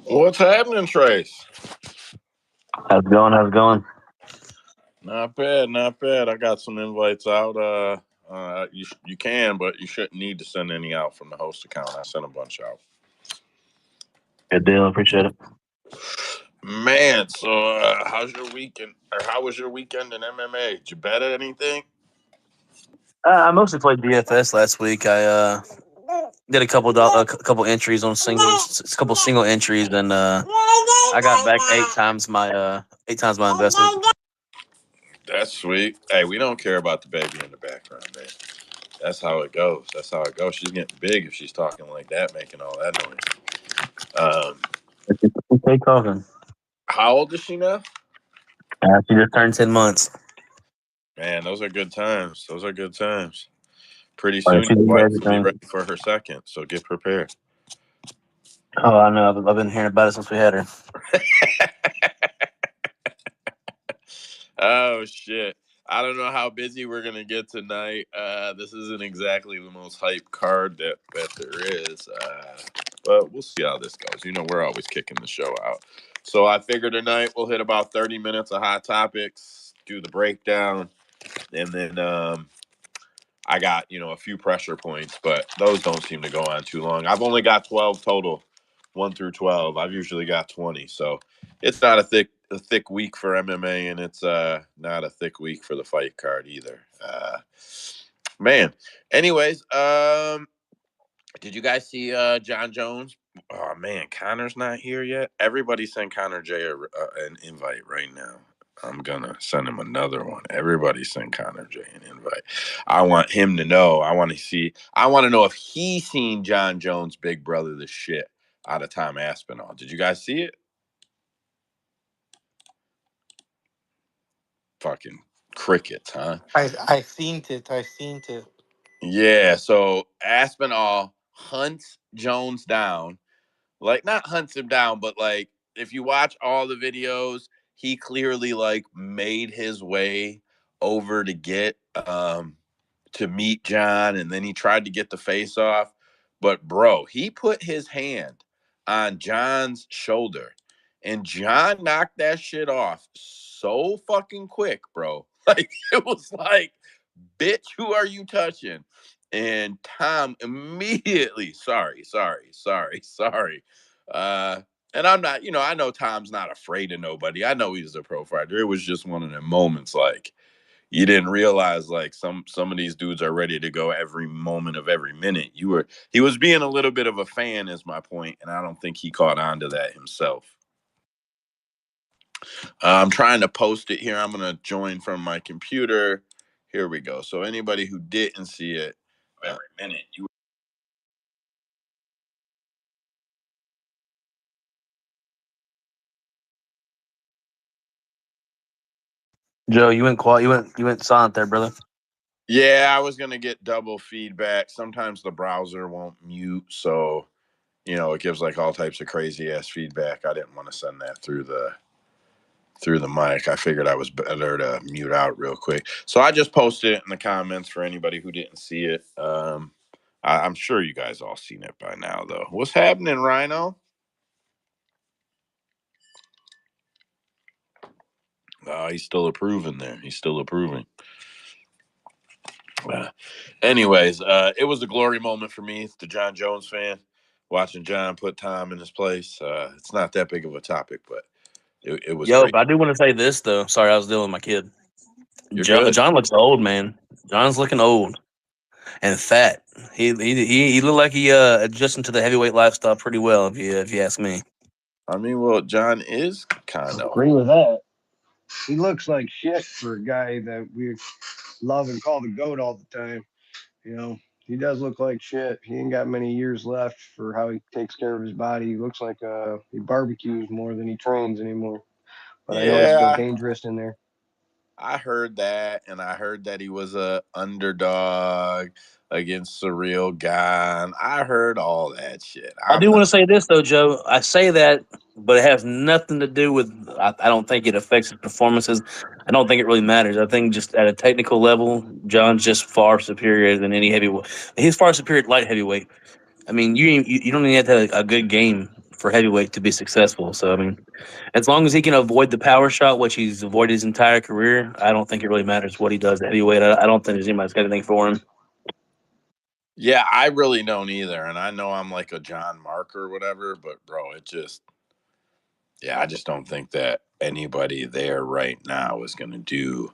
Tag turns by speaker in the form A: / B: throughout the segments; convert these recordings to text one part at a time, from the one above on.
A: What's happening, Trace?
B: How's it going? How's it going?
A: Not bad, not bad. I got some invites out. You can, but you shouldn't need to send any out from the host account. I sent a bunch out.
B: Good deal. Appreciate it.
A: Man, so how's your weekend? Or how was your weekend in MMA? Did you bet at anything?
B: I mostly played DFS last week. I did a couple entries on singles, a couple single entries, and I got back eight times my investment.
A: That's sweet. Hey, we don't care about the baby in the background, man. That's how it goes. That's how it goes. She's getting big if she's talking like that, making all that noise.
B: Okay, Coffin.
A: How old is she now?
B: She just turned 10 months.
A: Man, those are good times. Those are good times. Pretty
B: Oh,
A: soon
B: she
A: your
B: did
A: wife will be
B: everything.
A: ready for her second, so get prepared.
B: Oh, I know. I've been hearing about it since we had her.
A: Oh shit. I don't know how busy we're gonna get tonight. This isn't exactly the most hype card that there is. But we'll see how this goes. You know, we're always kicking the show out. So I figure tonight we'll hit about 30 minutes of hot topics, do the breakdown, and then I got, a few pressure points, but those don't seem to go on too long. I've only got 12 total, 1 through 12. I've usually got 20. So it's not a thick week for MMA, and it's not a thick week for the fight card either. Man. Anyways, did you guys see John Jones? Oh man, Connor's not here yet. Everybody send Connor J an invite right now. I'm gonna send him another one. Everybody send Connor J an invite. I want him to know. I want to know if he seen John Jones' big brother the shit out of Tom Aspinall. Did you guys see it? Fucking crickets, huh?
C: I seen it. I seen it.
A: Yeah. So Aspinall hunts Jones down. Like, not hunts him down, but like if you watch all the videos, he clearly like made his way over to get to meet John, and then he tried to get the face off. But bro, he put his hand on John's shoulder, and John knocked that shit off so fucking quick, bro. Like, it was like, bitch, who are you touching? And Tom immediately, sorry. Uh, and I'm not, I know Tom's not afraid of nobody. I know he's a pro fighter. It was just one of them moments like you didn't realize like some of these dudes are ready to go every moment of every minute. He was being a little bit of a fan, is my point, and I don't think he caught on to that himself. I'm trying to post it here. I'm gonna join from my computer. Here we go. So anybody who didn't see it, every minute you.
B: Joe, you went quiet. You went silent there, brother.
A: Yeah, I was gonna get double feedback. Sometimes the browser won't mute, so it gives like all types of crazy ass feedback. I didn't want to send that through the mic. I figured I was better to mute out real quick. So I just posted it in the comments for anybody who didn't see it. I'm sure you guys all seen it by now, though. What's happening, Rhino? He's still approving there. He's still approving. Anyways, it was a glory moment for me, the John Jones fan, watching John put Tom in his place. It's not that big of a topic, but it was
B: Yo,
A: great.
B: but I do want to say this though. Sorry, I was dealing with my kid.
A: You're good.
B: John looks old, man. John's looking old and fat. He looked like he adjusted to the heavyweight lifestyle pretty well, if you ask me.
A: I mean, well, John is kind of.
D: Agree with that. He looks like shit for a guy that we love and call the GOAT all the time. He does look like shit. He ain't got many years left for how he takes care of his body. He looks like he barbecues more than he trains anymore. But I know he's still
A: Yeah,
D: dangerous in there.
A: I heard that, and I heard that he was a underdog against Surreal God. I heard all that shit.
B: I
A: I'm
B: do want
A: not.
B: to say this though, Joe. I say that, but it has nothing to do with. I don't think it affects his performances. I don't think it really matters. I think just at a technical level, John's just far superior than any heavyweight. He's far superior at light heavyweight. I mean, you don't even have to have a good game for heavyweight to be successful. So I mean, as long as he can avoid the power shot, which he's avoided his entire career, I don't think it really matters what he does at heavyweight. I don't think there's anybody's got anything for him.
A: Yeah, I really don't either. And I know I'm like a John Mark or whatever, but bro, I just don't think that anybody there right now is going to do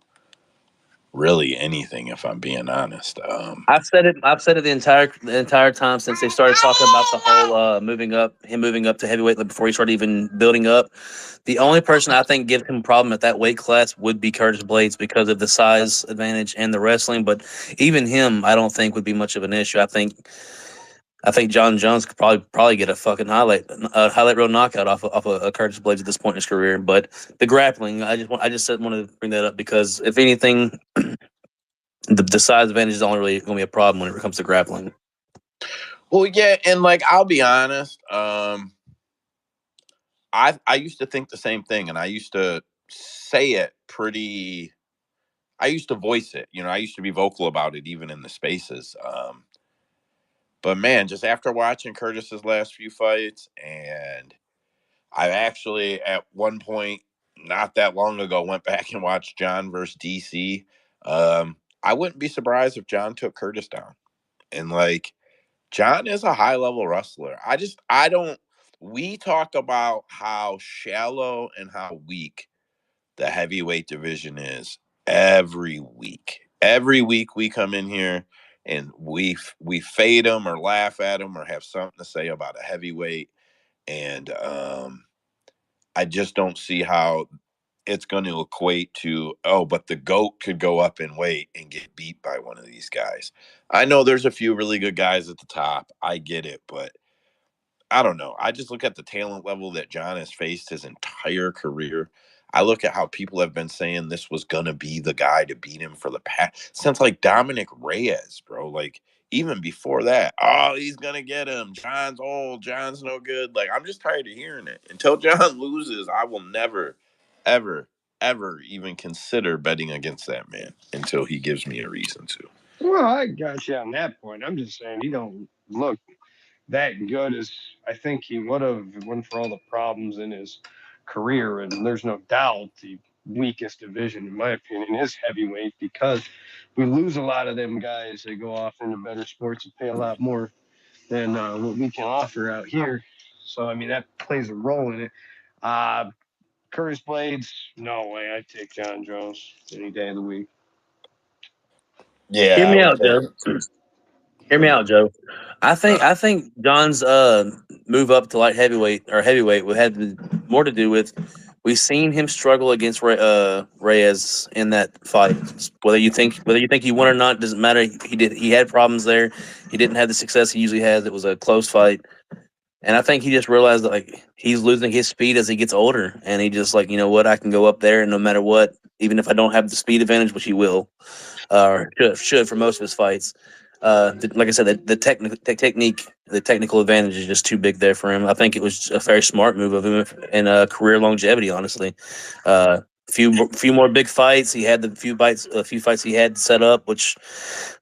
A: really anything, if I'm being honest.
B: I've said it. I've said it the entire time since they started talking about the whole him moving up to heavyweight before he started even building up. The only person I think gives him a problem at that weight class would be Curtis Blades because of the size advantage and the wrestling. But even him, I don't think would be much of an issue. I think John Jones could probably get a fucking highlight reel knockout off of Curtis Blades at this point in his career. But the grappling, I just wanted to bring that up because if anything, the size advantage is only really going to be a problem when it comes to grappling.
A: Well, yeah, and like I'll be honest, I used to think the same thing, and I used to say it pretty. I used to voice it, I used to be vocal about it, even in the spaces. But man, just after watching Curtis's last few fights, and I actually at one point not that long ago went back and watched John versus DC. I wouldn't be surprised if John took Curtis down, and like John is a high level wrestler. I don't. We talk about how shallow and how weak the heavyweight division is every week. Every week we come in here and we fade them or laugh at them or have something to say about a heavyweight, and I just don't see how it's going to equate to, oh, but the GOAT could go up in weight and get beat by one of these guys. I know there's a few really good guys at the top. I get it, but I don't know. I just look at the talent level that John has faced his entire career. I look at how people have been saying this was going to be the guy to beat him for the past, since like Dominic Reyes, bro. Like, even before that, oh, he's going to get him. John's old. John's no good. Like, I'm just tired of hearing it. Until John loses, I will never, ever, ever even consider betting against that man until he gives me a reason to.
D: Well, I got you on that point. I'm just saying he don't look that good as I think he would have if it wasn't for all the problems in his career. And there's no doubt the weakest division, in my opinion, is heavyweight because we lose a lot of them guys. They go off into better sports and pay a lot more than what we can offer out here. So, I mean, that plays a role in it. Curtis Blades, no way. I'd take John Jones any day of the week.
B: Hear
A: Yeah, I
B: me
A: would
B: out,
A: say.
B: Joe. Hear me out, Joe. I think John's move up to light heavyweight or heavyweight would have more to do with we've seen him struggle against Reyes in that fight. Whether you think he won or not doesn't matter. He had problems there. He didn't have the success he usually has. It was a close fight. And I think he just realized that like he's losing his speed as he gets older, and he just like, you know what, I can go up there and no matter what, even if I don't have the speed advantage, which he will, or should for most of his fights. Like I said, the technique, the technical advantage is just too big there for him. I think it was a very smart move of him and career longevity. Honestly, few more big fights. He had a few fights he had set up, which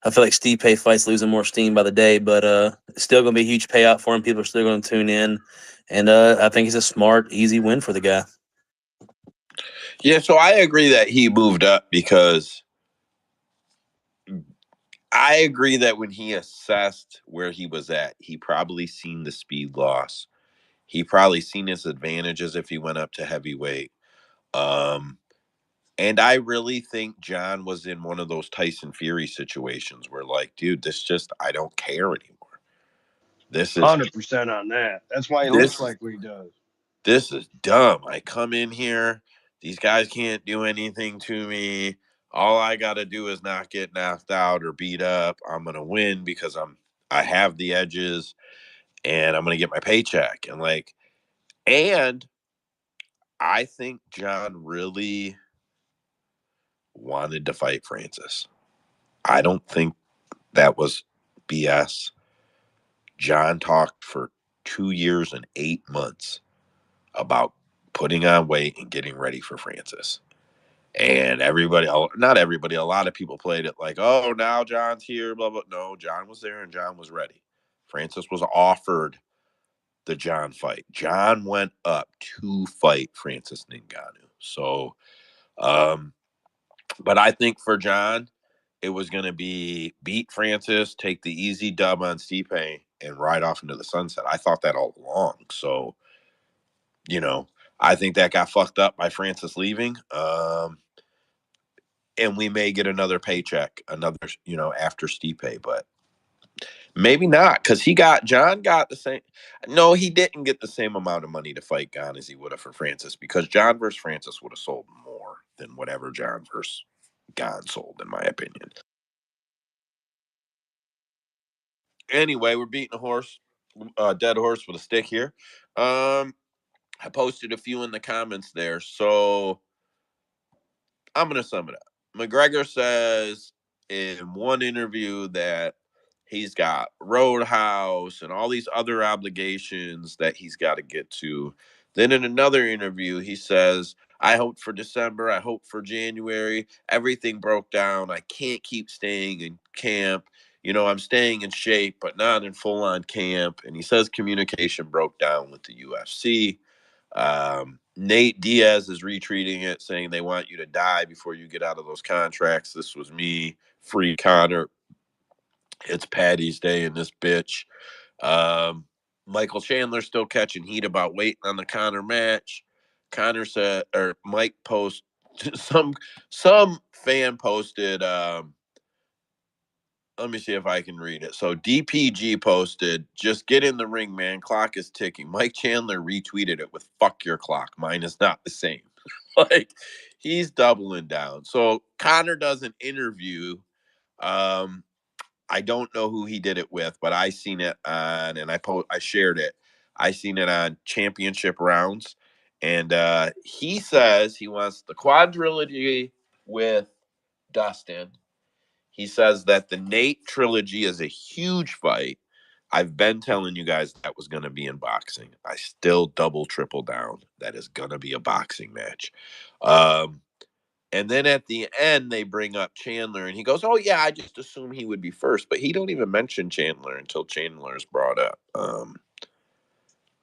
B: I feel like Stipe fights losing more steam by the day, but it's still going to be a huge payout for him. People are still going to tune in, and I think it's a smart, easy win for the guy.
A: Yeah, so I agree that he moved up because I agree that when he assessed where he was at, he probably seen the speed loss. He probably seen his advantages if he went up to heavyweight. And I really think John was in one of those Tyson Fury situations where, like, dude, I don't care anymore. This is
D: 100% on that. That's why he looks
A: this
D: like what he does.
A: this is dumb. I come in here, these guys can't do anything to me. All I got to do is not get knocked out or beat up. I'm gonna win because I have the edges, and I'm gonna get my paycheck. And I think John really wanted to fight Francis. I don't think that was BS. John talked for 2 years and 8 months about putting on weight and getting ready for Francis. And not everybody, a lot of people played it like, oh, now John's here, blah, blah. No, John was there and John was ready. Francis was offered the John fight. John went up to fight Francis Ngannou. So, but I think for John, it was going to be beat Francis, take the easy dub on Stipe, and ride off into the sunset. I thought that all along. So, I think that got fucked up by Francis leaving. And we may get another paycheck, after Stipe, but maybe not, because John got the same. No, he didn't get the same amount of money to fight Gon as he would have for Francis, because John versus Francis would have sold more than whatever John versus Gon sold, in my opinion. Anyway, we're beating a dead horse with a stick here. I posted a few in the comments there, so I'm going to sum it up. McGregor says in one interview that he's got Roadhouse and all these other obligations that he's got to get to. Then in another interview, he says, I hope for December, I hope for January. Everything broke down. I can't keep staying in camp. I'm staying in shape, but not in full on camp. And he says communication broke down with the UFC. Nate Diaz is retweeting it, saying they want you to die before you get out of those contracts. This was me. Free Connor. It's Patty's Day in this bitch. Michael Chandler still catching heat about waiting on the Connor match. Connor said, or Mike post some fan posted. Let me see if I can read it. So DPG posted, just get in the ring, man. Clock is ticking. Mike Chandler retweeted it with fuck your clock. Mine is not the same. Like, he's doubling down. So Connor does an interview. I don't know who he did it with, but I seen it on, and I shared it. I seen it on Championship Rounds. And he says he wants the quadrilogy with Dustin. He says that the Nate trilogy is a huge fight. I've been telling you guys that was going to be in boxing. I still double, triple down. That is going to be a boxing match. And then at the end, they bring up Chandler, and he goes, oh, yeah, I just assumed he would be first. But he don't even mention Chandler until Chandler is brought up.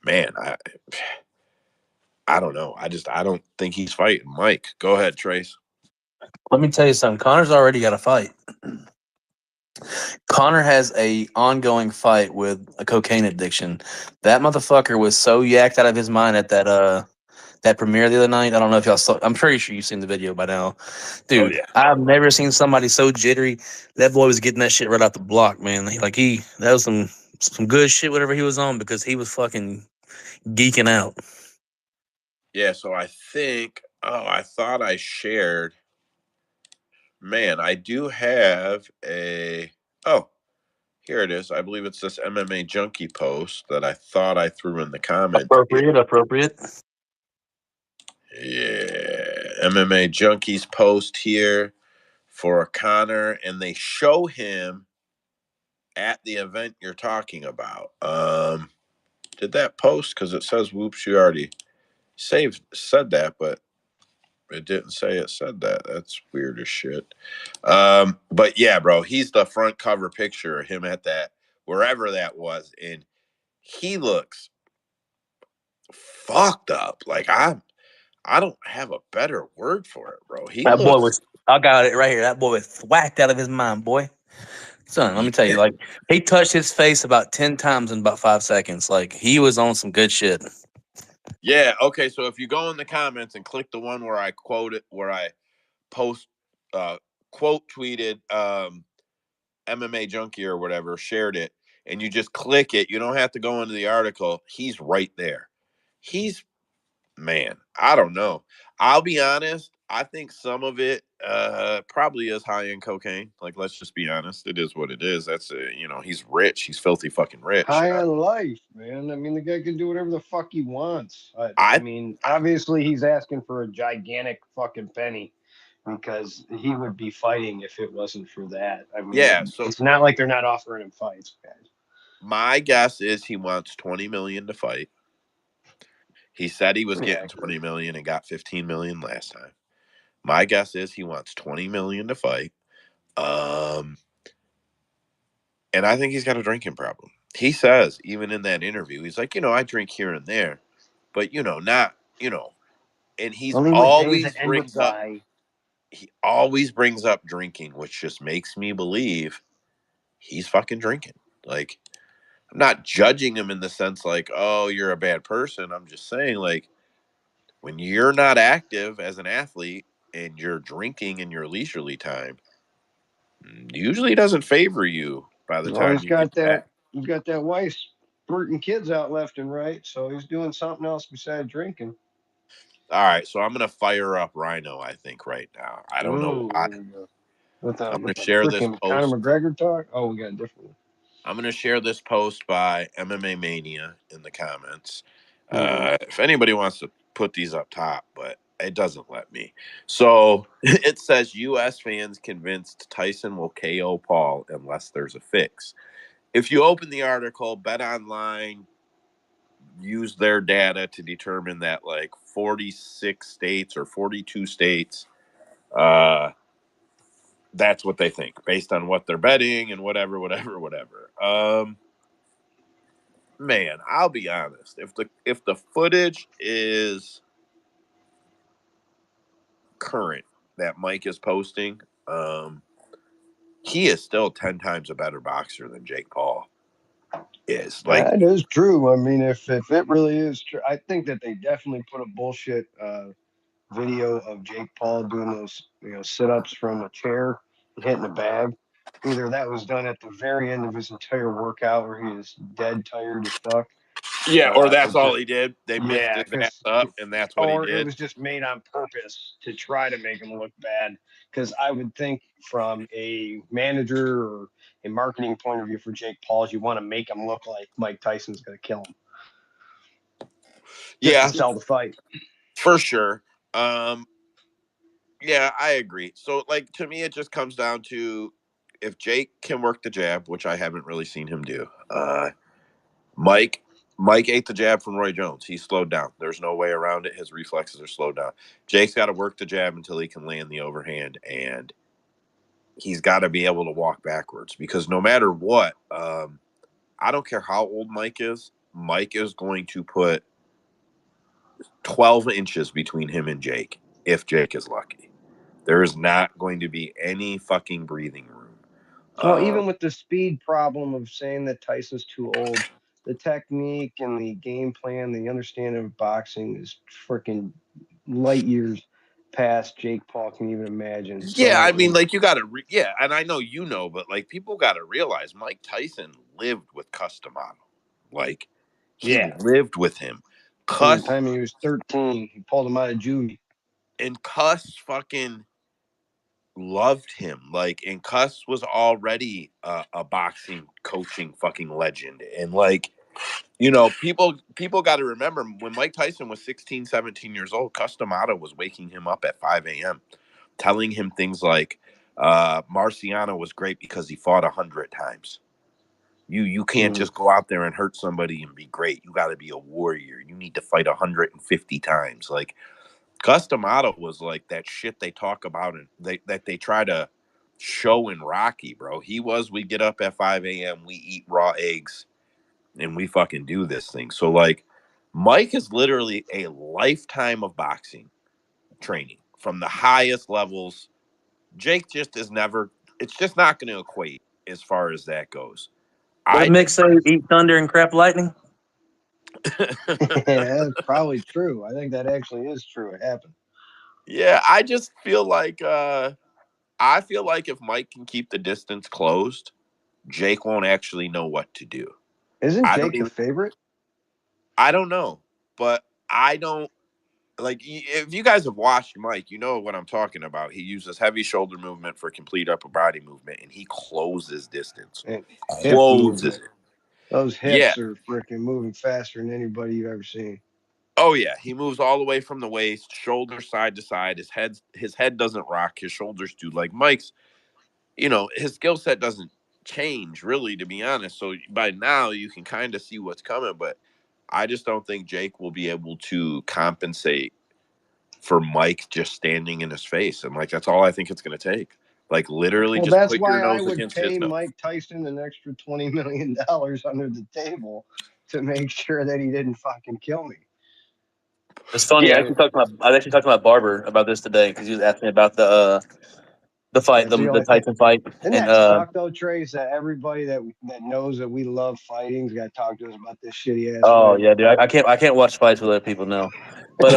A: Man, I don't know. I don't think he's fighting. Mike, go ahead, Trace.
B: Let me tell you something. Connor's already got a fight. Connor has a ongoing fight with a cocaine addiction. That motherfucker was so yacked out of his mind at that premiere the other night. I don't know if y'all saw. I'm pretty sure you've seen the video by now, dude.
A: Oh, yeah.
B: I've never seen somebody so jittery. That boy was getting that shit right out the block, man. That was some good shit. Whatever he was on, because he was fucking geeking out.
A: Yeah. So I think. Oh, I thought I shared. Man, I do have a. Oh, here it is. I believe it's this MMA Junkie post that I thought I threw in the comments.
B: Appropriate.
A: Yeah, MMA Junkies post here for Connor, and they show him at the event you're talking about. Did that post? Because it says, "Whoops, you already said that," but it didn't say it said that. That's weird as shit. But yeah, bro, he's the front cover picture of him at that wherever that was, and he looks fucked up. Like I don't have a better word for it, bro. He
B: That boy
A: looks.
B: was. I got it right here. That boy was whacked out of his mind, boy. Son, let me tell you, like, he touched his face about 10 times in about 5 seconds. Like, he was on some good shit.
A: Yeah. Okay. So if you go in the comments and click the one where I quote it, where I post, quote tweeted, MMA Junkie or whatever, shared it, and you just click it, you don't have to go into the article. He's right there. He's, man, I don't know. I'll be honest. I think some of it probably is high in cocaine. Like, let's just be honest. It is what it is. That's he's rich. He's filthy fucking rich.
D: High on life, man. I mean, the guy can do whatever the fuck he wants. I
A: I
D: mean, obviously he's asking for a gigantic fucking penny, because he would be fighting if it wasn't for that. I mean,
A: yeah. So
D: it's not like they're not offering him fights, guys.
A: my guess is he wants 20 million to fight. He said he was getting 20 million and got 15 million last time. My guess is he wants 20 million to fight. And I think he's got a drinking problem. he says, even in that interview, he's like, I drink here and there, but not, and
D: Only with days that end with
A: he always brings up drinking, which just makes me believe he's fucking drinking. Like, I'm not judging him in the sense like, oh, you're a bad person. I'm just saying, like, when you're not active as an athlete and you're drinking in your leisurely time, usually doesn't favor you by the
D: Well,
A: time you get back.
D: he's got that wife spurting kids out left and right, so he's doing something else besides drinking.
A: All right, so I'm gonna fire up Rhino, I think, right now. I don't know
D: Ooh,
A: why.
D: there we go. With
A: I'm
D: the
A: gonna share this
D: freaking Conor
A: post.
D: McGregor talk. Oh, we got a different one.
A: I'm gonna share this post by MMA Mania in the comments.
D: Mm-hmm.
A: If anybody wants to put these up top, but it doesn't let me. So it says U.S. fans convinced Tyson will KO Paul unless there's a fix. If you open the article, Bet Online used their data to determine that like 46 states or 42 states, that's what they think based on what they're betting and whatever. Man, I'll be honest. If the footage is current that Mike is posting, he is still 10 times a better boxer than Jake Paul is. Like,
D: That is true. I mean, if it really is true, I think that they definitely put a bullshit video of Jake Paul doing those sit ups from a chair and hitting a bag. Either that was done at the very end of his entire workout, where he is dead tired as fuck.
A: yeah, or
D: It
A: that's all
D: just
A: he did. They missed
D: Yeah,
A: his ass up, and that's what he
D: or it
A: did.
D: was just made on purpose to try to make him look bad. Because I would think, from a manager or a marketing point of view for Jake Paul, you want to make him look like Mike Tyson's going to kill him, just to
A: Yeah,
D: sell the fight.
A: for sure. Um, yeah, I agree. So, like, to me, it just comes down to if Jake can work the jab, which I haven't really seen him do. Mike Mike ate the jab from Roy Jones. He slowed down. There's no way around it. His reflexes are slowed down. Jake's got to work the jab until he can land the overhand, and he's got to be able to walk backwards because no matter what, I don't care how old Mike is. Mike is going to put 12 inches between him and Jake if Jake is lucky. There is not going to be any fucking breathing room.
D: Well, even with the speed problem of saying that Tyson's too old, the technique and the game plan, the understanding of boxing is freaking light years past Jake Paul can even imagine.
A: Yeah, I
D: So,
A: mean, like you got to, yeah, and I know but like people got to realize Mike Tyson lived with Customano. Like he
D: yeah,
A: lived with him.
D: from the
A: Cuss
D: time he was 13, he pulled him out of juvie.
A: and Cuss fucking loved him. Like, and Cuss was already a boxing coaching fucking legend. And like, people got to remember when Mike Tyson was 16, 17 years old, Customado was waking him up at 5 a.m., telling him things like, Marciano was great because he fought 100 times. You can't just go out there and hurt somebody and be great. You got to be a warrior. You need to fight 150 times. Like, Customado was like that shit they talk about and that they try to show in Rocky, bro. He was, we get up at 5 a.m., we eat raw eggs, and we fucking do this thing. So, like, Mike is literally a lifetime of boxing training from the highest levels. Jake just is never, it's just not going to equate as far as that goes.
B: What
A: I
B: Mick
A: think.
B: say? Eat thunder and crap lightning.
D: Yeah, that's probably true. I think that actually is true. It happened.
A: Yeah, I just feel like, I feel like if Mike can keep the distance closed, Jake won't actually know what to do.
D: Isn't
A: I don't
D: Jake the
A: even,
D: favorite?
A: I don't know, but I don't like if you guys have watched Mike, you know what I'm talking about. He uses heavy shoulder movement for complete upper body movement, and he closes distance,
D: And hip
A: closes
D: movement.
A: it.
D: Those
A: Yeah.
D: hips are freaking moving faster than anybody you've ever seen.
A: Oh yeah, he moves all the way from the waist, shoulder side to side. His head doesn't rock. His shoulders do. Like Mike's, his skill set doesn't change really, to be honest. So by now you can kind of see what's coming, but I just don't think Jake will be able to compensate for Mike just standing in his face, and like that's all I think it's going to take. Like literally,
D: Well,
A: just
D: that's
A: put your
D: why I
A: nose
D: would
A: against his
D: pay
A: nose.
D: Mike Tyson an extra $20 million under the table to make sure that he didn't fucking kill me.
B: It's funny.
A: Yeah,
B: I actually talked to my barber about this today because he was asking me about the fight,
D: That's the
B: the
D: only thing.
B: Tyson fight,
D: Isn't
B: and
D: that suck though, Trace? That everybody that knows that we love fighting's got to talk to us about this shitty ass
B: oh
D: fight.
B: yeah, dude, I can't watch fights with other people now. But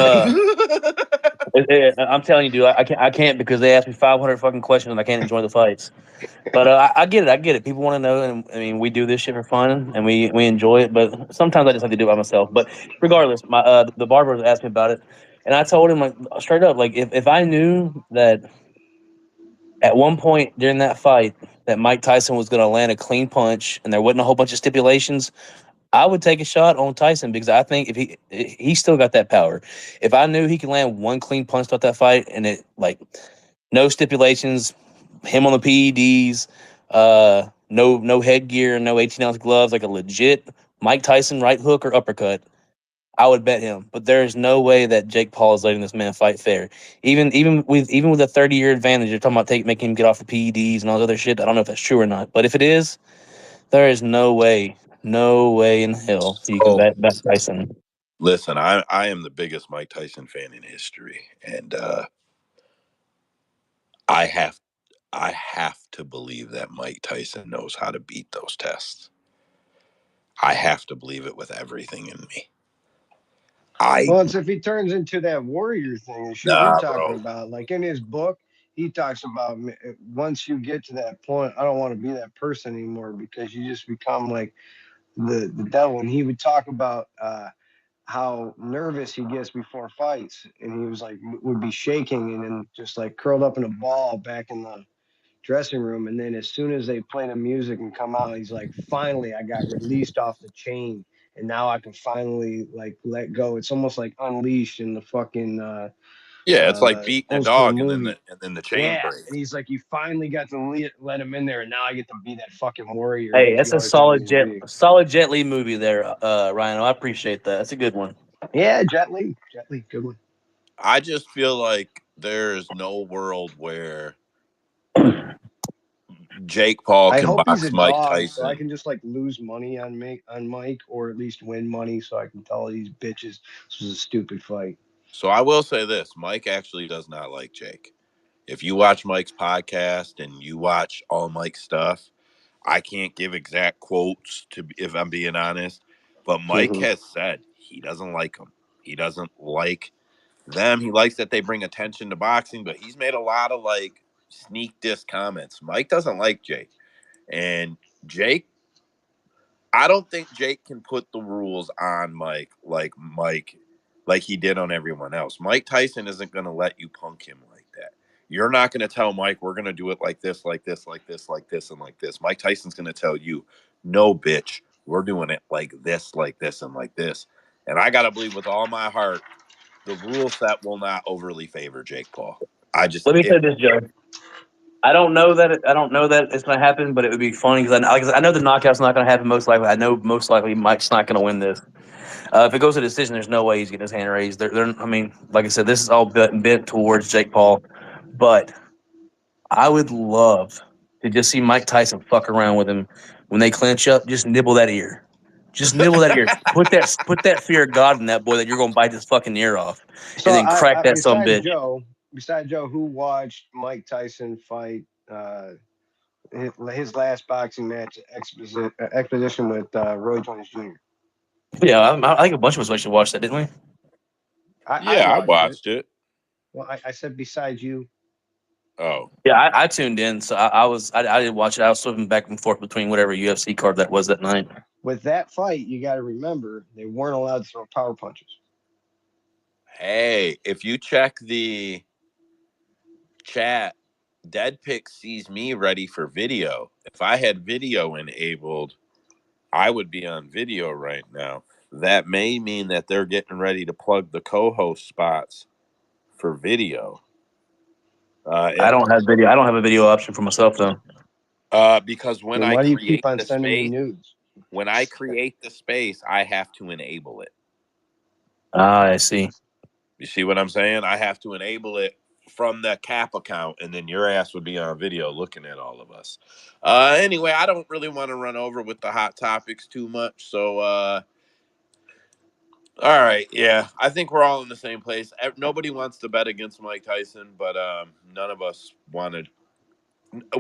B: I'm telling you, dude, I can't because they ask me 500 fucking questions and I can't enjoy the fights. But I get it. People want to know, and I mean, we do this shit for fun and we enjoy it. But sometimes I just like to do it by myself. But regardless, my the barber was asking me about it, and I told him like straight up, like if I knew that at one point during that fight that Mike Tyson was going to land a clean punch and there wasn't a whole bunch of stipulations, I would take a shot on Tyson because I think if he still got that power. If I knew he could land one clean punch throughout that fight and it like no stipulations, him on the PEDs, no headgear, no 18-ounce gloves, like a legit Mike Tyson right hook or uppercut, I would bet him. But there is no way that Jake Paul is letting this man fight fair. Even with a 30-year advantage, you're talking about making him get off the PEDs and all this other shit. I don't know if that's true or not. But if it is, there is no way in hell you can
A: oh,
B: bet Tyson.
A: listen, I am the biggest Mike Tyson fan in history, and I have to believe that Mike Tyson knows how to beat those tests. I have to believe it with everything in me.
D: Well, it's if he turns into that warrior thing, the shit you're
A: Nah,
D: talking
A: bro.
D: about. Like in his book, he talks about once you get to that point, I don't want to be that person anymore because you just become like the devil. And he would talk about how nervous he gets before fights, and he was like would be shaking and then just like curled up in a ball back in the dressing room. And then as soon as they play the music and come out, he's like, finally, I got released off the chain. And now I can finally like let go. It's almost like Unleashed in the fucking
A: Yeah, it's like beating a
D: old school
A: dog
D: movie.
A: and then the chain
D: Yeah.
A: breaks.
D: And he's like, you finally got to let him in there. And now I get to be that fucking warrior
B: Hey,
D: that
B: that's
D: you
B: a
D: always wanted me to be.
B: solid Jet Li movie there, Ryan. I appreciate that. That's a good one.
D: Yeah, Jet Li. Jet Li. Good one.
A: I just feel like there is no world where Jake Paul
D: I
A: can
D: hope he's a
A: box Mike
D: dog so I
A: Tyson.
D: can just like lose money on Mike or at least win money so I can tell these bitches this was a stupid fight.
A: So I will say this: Mike actually does not like Jake. If you watch Mike's podcast and you watch all Mike's stuff, I can't give exact quotes to if I'm being honest, but Mike
D: Mm-hmm.
A: has said he doesn't like them. He doesn't like them. He likes that they bring attention to boxing, but he's made a lot of like sneak diss comments. Mike doesn't like Jake. And Jake, I don't think Jake can put the rules on Mike like he did on everyone else. Mike Tyson isn't going to let you punk him like that. You're not going to tell Mike we're going to do it like this, like this, like this, like this, and like this. Mike Tyson's going to tell you, no, bitch, we're doing it like this, and like this. And I got to believe with all my heart, the rule set will not overly favor Jake Paul. I just
B: Let me
A: it.
B: say this, Joe. I don't know that it's going to happen, but it would be funny because I know the knockout's not going to happen. Most likely, I know most likely Mike's not going to win this. If it goes to decision, there's no way he's getting his hand raised. I mean, like I said, this is all bent towards Jake Paul, but I would love to just see Mike Tyson fuck around with him when they clinch up. Just nibble that ear. Just nibble that ear. Put that fear of God in that boy that you're going to bite his fucking ear off,
D: So
B: and then crack
D: I
B: that some bitch.
D: besides Joe, who watched Mike Tyson fight his last boxing match exposition with Roy Jones Jr.
B: Yeah, I think a bunch of us should watch that, didn't we?
D: I
A: Yeah, I
D: watched it.
A: watched it.
D: Well, I said besides you.
A: Oh,
B: Yeah, I tuned in, so I did watch it. I was swimming back and forth between whatever UFC card that was that night.
D: With that fight, you got to remember they weren't allowed to throw power punches.
A: hey, if you check the chat, Dead Pick sees me ready for video. If I had video enabled, I would be on video right now. That may mean that they're getting ready to plug the co-host spots for video.
B: I don't have video. I don't have a video option for myself though.
A: Because when
D: Then
A: I
D: why do you keep
A: create
D: on
A: the
D: sending me
A: space,
D: nudes?
A: I have to enable it.
B: Ah, I see.
A: You see what I'm saying? I have to enable it from the cap account, and then your ass would be on video looking at all of us. Anyway, I don't really want to run over with the hot topics too much, so all right, yeah, I think we're all in the same place. Nobody wants to bet against Mike Tyson, but none of us wanted.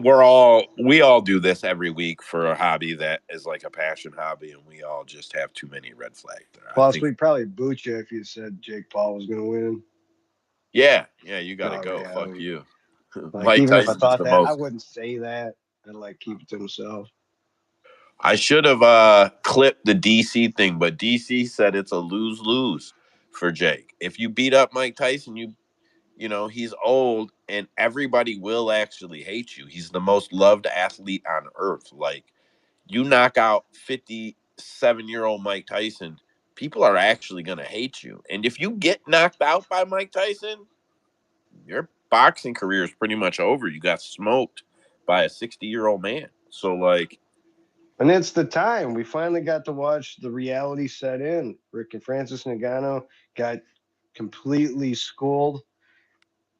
A: We all do this every week for a hobby that is like a passion hobby, and we all just have too many red flags there. I
D: Plus,
A: think,
D: we'd probably boot you if you said Jake Paul was going to win.
A: yeah, you got to
D: No,
A: go. Fuck
D: reality.
A: you.
D: Like,
A: Mike
D: even if I
A: Tyson is
D: thought
A: the
D: that, I
A: most.
D: wouldn't say that. I'd like keep it to myself.
A: I should have clipped the DC thing, but DC said it's a lose-lose for Jake. If you beat up Mike Tyson, you know, he's old and everybody will actually hate you. He's the most loved athlete on earth. Like, you knock out 57-year-old Mike Tyson, people are actually going to hate you. And if you get knocked out by Mike Tyson, your boxing career is pretty much over. You got smoked by a 60-year-old man. So, like,
D: And it's the time. We finally got to watch the reality set in. Rick and Francis Ngannou got completely schooled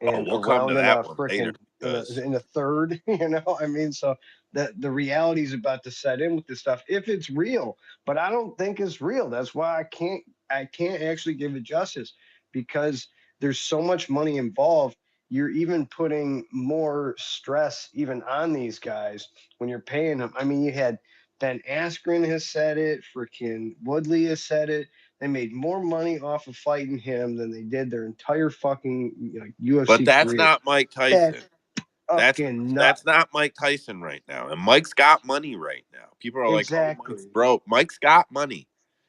A: oh,
D: and
A: we'll come
D: around
A: to
D: in
A: that
D: a
A: one later
D: freaking
A: because
D: in a third, I mean, so the reality's about to set in with this stuff if it's real. But I don't think it's real. That's why I can't actually give it justice because there's so much money involved. You're even putting more stress even on these guys when you're paying them. I mean, you had Ben Askren has said it, freaking Woodley has said it. They made more money off of fighting him than they did their entire fucking
A: but
D: UFC
A: that's
D: careers.
A: not Mike Tyson.
D: That's
A: That's
D: fucking
A: that's
D: nuts.
A: not Mike Tyson right now. And Mike's got money right now. People are like, "Oh, Mike's
D: Exactly.
A: broke." Mike's got money.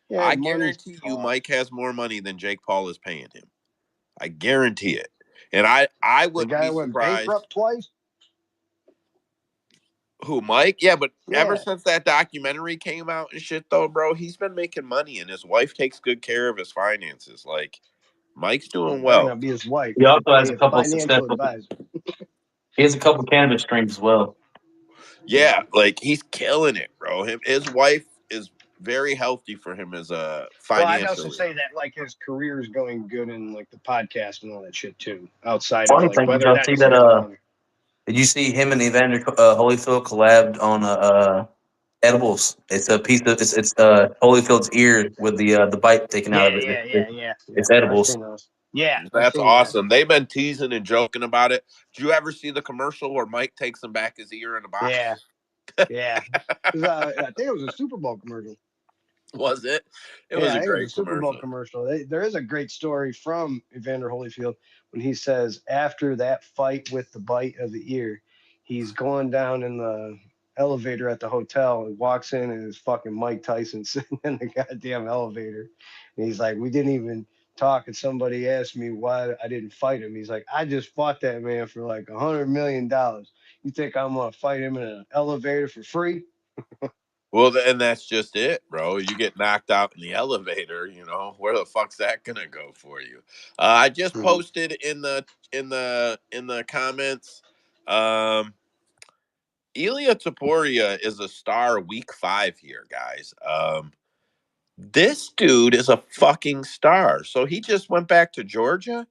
D: Yeah,
A: I
D: money's
A: guarantee you
D: talk.
A: Mike has more money than Jake Paul is paying him. I guarantee it. And I
D: The
A: wouldn't
D: guy
A: be
D: went
A: surprised.
D: bankrupt twice.
A: Who, Mike? Yeah, but ever
D: Yeah,
A: since that documentary came out and shit though, bro, he's been making money and his wife takes good care of his finances. Like, Mike's
D: well,
A: doing
D: it better
A: well.
D: not be his wife.
B: He
D: He'd
B: also has
D: pay
B: a
D: a
B: couple of
D: financial
B: successful.
D: advisor.
B: He has a couple cannabis streams as well.
A: Yeah, like he's killing it, bro. His wife is very healthy for him as a
D: Well, I'd also
A: financially.
D: say that like his career is going good in like the podcast and all that shit too. Outside of
B: Funny
D: like
B: thing, did
D: whether or
B: y'all
D: not
B: see
D: he's
B: that?
D: making money.
B: Did you see him and Evander Holyfield collabed on edibles? It's a piece of it's Holyfield's ear with the bite taken out
D: Yeah,
B: of it.
D: yeah, yeah, yeah, yeah.
B: It's
D: I've
B: edibles.
D: seen those. Yeah, I've
A: That's
D: seen that.
A: awesome. They've been teasing and joking about it. Did you ever see the commercial where Mike takes him back his ear in a
D: Yeah,
A: box?
D: yeah. I think it was a Super Bowl commercial.
A: Was it? It was
D: Yeah, I
A: a
D: think it was a
A: great
D: Super Bowl
A: commercial.
D: commercial. There is a great story from Evander Holyfield when he says after that fight with the bite of the ear, he's going down in the elevator at the hotel and walks in and it's fucking Mike Tyson sitting in the goddamn elevator. And he's like, we didn't even talk. And somebody asked me why I didn't fight him. He's like, I just fought that man for like $100 million. You think I'm gonna fight him in an elevator for free?
A: Well, and that's just it, bro. You get knocked out in the elevator, you know, where the fuck's that gonna go for you? I just
D: Hmm.
A: posted in the comments. Um, Ilia Taporia is a star week 5 here, guys. This dude is a fucking star. So he just went back to Georgia.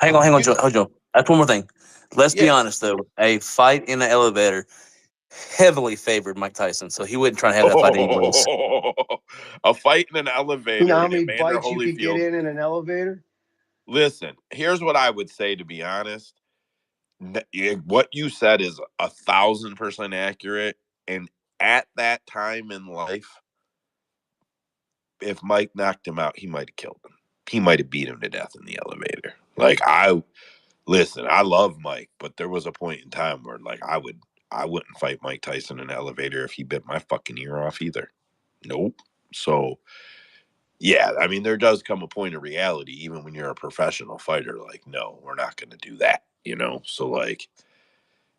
B: Hang on,
A: You
B: Joe.
A: know,
B: Hold on. That's one more thing. Let's be
A: yeah.
B: honest though. A fight in the elevator heavily favored Mike Tyson, so he wouldn't try to have that fight anyways.
A: A fight in an
D: You know
A: elevator
D: how
A: and
D: many
A: Evander
D: bites you could get
A: Holyfield.
D: in an elevator?
A: Listen, here's what I would say, to be honest. What you said is 1,000% accurate. And at that time in life, if Mike knocked him out, he might have killed him. He might have beat him to death in the elevator. Like, listen, I love Mike, but there was a point in time where like I wouldn't fight Mike Tyson in an elevator if he bit my fucking ear off either. Nope. So yeah, I mean, there does come a point of reality, even when you're a professional fighter. Like, no, we're not going to do that, you know. So, like,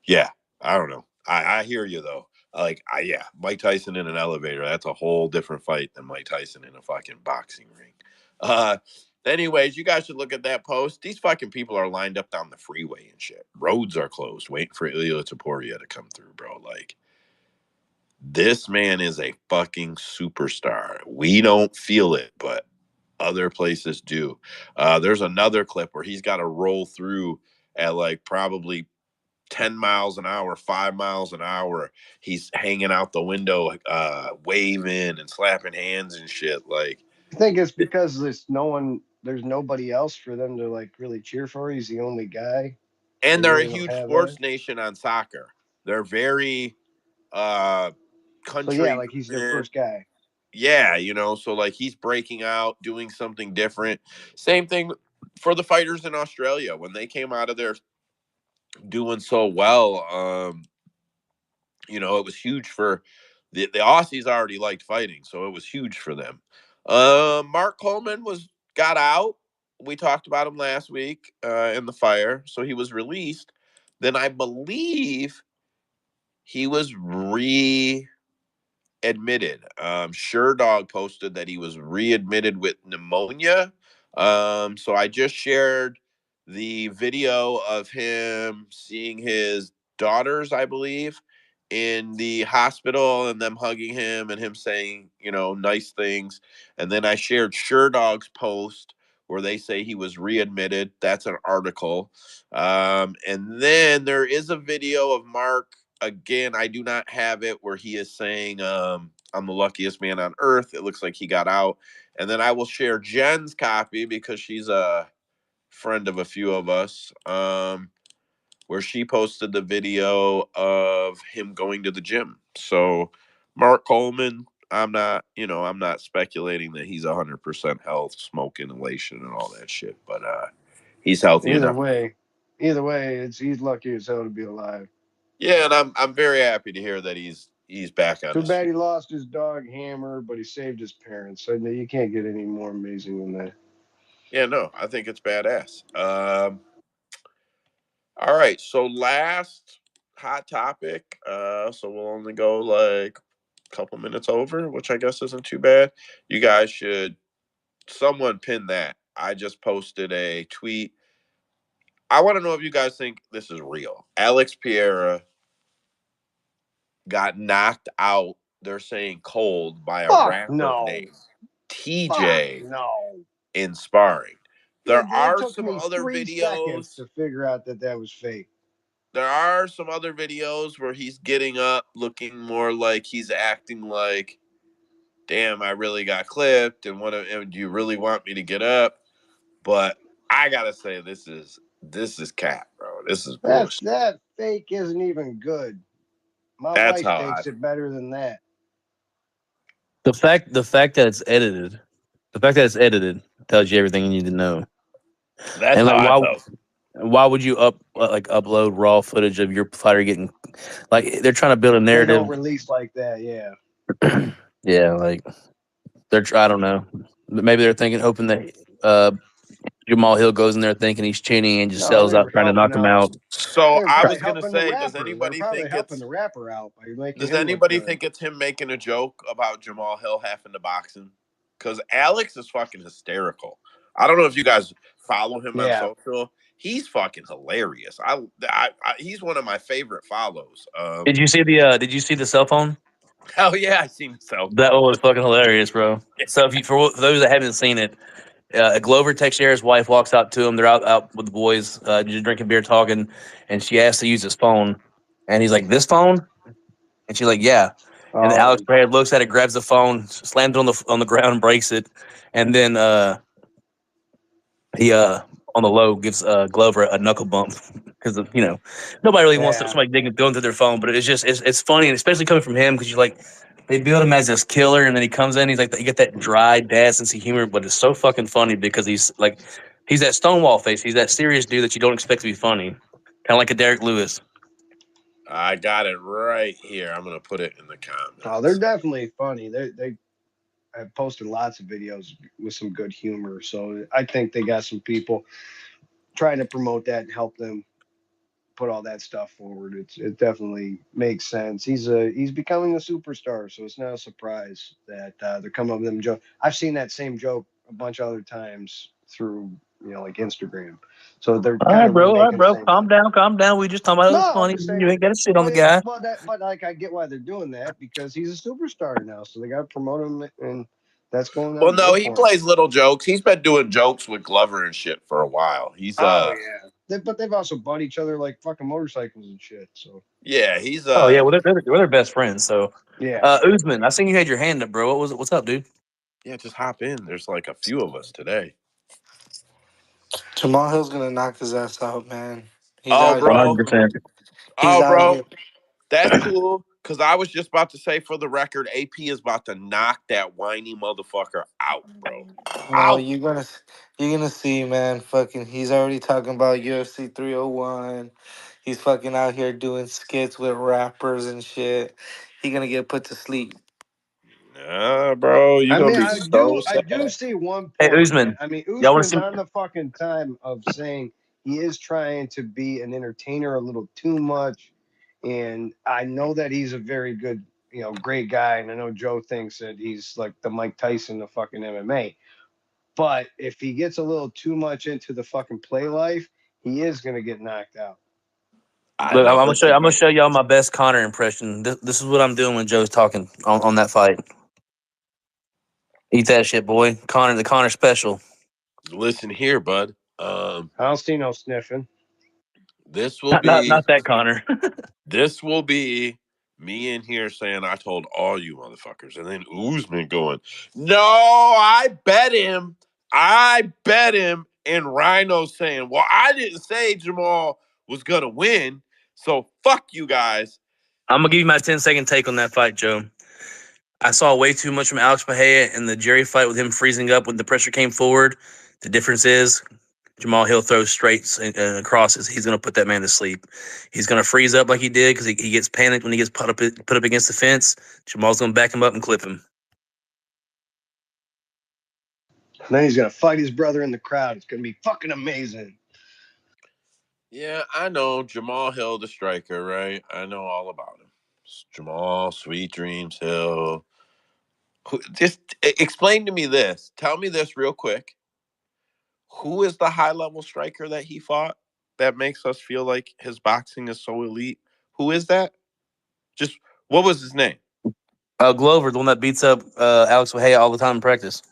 A: yeah, I don't know. I hear you though. Like, yeah, Mike Tyson in an elevator. That's a whole different fight than Mike Tyson in a fucking boxing ring. Uh, anyways, you guys should look at that post. These fucking people are lined up down the freeway and shit. Roads are closed, waiting for Ilia Taporia to come through, bro. Like, this man is a fucking superstar. We don't feel it, but other places do. There's another clip where he's got to roll through at like probably 10 miles an hour, 5 miles an hour. He's hanging out the window, waving and slapping hands and shit. Like,
D: I think it's because there's nobody else for them to like really cheer for. He's the only guy.
A: and
D: They
A: they're a
D: really don't
A: huge
D: have
A: sports
D: that.
A: nation on soccer. They're very
D: So yeah,
A: country
D: like he's their
A: driven.
D: first guy.
A: Yeah, so like he's breaking out, doing something different. Same thing for the fighters in Australia when they came out of there doing so well. It was huge for the Aussies already liked fighting, so it was huge for them. Mark Coleman got out. We talked about him last week in the fire, so he was released. Then I believe he was readmitted. Sure Dog posted that he was readmitted with pneumonia. So I just shared the video of him seeing his daughters, I believe, in the hospital and them hugging him and him saying, nice things. And then I shared Sure Dog's post where they say he was readmitted. That's an article. And then there is a video of Mark. Again, I do not have it where he is saying, I'm the luckiest man on earth. It looks like he got out. And then I will share Jen's copy because she's a friend of a few of us, where she posted the video of him going to the gym. So Mark Coleman, I'm not speculating that he's 100% health, smoke inhalation and all that shit, but he's healthy
D: Either
A: enough.
D: way, he's lucky as hell to be alive.
A: Yeah, and I'm very happy to hear that he's back on
D: Too
A: his
D: bad
A: feet.
D: he lost his dog Hammer, but he saved his parents. So you can't get any more amazing than that.
A: Yeah, no, I think it's badass. All right, so last hot topic. So we'll only go like a couple minutes over, which I guess isn't too bad. You guys should someone pin that. I just posted a tweet. I want to know if you guys think this is real. Alex Pereira got knocked out, they're saying cold, by a
D: Fuck
A: rapper
D: no.
A: named
D: Fuck
A: TJ
D: no.
A: in sparring. There
D: It
A: are
D: took
A: some
D: me
A: other
D: 3 seconds
A: videos.
D: to figure out that was fake.
A: There are some other videos where he's getting up looking more like he's acting like, damn, I really got clipped and do you really want me to get up? But I gotta say this is cap, bro. This is bullshit.
D: That fake isn't even good. My
A: That's
D: wife
A: how
D: fakes it better than that.
B: The fact that it's edited, tells you everything you need to know.
A: that's
B: And
A: how
B: like,
A: I felt.
B: why would you upload raw footage of your fighter getting, like, they're trying to build a
D: They don't
B: narrative?
D: release like that, yeah.
B: Yeah, like I don't know. Maybe they're hoping that Jamal Hill goes in there thinking he's chinny and just
D: No,
B: sells
D: they
B: out
D: were
B: trying to
D: helping
B: knock him
D: out.
B: out.
A: So
D: They were
A: I
D: probably
A: was gonna
D: helping the
A: say, does
D: rapper. They were
A: anybody
D: probably
A: think
D: helping
A: it's
D: the rapper out by making
A: does
D: him look
A: anybody
D: good.
A: think it's him making a joke about Jamal Hill having to box him? Because Alex is fucking hysterical. I don't know if you guys follow him on
D: Yeah.
A: social. He's fucking hilarious. He's one of my favorite follows.
B: Did you see the cell phone?
A: Hell yeah, I seen his cell
B: That
A: phone.
B: was fucking hilarious, bro. So for those that haven't seen it, Glover Teixeira's wife walks out to him. They're out with the boys, just drinking beer, talking, and she asks to use his phone, and he's like, "This phone?" And she's like, "Yeah." And then
D: Oh,
B: Alex Pereira looks at it, grabs the phone, slams it on the ground, and breaks it, and then he on the low gives Glover a knuckle bump because nobody really wants
D: yeah.
B: somebody going through their phone, but it's funny, and especially coming from him because you like. They build him as this killer, and then he comes in. He's like, you get that dry dad sense of humor, but it's so fucking funny because he's that Stonewall face. He's that serious dude that you don't expect to be funny, kind of like a Derek Lewis.
A: I got it right here. I'm gonna put it in the
D: Oh, they're
A: comments.
D: definitely funny. They have posted lots of videos with some good humor. So I think they got some people trying to promote that and help them put all that stuff forward. It definitely makes sense. He's becoming a superstar, so it's not a surprise that they're coming up with them joke. I've seen that same joke a bunch of other times through like Instagram. So they're kind of
B: All right,
D: remaking the
B: bro,
D: same thing.
B: calm down. We just talking about it was
D: No, I'm
B: funny.
D: just
B: You
D: saying.
B: ain't got to shit on the guy.
D: But like I get why they're doing that because he's a superstar now, so they got to promote him, and that's going
A: Well,
D: on
A: no,
D: good
A: he
D: for him.
A: plays little jokes. He's been doing jokes with Glover and shit for a while. He's
D: Oh yeah. But they've also bought each other like fucking motorcycles and shit. So
A: Yeah, he's
B: Oh yeah, well they're best friends. So,
D: yeah,
B: Usman, I seen you had your hand up, bro. What was it? What's up, dude?
A: yeah, just hop in. There's like a few of us today.
C: Jamal Hill's gonna knock his ass out, man. He's
A: Oh,
C: out here.
B: 100%.
C: He's
A: Oh,
C: out
A: bro,
C: here.
A: that's cool. Cause I was just about to say, for the record, AP is about to knock that whiny motherfucker out, bro.
C: No,
A: Out.
C: you're gonna see, man. Fucking, he's already talking about UFC 301. He's fucking out here doing skits with rappers and shit. He gonna get put to sleep.
A: Nah, bro, you
D: I
A: gonna
D: mean,
A: be so
D: I do
A: sad.
D: see one
B: Hey,
D: point, man.
B: Usman,
D: I mean,
B: y'all want to
D: Usman's
B: see?
D: on the fucking time of saying he is trying to be an entertainer a little too much, and I know that he's a very good, great guy, and I know Joe thinks that he's like the Mike Tyson of fucking MMA. But if he gets a little too much into the fucking play life, he is gonna get knocked out.
A: I
B: Look, I'm
A: know.
B: gonna show you.
A: Listen,
B: I'm gonna show y'all my best Connor impression. This is what I'm doing when Joe's talking on that fight. Eat that shit, boy. Connor, the Connor special.
A: listen here, bud.
D: I don't see no sniffing.
A: This will
B: Not not
A: be
B: not that Connor.
A: this will be me in here saying I told all you motherfuckers, and then Usman going, "No, I bet him. I bet him." And Rhino saying, "Well, I didn't say Jamal was gonna win, so fuck you guys."
B: I'm gonna give you my 10-second take on that fight, Joe. I saw way too much from Alex Mejia in the Jerry fight with him freezing up when the pressure came forward. The difference is Jamal Hill throws straights and crosses. He's going to put that man to sleep. He's going to freeze up like he did because he gets panicked when he gets put up against the fence. Jamal's going to back him up and clip him.
D: And then he's gonna fight his brother in the crowd. It's gonna be fucking amazing.
A: Yeah, I know Jamal Hill, the striker, right? I know all about him. Jamal, Sweet Dreams Hill. Just explain to me this. Tell me this real quick. Who is the high level striker that he fought that makes us feel like his boxing is so elite? Who is that? Just what was his name?
B: Glover, the one that beats up Alex Mejia all the time in practice.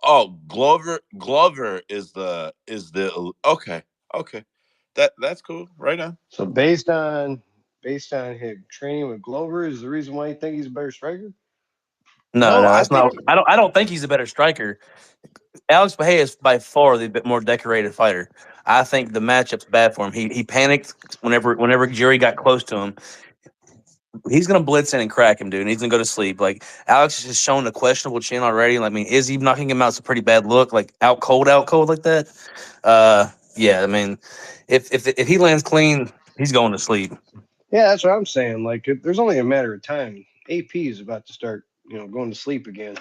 A: Oh, Glover. Glover is the okay. Okay. That's cool. Right on.
D: So based on him training with Glover is the reason why you think he's a better striker?
B: No,
A: No,
B: no,
A: I
B: that's not.
A: think
B: I don't think he's a better striker. Alex Mejia is by far the bit more decorated fighter. I think the matchup's bad for him. He panicked whenever Jerry got close to him. He's gonna blitz in and crack him, dude. And he's gonna go to sleep. Like Alex has shown a questionable chin already. Like, I mean, is he knocking him out? It's a pretty bad look. Like out cold like that. Yeah. I mean, if he lands clean, he's going to sleep.
D: Yeah, that's what I'm saying. Like, there's only a matter of time. AP is about to start, going to sleep again.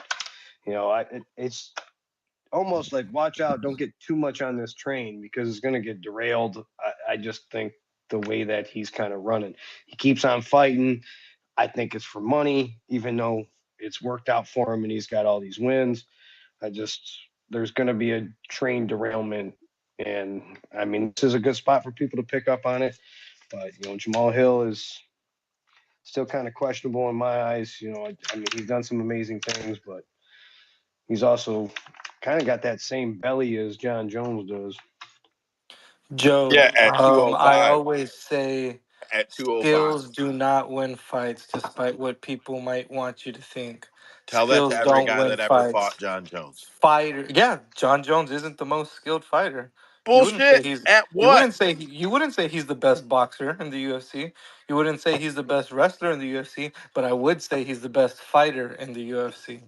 D: It's almost like watch out, don't get too much on this train because it's gonna get derailed. I just think the way that he's kind of running, he keeps on fighting. I think it's for money, even though it's worked out for him and he's got all these wins. There's going to be a train derailment. And I mean, this is a good spot for people to pick up on it. But, Jamal Hill is still kind of questionable in my eyes. I mean, he's done some amazing things, but he's also kind of got that same belly as John Jones does.
C: Joe,
A: yeah, at
C: I
A: 205.
C: always say
A: At 205.
C: skills do not win fights, despite what people might want you to think.
A: Tell that to
C: Skills
A: every
C: don't
A: guy
C: win
A: that ever
C: fights.
A: fought John Jones.
C: Fighter, yeah, John Jones isn't the most skilled fighter. You wouldn't say
A: Bullshit.
C: he's.
A: At
C: You
A: what?
C: wouldn't say you wouldn't say he's the best boxer in the UFC. You wouldn't say he's the best wrestler in the UFC. But I would say he's the best fighter in the UFC.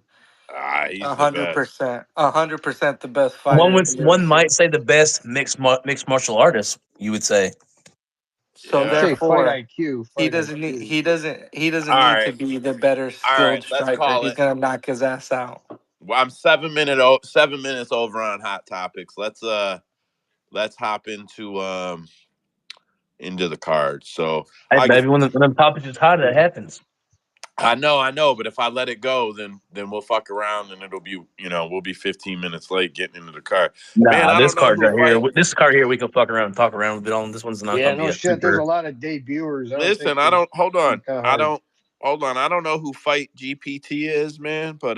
A: Ah, he's
C: A
A: the
C: hundred
A: best.
C: percent, 100% the best
B: One
C: fighter in
B: would
C: the
B: one
C: UFC.
B: might say the best mixed martial artist. You would say.
C: So
D: I'd
A: Yeah.
D: say fight
C: therefore,
D: IQ,
C: he
D: fight
C: doesn't need
D: IQ.
C: he doesn't
A: All
C: need to
A: right.
C: be the better
A: All right.
C: skilled
A: Let's
C: striker.
A: call
C: He's
A: it.
C: gonna knock his ass out.
A: Well, I'm 7 minutes over on hot topics. Let's hop into the card. So
B: Hey,
A: I guess
B: baby, when the topic is hot, it happens.
A: I know, but if I let it go, then we'll fuck around and it'll be we'll be 15 minutes late getting into the car. Man,
B: Nah,
A: I
B: this
A: don't know
B: card
A: who
B: right here.
A: fight.
B: This card here, we can fuck around and talk around a bit on. This one's not
D: Yeah,
B: going to be
D: no
B: a
D: shit. There's a
B: super.
D: lot of debuters. I don't think
A: Listen, I
D: it's
A: don't hold
D: gonna be
A: on.
D: kind of
A: I
D: hard.
A: don't hold on. I don't know who fight GPT is, man, but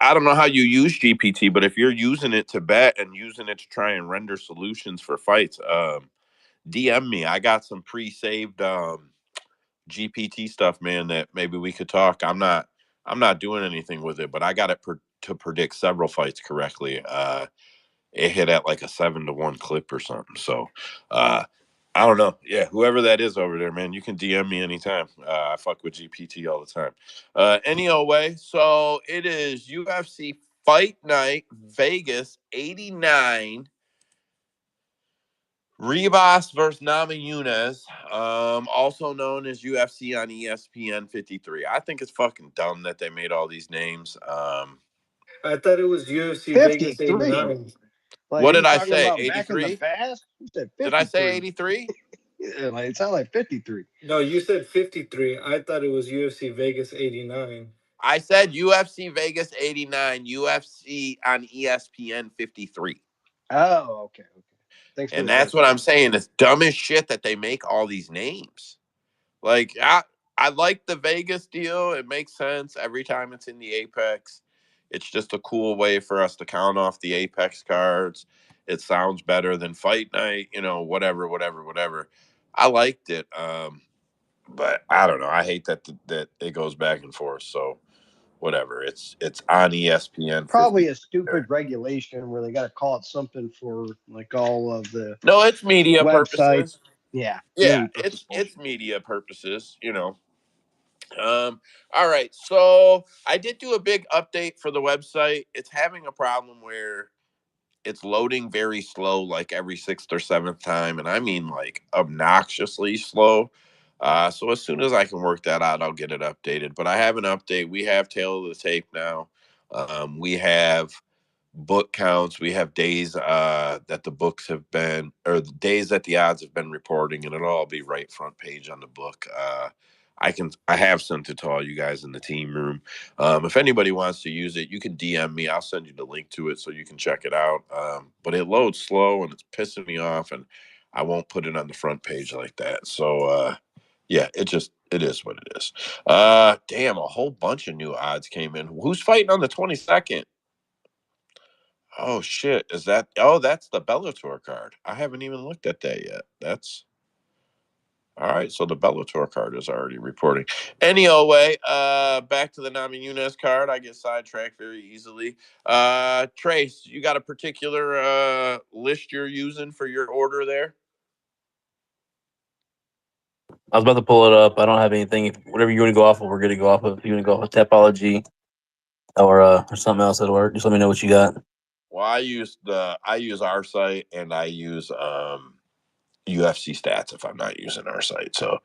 A: I don't know how you use GPT, but if you're using it to bet and using it to try and render solutions for fights, DM me. I got some pre-saved GPT stuff, man, that maybe we could talk. I'm not doing anything with it, but I got it to predict several fights correctly. It hit at like a 7-1 clip or something. So I don't know. Yeah, whoever that is over there, man, you can DM me anytime. I fuck with GPT all the time. Anyway, so it is UFC Fight Night Vegas 89. Ribas versus NAMAJUNAS, also known as UFC on ESPN 53. I think it's fucking dumb that they made all these names.
C: I thought it was UFC Vegas
D: 53.
C: 89.
D: Like,
A: What
D: are you
A: did I
D: talking
A: say?
D: about back in the
A: 83?
D: past? You said
A: Did I say
D: 53.
A: 83?
D: Yeah, like, it sounded like 53.
C: No, you said 53. I thought it was UFC Vegas 89.
A: I said UFC Vegas 89, UFC on ESPN 53.
D: Oh, okay. Thanks for
A: And
D: the
A: that's what I'm
D: clarification.
A: saying. It's dumb as shit that they make all these names. Like I like the Vegas deal. It makes sense every time it's in the Apex. It's just a cool way for us to count off the Apex cards. It sounds better than Fight Night, whatever. I liked it. But I don't know. I hate that it goes back and forth. So whatever. It's on ESPN 50.
D: Probably a stupid regulation where they got to call it something for like all of the
A: No, it's media
D: websites.
A: purposes.
D: Yeah,
A: Yeah,
D: media purpose
A: it's
D: bullshit.
A: media purposes. All right. So I did do a big update for the website. It's having a problem where it's loading very slow, like every sixth or seventh time, and I mean like obnoxiously slow. So as soon as I can work that out, I'll get it updated. But I have an update. We have tail of the tape now. We have book counts. We have days that the books have been, or the days that the odds have been reporting, and it'll all be right front page on the book. I have sent it to all you guys in the team room. If anybody wants to use it, you can DM me. I'll send you the link to it so you can check it out. But it loads slow and it's pissing me off, and I won't put it on the front page like that. So yeah, it is what it is. Damn, a whole bunch of new odds came in. Who's fighting on the 22nd? Oh shit! Is that? Oh, that's the Bellator card. I haven't even looked at that yet. That's all right. So the Bellator card is already reporting. Anyway, back to the NAMAJUNAS card. I get sidetracked very easily. Trace, you got a particular list you're using for your order there?
B: I was about to pull it up. I don't have anything. Whatever you want to go off of, we're going to go off of. If you want to go off of Tapology or something else that'll work, just let me know what you got.
A: Well, I use our site and I use UFC stats if I'm not using our site. So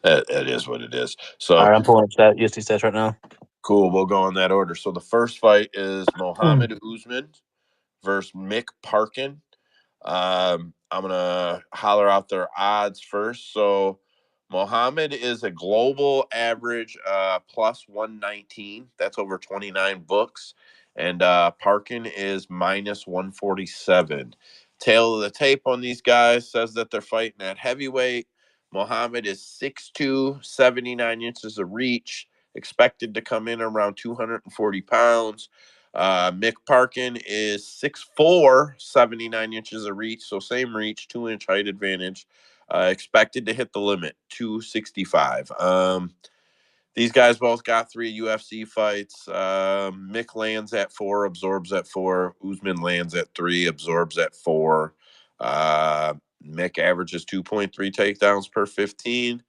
A: that is what it is.
B: All
A: So
B: right, I'm pulling up USD stats right now.
A: cool. We'll go in that order. So the first fight is Mohammed Usman versus Mick Parkin. I'm gonna holler out their odds first. So Mohammed is a global average plus 119. That's over 29 books. And Parkin is minus 147. Tail of the tape on these guys says that they're fighting at heavyweight. Mohammed is 6'2, 79 inches of reach, expected to come in around 240 pounds. Mick Parkin is 6'4", 79 inches of reach, so same reach, 2-inch height advantage. Expected to hit the limit, 265. These guys both got 3 UFC fights. Mick lands at 4, absorbs at 4. Usman lands at 3, absorbs at 4. Uh, Mick averages 2.3 takedowns per 15.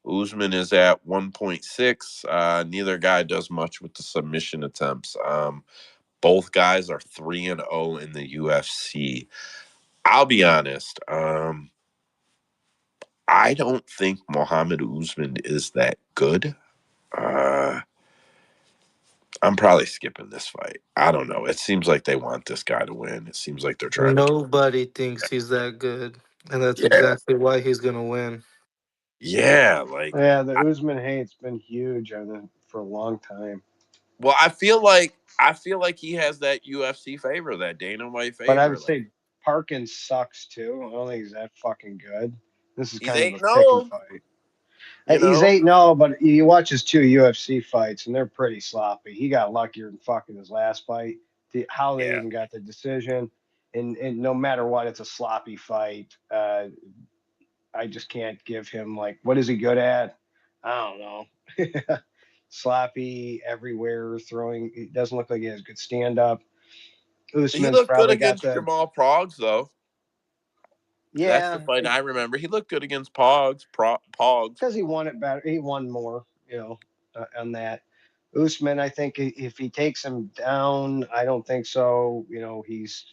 A: Usman is at 1.6. Neither guy does much with the submission attempts. Both guys are 3-0 in the UFC. I'll be honest. I don't think Mohammed Usman is that good. I'm probably skipping this fight. I don't know. It seems like they want this guy to win. It seems like they're trying to.
C: Nobody thinks he's that good. And that's
A: Yeah,
C: exactly why he's going to win.
A: yeah. Like,
D: Yeah, the Usman hate's been huge on it for a long time.
A: well, I feel like he has that UFC favor, that Dana White
D: But I
A: favor.
D: would
A: Like,
D: say Parkin sucks too. I don't think he's that fucking good. This is
A: he's
D: kind of
A: eight
D: a
A: and
D: pick and
A: zero.
D: fight.
A: You
D: He's
A: know?
D: 8-0, but you watch his 2 UFC fights, and they're pretty sloppy. He got luckier than fucking his last fight. How they
A: Yeah.
D: even got the decision, and no matter what, it's a sloppy fight. I just can't give him like what is he good at? I don't know. Sloppy everywhere, throwing. It doesn't look like he has good stand up.
A: He
D: Usman's
A: looked good
D: probably got
A: against
D: the
A: Jamal Pogs, though. That's the
D: yeah,
A: fight I remember. He looked good against Pogs.
D: because he won it better. He won more, on that. Usman, I think if he takes him down, I don't think so. He's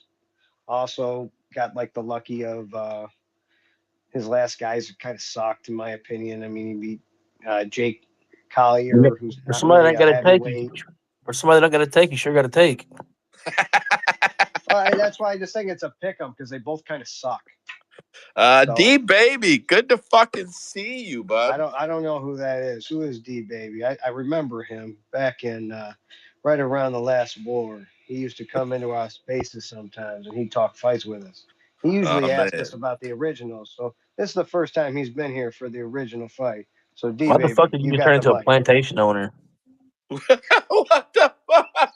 D: also got like the lucky of his last guys kind of sucked, in my opinion. I mean, he beat Jake Collier, who's
B: For
D: not
B: somebody
D: really
B: that
D: a
B: got to take,
D: heavyweight.
B: for somebody that got to take, you sure got to take.
D: That's why I just think it's a pick 'em because they both kind of suck. So
A: D baby, good to fucking see you,
D: I
A: bud.
D: don't know who that is. Who is D Baby? I remember him back in right around the last war. He used to come into our spaces sometimes and he'd talk fights with us. He
A: Oh
D: usually asked us
A: man.
D: about the originals. So this is the first time he's been here for the original fight. So D
B: Why the fuck
D: Baby,
B: did you
D: you
B: just
D: got
B: turn
D: the
B: into a
D: mic.
B: plantation owner?
A: What the fuck?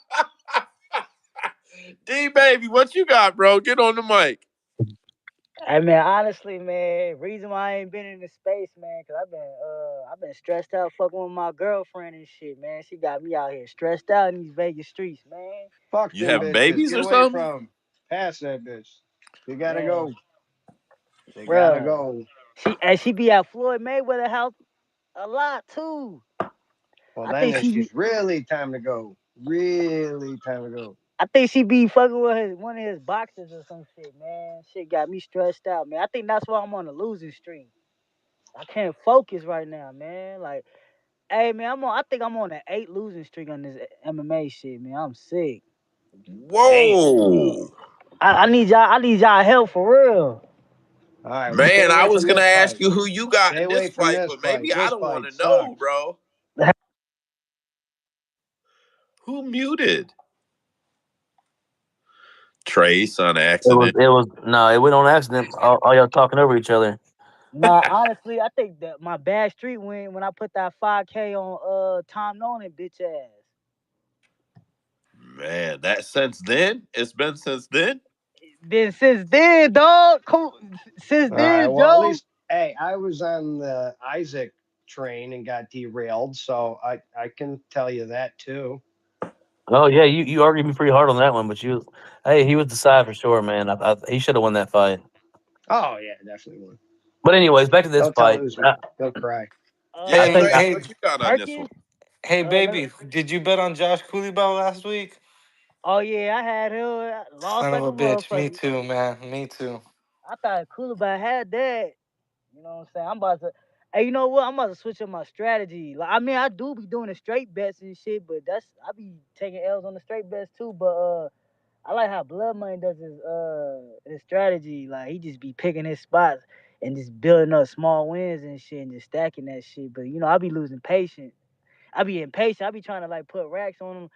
A: D baby, what you got, bro? Get on the mic.
E: Hey man, honestly, man, reason why I ain't been in the space, man, cause I've been stressed out fucking with my girlfriend and shit, man. She got me out here stressed out in these Vegas streets, man.
D: Fuck
A: You
D: them
A: have
D: bitches.
A: babies
D: Get
A: or
D: away
A: something?
D: from 'em. Pass that bitch. They gotta
E: Man,
D: go. They gotta
E: bruh.
D: go.
E: She be at Floyd Mayweather house a lot too.
D: Well,
E: I
D: then
E: think she
D: she's
E: be
D: really time to go. Really time to go.
E: I think she be fucking with one of his boxers or some shit, man. Shit got me stressed out, man. I think that's why I'm on a losing streak. I can't focus right now, man. Like, hey man, I think I'm on an 8 losing streak on this MMA shit, man. I'm sick.
D: Damn.
A: Whoa.
E: I need y'all help for real.
D: All right. Well, stay
A: Man, I
D: away
A: was
D: from
A: gonna
D: this
A: ask
D: fight.
A: you who you got
D: Stay
A: in this
D: away from
A: fight,
D: this
A: but
D: fight.
A: maybe I
D: This
A: don't want
D: fight
A: to know,
D: sucks.
A: bro. Who muted? Trace on accident.
B: It was no, it went on accident. All y'all talking over each other.
E: Nah, honestly, I think that my bad streak win when I put that 5K on Tom Nolan bitch ass.
A: Man, that since then? It's been since then?
E: Then since then, dog, cool. Since
D: All right.
E: then,
D: Well, at
E: Joe.
D: least, hey, I was on the Isaac train and got derailed, so I can tell you that too.
B: Oh yeah, you argued me pretty hard on that one, but hey, he was the side for sure, man. He should have won that fight.
D: Oh yeah, definitely one.
B: But anyways, back to this
D: Don't tell
B: fight.
D: Usman. He'll cry.
A: Yeah,
B: I
C: Hey,
B: think
A: Trace,
C: hey,
A: what you got on this one?
E: Perkins.
C: hey,
E: Let me.
C: baby, did you bet on Josh Cooleybout last week?
E: Oh yeah, I had him. Lost
C: Son of
E: like a
C: a bitch. Me
E: motherfucker.
C: too, man. Me too.
E: I thought Coolabah had that. You know what I'm saying? I'm about to. Hey, you know what? I'm about to switch up my strategy. Like, I mean, I do be doing the straight bets and shit, but I be taking L's on the straight bets too. But I like how Blood Money does his strategy. Like he just be picking his spots and just building up small wins and shit and just stacking that shit. But I be losing patience. I be impatient. I be trying to like put racks on them,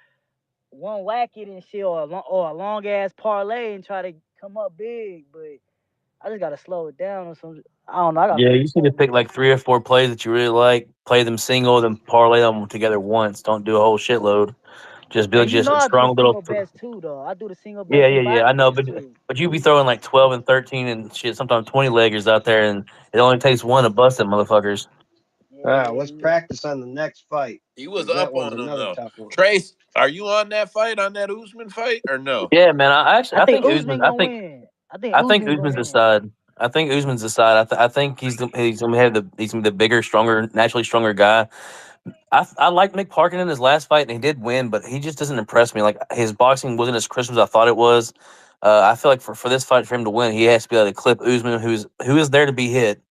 E: one whack it and shit, or a long ass parlay and try to come up big. But I just gotta slow it down or something. I don't know. I gotta
B: yeah, you
E: figure
B: just need to
E: something.
B: pick like 3 or 4 plays that you really like, play them single, then parlay them together once. Don't do a whole shitload. Just
E: Hey,
B: build just a
E: I do the
B: strong little.
E: single bets too, though. I do the single
B: Yeah,
E: bets
B: yeah,
E: and
B: yeah. I
E: boxing
B: know,
E: and
B: but
E: shit.
B: you be throwing like 12 and 13 and shit. Sometimes 20 leggers out there, and it only takes one to bust them motherfuckers.
E: Yeah, yeah,
D: Let's
E: yeah.
D: practice on the next fight
A: He was
D: because that
A: up
D: one's
A: on him
D: another
A: though.
D: tough one.
A: Trace, are you on that fight, on that Usman fight, or no?
B: Yeah, man.
E: I
B: I
E: think
B: think Usman.
E: Usman gonna win.
B: I think
E: Usman gonna
B: Usman's the
E: win.
B: side. I think Usman's the side. I think he's gonna have he's gonna be the bigger, stronger, naturally stronger guy. I like Mick Parkin in his last fight, and he did win, but he just doesn't impress me. Like his boxing wasn't as crisp as I thought it was. I feel like for this fight for him to win, he has to be able to clip Usman, who is there to be hit.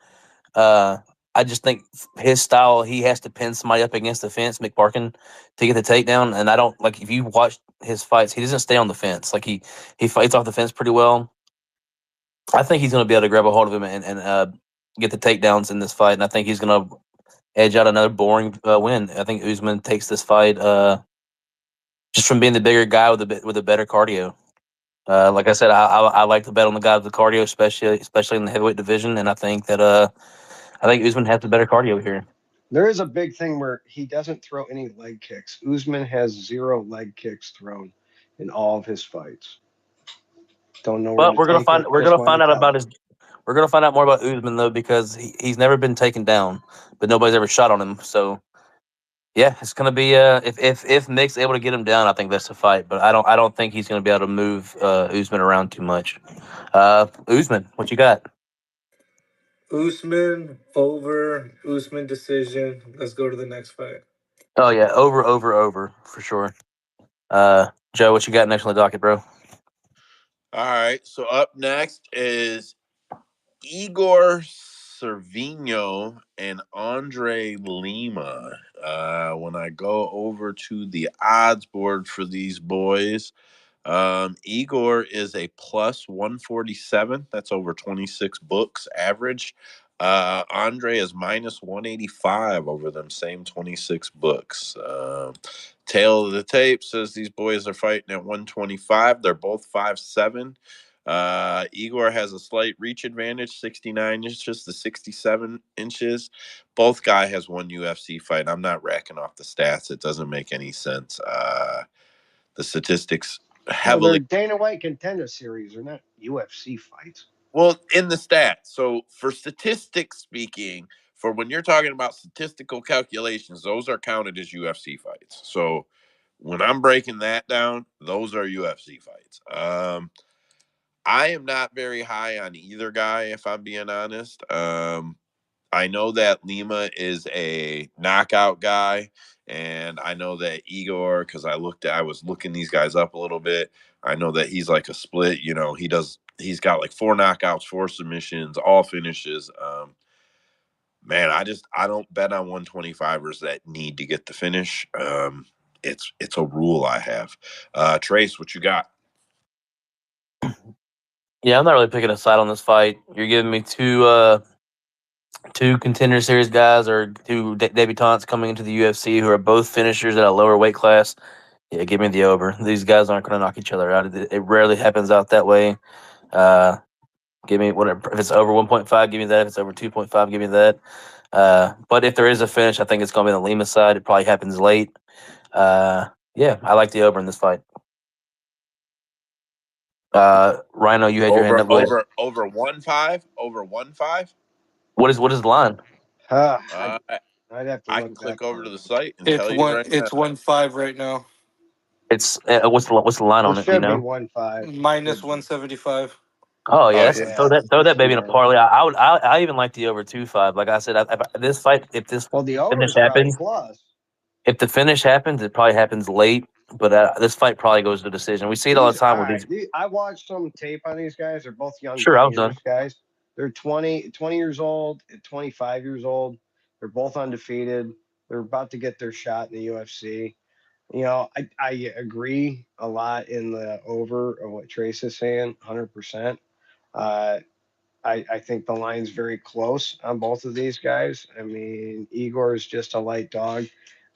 B: Uh, I just think his style, he has to pin somebody up against the fence, McParkin, to get the takedown. And I don't like if you watch his fights, he doesn't stay on the fence. Like he fights off the fence pretty well. I think he's going to be able to grab a hold of him and get the takedowns in this fight. And I think he's going to edge out another boring win. I think Usman takes this fight just from being the bigger guy with a better cardio. Like I said, I like to bet on the guy with the cardio, especially in the heavyweight division. And I think Usman has the better cardio here.
D: There is a big thing where he doesn't throw any leg kicks. Usman has 0 leg kicks thrown in all of his fights. Don't know where
B: Well,
D: to take it.
B: we're
D: Just
B: gonna
D: wanted
B: find
D: to
B: out
D: tell
B: about
D: you.
B: his. We're gonna find out more about Usman though because he's never been taken down, but nobody's ever shot on him. So yeah, it's gonna be if Mick's able to get him down, I think that's a fight. But I don't think he's gonna be able to move Usman around too much. Usman, what you got?
C: Usman over. Usman decision. Let's go to the next fight.
B: Oh yeah, over for sure. Joe, what you got next on the docket, bro?
A: All right. So up next is Igor Cervino and Andre Lima. When I go over to the odds board for these boys, Igor is a plus 147. That's over 26 books average. Andre is minus 185 over them same 26 books. Tail of the tape says these boys are fighting at 125. They're both 5'7". Igor has a slight reach advantage, 69 inches to 67 inches. Both guy has one UFC fight. I'm not racking off the stats. It doesn't make any sense. The statistics
D: Well, they're
A: heavily
D: Dana White Contender Series. They're not UFC fights.
A: well in the stats. So for statistics speaking, for when you're talking about statistical calculations, those are counted as UFC fights. So when I'm breaking that down, those are UFC fights. I am not very high on either guy, if I'm being honest. I know that Lima is a knockout guy, and I know that Igor, because I was looking these guys up a little bit. I know that he's like a split. He's got like 4 knockouts, 4 submissions, all finishes. Man, I don't bet on 125ers that need to get the finish. It's a rule I have. Trace, what you got?
B: Yeah, I'm not really picking a side on this fight. You're giving me two contender series guys or two debutantes coming into the UFC who are both finishers at a lower weight class. Yeah, give me the over. These guys aren't going to knock each other out. It rarely happens out that way. Uh, give me whatever. If it's over 1.5, give me that. If it's over 2.5, give me that. But if there is a finish, I think it's going to be on the Lima side. It probably happens late. Yeah, I like the over in this fight. Rhino, you had your hand
A: Over
B: up. Go ahead.
A: over 1.5 over 1.5.
B: What is the line?
D: Uh,
A: Uh,
D: I'd, I'd have to
A: I can
D: look that
A: click over
D: part
A: to the
D: up.
A: site and
C: It's
A: tell you
C: one.
A: right now.
C: It's 1-5 right now.
B: It's what's the line
D: It
B: on it? Do you
D: should be
B: know?
D: 1-5.
C: Minus
D: Should be.
C: 175.
B: Oh yeah,
A: Oh
B: that's,
A: yeah,
D: Yeah,
B: throw
D: it's
B: that baby in a
D: smart.
B: parlay. I even like the over 2.5. Like I said, this fight, if this
D: Well, the over
B: finish
D: is probably
B: happens,
D: plus.
B: if the finish happens, it probably happens late. But this fight probably goes to decision. We see it all the
D: These,
B: time
D: all
B: with
D: right.
B: these.
D: I watched some tape on these guys. They're both young
B: Sure, I was done.
D: Danish guys. They're 20 years old, 25 years old. They're both undefeated. They're about to get their shot in the UFC. I agree a lot in the over of what Trace is saying, 100%. Uh, I think the line's very close on both of these guys. I mean, Igor is just a light dog.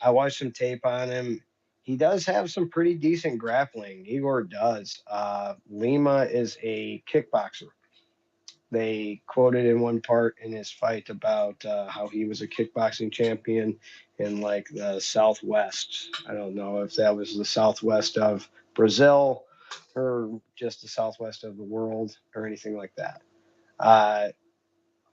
D: I watched some tape on him. He does have some pretty decent grappling. Igor does. Lima is a kickboxer. They quoted in one part in his fight about how he was a kickboxing champion in like the Southwest. I don't know if that was the Southwest of Brazil or just the Southwest of the world or anything like that. Uh,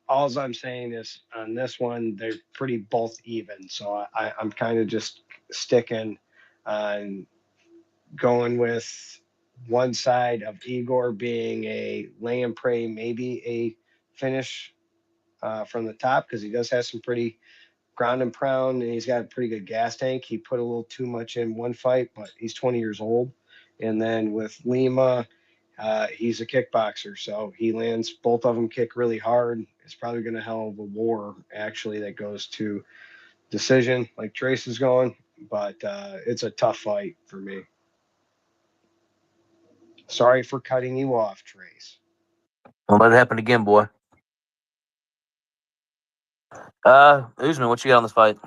D: all I'm saying is on this one, they're pretty both even. So I'm kind of just sticking on going with one side of Igor being a lay and pray, maybe a finish from the top because he does have some pretty ground and pound and he's got a pretty good gas tank. He put a little too much in one fight, but he's 20 years old. And then with Lima, he's a kickboxer, so he lands both of them kick really hard. It's probably going to hell of a war actually that goes to decision like Trace is going, but it's a tough fight for me. Sorry for cutting you off, Trace.
B: Don't let it happen again, boy. Usman, what you got on this fight?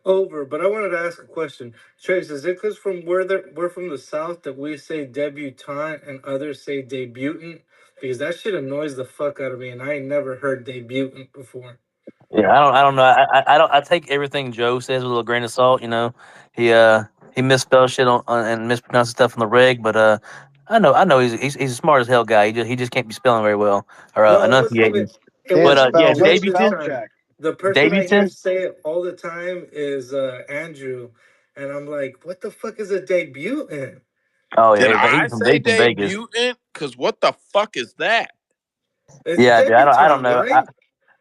C: Over, but I wanted to ask a question. Trace, is it because we're from the South that we say debutante and others say debutant? Because that shit annoys the fuck out of me, and I ain't never heard debutant before.
B: Yeah, I don't know. I don't. I take everything Joe says with a little grain of salt. You know, he misspells shit on and mispronounces stuff on the reg, but I know he's a smart as hell guy. He just can't be spelling very well or
F: No,
B: enunciating.
F: it
D: Can't
B: But
F: wasn't
B: yeah,
D: spell.
F: Joe
D: Good
F: this
D: spell
B: debutant,
F: time.
D: check.
F: The person I hear
B: debutant.
F: say it all the time is Andrew, and I'm like, what the fuck is a debutant?
B: Oh
A: Did
B: yeah,
A: I say
B: he's from Vegas.
A: debutant? Because what the fuck is that?
F: It's
B: Yeah, dude, I don't
F: debutante,
B: know.
F: right?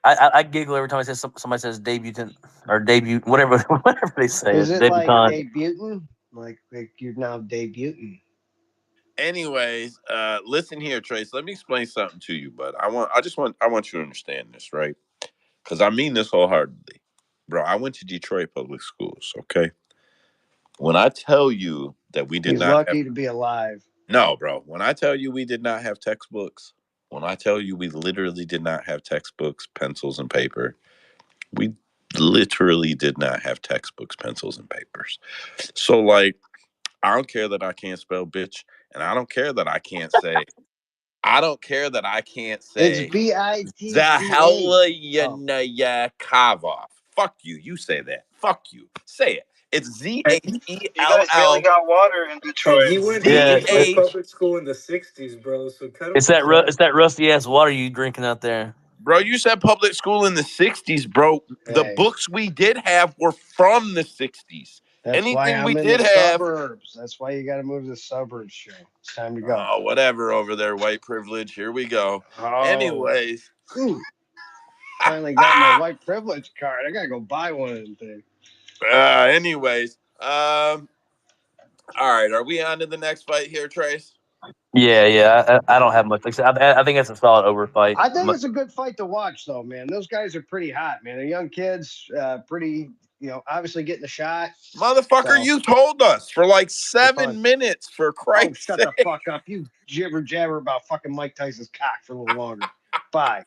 B: I giggle every time I say somebody says debutant or debut, whatever whatever they say.
D: Is
B: It's
D: it like
B: debutante.
D: debuting? Like you're now debuting?
A: Anyways, listen here, Trace. Let me explain something to you, bud. I want you to understand this, right? Because I mean this wholeheartedly, bro. I went to Detroit public schools. Okay, when I tell you that we did
D: He's
A: not have
D: lucky to be alive.
A: no, bro. When I tell you we did not have textbooks, when I tell you we literally did not have textbooks, pencils, and paper, we literally did not have textbooks, pencils, and papers. So, like, I don't care that I can't spell bitch, and I don't care that I can't
D: It's
A: say
D: bitch. Oh,
A: Zahalayakavov. Fuck you. You say that. Fuck you. Say it. It's Z
F: And,
A: H E
G: You
A: L
G: guys barely
A: L
G: got water in
F: and
G: Detroit.
F: he went to
B: Yeah,
F: Detroit
A: Z-H.
F: public school in the '60s, bro. So cut him some
B: it's
F: slack.
B: that rusty ass water you drinking out there.
A: Bro, you said public school in the 60s, bro. The
D: hey,
A: books we did have were from the 60s.
D: that's why
A: Anything we
D: I'm in the
A: did have,
D: suburbs. That's why you got to move to the suburbs, Joe. It's time to go.
A: oh, whatever over there, white privilege. Here we go.
D: Oh,
A: Anyways,
D: whew, finally got my white privilege card. I gotta go buy one of them things.
A: anyways, all right. Are we on to the next fight here, Trace?
B: Yeah. I don't have much. Like I said, I think that's a solid overfight.
D: I think it's a good fight to watch, though, man. Those guys are pretty hot, man. They're young kids, pretty, obviously getting a shot.
A: Motherfucker,
D: So
A: you told us for like
D: it's fun.
A: 7 minutes, for
D: Oh,
A: Christ's
D: shut the
A: sake.
D: fuck up. You jibber jabber about fucking Mike Tyson's cock for a little longer. Bye.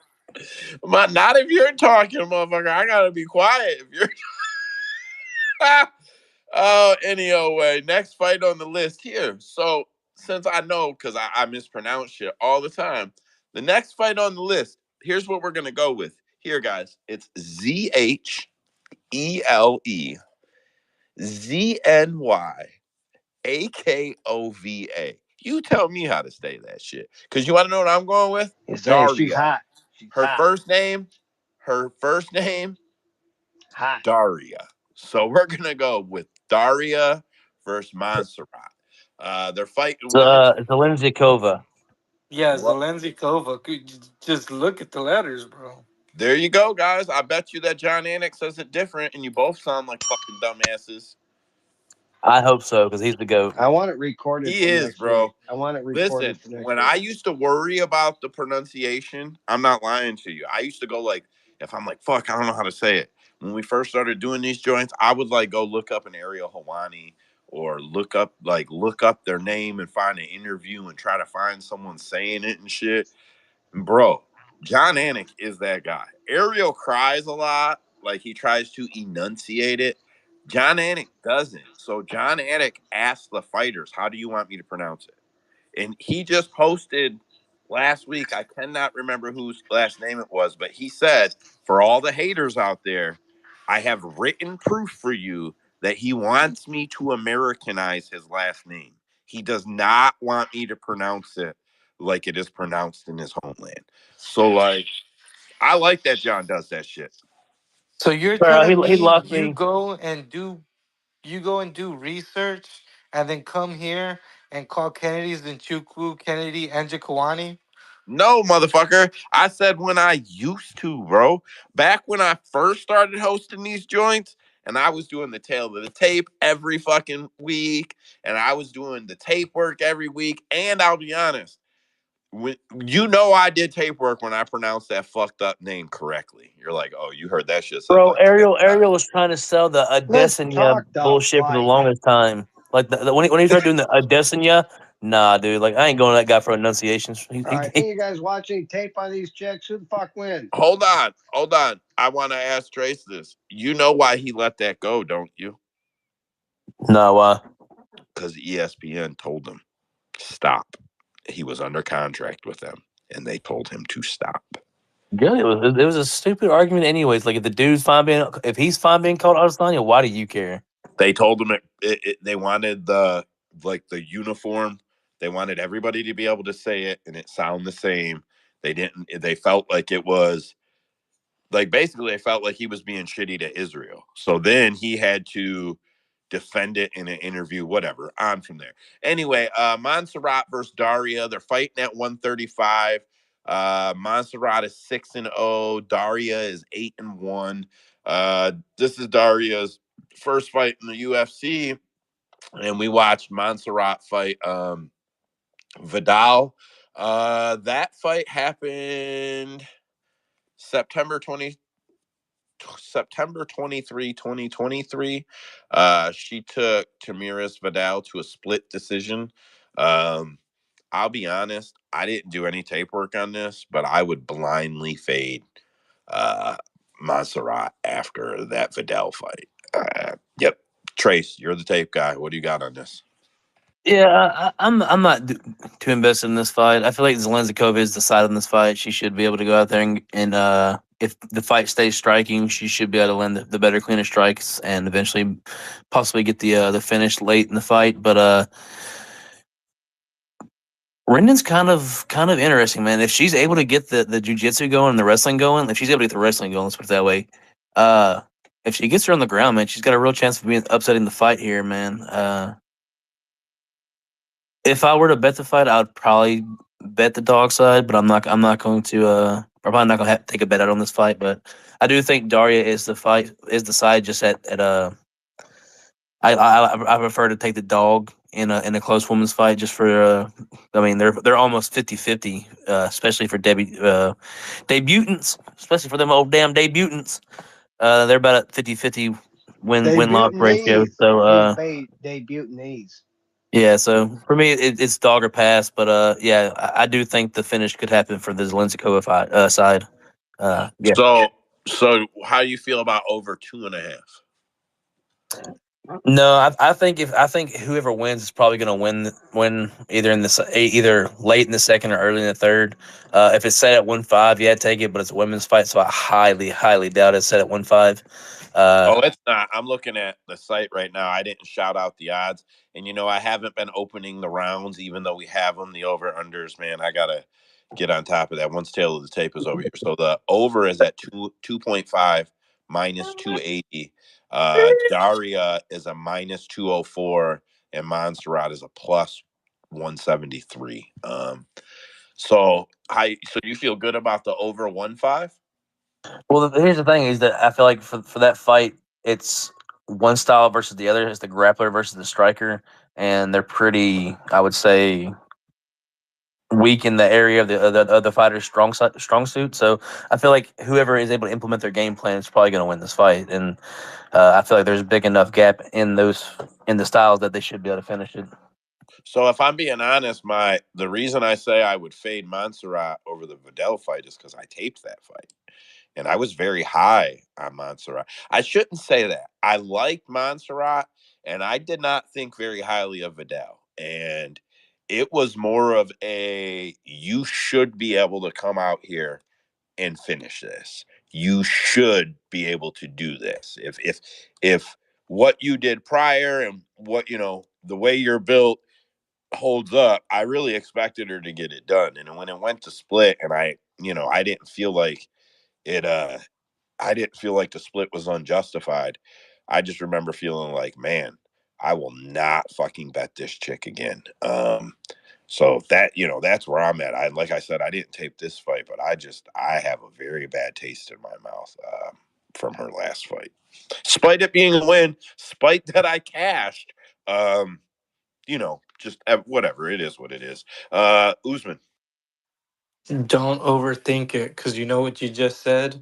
A: Not if you're talking, motherfucker. I gotta be quiet if you're. Oh, any old way. Next fight on the list here. So, since I know, because I mispronounce shit all the time, the next fight on the list, here's what we're going to go with. Here, guys, it's ZHELEZNYAKOVA. You tell me how to say that shit. Because you want to know what I'm going with?
D: You say she
A: Daria.
D: hot. She's
A: Her
D: hot.
A: first name, her first name,
D: Hot.
A: Daria. So we're gonna go with Daria versus Montserrat. They're fighting women.
B: it's a Lindsay Kova.
F: Yeah,
A: What?
F: Zelensky Kova. Just look at the letters, bro.
A: There you go, guys. I bet you that John Anik says it different, and you both sound like fucking dumbasses.
B: I hope so because he's the goat.
D: I want it recorded
A: He
D: for
A: is,
D: next week.
A: bro.
D: I want it recorded
A: Listen,
D: for next
A: when
D: week.
A: I used to worry about the pronunciation, I'm not lying to you. I used to go like, if I'm like, fuck, I don't know how to say it. When we first started doing these joints, I would like go look up an Ariel Hawani or look up their name and find an interview and try to find someone saying it and shit. Bro, John Anik is that guy. Ariel cries a lot, like he tries to enunciate it. John Anik doesn't. So John Anik asked the fighters, how do you want me to pronounce it? And he just posted last week. I cannot remember whose last name it was, but he said, for all the haters out there, I have written proof for you that he wants me to Americanize his last name. He does not want me to pronounce it like it is pronounced in his homeland. So, like, I like that John does that shit.
F: So you're
B: Bro,
F: telling
B: he
F: me
B: lost me.
F: you go and do research and then come here and call Kennedy's Nchukwu, Kennedy, and Jakawani?
A: No, motherfucker. I said when I used to, bro. Back when I first started hosting these joints and I was doing the tail of the tape every fucking week and I was doing the tape work every week. And I'll be honest, when, I did tape work when I pronounced that fucked up name correctly. You're like, oh, you heard that shit said
B: Bro,
A: like 10
B: Ariel
A: times.
B: was trying to sell the
D: Let's
B: Adesanya
D: talk the
B: bullshit for the
D: fight.
B: longest time. Like when he started doing the Adesanya, nah, dude. Like I ain't going to that guy for enunciations.
D: All right, any of you guys watch any tape on these chicks? Who the fuck wins?
A: Hold on. Hold on. I want to ask Trace this. You know why he let that go, don't you?
B: No,
A: Because ESPN told him stop. He was under contract with them and they told him to stop.
B: Good. It was a stupid argument, anyways. Like if he's fine being called Adesanya, why do you care?
A: They told him they wanted the uniform. They wanted everybody to be able to say it and it sound the same. They didn't. They felt like it was like basically they felt like he was being shitty to Israel. So then he had to defend it in an interview, whatever. On from there. Anyway, Montserrat versus Daria. They're fighting at 135. Montserrat is 6-0. Daria is 8-1. This is Daria's first fight in the UFC, and we watched Montserrat fight Vidal. That fight happened September 20, September 23, 2023. She took Tamiris Vidal to a split decision. Um, I'll be honest, I didn't do any tape work on this, but I would blindly fade uh, Montserrat after that Vidal fight. Yep. Trace, you're the tape guy. What do you got on this?
B: Yeah, I'm not too invested in this fight. I feel like Zelenskova is the side in this fight. She should be able to go out there and if the fight stays striking, she should be able to land the better, cleaner strikes and eventually possibly get the finish late in the fight. But Rendon's kind of interesting, man. If she's able to get the jujitsu going and the wrestling going, if she's able to get the wrestling going, let's put it that way. Uh, if she gets her on the ground, man, she's got a real chance of being upsetting the fight here, man. If I were to bet the fight, I would probably bet the dog side, but I'm not going to. I'm probably not going to have to take a bet out on this fight, but I do think Daria is the side just at. I prefer to take the dog in a close women's fight just for. I mean, they're almost 50-50, especially for debutants, especially for them old damn debutants. They're about at 50-50 win loss ratio.
D: Debutanese.
B: So
D: You debutanese.
B: yeah, so for me, it's dog or pass, but yeah, I do think the finish could happen for the Zelenskova side. Yeah,
A: So how do you feel about over 2.5?
B: no, I think whoever wins is probably going to win either either late in the second or early in the third. If it's set at 1-5, yeah, take it, but it's a women's fight, so I highly doubt it's set at 1-5.
A: Oh, it's not. I'm looking at the site right now. I didn't shout out the odds. And, I haven't been opening the rounds, even though we have them, the over unders, man. I got to get on top of that once tail of the tape is over here. So the over is at 2.5 minus 280. Daria is a minus 204, and Montserrat is a plus 173. So you feel good about the over 1.5?
B: Well, here's the thing: is that I feel like for that fight, it's one style versus the other. It's the grappler versus the striker, and they're pretty, I would say, weak in the area of the fighter's strong suit. So I feel like whoever is able to implement their game plan is probably going to win this fight. And I feel like there's a big enough gap in the styles that they should be able to finish it.
A: So if I'm being honest, the reason I say I would fade Montserrat over the Vidal fight is because I taped that fight. And I was very high on Montserrat. I shouldn't say that. I liked Montserrat, and I did not think very highly of Vidal. And it was more of you should be able to come out here and finish this. You should be able to do this. If what you did prior and what the way you're built holds up, I really expected her to get it done. And when it went to split, and I didn't feel like it. I didn't feel like the split was unjustified. I just remember feeling like, man, I will not fucking bet this chick again. So that's where I'm at. Like I said, I didn't tape this fight, but I have a very bad taste in my mouth from her last fight. Spite it being a win, spite that I cashed. Just whatever. It is what it is. Usman.
F: Don't overthink it, because you know what you just said?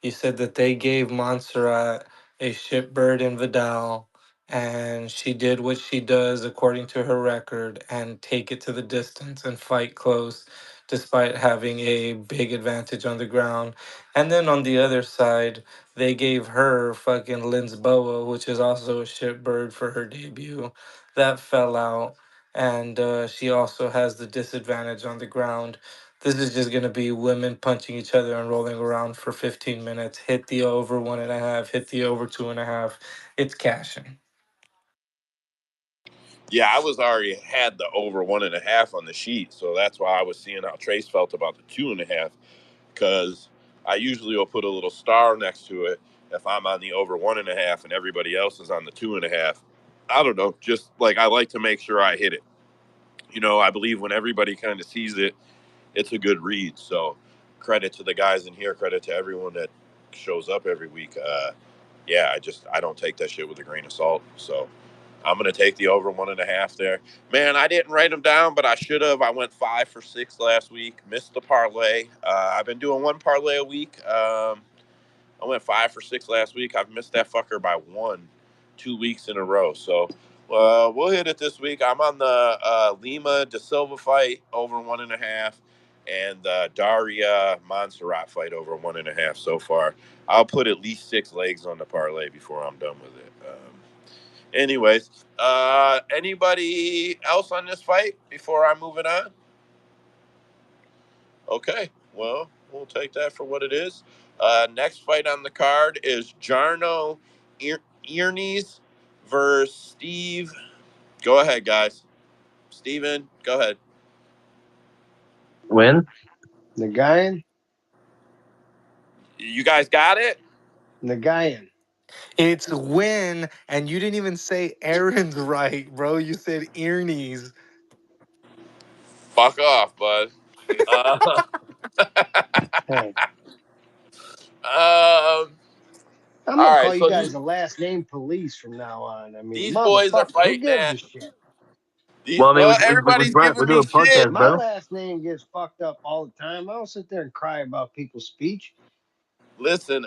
F: You said that they gave Montserrat a shitbird in Vidal, and she did what she does according to her record and take it to the distance and fight close despite having a big advantage on the ground. And then on the other side, they gave her fucking Linsboa, which is also a shitbird for her debut. That fell out. And she also has the disadvantage on the ground. This is just going to be women punching each other and rolling around for 15 minutes. Hit the over 1.5, hit the over 2.5. It's cashing.
A: Yeah, I was already had the over 1.5 on the sheet, so that's why I was seeing how Trace felt about the 2.5, because I usually will put a little star next to it if I'm on the over 1.5 and everybody else is on the 2.5. I don't know, just like I like to make sure I hit it. I believe when everybody kind of sees it, it's a good read. So credit to the guys in here, credit to everyone that shows up every week. Yeah, I don't take that shit with a grain of salt. So I'm gonna take the over 1.5 there. Man, I didn't write them down, but I should have. I went 5 for 6 last week. Missed the parlay. I've been doing one parlay a week. I went 5 for 6 last week. I've missed that fucker by 2 weeks in a row. So we'll hit it this week. I'm on the Lima De Silva fight over 1.5, and Daria Montserrat fight over 1.5 so far. I'll put at least 6 legs on the parlay before I'm done with it. Anyways, anybody else on this fight before I move it on? Okay, well, we'll take that for what it is. Next fight on the card is Jarno Earnies versus Steve. Go ahead, guys. Steven, go ahead.
B: Win.
D: Nagayan?
A: You guys got it?
D: Nagayan.
F: It's win, and you didn't even say Aaron's right, bro. You said Earnies.
A: Fuck off, bud. Uh,
D: Hey,
A: um,
D: I'm
A: all
D: gonna
A: right,
D: call you
A: so
D: guys the last name police from now on. I mean,
A: these boys are
D: motherfucker, who
A: fighting
D: gives
A: at
D: a shit?
B: Well, I mean,
A: well, everybody's
B: we're
A: giving me
B: doing
A: shit.
B: podcast,
D: My
B: bro.
D: last name gets fucked up all the time. I don't sit there and cry about people's speech.
A: Listen,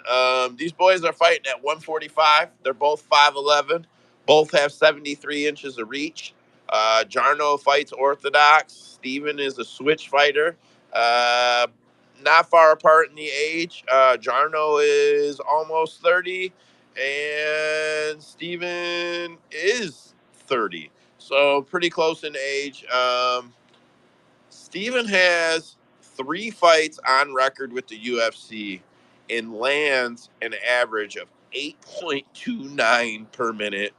A: these boys are fighting at 145. They're both 5'11. Both have 73 inches of reach. Jarno fights orthodox. Steven is a switch fighter. Uh, Not far apart in the age. Jarno is almost 30, and Steven is 30. So pretty close in age. Steven has 3 fights on record with the UFC and lands an average of 8.29 per minute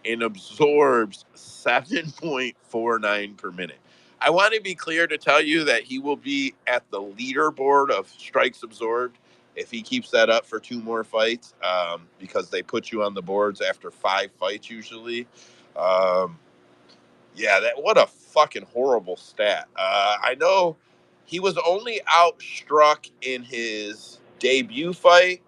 A: and absorbs 7.49 per minute. I want to be clear to tell you that he will be at the leaderboard of strikes absorbed if he keeps that up for 2 more fights, because they put you on the boards after 5 fights usually. Um, yeah, that what a fucking horrible stat. I know he was only outstruck in his debut fight.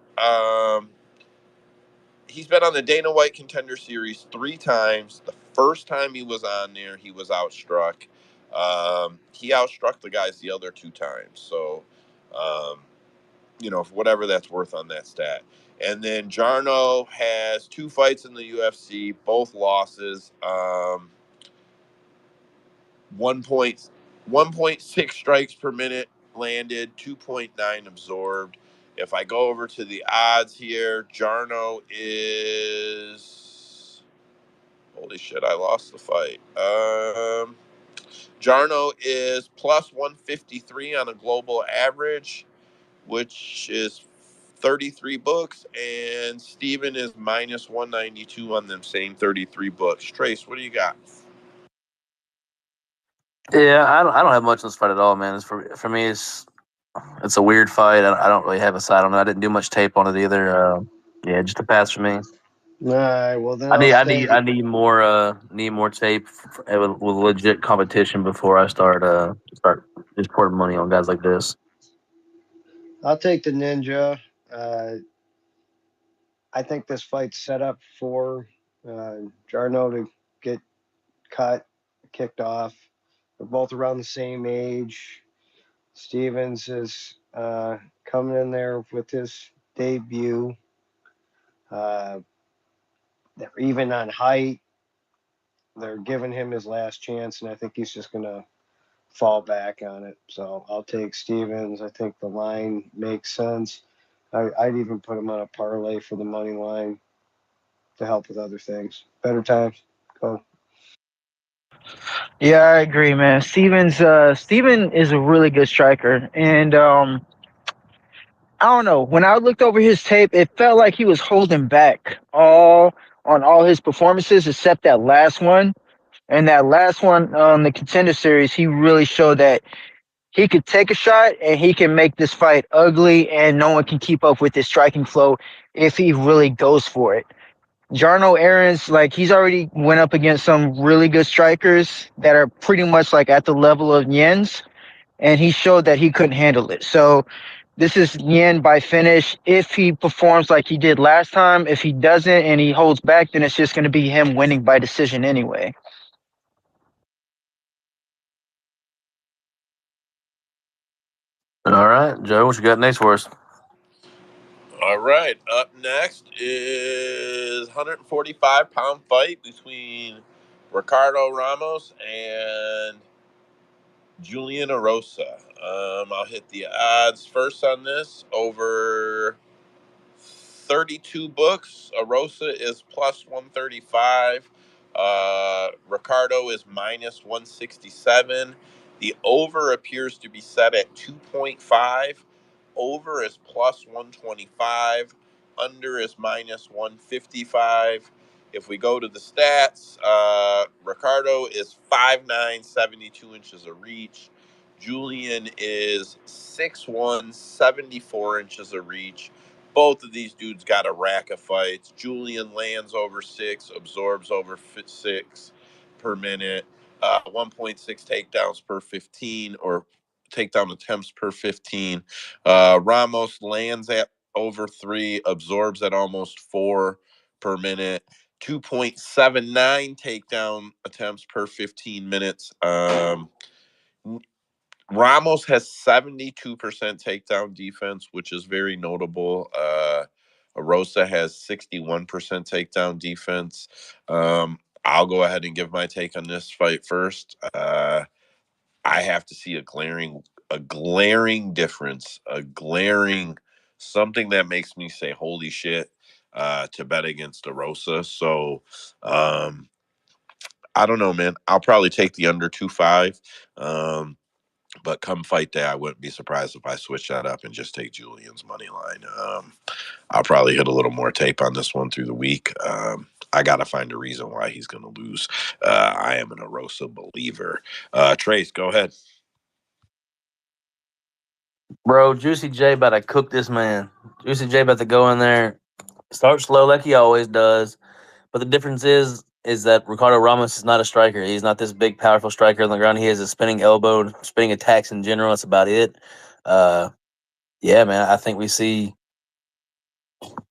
A: He's been on the Dana White Contender Series 3 times. The first time he was on there, he was outstruck. He outstruck the guys the other 2 times. So, um, for whatever that's worth on that stat. And then Jarno has 2 fights in the UFC, both losses. 1.6 strikes per minute landed, 2.9 absorbed. If I go over to the odds here, Jarno is holy shit, I lost the fight. Jarno is plus 153 on a global average, which is 33 books, and Steven is minus 192 on them same 33 books. Trace, what do you got?
B: Yeah, I don't have much on this fight at all, man. For me, it's a weird fight. I don't really have a side on it. I didn't do much tape on it either. Yeah, just a pass for me.
D: All right, well then I'll
B: I
D: stay.
B: need more tape with legit competition before I start just pouring money on guys like this.
D: I'll take the Ninja. Uh, I think this fight's set up for Jarno to get cut, kicked off. They're both around the same age. Stevens is coming in there with his debut. Uh, they're even on height. They're giving him his last chance, and I think he's just going to fall back on it. So I'll take Stevens. I think the line makes sense. I'd even put him on a parlay for the money line to help with other things. Better times. Go.
G: Yeah, I agree, man. Steven is a really good striker, and I don't know. When I looked over his tape, it felt like he was holding back all his performances except that last one. And that last one on the Contender Series, he really showed that he could take a shot and he can make this fight ugly, and no one can keep up with his striking flow if he really goes for it. Jarno Aaron's like he's already went up against some really good strikers that are pretty much like at the level of Yen's, and he showed that he couldn't handle it. So this is Yen by finish. If he performs like he did last time, if he doesn't and he holds back, then it's just going to be him winning by decision anyway.
B: All right, Joe, what you got next for us?
A: All right, up next is 145-pound fight between Ricardo Ramos and Julian Erosa. I'll hit the odds first on this. Over 32 books. Arosa is plus 135. Ricardo is minus 167. The over appears to be set at 2.5. Over is plus 125. Under is minus 155. If we go to the stats, Ricardo is 5'9", 72 inches of reach. Julian is 6'1", 74 inches of reach. Both of these dudes got a rack of fights. Julian lands over 6, absorbs over 6 per minute, 1.6 takedowns per 15, or takedown attempts per 15. Ramos lands at over 3, absorbs at almost 4 per minute. 2.79 takedown attempts per 15 minutes. Ramos has 72% takedown defense, which is very notable. Arosa has 61% takedown defense. I'll go ahead and give my take on this fight first. I have to see a glaring difference, something that makes me say, holy shit, to bet against Arosa. So, I don't know, man. I'll probably take the under 2.5. But come fight day, I wouldn't be surprised if I switch that up and just take Julian's money line. I'll probably hit a little more tape on this one through the week. I got to find a reason why he's going to lose. I am an Arosa believer. Trace, go ahead.
B: Bro, Juicy J about to cook this man. Juicy J about to go in there, start slow like he always does. But the difference is that Ricardo Ramos is not a striker. He's not this big, powerful striker on the ground. He has a spinning elbow, spinning attacks in general. That's about it. Yeah, man, I think we see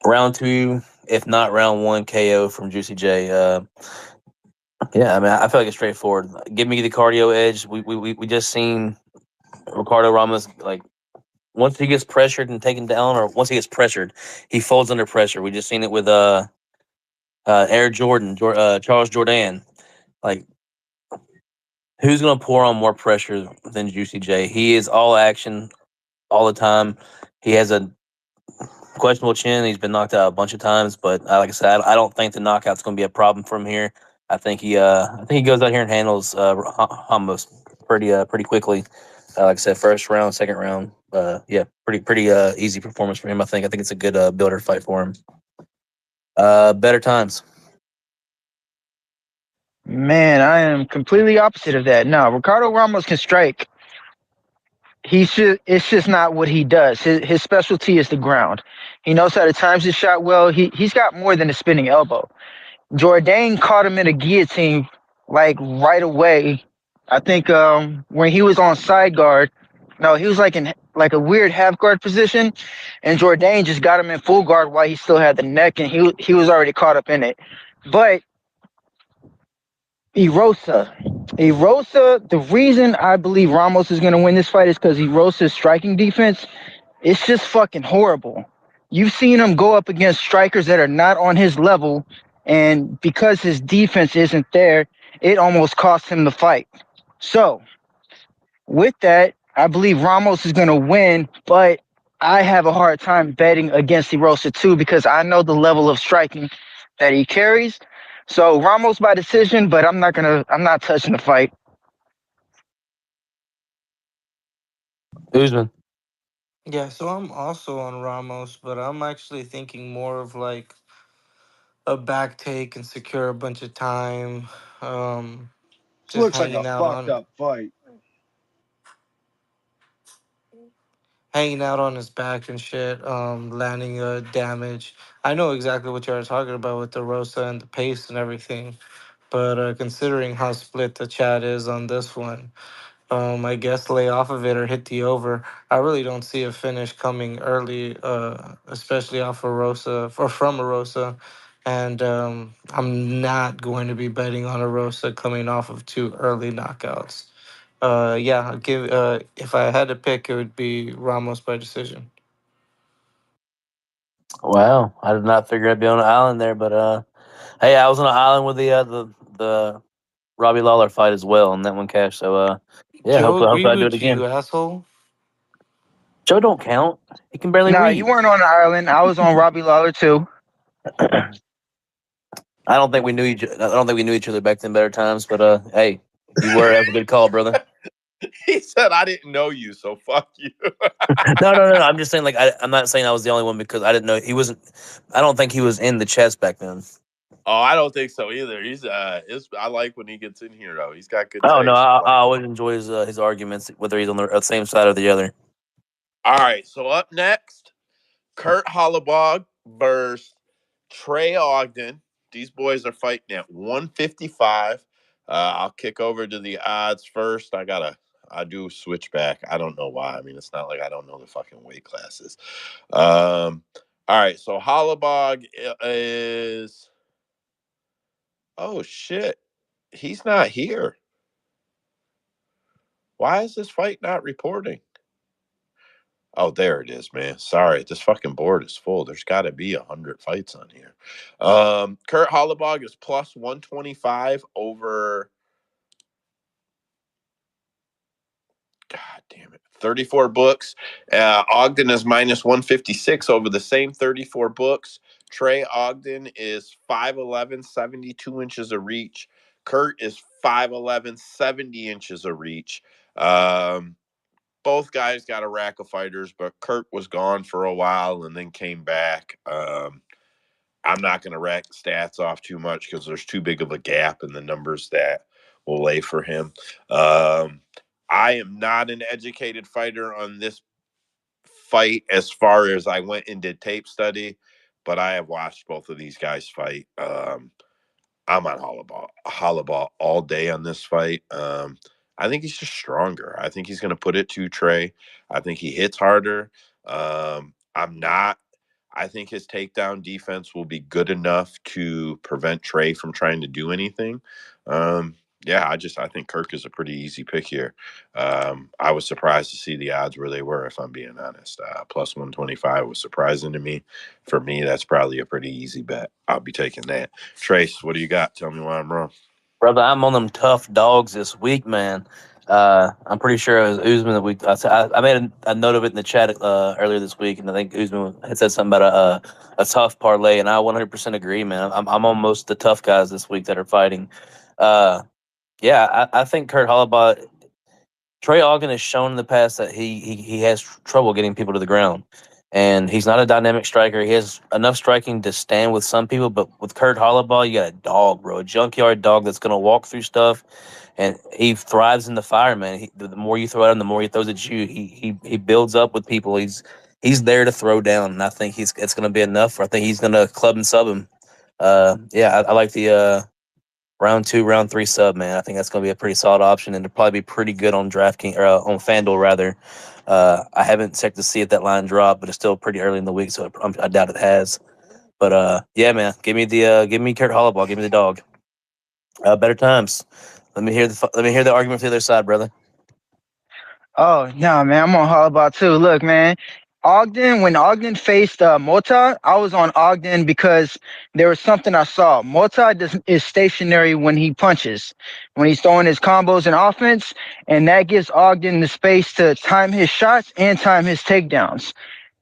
B: round 2, if not round 1, KO from Juicy J. Yeah, I mean, I feel like it's straightforward. Give me the cardio edge. We just seen Ricardo Ramos, like, once he gets pressured and taken down, or once he gets pressured, he folds under pressure. We just seen it with Air Jordan, Charles Jourdain. Like, who's going to pour on more pressure than Juicy J? He is all action all the time. He has a questionable chin. He's been knocked out a bunch of times, but like I said, I don't think the knockout's going to be a problem from here. I think he goes out here and handles Ramos pretty quickly. Like I said, first round, second round, yeah, pretty easy performance for him. I think it's a good builder fight for him. Better times.
G: Man, I am completely opposite of that. No, Ricardo Ramos can strike. It's just not what he does. His specialty is the ground. He knows how to time his shot well. He's got more than a spinning elbow. Jourdain caught him in a guillotine like right away. I think when he was on side guard, no, he was like in like a weird half guard position, and Jourdain just got him in full guard while he still had the neck, and he was already caught up in it. But Erosa, the reason I believe Ramos is going to win this fight is because Erosa's striking defense, it's just fucking horrible. You've seen him go up against strikers that are not on his level, and because his defense isn't there, it almost cost him the fight. So, with that, I believe Ramos is going to win, but I have a hard time betting against Erosa too because I know the level of striking that he carries. So Ramos by decision, but I'm not touching the fight.
B: Usman.
F: Yeah, so I'm also on Ramos, but I'm actually thinking more of like a back take and secure a bunch of time. Um,
D: This
F: just
D: looks like a
F: hanging out
D: fucked
F: on
D: up fight.
F: his back and shit, landing damage. I know exactly what you're talking about with the Rosa and the pace and everything, but considering how split the chat is on this one, I guess lay off of it or hit the over. I really don't see a finish coming early, especially off of Rosa or from a Rosa. And I'm not going to be betting on a Rosa coming off of two early knockouts. Yeah, I'll give. If I had to pick, it would be Ramos by decision.
B: Wow, I did not figure I'd be on an island there, but hey, I was on an island with the Robbie Lawler fight as well, and that one cashed. So yeah,
F: Joe
B: hopefully
F: agreed
B: I do it
F: with
B: again.
F: you, asshole.
B: Joe don't count. He can barely
G: Nah, you
B: read.
G: weren't on the island. I was on Robbie Lawler too.
B: I don't think we knew each. I don't think we knew each other back then. Better times, but hey, if you were, that's a good call, brother.
A: He said, "I didn't know you, so fuck you."
B: No. I'm just saying, like, I'm not saying I was the only one because I didn't know he wasn't. I don't think he was in the chess back then.
A: Oh, I don't think so either. I like when he gets in here though. He's got good
B: Oh no,
A: taste. I
B: I
A: like it.
B: always enjoy his arguments, whether he's on the same side or the other.
A: All right, so up next, Kurt Hollabog versus Trey Ogden. These boys are fighting at 155. I'll kick over to the odds first. I do switch back. I don't know why. I mean, it's not like I don't know the fucking weight classes. All right, so Hollabog is. Oh shit, he's not here. Why is this fight not reporting? Oh, there it is, man. Sorry, this fucking board is full. There's got to be 100 fights on here. Kurt Hollabog is plus 125 over. God damn it, 34 books. Ogden is minus 156 over the same 34 books. Trey Ogden is 5'11", 72 inches of reach. Kurt is 5'11", 70 inches of reach. Both guys got a rack of fighters, but Kurt was gone for a while and then came back. I'm not going to rack the stats off too much because there's too big of a gap in the numbers that will lay for him. I am not an educated fighter on this fight as far as I went and did tape study, but I have watched both of these guys fight. I'm on Hollaball all day on this fight. I think he's just stronger. I think he's going to put it to Trey. I think he hits harder. I'm not. I think his takedown defense will be good enough to prevent Trey from trying to do anything. Yeah, I think Kirk is a pretty easy pick here. I was surprised to see the odds where they were, if I'm being honest. Plus 125 was surprising to me. For me, that's probably a pretty easy bet. I'll be taking that. Trace, what do you got? Tell me why I'm wrong.
B: Brother, I'm on them tough dogs this week, man. I'm pretty sure it was Usman that I made a note of it in the chat earlier this week, and I think Usman had said something about a tough parlay, and I 100% agree, man. I'm on most of the tough guys this week that are fighting. Yeah, I think Kurt Hollabaugh, Trey Ogden has shown in the past that he has trouble getting people to the ground, and he's not a dynamic striker. He has enough striking to stand with some people, but with Kurt Hollabaugh, you got a dog, bro, a junkyard dog that's gonna walk through stuff, and he thrives in the fire, man. The more you throw at him, the more he throws at you. He builds up with people. He's there to throw down, and I think it's gonna be enough. I think he's gonna club and sub him. Yeah, I like the round 2, round 3 sub, man. I think that's going to be a pretty solid option, and it'll probably be pretty good on DraftKings or on FanDuel rather. I haven't checked to see if that line dropped, but it's still pretty early in the week, so I doubt it has. But yeah, man, give me Kurt Hollaball, give me the dog. Better times. Let me hear the argument for the other side, brother.
G: Oh no, man, I'm on Hollabaugh too. Look, man, when Ogden faced Mota, I was on Ogden because there was something I saw. Mota is stationary when he punches, when he's throwing his combos and offense, and that gives Ogden the space to time his shots and time his takedowns.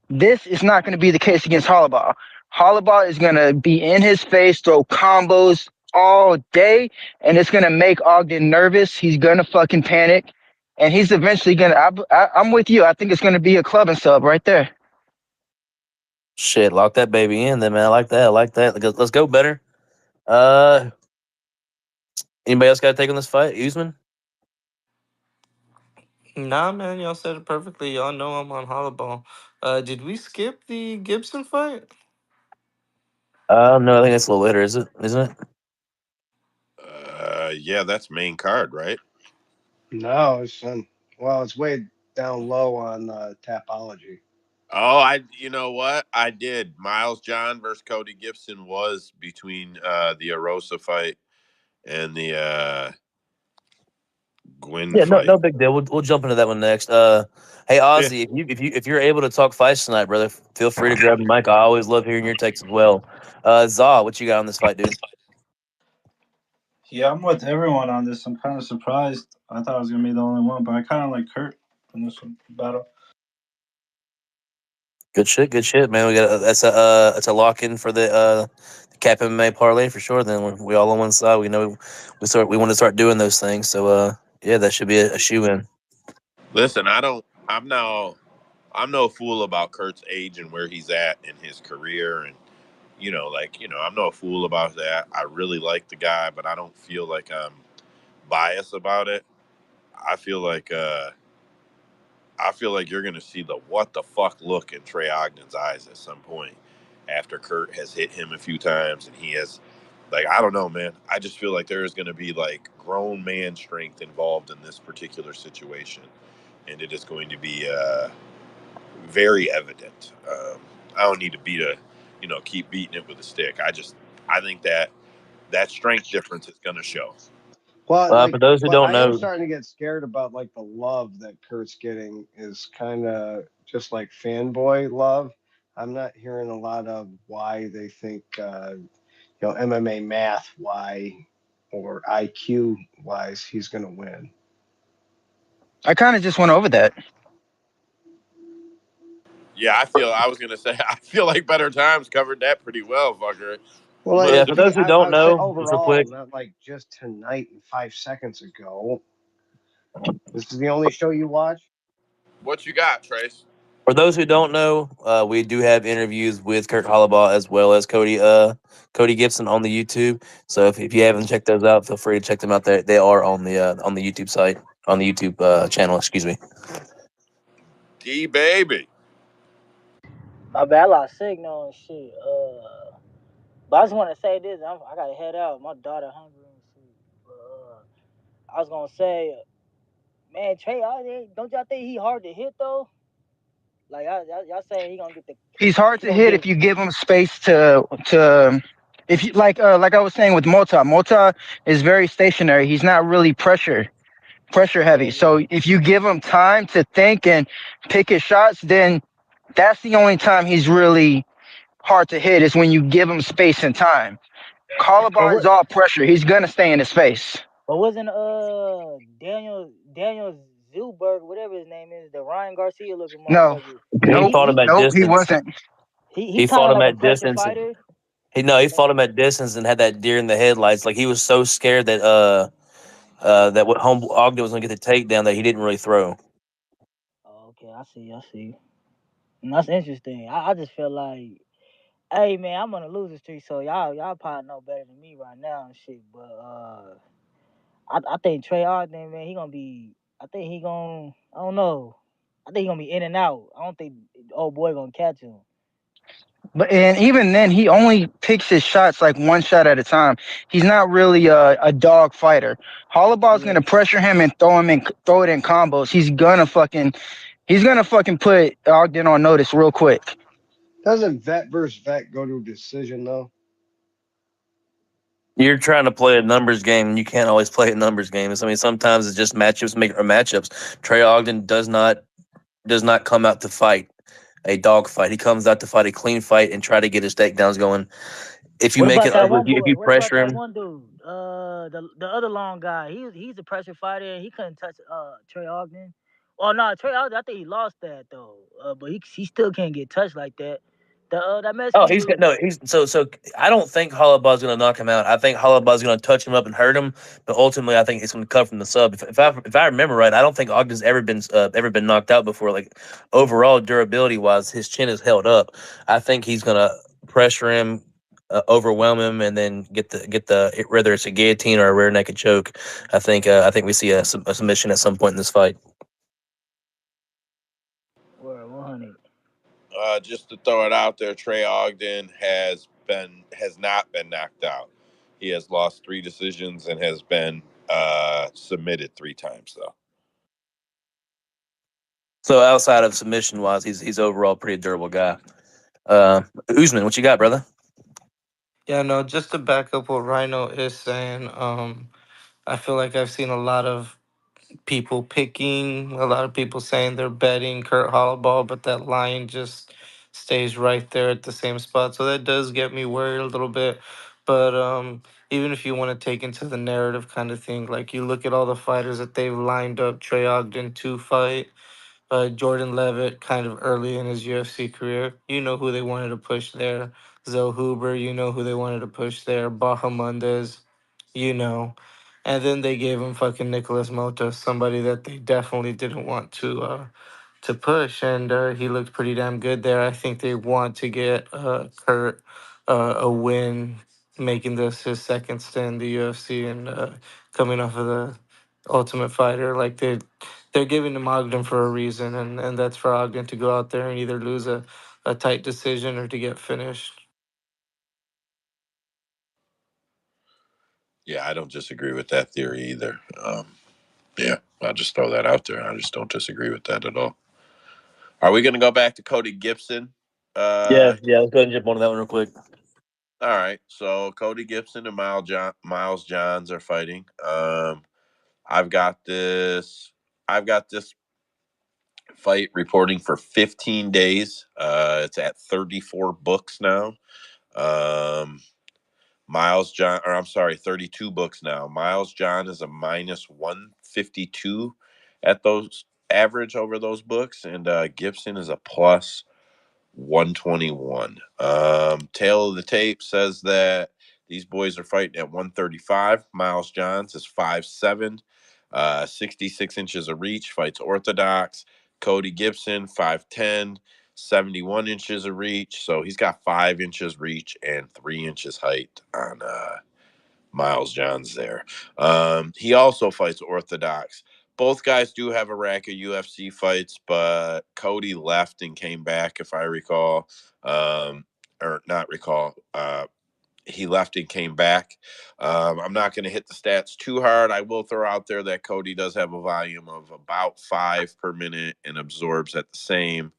G: This is not going to be the case against Hollabaugh. Hollabaugh is going to be in his face, throw combos all day, and it's going to make Ogden nervous. He's going to fucking panic. and he's eventually gonna. I'm with you. I think it's gonna be a club and sub right there.
B: Shit, lock that baby in, then, man. I like that. I like that. Let's go better. Uh, Anybody else got to take on this fight? Usman?
F: Nah, man, y'all said it perfectly. Y'all know I'm on Hollowball. Did we skip the Gibson fight?
B: No, I think that's a little later, is it? Isn't it?
A: Yeah, that's main card, right?
D: No, it's well, it's way down low on Tapology.
A: Oh, you know what? I did. Miles John versus Cody Gibson was between the Arosa fight and the Gwyn
B: Yeah, no,
A: fight.
B: no big deal. We'll jump into that one next. Hey
A: Yeah.
B: Ozzy, if you're able to talk fights tonight, brother, feel free to grab the mic. I always love hearing your takes as well. Zaw, what you got on this fight, dude?
H: Yeah, I'm with everyone on this. I'm kind of surprised. I thought I was gonna be the only one, but I kind of like Kurt in this battle.
B: Good shit, man. We got that's a lock in for the Cap MMA parlay for sure. Then we all on one side. We know we want to start doing those things. So yeah, that should be a shoe in.
A: Listen, I'm no fool about Kurt's age and where he's at in his career, and I'm no fool about that. I really like the guy, but I don't feel like I'm biased about it. I feel like you're gonna see the what the fuck look in Trey Ogden's eyes at some point after Kurt has hit him a few times and he has, like, I don't know, man. I just feel like there is gonna be like grown man strength involved in this particular situation, and it is going to be very evident. I don't need to keep beating it with a stick. I think that strength difference is going to show.
D: Well,
B: For those who
D: but
B: don't
D: I am
B: know,
D: starting to get scared about like the love that Kurt's getting is kind of just like fanboy love. I'm not hearing a lot of why they think MMA math why or IQ wise he's going to win.
G: I kind of just went over that.
A: Yeah, I was going to say, I feel like Better Times covered that pretty well, fucker.
D: Well,
A: But
B: yeah,
D: like
B: for those who
D: I
B: don't
D: would say
B: know, just real
D: overall,
B: quick,
D: not like just tonight and 5 seconds ago. This is the only show you watch.
A: what you got, Trace?
B: for those who don't know, we do have interviews with Kurt Hollabaugh as well as Cody Gibson on the YouTube. So if you haven't checked those out, feel free to check them out. They are on the YouTube site, on the YouTube channel. Excuse me.
A: D baby.
E: My bad, I lost signal and shit. But I just want to say this. I gotta head out. My daughter hungry and shit. But, I was gonna say, man, Trey, don't y'all think he hard to hit though? Like y'all saying he gonna get the
G: He's hard
E: he
G: to
E: gonna
G: hit
E: get
G: if you give him space to if you like I was saying with Mota. Mota is very stationary. He's not really pressure
E: yeah,
G: heavy. So if you give him time to think and pick his shots, then that's the only time he's really hard to hit is when you give him space and time.
E: but
G: Calabar is
E: what
G: all pressure. He's gonna stay in his face.
E: but wasn't Daniel Zilberg, whatever his name is, the Ryan Garcia looking
G: No,
E: motherfucker.
B: He
G: nope,
B: fought him at
G: nope, he
B: distance.
G: wasn't.
E: He
B: He
E: kind
B: fought
E: of
B: him
E: like a
B: at
E: pressure
B: distance.
E: fighter.
B: He fought him at distance and had that deer in the headlights. Like he was so scared that that what home Ogden was gonna get the takedown that he didn't really throw.
E: Oh, okay, I see. And that's interesting. I just feel like, hey man, I'm on a losing streak, so y'all probably know better than me right now and shit. But I think Trey Ogden, man, he gonna be. I think he gonna. I don't know. I think he gonna be in and out. I don't think old boy gonna catch him.
G: But and even then, he only picks his shots like one shot at a time. He's not really a dog fighter. Hollowball's
E: Yeah.
G: gonna pressure him and throw it in combos. He's gonna fucking put Ogden on notice real quick.
D: Doesn't vet versus vet go to a decision though?
B: You're trying to play a numbers game, and you can't always play a numbers game. I mean, sometimes it's just matchups make or matchups. Trey Ogden does not come out to fight a dog fight. He comes out to fight a clean fight and try to get his takedowns going. If you
E: What
B: make it
E: about that
B: ugly,
E: one
B: if
E: boy?
B: you
E: What about
B: pressure
E: that
B: him,
E: one dude? The other long guy. He's a pressure fighter. And he couldn't touch Trey Ogden. Oh no, Trey Ogden. I think he lost that though. But he still can't get touched like that. That
B: Oh,
E: Mexican
B: he's got
E: dude.
B: no. He's so. I don't think Holloway's going to knock him out. I think Holloway's going to touch him up and hurt him. But ultimately, I think it's going to cut from the sub. If I remember right, I don't think Ogden's ever been knocked out before. Like overall durability wise, his chin is held up. I think he's going to pressure him, overwhelm him, and then get the whether it's a guillotine or a rear naked choke. I think we see a submission at some point in this fight.
E: Word 100.
A: Just to throw it out there, Trey Ogden has not been knocked out. He has lost 3 decisions and has been submitted 3 times though.
B: So outside of submission wise, he's overall a pretty durable guy. Usman, what you got, brother?
F: Yeah, no, just to back up what Rhino is saying, I feel like I've seen a lot of people picking, a lot of people saying they're betting Kurt Hollowball, but that line just stays right there at the same spot. So that does get me worried a little bit. But even if you want to take into the narrative kind of thing, like you look at all the fighters that they've lined up Trey Ogden to fight, Jordan Levitt kind of early in his UFC career. You know who they wanted to push there. Zoe Huber, you know who they wanted to push there. Bahamundes, you know. And then they gave him fucking Nicholas Mota, somebody that they definitely didn't want to push, and he looked pretty damn good there. I think they want to get Kurt a win, making this his second stint in the UFC and coming off of the Ultimate Fighter. Like they're giving him Ogden for a reason, and that's for Ogden to go out there and either lose a tight decision or to get finished.
A: Yeah, I don't disagree with that theory either. Yeah, I'll just throw that out there. I just don't disagree with that at all. Are we going to go back to Cody Gibson?
B: Yeah, yeah. Let's go ahead and jump on that one real quick.
A: All right. So Cody Gibson and Miles Johns are fighting. I've got this. I've got this fight reporting for 15 days. It's at 34 books now. Um, Miles John, or I'm sorry, 32 books now. Miles John is a minus 152 at those average over those books, and Gibson is a plus 121. Tail of the tape says that these boys are fighting at 135. Miles Johns is 5'7", 66 inches of reach, fights orthodox. Cody Gibson, 5'10", 71 inches of reach. So he's got 5 inches reach and 3 inches height on Miles Johns there. He also fights orthodox. Both guys do have a rack of UFC fights, but Cody left and came back, if I recall. Or not recall. He left and came back. I'm not going to hit the stats too hard. I will throw out there that Cody does have a volume of about 5 per minute and absorbs at the same.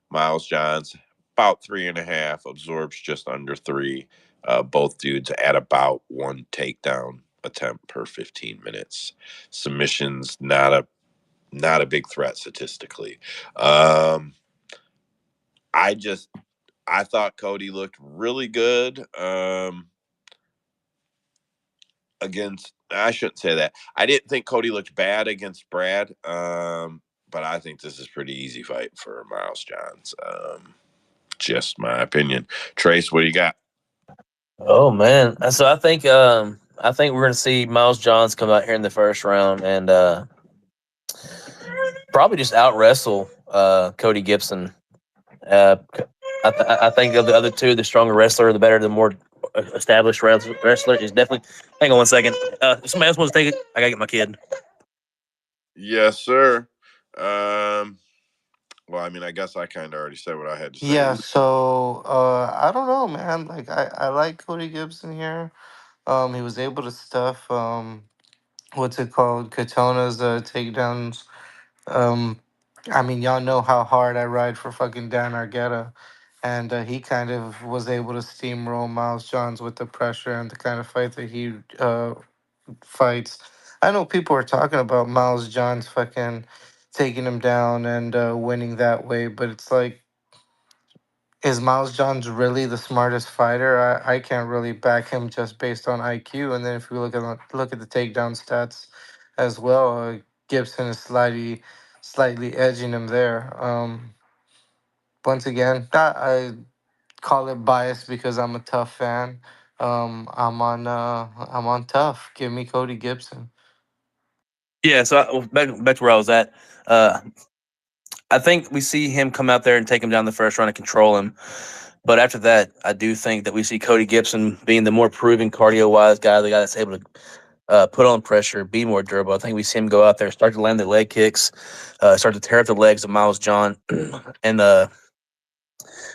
A: Miles Johns, about 3.5, absorbs just under 3. Both dudes at about 1 takedown attempt per 15 minutes. Submissions not a big threat statistically. I just I thought Cody looked really good against. I shouldn't say that. I didn't think Cody looked bad against Brad, but I think this is pretty easy fight for Miles Johns. Just my opinion. Trace, what do you got?
B: Oh man, so I think we're gonna see Miles Johns come out here in the first round and probably just out wrestle Cody Gibson. I think of the other two, the stronger wrestler, the better, the more established wrestler is definitely. Hang on one second. If somebody else wants to take it, I gotta get my kid.
A: Yes, sir. Well, I mean, I guess I kind of already said what I had to say.
F: Yeah, so I don't know, man. Like I like Cody Gibson here. He was able to stuff what's it called? Katona's takedowns. Um, I mean, y'all know how hard I ride for fucking Dan Argetta, and he kind of was able to steamroll Miles Johns with the pressure and the kind of fight that he fights. I know people are talking about Miles Johns fucking taking him down and winning that way, but it's like, is Miles Johns really the smartest fighter? I can't really back him just based on IQ. And then if we look at the takedown stats as well, Gibson is slightly edging him there. Once again, call it bias because I'm a Tough fan. I'm on Tough. Give me Cody Gibson.
B: Yeah, so back to where I was at. Uh, I think we see him come out there and take him down the first round and control him. But after that, I do think that we see Cody Gibson being the more proven cardio wise guy, the guy that's able to put on pressure, be more durable. I think we see him go out there, start to land the leg kicks, start to tear up the legs of Miles John, and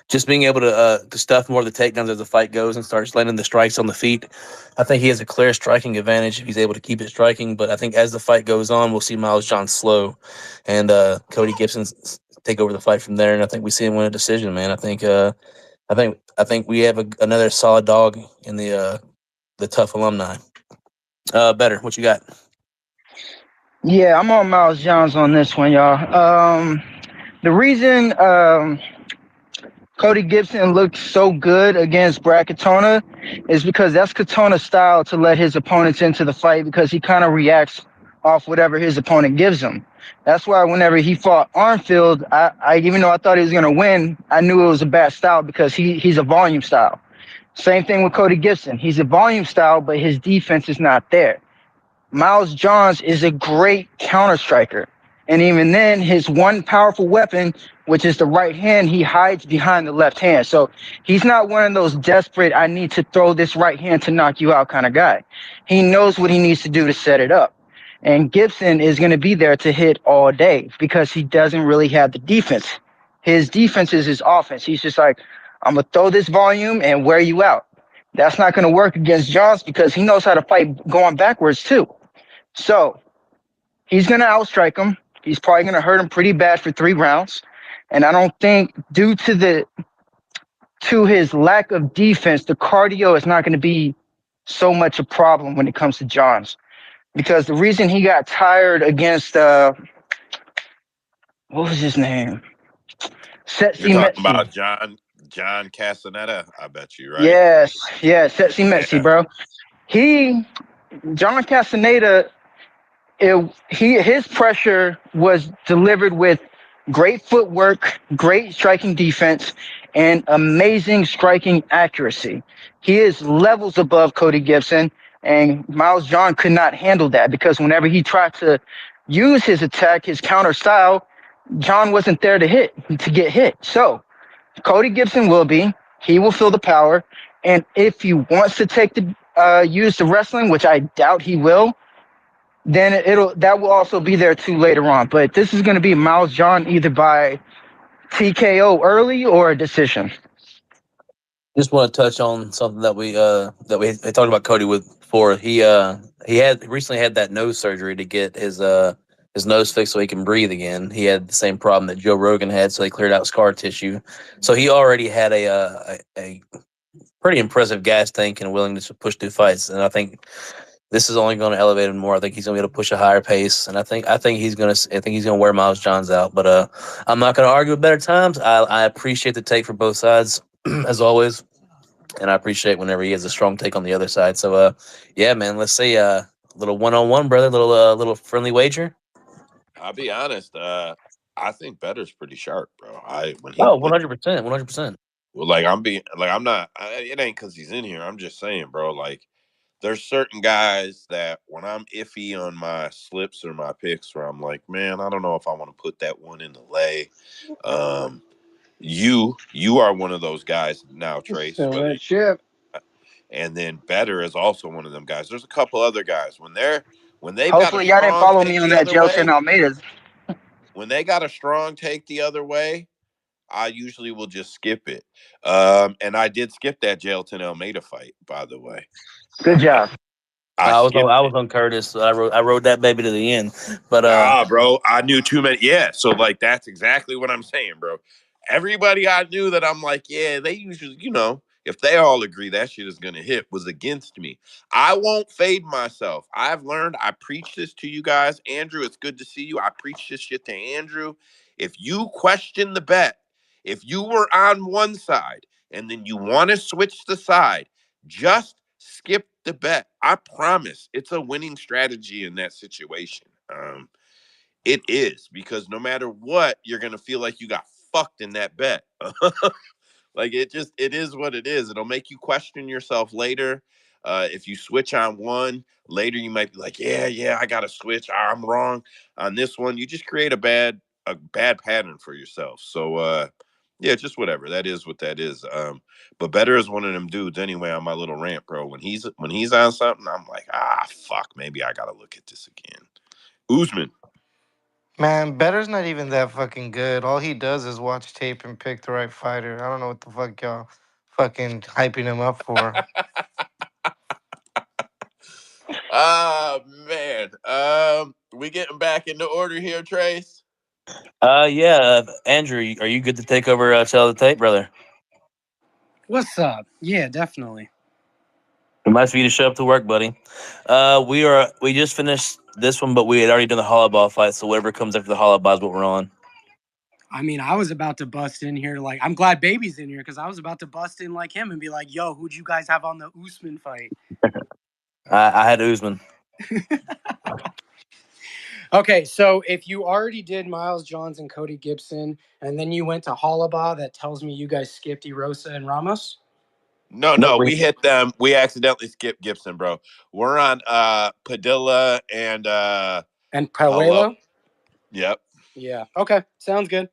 B: just being able to stuff more of the takedowns as the fight goes and starts landing the strikes on the feet. I think he has a clear striking advantage if he's able to keep it striking. But I think as the fight goes on, we'll see Miles John slow and Cody Gibson take over the fight from there. And I think we see him win a decision, man. I think we have another solid dog in the Tough alumni. Better, what you got?
G: Yeah, I'm on Miles Johns on this one, y'all. The reason Cody Gibson looked so good against Brad Katona is because that's Katona's style to let his opponents into the fight because he kind of reacts off whatever his opponent gives him. That's why whenever he fought Armfield, I even though I thought he was gonna win, I knew it was a bad style because he's a volume style. Same thing with Cody Gibson. He's a volume style, but his defense is not there. Miles Johns is a great counter striker. And even then, his one powerful weapon, which is the right hand, he hides behind the left hand. So he's not one of those desperate, I need to throw this right hand to knock you out kind of guy. He knows what he needs to do to set it up. And Gibson is going to be there to hit all day because he doesn't really have the defense. His defense is his offense. He's just like, I'm going to throw this volume and wear you out. That's not going to work against Johns because he knows how to fight going backwards too. So he's going to outstrike him. He's probably going to hurt him pretty bad for 3 rounds. And I don't think due to his lack of defense, the cardio is not going to be so much a problem when it comes to Johns. Because the reason he got tired against what was his name?
A: You're
G: Setsi
A: talking
G: Metsi.
A: about John Castaneda, I bet you, right?
G: Yes, Setsi Metsi,
A: Yeah.
G: bro. John Castaneda, his pressure was delivered with great footwork, great striking defense, and amazing striking accuracy. He is levels above Cody Gibson, and Miles John could not handle that because whenever he tried to use his attack, his counter style, John wasn't there to get hit. So Cody Gibson will be. He will feel the power, and if he wants to use the wrestling, which I doubt he will, then that will also be there too later on. But this is going to be Miles John either by TKO early or a decision.
B: Just want to touch on something that we talked about Cody with before. He had recently had that nose surgery to get his nose fixed so he can breathe again. He had the same problem that Joe Rogan had, so they cleared out scar tissue. So he already had a pretty impressive gas tank and willingness to push through fights. And I think this is only going to elevate him more. I think he's going to be able to push a higher pace, and I think he's going to wear Miles Johns out. But I'm not going to argue with better times. I appreciate the take for both sides as always, and I appreciate whenever he has a strong take on the other side. So yeah, man, let's see little 1-on-1, brother, little friendly wager.
A: I'll be honest. I think Better's pretty sharp, bro. When he
B: Oh,
A: puts
B: 100%, 100%.
A: well, like I'm being like I'm not. It ain't because he's in here. I'm just saying, bro. Like there's certain guys that when I'm iffy on my slips or my picks, where I'm like, man, I don't know if I want to put that one in the lay. Um, you are one of those guys now, Trace.
D: So
A: Whether
D: that ship.
A: and then Better is also one of them guys. There's a couple other guys when they've got a
G: Hopefully, y'all didn't
A: strong
G: follow
A: take
G: me on
A: the
G: that
A: other
G: Jelton
A: way.
G: Almeida.
A: When they got a strong take the other way, I usually will just skip it. And I did skip that Jailton Almeida fight, by the way.
G: Good job.
A: I
B: I was on,
A: skipped
B: I
A: it.
B: was on Curtis. So I rode that baby to the end. But
A: Bro, I knew too many. Yeah, so like that's exactly what I'm saying, bro. Everybody I knew that I'm like, yeah, they usually, if they all agree that shit is gonna hit, was against me. I won't fade myself. I've learned. I preach this to you guys, Andrew. It's good to see you. I preach this shit to Andrew. If you question the bet, if you were on one side and then you want to switch the side, just skip the bet. I promise it's a winning strategy in that situation. It is because no matter what, you're gonna feel like you got fucked in that bet. Like it is what it is. It'll make you question yourself later. If you switch on one later, you might be like, yeah, I got to switch. I'm wrong on this one. You just create a bad pattern for yourself. So yeah, just whatever. That is what that is. But Better is one of them dudes anyway on my little rant, bro. When he's on something, I'm like, fuck, maybe I gotta look at this again. Usman.
C: Man, Better's not even that fucking good. All he does is watch tape and pick the right fighter. I don't know what the fuck y'all fucking hyping him up for.
A: Ah man. We getting back into order here, Trace.
B: Yeah, Andrew, are you good to take over Tell the Tape, brother?
I: What's up? Yeah, definitely.
B: Nice for you to show up to work, buddy. We just finished this one, but we had already done the hollow ball fight, so whatever comes after the hollow ball is what we're on.
I: I mean, I was about to bust in here. Like, I'm glad Baby's in here because I was about to bust in like him and be like, yo, who'd you guys have on the Usman fight?
B: I had Usman.
I: Okay, so if you already did Miles Johns and Cody Gibson, and then you went to Hollabah, that tells me you guys skipped Erosa and Ramos?
A: No, we hit them. We accidentally skipped Gibson, bro. We're on Padilla and
I: Pajuelo?
A: Yep.
I: Yeah. Okay. Sounds good.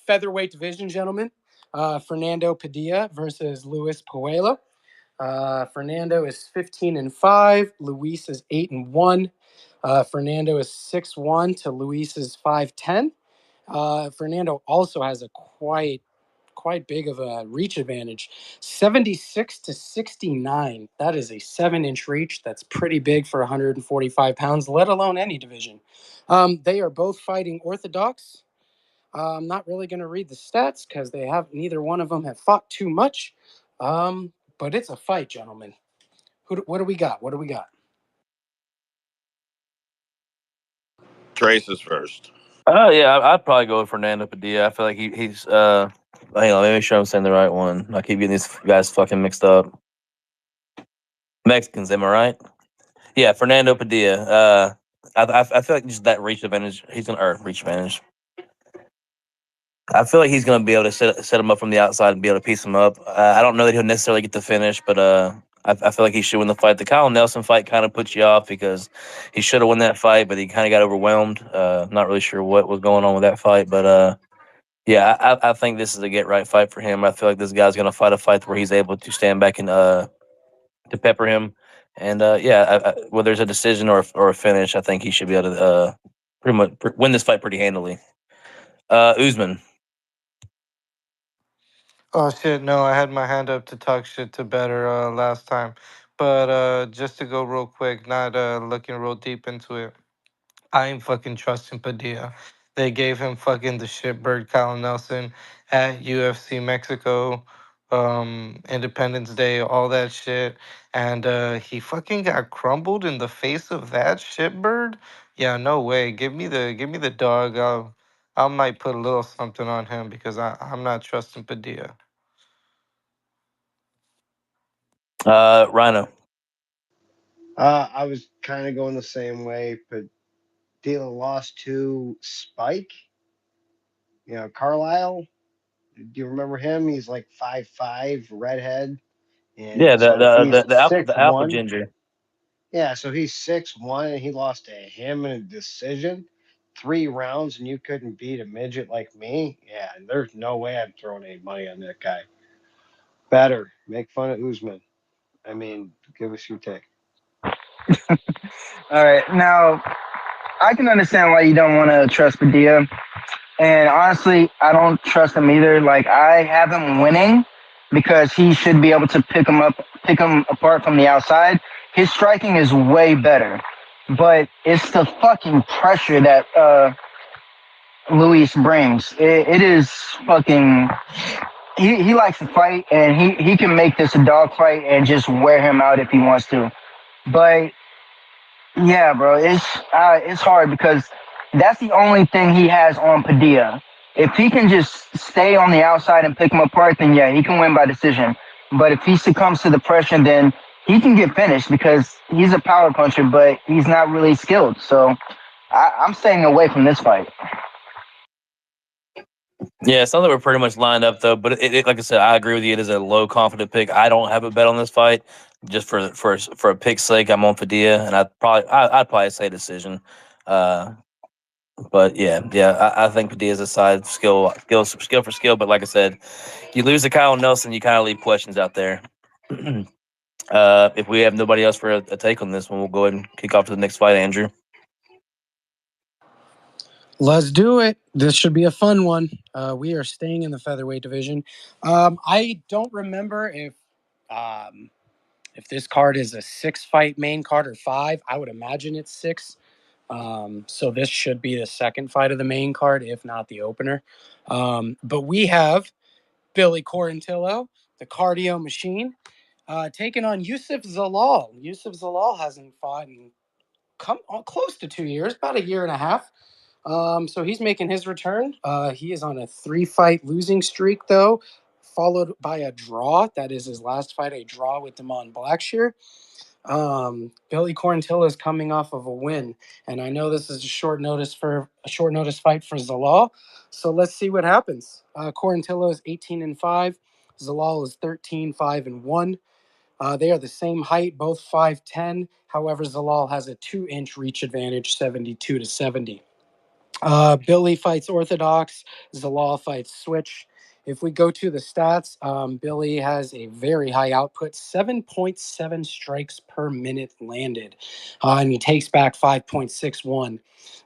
I: Featherweight division, gentlemen. Fernando Padilla versus Luis Pajuelo. Fernando is 15-5. Luis is 8-1. Fernando is 6-1 to Luis's 5-10. Fernando also has a quite big of a reach advantage, 76-69. That is a 7-inch reach. That's pretty big for 145 pounds, let alone any division. They are both fighting orthodox. I'm not really going to read the stats because neither one of them have fought too much. But it's a fight, gentlemen. What do we got?
A: Trace is first.
B: Oh yeah, I'd probably go with Fernando Padilla. I feel like he's hang on, let me make sure I'm saying the right one. I keep getting these guys fucking mixed up. Mexicans, am I right? Yeah, Fernando Padilla. I feel like just that reach advantage. He's gonna reach advantage. I feel like he's gonna be able to set him up from the outside and be able to piece him up. I don't know that he'll necessarily get the finish, but I feel like he should win the fight. The Kyle Nelson fight kind of puts you off because he should have won that fight, but he kind of got overwhelmed. Not really sure what was going on with that fight, but yeah, I think this is a get right fight for him. I feel like this guy's gonna fight a fight where he's able to stand back and to pepper him, and yeah, whether it's a decision or a finish, I think he should be able to pretty much win this fight pretty handily. Usman.
C: Oh shit, no, I had my hand up to talk shit to Better last time. But just to go real quick, not looking real deep into it. I ain't fucking trusting Padilla. They gave him fucking the shitbird Kyle Nelson at UFC Mexico, Independence Day, all that shit. And he fucking got crumbled in the face of that shitbird. Yeah, no way. Give me the dog. I might put a little something on him because I'm not trusting Padilla.
B: Rhino.
D: I was kind of going the same way, but Dilla lost to Spike. You know, Carlisle. Do you remember him? He's like 5'5", redhead,
B: Yeah,
D: and so he's
B: the
D: six
B: alpha
D: one.
B: ginger.
D: Yeah, so he's 6'1", and he lost to him in a decision, 3 rounds, and you couldn't beat a midget like me. Yeah, there's no way I'm throwing any money on that guy. Better make fun of Usman. I mean, give us your take.
G: All right, now I can understand why you don't want to trust Padilla, and honestly, I don't trust him either. Like I have him winning because he should be able to pick him apart from the outside. His striking is way better, but it's the fucking pressure that Luis brings. It is fucking. He likes to fight, and he can make this a dog fight and just wear him out if he wants to. But yeah, bro, it's hard because that's the only thing he has on Padilla. If he can just stay on the outside and pick him apart, then yeah, he can win by decision. But if he succumbs to the pressure, then he can get finished because he's a power puncher, but he's not really skilled. So I'm staying away from this fight.
B: Yeah, it sounds like we're pretty much lined up though. But like I said, I agree with you. It is a low confident pick. I don't have a bet on this fight just for a pick's sake. I'm on Padilla, and I'd probably say decision. Uh, but I think Padilla's a side skill for skill. But like I said, you lose to Kyle Nelson, you kind of leave questions out there. If we have nobody else for a take on this one, we'll go ahead and kick off to the next fight, Andrew.
I: Let's do it. This should be a fun one. We are staying in the featherweight division. I don't remember if this card is a 6-fight main card or 5. I would imagine it's 6. So this should be the second fight of the main card, if not the opener. But we have Billy Quarantillo, the cardio machine, taking on Yusuf Zalal. Yusuf Zalal hasn't fought in close to 2 years, about a year and a half. So he's making his return. He is on a 3-fight losing streak, though, followed by a draw. That is his last fight, a draw with Damon Blackshear. Billy Quarantillo is coming off of a win, and I know this is a short notice fight for Zalal. So let's see what happens. Quarantillo is 18-5. Zalal is 13-5-1. They are the same height, both 5'10". However, Zalal has a 2-inch reach advantage, 72-70. Billy fights orthodox. Zalal fights switch. If we go to the stats, Billy has a very high output, 7.7 strikes per minute landed, and he takes back 5.61.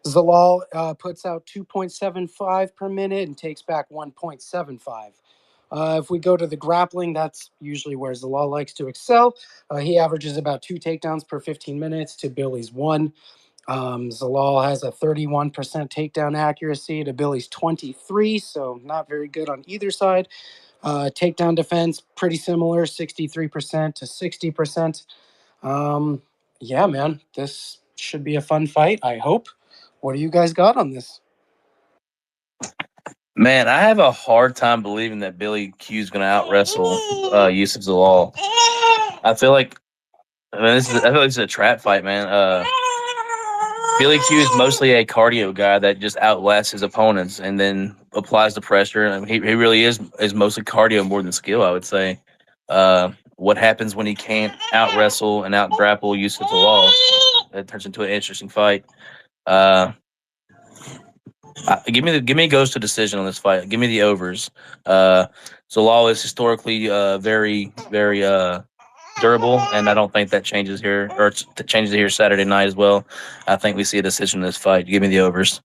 I: Zalal puts out 2.75 per minute and takes back 1.75. If we go to the grappling, that's usually where Zalal likes to excel. He averages about 2 takedowns per 15 minutes to Billy's 1. Zalal has a 31% takedown accuracy to Billy's 23, so not very good on either side. Takedown defense, pretty similar, 63% to 60%. Yeah, man, this should be a fun fight, I hope. What do you guys got on this?
B: Man, I have a hard time believing that Billy Q is going to out wrestle Yusuf Zalal. I feel like I feel like this is a trap fight, man. Billy Q is mostly a cardio guy that just outlasts his opponents and then applies the pressure. I mean, he really is mostly cardio more than skill, I would say. What happens when he can't out wrestle and out grapple Yusuf Zalal? That turns into an interesting fight. Give me goes to decision on this fight. Give me the overs. Zalal is historically very durable, and I don't think that changes here or changes here Saturday night as well. I think we see a decision in this fight. Give me the overs.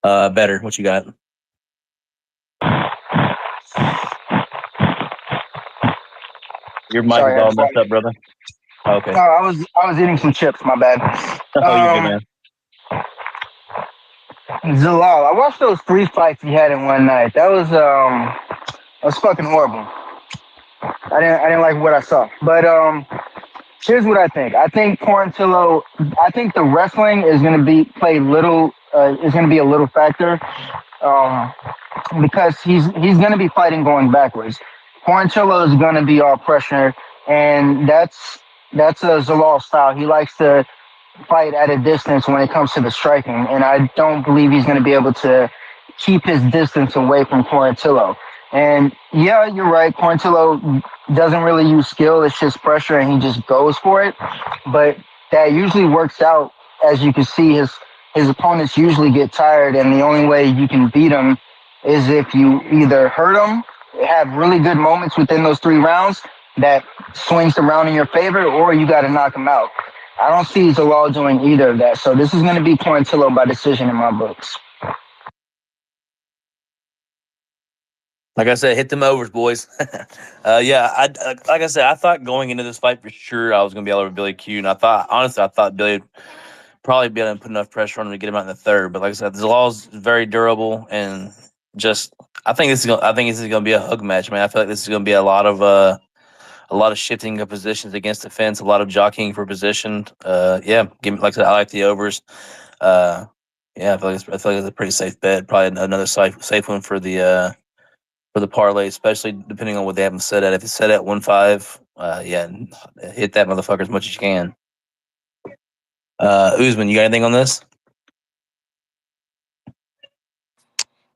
B: Better. What you got? Your mic is all messed up, brother. Okay.
G: No, I was eating some chips. My bad.
B: Oh, you're good, man.
G: Zalal, I watched those 3 fights he had in one night. That was fucking horrible. I didn't like what I saw. But here's what I think. I think Quarantillo. I think the wrestling is going to be a little factor, because he's going to be fighting going backwards. Quarantillo is going to be all pressure, and that's a Zalal style. He likes to fight at a distance when it comes to the striking, and I don't believe he's going to be able to keep his distance away from Quarantillo. And yeah, you're right. Quarantillo doesn't really use skill; it's just pressure, and he just goes for it. But that usually works out. As you can see, his opponents usually get tired, and the only way you can beat him is if you either hurt him, have really good moments within those 3 rounds that swings around in your favor, or you got to knock him out. I don't see Zalal doing either of that. So this is going to be Quarantillo by decision in my books.
B: Like I said, hit them overs, boys. I like I said, I thought going into this fight for sure I was going to be all over Billy Q, and I thought Billy would probably be able to put enough pressure on him to get him out in the third. But like I said, Zalal's very durable, and just I think this is going to be a hug match, man. I feel like this is going to be a lot of shifting of positions against the fence, a lot of jockeying for position. Give me, like I said, I like the overs. I feel like it's a pretty safe bet. Probably another safe one for the parlay, especially depending on what they have them set at. If it's set at 1-5, hit that motherfucker as much as you can. Usman, you got anything on this?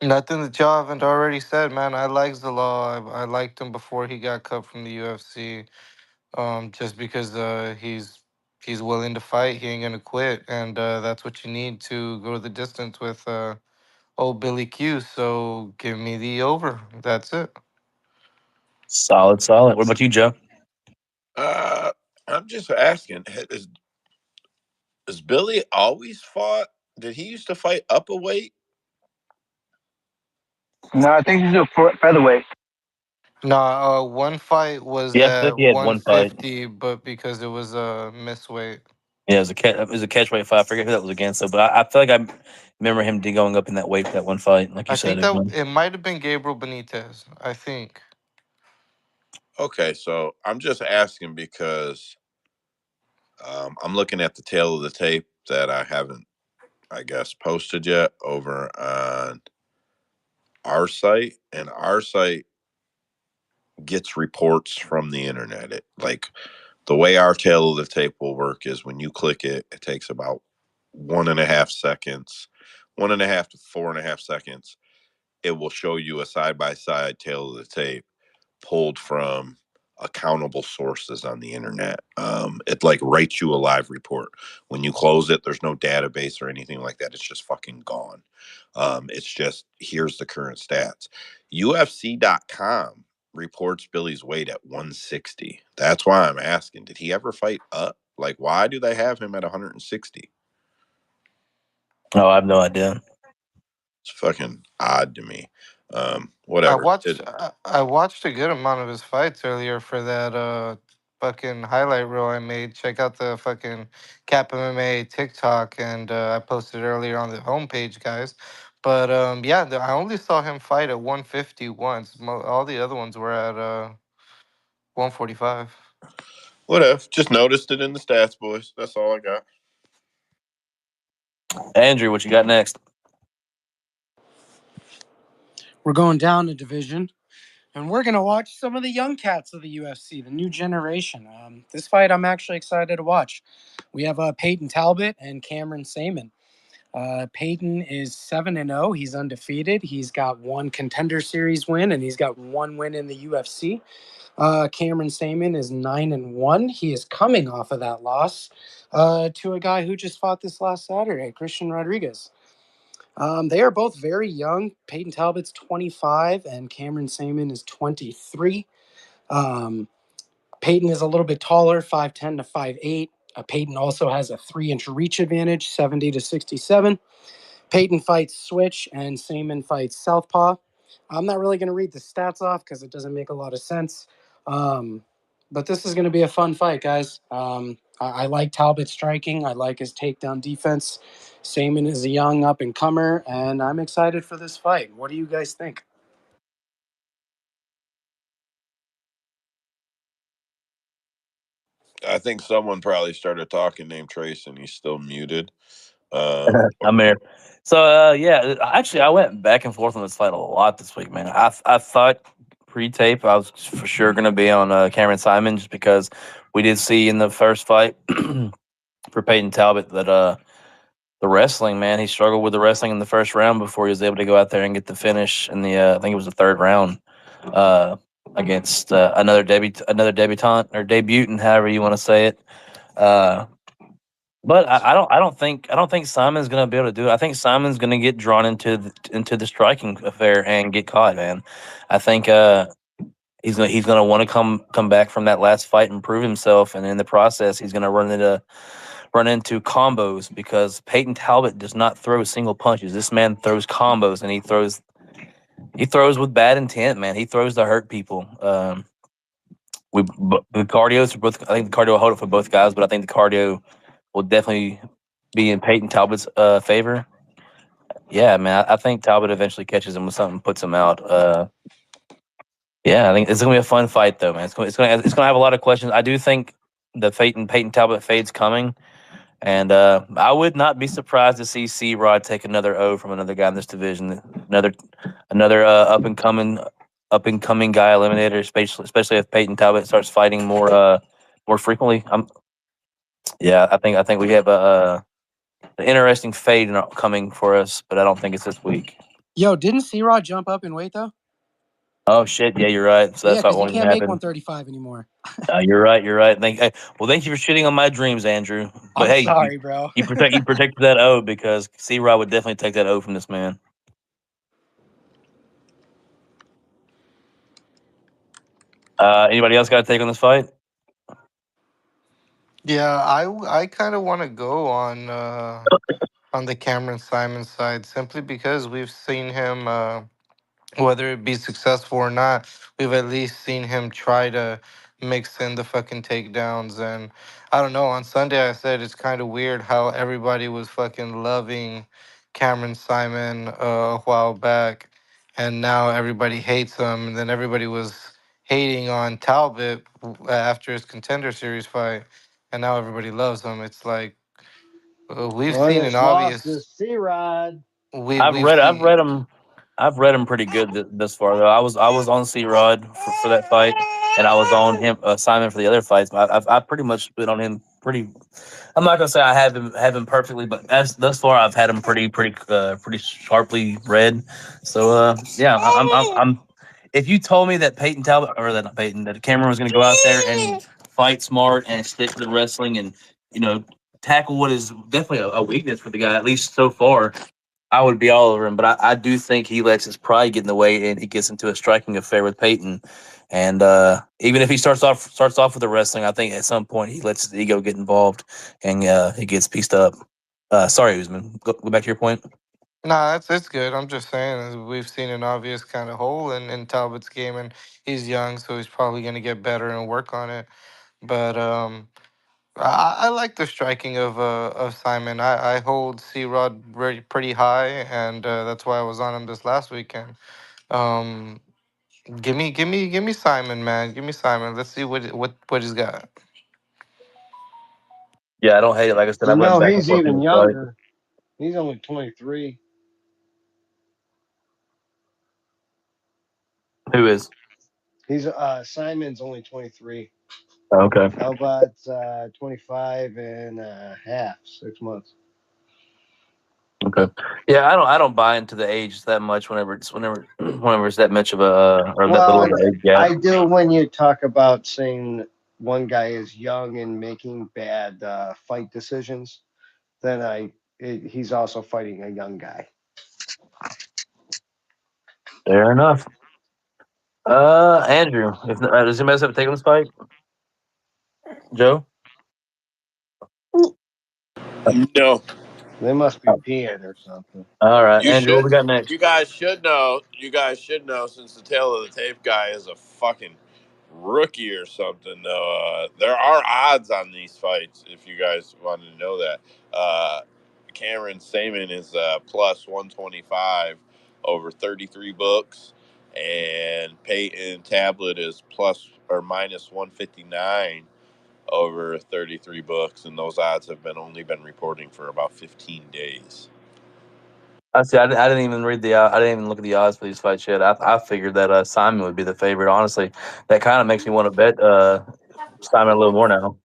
C: Nothing that y'all haven't already said, man. I like Zalal. I liked him before he got cut from the UFC. Just because he's willing to fight, he ain't gonna quit, and that's what you need to go the distance with old Billy Q. So give me the over. That's it.
B: Solid, solid. What about you, Joe?
A: Uh, I'm just asking: Has Billy always fought? Did he used to fight up a weight?
G: No, I think he's a featherweight.
C: Nah, one fight was
B: Yeah, I feel like
C: at
B: he had one fight.
C: 150, but because it was a miss weight.
B: Yeah, it was a catchweight fight. I forget who that was against, though, but I feel like I remember him going up in that weight for that one fight, like you
C: I
B: said.
C: think that it might have been Gabriel Benitez. I think.
A: Okay, so I'm just asking because I'm looking at the tail of the tape that I haven't, I guess, posted yet over on our site, and our site gets reports from the internet. Like the way our tail of the tape will work is when you click it, it takes about 1.5 seconds, 1.5 to 4.5 seconds. It will show you a side by side tail of the tape pulled from accountable sources on the internet. It like writes you a live report. When you close it, there's no database or anything like that. It's just fucking gone. It's just here's the current stats. UFC.com reports Billy's weight at 160. That's why I'm asking, did he ever fight up? Like, why do they have him at 160?
B: Oh, I have no idea.
A: It's fucking odd to me.
C: I
A: Whatever.
C: watched I watched a good amount of his fights earlier for that fucking highlight reel I made. Check out the fucking Cap MMA TikTok, and I posted earlier on the homepage, guys. But yeah, I only saw him fight at 150 once. All the other ones were at 145.
A: Whatever. Just noticed it in the stats, boys. That's all I got.
B: Andrew, what you got next?
I: We're going down a division, and we're going to watch some of the young cats of the UFC, the new generation. This fight I'm actually excited to watch. We have Peyton Talbot and Cameron Saman. Peyton is 7-0. He's undefeated. He's got one Contender Series win, and he's got one win in the UFC. Cameron Saman is 9-1. He is coming off of that loss to a guy who just fought this last Saturday, Christian Rodriguez. They are both very young. Peyton Talbot's 25 and Cameron Saman is 23. Peyton is a little bit taller, 5'10 to 5'8. Peyton also has a 3-inch reach advantage, 70 to 67. Peyton fights switch and Saman fights southpaw. I'm not really going to read the stats off because it doesn't make a lot of sense. But this is going to be a fun fight, guys. I like Talbot striking. I like his takedown defense. Saman is a young up-and-comer, and I'm excited for this fight. What do you guys think?
A: I think someone probably started talking named Trace and he's still muted. Um,
B: I'm here. So yeah, actually, I went back and forth on this fight a lot this week, man. I thought pre-tape I was for sure going to be on Cameron Simon just because we did see in the first fight for Peyton Talbot that the wrestling, man, he struggled with the wrestling in the first round before he was able to go out there and get the finish in the I think it was the third round uh, against another debutant or debutant, however you want to say it. Uh, but I don't think Simon's gonna be able to do it. I think Simon's gonna get drawn into the striking affair and get caught, man. I think he's gonna want to come back from that last fight and prove himself, and in the process, he's gonna run into combos because Peyton Talbot does not throw single punches. This man throws combos, and he throws with bad intent, man. He throws to hurt people. The cardios are both. I think the cardio will hold it for both guys, but I think the cardio will definitely be in Peyton Talbot's favor. Yeah, man, I think Talbot eventually catches him with something, puts him out. Yeah, I think it's gonna be a fun fight, though, man. It's gonna have a lot of questions. I do think the Peyton Talbot fade's coming, and I would not be surprised to see C Rod take another O from another guy in this division, another up and coming guy eliminator, especially if Peyton Talbot starts fighting more frequently. Yeah, I think we have a an interesting fade coming for us, but I don't think it's this week.
I: Yo, didn't C-Rod jump up in weight though?
B: Oh shit! Yeah, you're right. So
I: Yeah,
B: that's what
I: because he
B: won't even
I: can't make
B: happen.
I: 135 anymore.
B: You're right. You're right. Thank you for shitting on my dreams, Andrew. But
I: I'm
B: hey,
I: sorry, bro.
B: you protected that O because C-Rod would definitely take that O from this man. Anybody else got to take on this fight?
C: Yeah, I kind of want to go on the Cameron Simon side simply because we've seen him. Whether it be successful or not, we've at least seen him try to mix in the fucking takedowns. And I don't know, on Sunday I said it's kind of weird how everybody was fucking loving Cameron Simon a while back, and now everybody hates him. And then everybody was hating on Talbot after his Contender Series fight, and now everybody loves him. It's like we've
D: Well,
C: seen an
D: his loss
C: obvious.
D: is C-Rod.
C: We've seen.
B: I've read him pretty good this far though. I was on C-Rod for that fight, and I was on him Simon for the other fights. I've pretty much been on him pretty. I'm not gonna say I have him perfectly, but thus far I've had him pretty sharply read. So yeah, I'm. If you told me that Peyton Talbot or that not Peyton that Cameron was gonna go out there and fight smart and stick to the wrestling and you know tackle what is definitely a weakness for the guy at least so far, I would be all over him, but I do think he lets his pride get in the way and he gets into a striking affair with Peyton. And even if he starts off with the wrestling, I think at some point he lets his ego get involved and he gets pieced up. Sorry, Usman. Go back to your point.
C: Nah, it's good. I'm just saying we've seen an obvious kind of hole in Talbot's game, and he's young, so he's probably going to get better and work on it. But I like the striking of Simon. I hold C Rod pretty high, and that's why I was on him this last weekend. Um, give me Simon, man. Give me Simon. Let's see what he's got.
B: Yeah, I don't hate it. Like I said, I
D: You
B: went
D: know,
B: back and
D: he's
B: forth in
D: even
B: this fight.
D: younger. He's only 23.
B: Who is?
D: He's Simon's only 23.
B: Okay.
D: Talbot's 25 and a half, 6 months.
B: Okay. Yeah, I don't buy into the age that much whenever it's that much of a or that little
D: Well,
B: of an age gap.
D: I do when you talk about saying one guy is young and making bad fight decisions. Then he's also fighting a young guy.
B: Fair enough. Andrew, if does anybody else have a take on this fight? Joe?
A: No,
D: They must be peeing or something.
B: All right,
A: you
B: Andrew, what
A: should.
B: we got next?
A: You guys should know. You guys should know since the tail of the tape guy is a fucking rookie or something. Though there are odds on these fights. If you guys wanted to know that, Cameron Saman is plus 125 over 33 books, and Peyton Tablet is plus or minus 159 over 33 books, and those odds have been only been reporting for about 15 days.
B: I see. I didn't even read the. I didn't even look at the odds for these fights yet. I figured that Simon would be the favorite. Honestly, that kind of makes me want to bet Simon a little more now.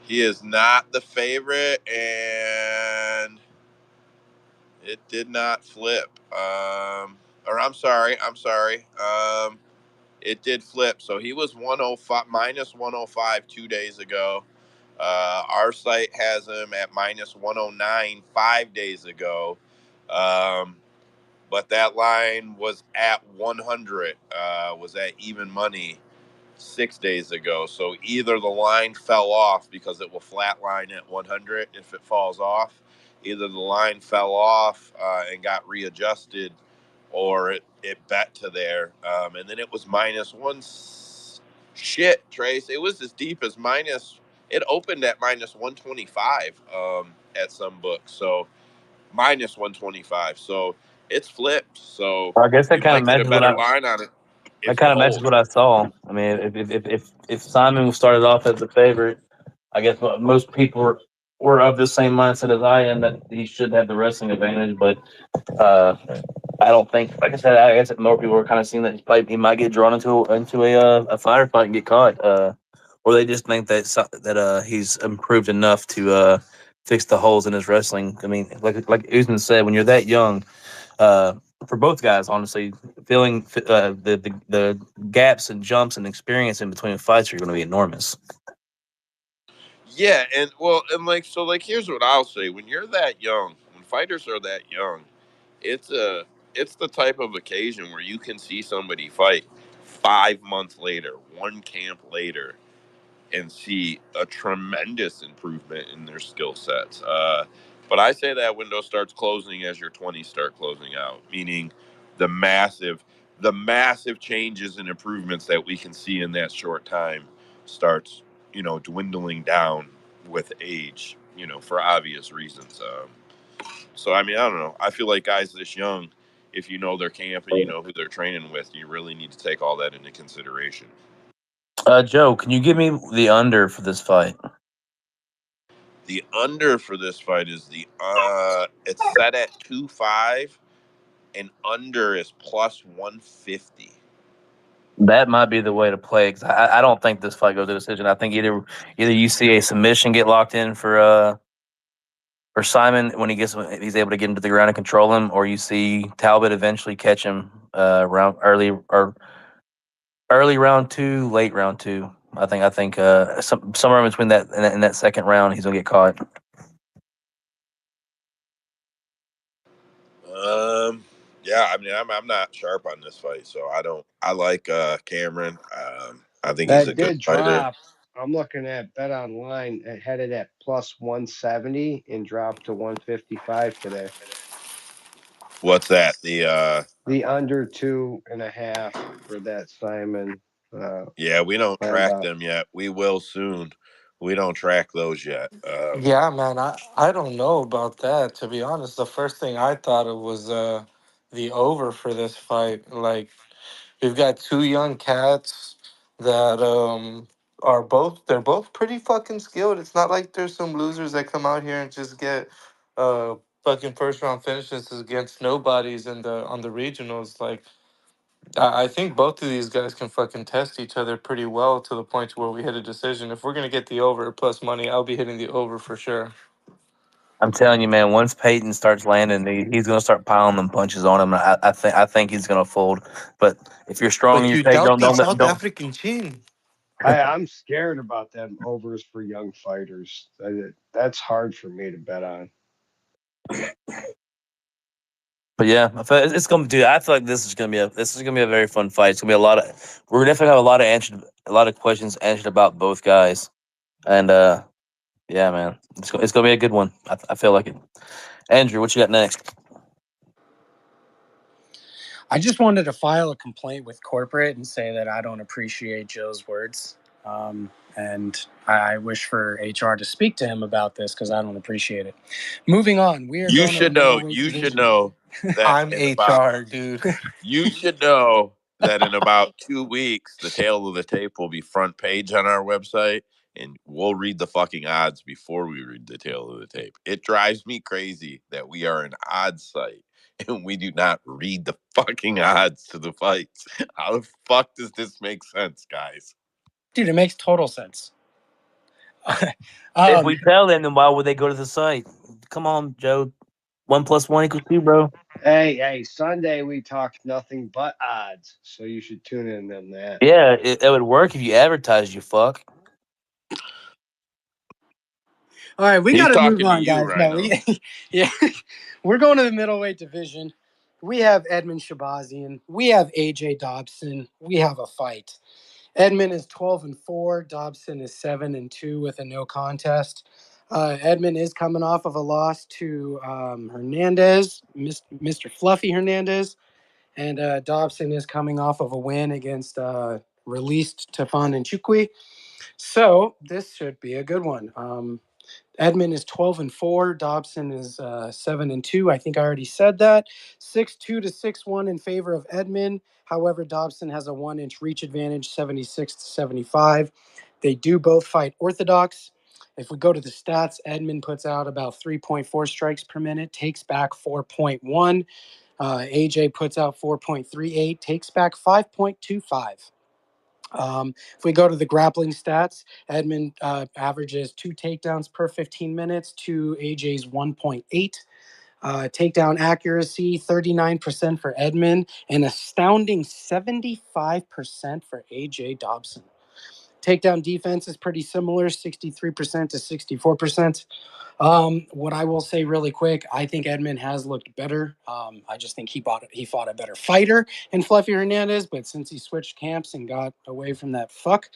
A: He is not the favorite, and it did not flip. Or I'm sorry. It did flip. So he was 105 minus 105 2 days ago. Our site has him at minus 109 5 days ago. But that line was at 100, was at even money 6 days ago. So either the line fell off because it will flatline at 100 if it falls off. Either the line fell off and got readjusted, or it bet to there. And then it was minus one. Shit, Trace. It was as deep as minus. It opened at minus 125 at some books. So minus 125. So it's flipped. So
B: I guess that
A: you
B: kind of
A: might get a
B: matches what
A: better
B: I.
A: line on it
B: That
A: if it
B: kind of matches
A: holds.
B: what I saw. I mean, if Simon started off as the favorite, I guess most people were of the same mindset as I am that he should have the wrestling advantage. But uh, I don't think, like I said, I guess more people were kind of seeing that he might get drawn into a fire fight and get caught, or they just think that he's improved enough fix the holes in his wrestling. I mean, like Usman said, when you're that young, for both guys, honestly, feeling the gaps and jumps and experience in between fights are going to be enormous.
A: Yeah, and well, and like here's what I'll say: when you're that young, when fighters are that young, it's a it's the type of occasion where you can see somebody fight 5 months later, one camp later, and see a tremendous improvement in their skill sets. But I say that window starts closing as your 20s start closing out, meaning the massive, the massive changes and improvements that we can see in that short time starts, dwindling down with age, for obvious reasons. So I mean, I don't know. I feel like guys this young, if you know their camp and you know who they're training with, you really need to take all that into consideration.
B: Joe, can you give me the under for this fight?
A: The under for this fight is it's set at 2.5 and under is plus 150.
B: That might be the way to play because I don't think this fight goes to decision. I think either you see a submission get locked in for Simon when he's able to get into the ground and control him, or you see Talbot eventually catch him round early round two, late round two. I think somewhere in between that in that second round he's gonna get caught.
A: Yeah, I mean, I'm not sharp on this fight, so I don't. I like Cameron. I think he's a
D: That
A: good
D: did
A: fighter.
D: drop. I'm looking at Bet Online. It headed at plus 170 and dropped to 155 today.
A: What's that? The
D: under 2.5 for that Simon.
A: yeah, we don't track
D: Lambo.
A: them yet. We will soon. We don't track those yet.
F: Yeah, man, I don't know about that. To be honest, the first thing I thought of was the over for this fight. Like, we've got two young cats that they're both pretty fucking skilled. It's not like there's some losers that come out here and just get fucking first round finishes against nobodies in the on the regionals. Like, I think both of these guys can fucking test each other pretty well to the point to where we hit a decision. If we're gonna get the over plus money, I'll be hitting the over for sure.
B: I'm telling you, man. Once Peyton starts landing, he's gonna start piling them punches on him. I think he's gonna fold. But if you're strong in
F: But
B: your
F: you
B: take,
F: doubt
B: don't
F: the
B: don't let-
F: South
B: don't.
F: African chin.
D: I'm scared about them overs for young fighters. That's hard for me to bet on.
B: But yeah, I feel it's gonna do. I feel like this is gonna be a very fun fight. It's gonna be a lot of. We're definitely have a lot of questions answered about both guys, and yeah, man, it's gonna be a good one. I feel like it. Andrew, what you got next?
I: I just wanted to file a complaint with corporate and say that I don't appreciate Joe's words. And I wish for HR to speak to him about this because I don't appreciate it. Moving on, we are
A: You
I: going to the
A: should know.
I: middleweight
A: You should
I: division.
A: know that
F: I'm
A: in about
F: HR, dude.
A: You should know that in about 2 weeks, the tail of the tape will be front page on our website, and we'll read the fucking odds before we read the tail of the tape. It drives me crazy that we are an odds site and we do not read the fucking odds to the fights. How the fuck does this make sense, guys?
I: Dude, it makes total sense.
B: If we tell them, then why would they go to the site? Come on, Joe. 1+1 = 2, bro.
D: Hey, Sunday we talked nothing but odds, so you should tune in on that.
B: Yeah, it would work if you advertised. You fuck.
I: All right, we got
A: He's
I: to move
A: talking to
I: on,
A: you,
I: guys. No,
A: Rhino.
I: yeah, we're going to the middleweight division. We have Edmund Shabazian. We have AJ Dobson. We have a fight. Edmund is 12-4. Dobson is 7-2 with a no contest. Edmund is coming off of a loss to Hernandez, Mr. Fluffy Hernandez, and Dobson is coming off of a win against released Tefan Nchukwi. So this should be a good one. Edmund is 12-4. Dobson is 7-2. I think I already said that. 6-2 to 6-1 in favor of Edmund. However, Dobson has a 1-inch reach advantage, 76-75. They do both fight orthodox. If we go to the stats, Edmund puts out about 3.4 strikes per minute, takes back 4.1. AJ puts out 4.38, takes back 5.25. If we go to the grappling stats, Edmund averages 2 takedowns per 15 minutes to AJ's 1.8. Takedown accuracy, 39% for Edmund, and astounding 75% for AJ Dobson. Takedown defense is pretty similar, 63% to 64%. What I will say really quick, I think Edmund has looked better. I just think he fought a better fighter in Fluffy Hernandez, but since he switched camps and got away from that fuck,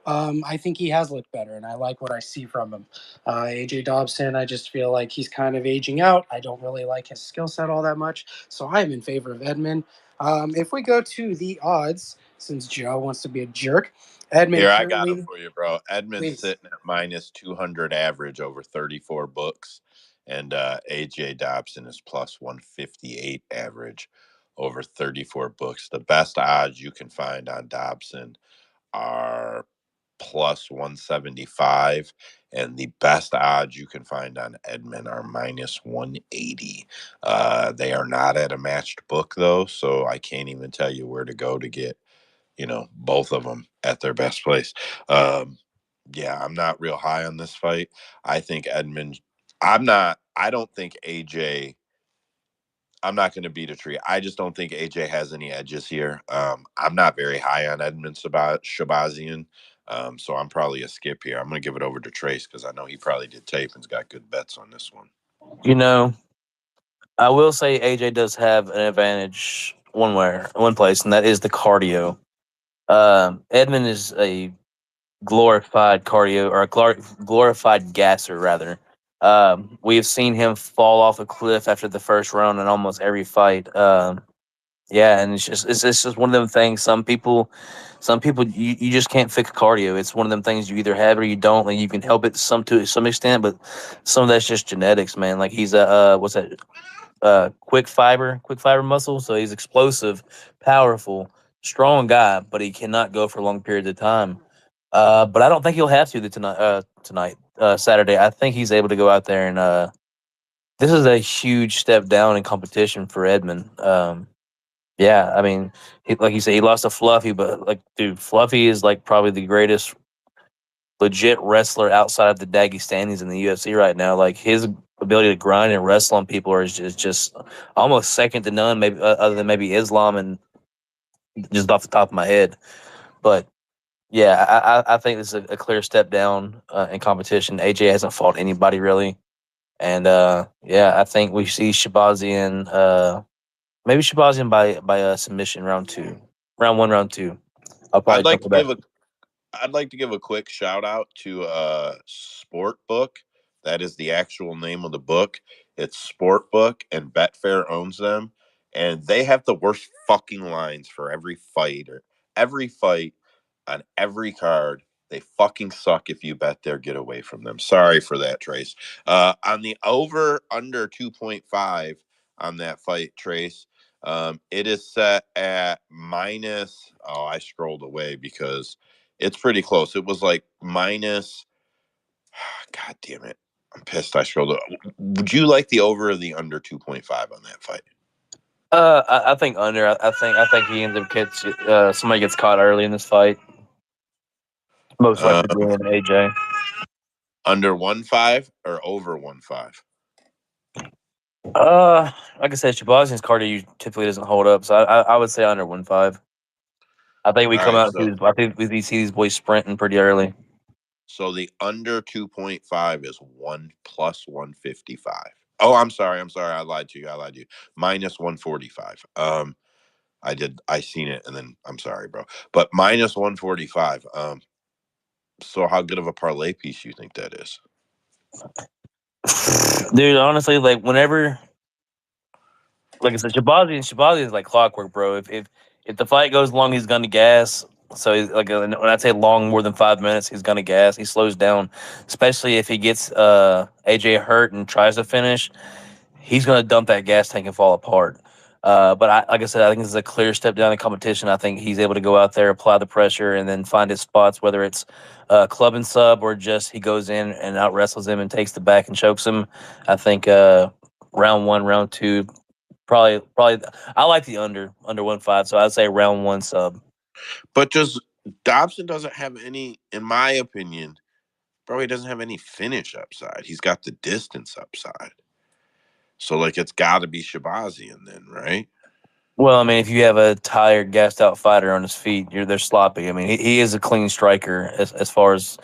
I: I think he has looked better, and I like what I see from him. AJ Dobson, I just feel like he's kind of aging out. I don't really like his skill set all that much, so I am in favor of Edmund. If we go to the odds, since Joe wants to be a jerk, Edmund
A: Here, I got it
I: currently,
A: for you, bro. Edmund's
I: please.
A: sitting at minus 200 average over 34 books, and AJ Dobson is plus 158 average over 34 books. The best odds you can find on Dobson are plus 175, and the best odds you can find on Edmund are minus 180. They are not at a matched book, though, so I can't even tell you where to go to get both of them at their best place. Yeah, I'm not real high on this fight. I think Edmund, I don't think AJ, I'm not going to beat a tree. I just don't think AJ has any edges here. I'm not very high on Edmund Shabazian. So I'm probably a skip here. I'm going to give it over to Trace because I know he probably did tape and's got good bets on this one.
B: I will say AJ does have an advantage one place, and that is the cardio. Edmund is a glorified cardio or a glorified gasser rather. We've seen him fall off a cliff after the first round in almost every fight. Yeah, and it's just one of them things. Some people you just can't fix cardio. It's one of them things you either have or you don't. Like you can help it to some extent, but some of that's just genetics, man. Like he's a what's that? Quick fiber muscle. So he's explosive, powerful, strong guy, but he cannot go for long periods of time. But I don't think he'll have to Saturday. I think he's able to go out there and this is a huge step down in competition for Edmund. Yeah, I mean, like you said, he lost to Fluffy, but like, dude, Fluffy is like probably the greatest legit wrestler outside of the Dagestani's in the UFC right now. Like his ability to grind and wrestle on people is just almost second to none. Maybe other than maybe Islam and just off the top of my head. But yeah, I think this is a clear step down in competition. AJ hasn't fought anybody really, and yeah, I think we see Shabazian, maybe Shabazian by submission round one, round two. I'll
A: I'd
B: probably
A: like
B: jump
A: to
B: back.
A: give a I'd like to give a quick shout out to Sport Book. That is the actual name of the book. It's Sport Book, and Betfair owns them, and they have the worst fucking lines for every fight on every card. They fucking suck. If you bet there, get away from them. Sorry for that, Trace. On the over under 2.5 on that fight, Trace, it is set at minus. Oh, I scrolled away because it's pretty close. It was like minus. God damn it! I'm pissed. I scrolled. Would you like the over or the under 2.5 on that fight?
B: I think under. I think he ends up somebody gets caught early in this fight. Most likely
A: Um,
B: being AJ.
A: under 1.5 or over 1.5?
B: Like I said, Shabazian's cardio typically doesn't hold up, so I would say under 1.5. I think we
A: All
B: come
A: right,
B: out. I think we see these boys sprinting pretty early.
A: so the under 2.5 is 1 plus 155. Oh, I'm sorry. I lied to you. Minus 145. I seen it and then I'm sorry, bro. But minus 145. So how good of a parlay piece you think that is?
B: Dude, honestly, like whenever, like I said, Shabazi is like clockwork, bro. If the fight goes long, he's gonna gas. So when I say long, more than 5 minutes, he's gonna gas. He slows down, especially if he gets AJ hurt and tries to finish. He's going to dump that gas tank and fall apart. But like I said, I think this is a clear step down in competition. I think he's able to go out there, apply the pressure, and then find his spots, whether it's club and sub or just he goes in and out wrestles him and takes the back and chokes him. I think round one, round two, probably. I like the under 1.5, so I'd say round one sub.
A: But Dobson doesn't have any, in my opinion, bro. He doesn't have any finish upside. He's got the distance upside. So like, it's got to be Shabazian then, right?
B: Well, I mean, if you have a tired, gassed out fighter on his feet, they're sloppy. I mean, he is a clean striker as far as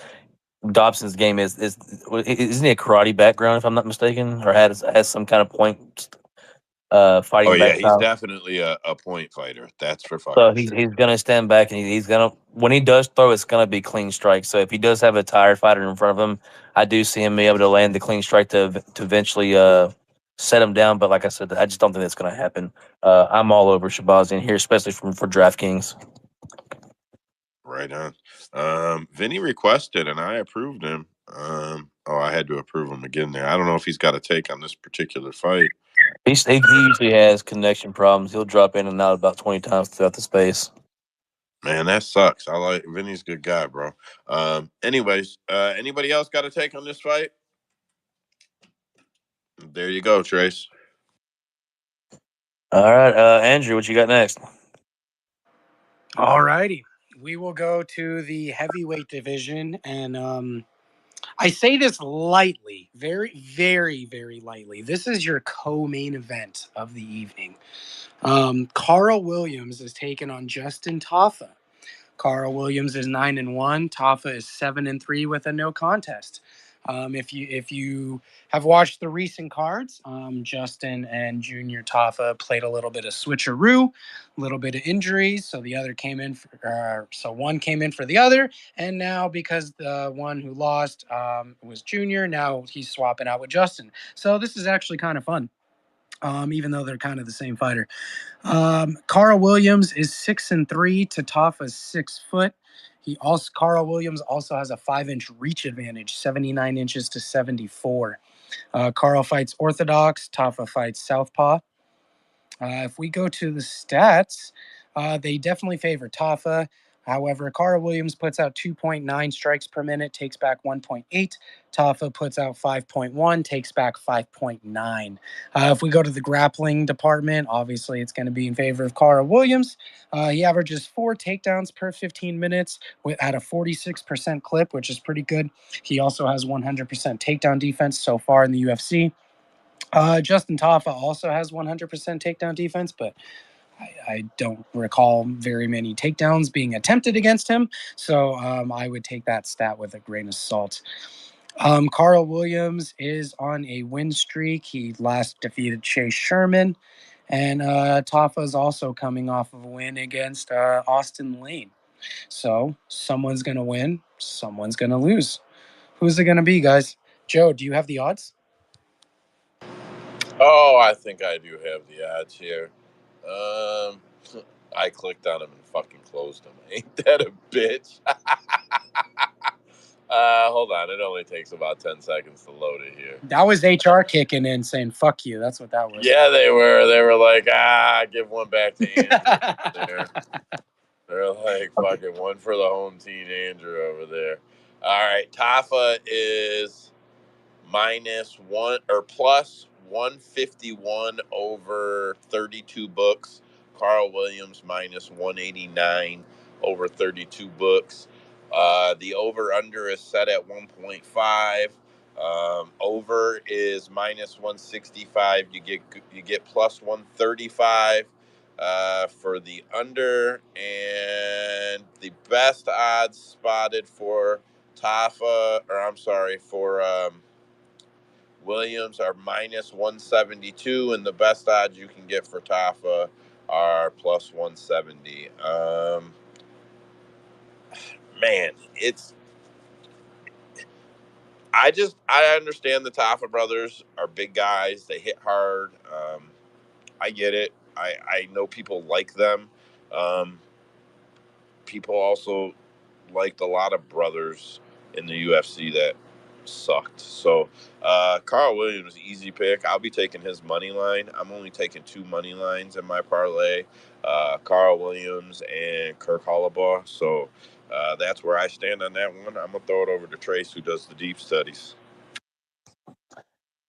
B: Dobson's game is. Isn't he a karate background, if I'm not mistaken, or has some kind of point
A: Oh
B: fighting
A: yeah,
B: back
A: he's
B: style?
A: definitely a point fighter. That's for
B: So
A: fucking
B: he's
A: sure.
B: he's gonna stand back and he's gonna when he does throw, it's gonna be clean strike. So if he does have a tired fighter in front of him, I do see him be able to land the clean strike to eventually set him down. But like I said, I just don't think that's gonna happen. I'm all over Shabazian here, especially for DraftKings.
A: Right on. Vinny requested, and I approved him. I had to approve him again there. I don't know if he's got a take on this particular fight.
B: He usually has connection problems. He'll drop in and out about 20 times throughout the space.
A: Man, that sucks. I like Vinny's a good guy, bro. Anyways, anybody else got a take on this fight? There you go, Trace.
B: All right, Andrew, what you got next?
I: All righty. We will go to the heavyweight division. And I say this lightly, very, very, very lightly. This is your co-main event of the evening. Carl Williams is taking on Justin Taffa. Carl Williams is 9-1. Taffa is 7-3 with a no contest. If you have watched the recent cards, Justin and Junior Taffa played a little bit of switcheroo, a little bit of injuries. So the other came in. So one came in for the other, and now because the one who lost was Junior, now he's swapping out with Justin. So this is actually kind of fun. Even though they're kind of the same fighter. Carl Williams is 6-3 to Taffa's 6 foot. Carl Williams also has a 5-inch reach advantage, 79 inches to 74. Carl fights orthodox, Taffa fights southpaw. If we go to the stats, they definitely favor Taffa. However, Carl Williams puts out 2.9 strikes per minute, takes back 1.8. Taffa puts out 5.1, takes back 5.9. If we go to the grappling department, obviously it's going to be in favor of Carl Williams. He averages 4 takedowns per 15 minutes at a 46% clip, which is pretty good. He also has 100% takedown defense so far in the UFC. Justin Taffa also has 100% takedown defense, but I don't recall very many takedowns being attempted against him. So I would take that stat with a grain of salt. Carl Williams is on a win streak. He last defeated Chase Sherman. And Taffa is also coming off of a win against Austin Lane. So someone's going to win, someone's going to lose. Who's it going to be, guys? Joe, do you have the odds?
A: Oh, I think I do have the odds here. I clicked on him and fucking closed him. Ain't that a bitch? Hold on. It only takes about 10 seconds to load it here.
I: That was HR kicking in saying, fuck you. That's what that was.
A: Yeah, they were. They were like, give one back to Andrew there. They're like, fucking one for the home team, Andrew over there. All right. Taffa is -1 or plus 151 over 32 books. Carl Williams -189 over 32 books. The over under is set at 1.5. Over is -165. You get plus 135 for the under, and the best odds spotted for Taffa, or I'm sorry, for Williams are -172, and the best odds you can get for Taffa are plus 170. Man, I understand the Taffa brothers are big guys. They hit hard. I get it. I know people like them. People also liked a lot of brothers in the UFC that sucked. So Carl Williams, easy pick. I'll be taking his money line. I'm only taking 2 money lines in my parlay. Carl Williams and Kirk Hollabaugh. So that's where I stand on that one. I'm gonna throw it over to Trace, who does the deep studies.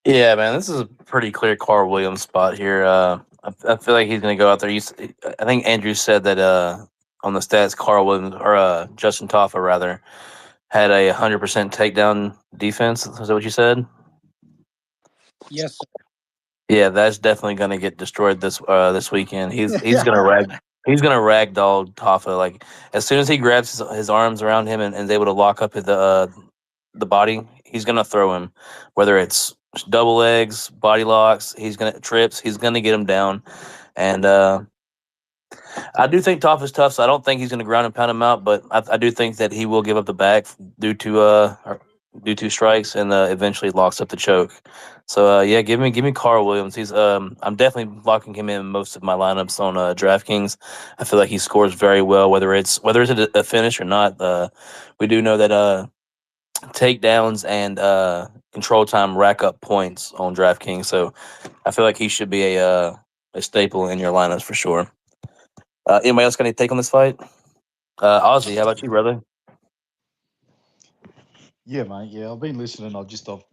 B: Yeah, man, this is a pretty clear Carl Williams spot here. I feel like he's going to go out there. I think Andrew said that on the stats, Carl Williams or Justin Toffa rather had a 100% takedown defense. Is that what you said?
I: Yes, sir.
B: Yeah, that's definitely going to get destroyed this weekend. He's going to
G: Yeah.
B: ragdoll Toffa. Like as soon as he grabs his arms around him and is able to lock up the body, he's going to throw him. Whether it's double legs, body locks, he's going to trips. He's going to get him down. And I do think Toph is tough, so I don't think he's going to ground and pound him out. But I do think that he will give up the back due to strikes and eventually locks up the choke. So yeah, give me Carl Williams. He's I'm definitely locking him in most of my lineups on DraftKings. I feel like he scores very well, whether it's a finish or not. We do know that takedowns and control time rack up points on DraftKings. So I feel like he should be a staple in your lineups for sure. Anybody else got any take on this fight? Ozzy, how about you, brother?
J: Yeah, mate. Yeah, I've been listening.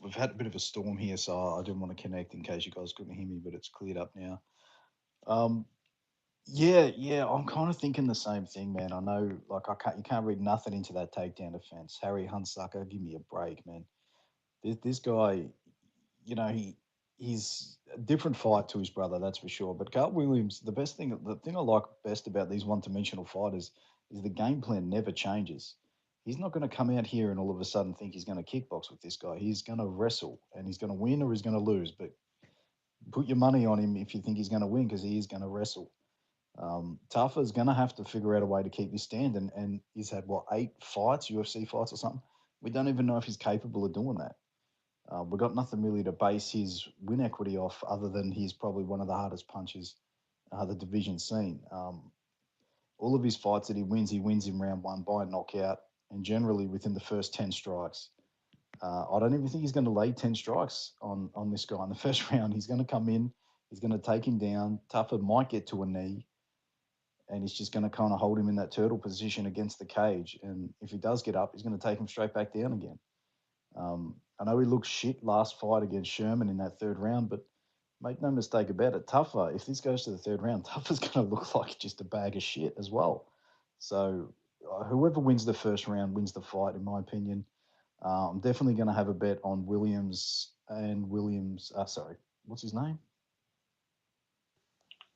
J: We've had a bit of a storm here, so I didn't want to connect in case you guys couldn't hear me, but it's cleared up now. Um, yeah, I'm kind of thinking the same thing, man. I know, like, you can't read nothing into that takedown defense. Harry Hunsucker, give me a break, man. This guy, he's a different fight to his brother, that's for sure. But Carl Williams, the thing I like best about these one-dimensional fighters is the game plan never changes. He's not going to come out here and all of a sudden think he's going to kickbox with this guy. He's going to wrestle, and he's going to win or he's going to lose. But put your money on him if you think he's going to win, because he is going to wrestle. Taffa's going to have to figure out a way to keep his stand, and he's had what, 8 fights, UFC fights or something. We don't even know if he's capable of doing that. We've got nothing really to base his win equity off, other than he's probably one of the hardest punches the division's seen. All of his fights that he wins in round one by knockout, and generally within the first 10 strikes. I don't even think he's going to lay 10 strikes on this guy in the first round. He's going to come in, he's going to take him down. Tuffer might get to a knee, and he's just going to kind of hold him in that turtle position against the cage. And if he does get up, he's going to take him straight back down again. I know he looked shit last fight against Sherman in that third round, but make no mistake about it, Tuffer, if this goes to the third round, Tuffer's going to look like just a bag of shit as well. So whoever wins the first round wins the fight, in my opinion. I'm definitely going to have a bet on Williams. What's his name?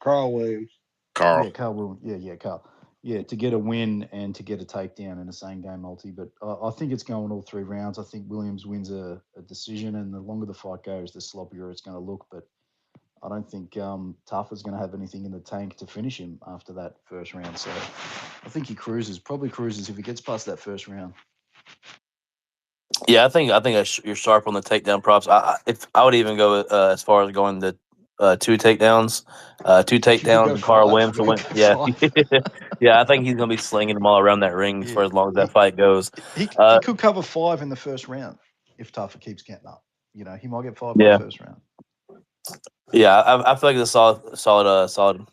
D: Carl Williams.
A: Carl.
J: Yeah, Carl Williams. Yeah, Carl. Yeah, to get a win and to get a takedown in the same game multi. But I think it's going all 3 rounds. I think Williams wins a decision, and the longer the fight goes, the sloppier it's going to look. But I don't think Taffa's going to have anything in the tank to finish him after that first round. So I think he probably cruises if he gets past that first round.
B: Yeah, I think you're sharp on the takedown props. If I would even go as far as going to 2 takedowns,
J: You could go
B: and Carl
J: 5.
B: Williams
J: You
B: to
J: could
B: win.
J: go
B: Yeah,
J: 5.
B: yeah, I think he's gonna be slinging them all around that ring
J: Yeah,
B: for as long as that fight goes.
J: he could cover 5 in the first round if Taffa keeps getting up. He might get 5 by the
B: Yeah,
J: first round.
B: yeah, I feel like it's a solid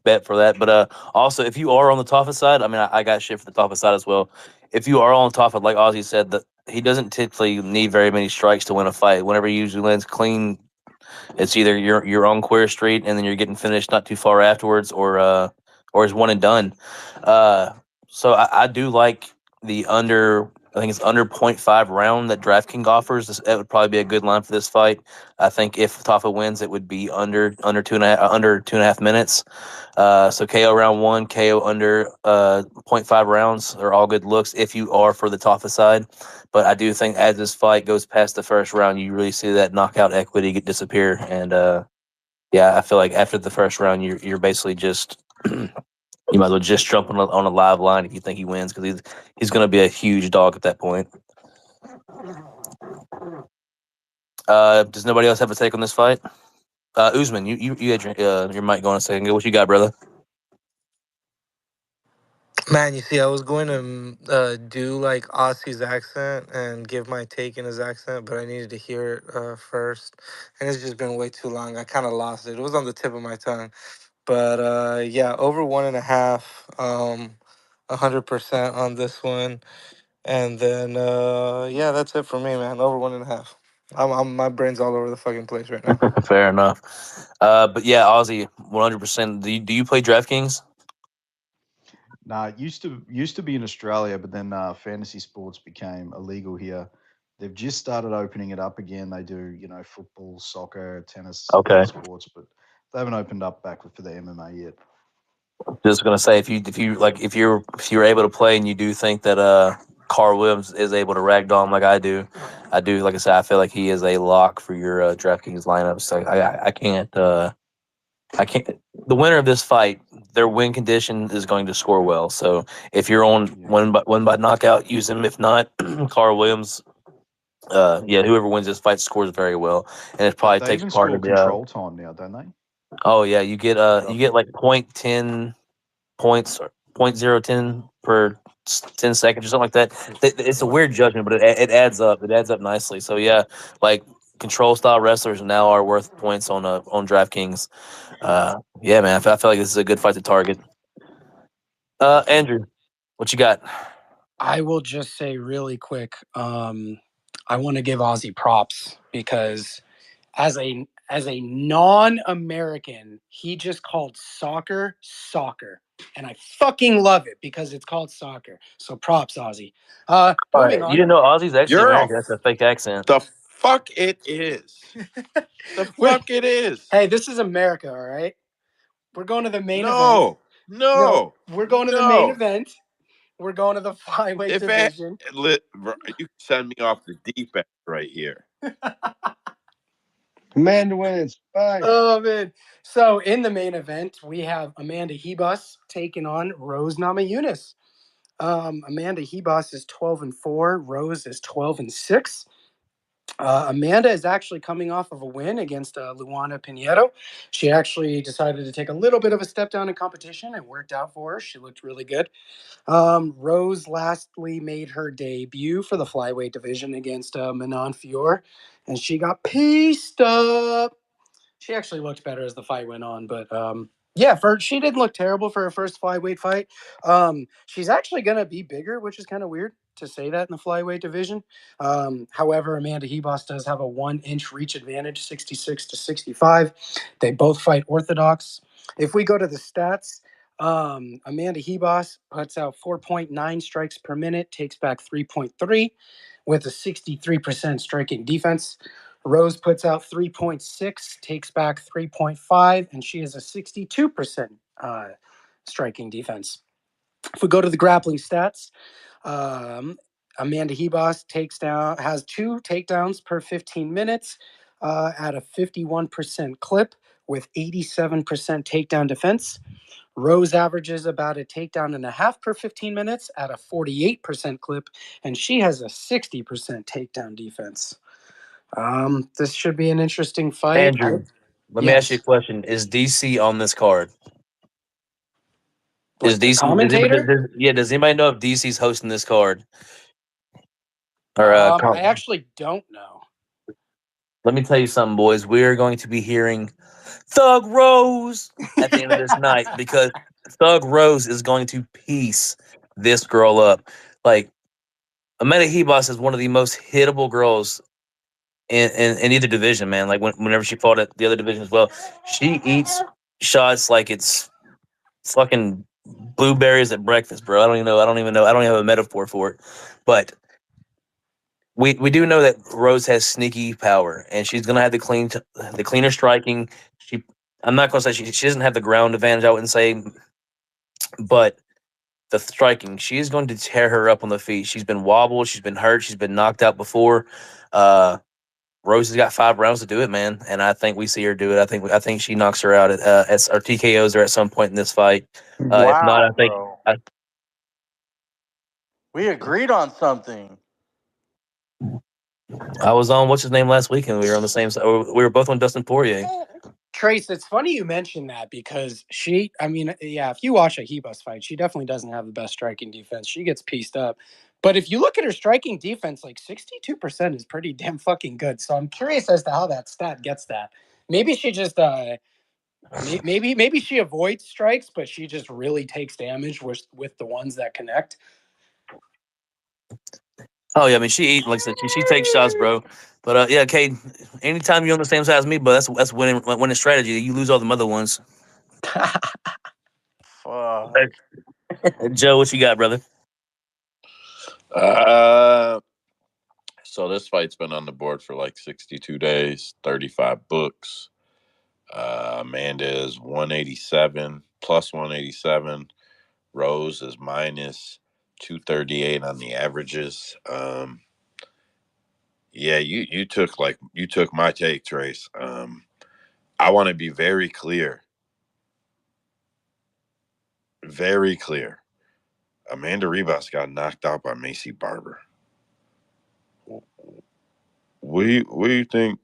B: bet for that. But also, if you are on the Toffa side, I mean, I got shit for the Toffa side as well. If you are on Toffa, like Ozzy said, that he doesn't typically need very many strikes to win a fight. Whenever he usually lands clean, it's either you're on Queer Street and then you're getting finished not too far afterwards, or it's one and done. Uh, so I do like the under. I think it's under .5 round that DraftKings offers. That would probably be a good line for this fight. I think if Toffa wins, it would be under 2.5 minutes. So KO round one, KO under .5 rounds are all good looks if you are for the Toffa side. But I do think as this fight goes past the first round, you really see that knockout equity disappear. And yeah, I feel like after the first round, you're basically just you might as well just jump on a live line if you think he wins, because he's going to be a huge dog at that point. Does nobody else have a take on this fight? Usman, you had your mic going a second. What you got, brother?
F: Man, you see, I was going to do like Aussie's accent and give my take in his accent, but I needed to hear it first. And it's just been way too long. I kind of lost it. It was on the tip of my tongue. But yeah, over 1.5, 100% on this one. And then, yeah, that's it for me, man. Over 1.5. My brain's all over the fucking place right now.
B: Fair enough. But yeah, Ozzy, 100%. Do you play DraftKings?
J: Nah, it used to be in Australia, but then fantasy sports became illegal here. They've just started opening it up again. They do, football, soccer, tennis,
B: Okay.
J: other sports, but they haven't opened up back for the MMA yet.
B: Just gonna say if you're able to play and you do think that Carl Williams is able to ragdoll him like I do like I said I feel like he is a lock for your DraftKings lineup. So I can't the winner of this fight, their win condition is going to score well. So if you're on
J: Yeah.
B: one by knockout, use him. If not, Carl Williams. Yeah, whoever wins this fight scores very well, and it probably
J: They
B: takes
J: even
B: part
J: score
B: of the.
J: control time now, don't they?
B: Oh yeah, you get
J: Roughly.
B: like .10 points or .010 per 10 seconds or something like that. It's a weird judgment, but it adds up. It adds up nicely. So yeah, like control style wrestlers now are worth points on DraftKings. Yeah, man, I feel like this is a good fight to target. Andrew, what you got?
I: I will just say really quick, I want to give Ozzy props because as a non-American, he just called soccer soccer. And I fucking love it because it's called soccer. So props, Ozzy.
B: All
I: Moving
B: right, you
I: on.
B: didn't know Ozzy's actually
A: You're a
B: American. That's a fake accent.
A: the fuck it is. The fuck it is.
I: Hey, this is America, all right? We're going to the main event.
A: No,
I: No,
A: no,
I: we're going to the main
A: no.
I: event. We're going to the flyweight
A: If it,
I: division.
A: you send me off the deep end right here.
D: Amanda wins. Bye.
I: Oh man! So in the main event, we have Amanda Ribas taking on Rose Namajunas. Amanda Ribas is 12-4. Rose is 12-6. Amanda is actually coming off of a win against Luana Pinheiro. She actually decided to take a little bit of a step down in competition. It worked out for her. She looked really good. Rose lastly made her debut for the flyweight division against Manon Fior, and she got pieced up. She actually looked better as the fight went on, but yeah, she didn't look terrible for her first flyweight fight. She's actually going to be bigger, which is kind of weird to say that in the flyweight division. However, Amanda Ribas does have a 1-inch reach advantage, 66-65. They both fight orthodox. If we go to the stats, Amanda Ribas puts out 4.9 strikes per minute, takes back 3.3 with a 63% striking defense. Rose puts out 3.6, takes back 3.5, and she has a 62% striking defense. If we go to the grappling stats, Amanda Ribas has 2 takedowns per 15 minutes at a 51% clip with 87% takedown defense. Rose averages about a takedown and a half per 15 minutes at a 48% clip, and she has a 60% takedown defense. This should be an interesting fight.
B: Andrew, let me ask you a
I: Yes,
B: question. Is DC on this card? Is
I: like the
B: DC?
I: commentator.
B: Does anybody know if DC's hosting this card? Or
I: I actually don't know.
B: let me tell you something, boys. We are going to be hearing Thug Rose at the end of this night because Thug Rose is going to piece this girl up. Like Amanda Ribas is one of the most hittable girls in either division, man. Like whenever she fought at the other division as well, she eats shots like it's fucking blueberries at breakfast, bro. I don't even know. I don't even have a metaphor for it, but we do know that Rose has sneaky power, and she's gonna have the cleaner striking. I'm not gonna say she doesn't have the ground advantage. I wouldn't say, but the striking, she is going to tear her up on the feet. She's been wobbled, she's been hurt, she's been knocked out before. Rose has got 5 rounds to do it, man, and I think we see her do it. I think she knocks her out at or TKOs her at some point in this fight. If not,
K: Wow, bro. We agreed on something.
B: I was on what's his name last week, and we were on the same side. We were both on Dustin Poirier.
I: Trace, it's funny you mentioned that because if you watch a Ribas fight, she definitely doesn't have the best striking defense. She gets pieced up. But if you look at her striking defense, like 62% is pretty damn fucking good. So I'm curious as to how that stat gets that. Maybe she just maybe she avoids strikes, but she just really takes damage with the ones that connect.
B: Oh yeah, I mean like I said, she takes shots, bro. But yeah, Cade, anytime you're on the same side as me, but that's winning strategy. You lose all the other ones.
K: Fuck.
B: Joe, what you got, brother?
A: So this fight's been on the board for like 62 days, 35 books. Amanda is 187 plus 187. Rose is minus 238 on the averages. Yeah, you took my take, Trace. I want to be very clear. Very clear. Amanda Ribas got knocked out by Macy Barber. What do you think?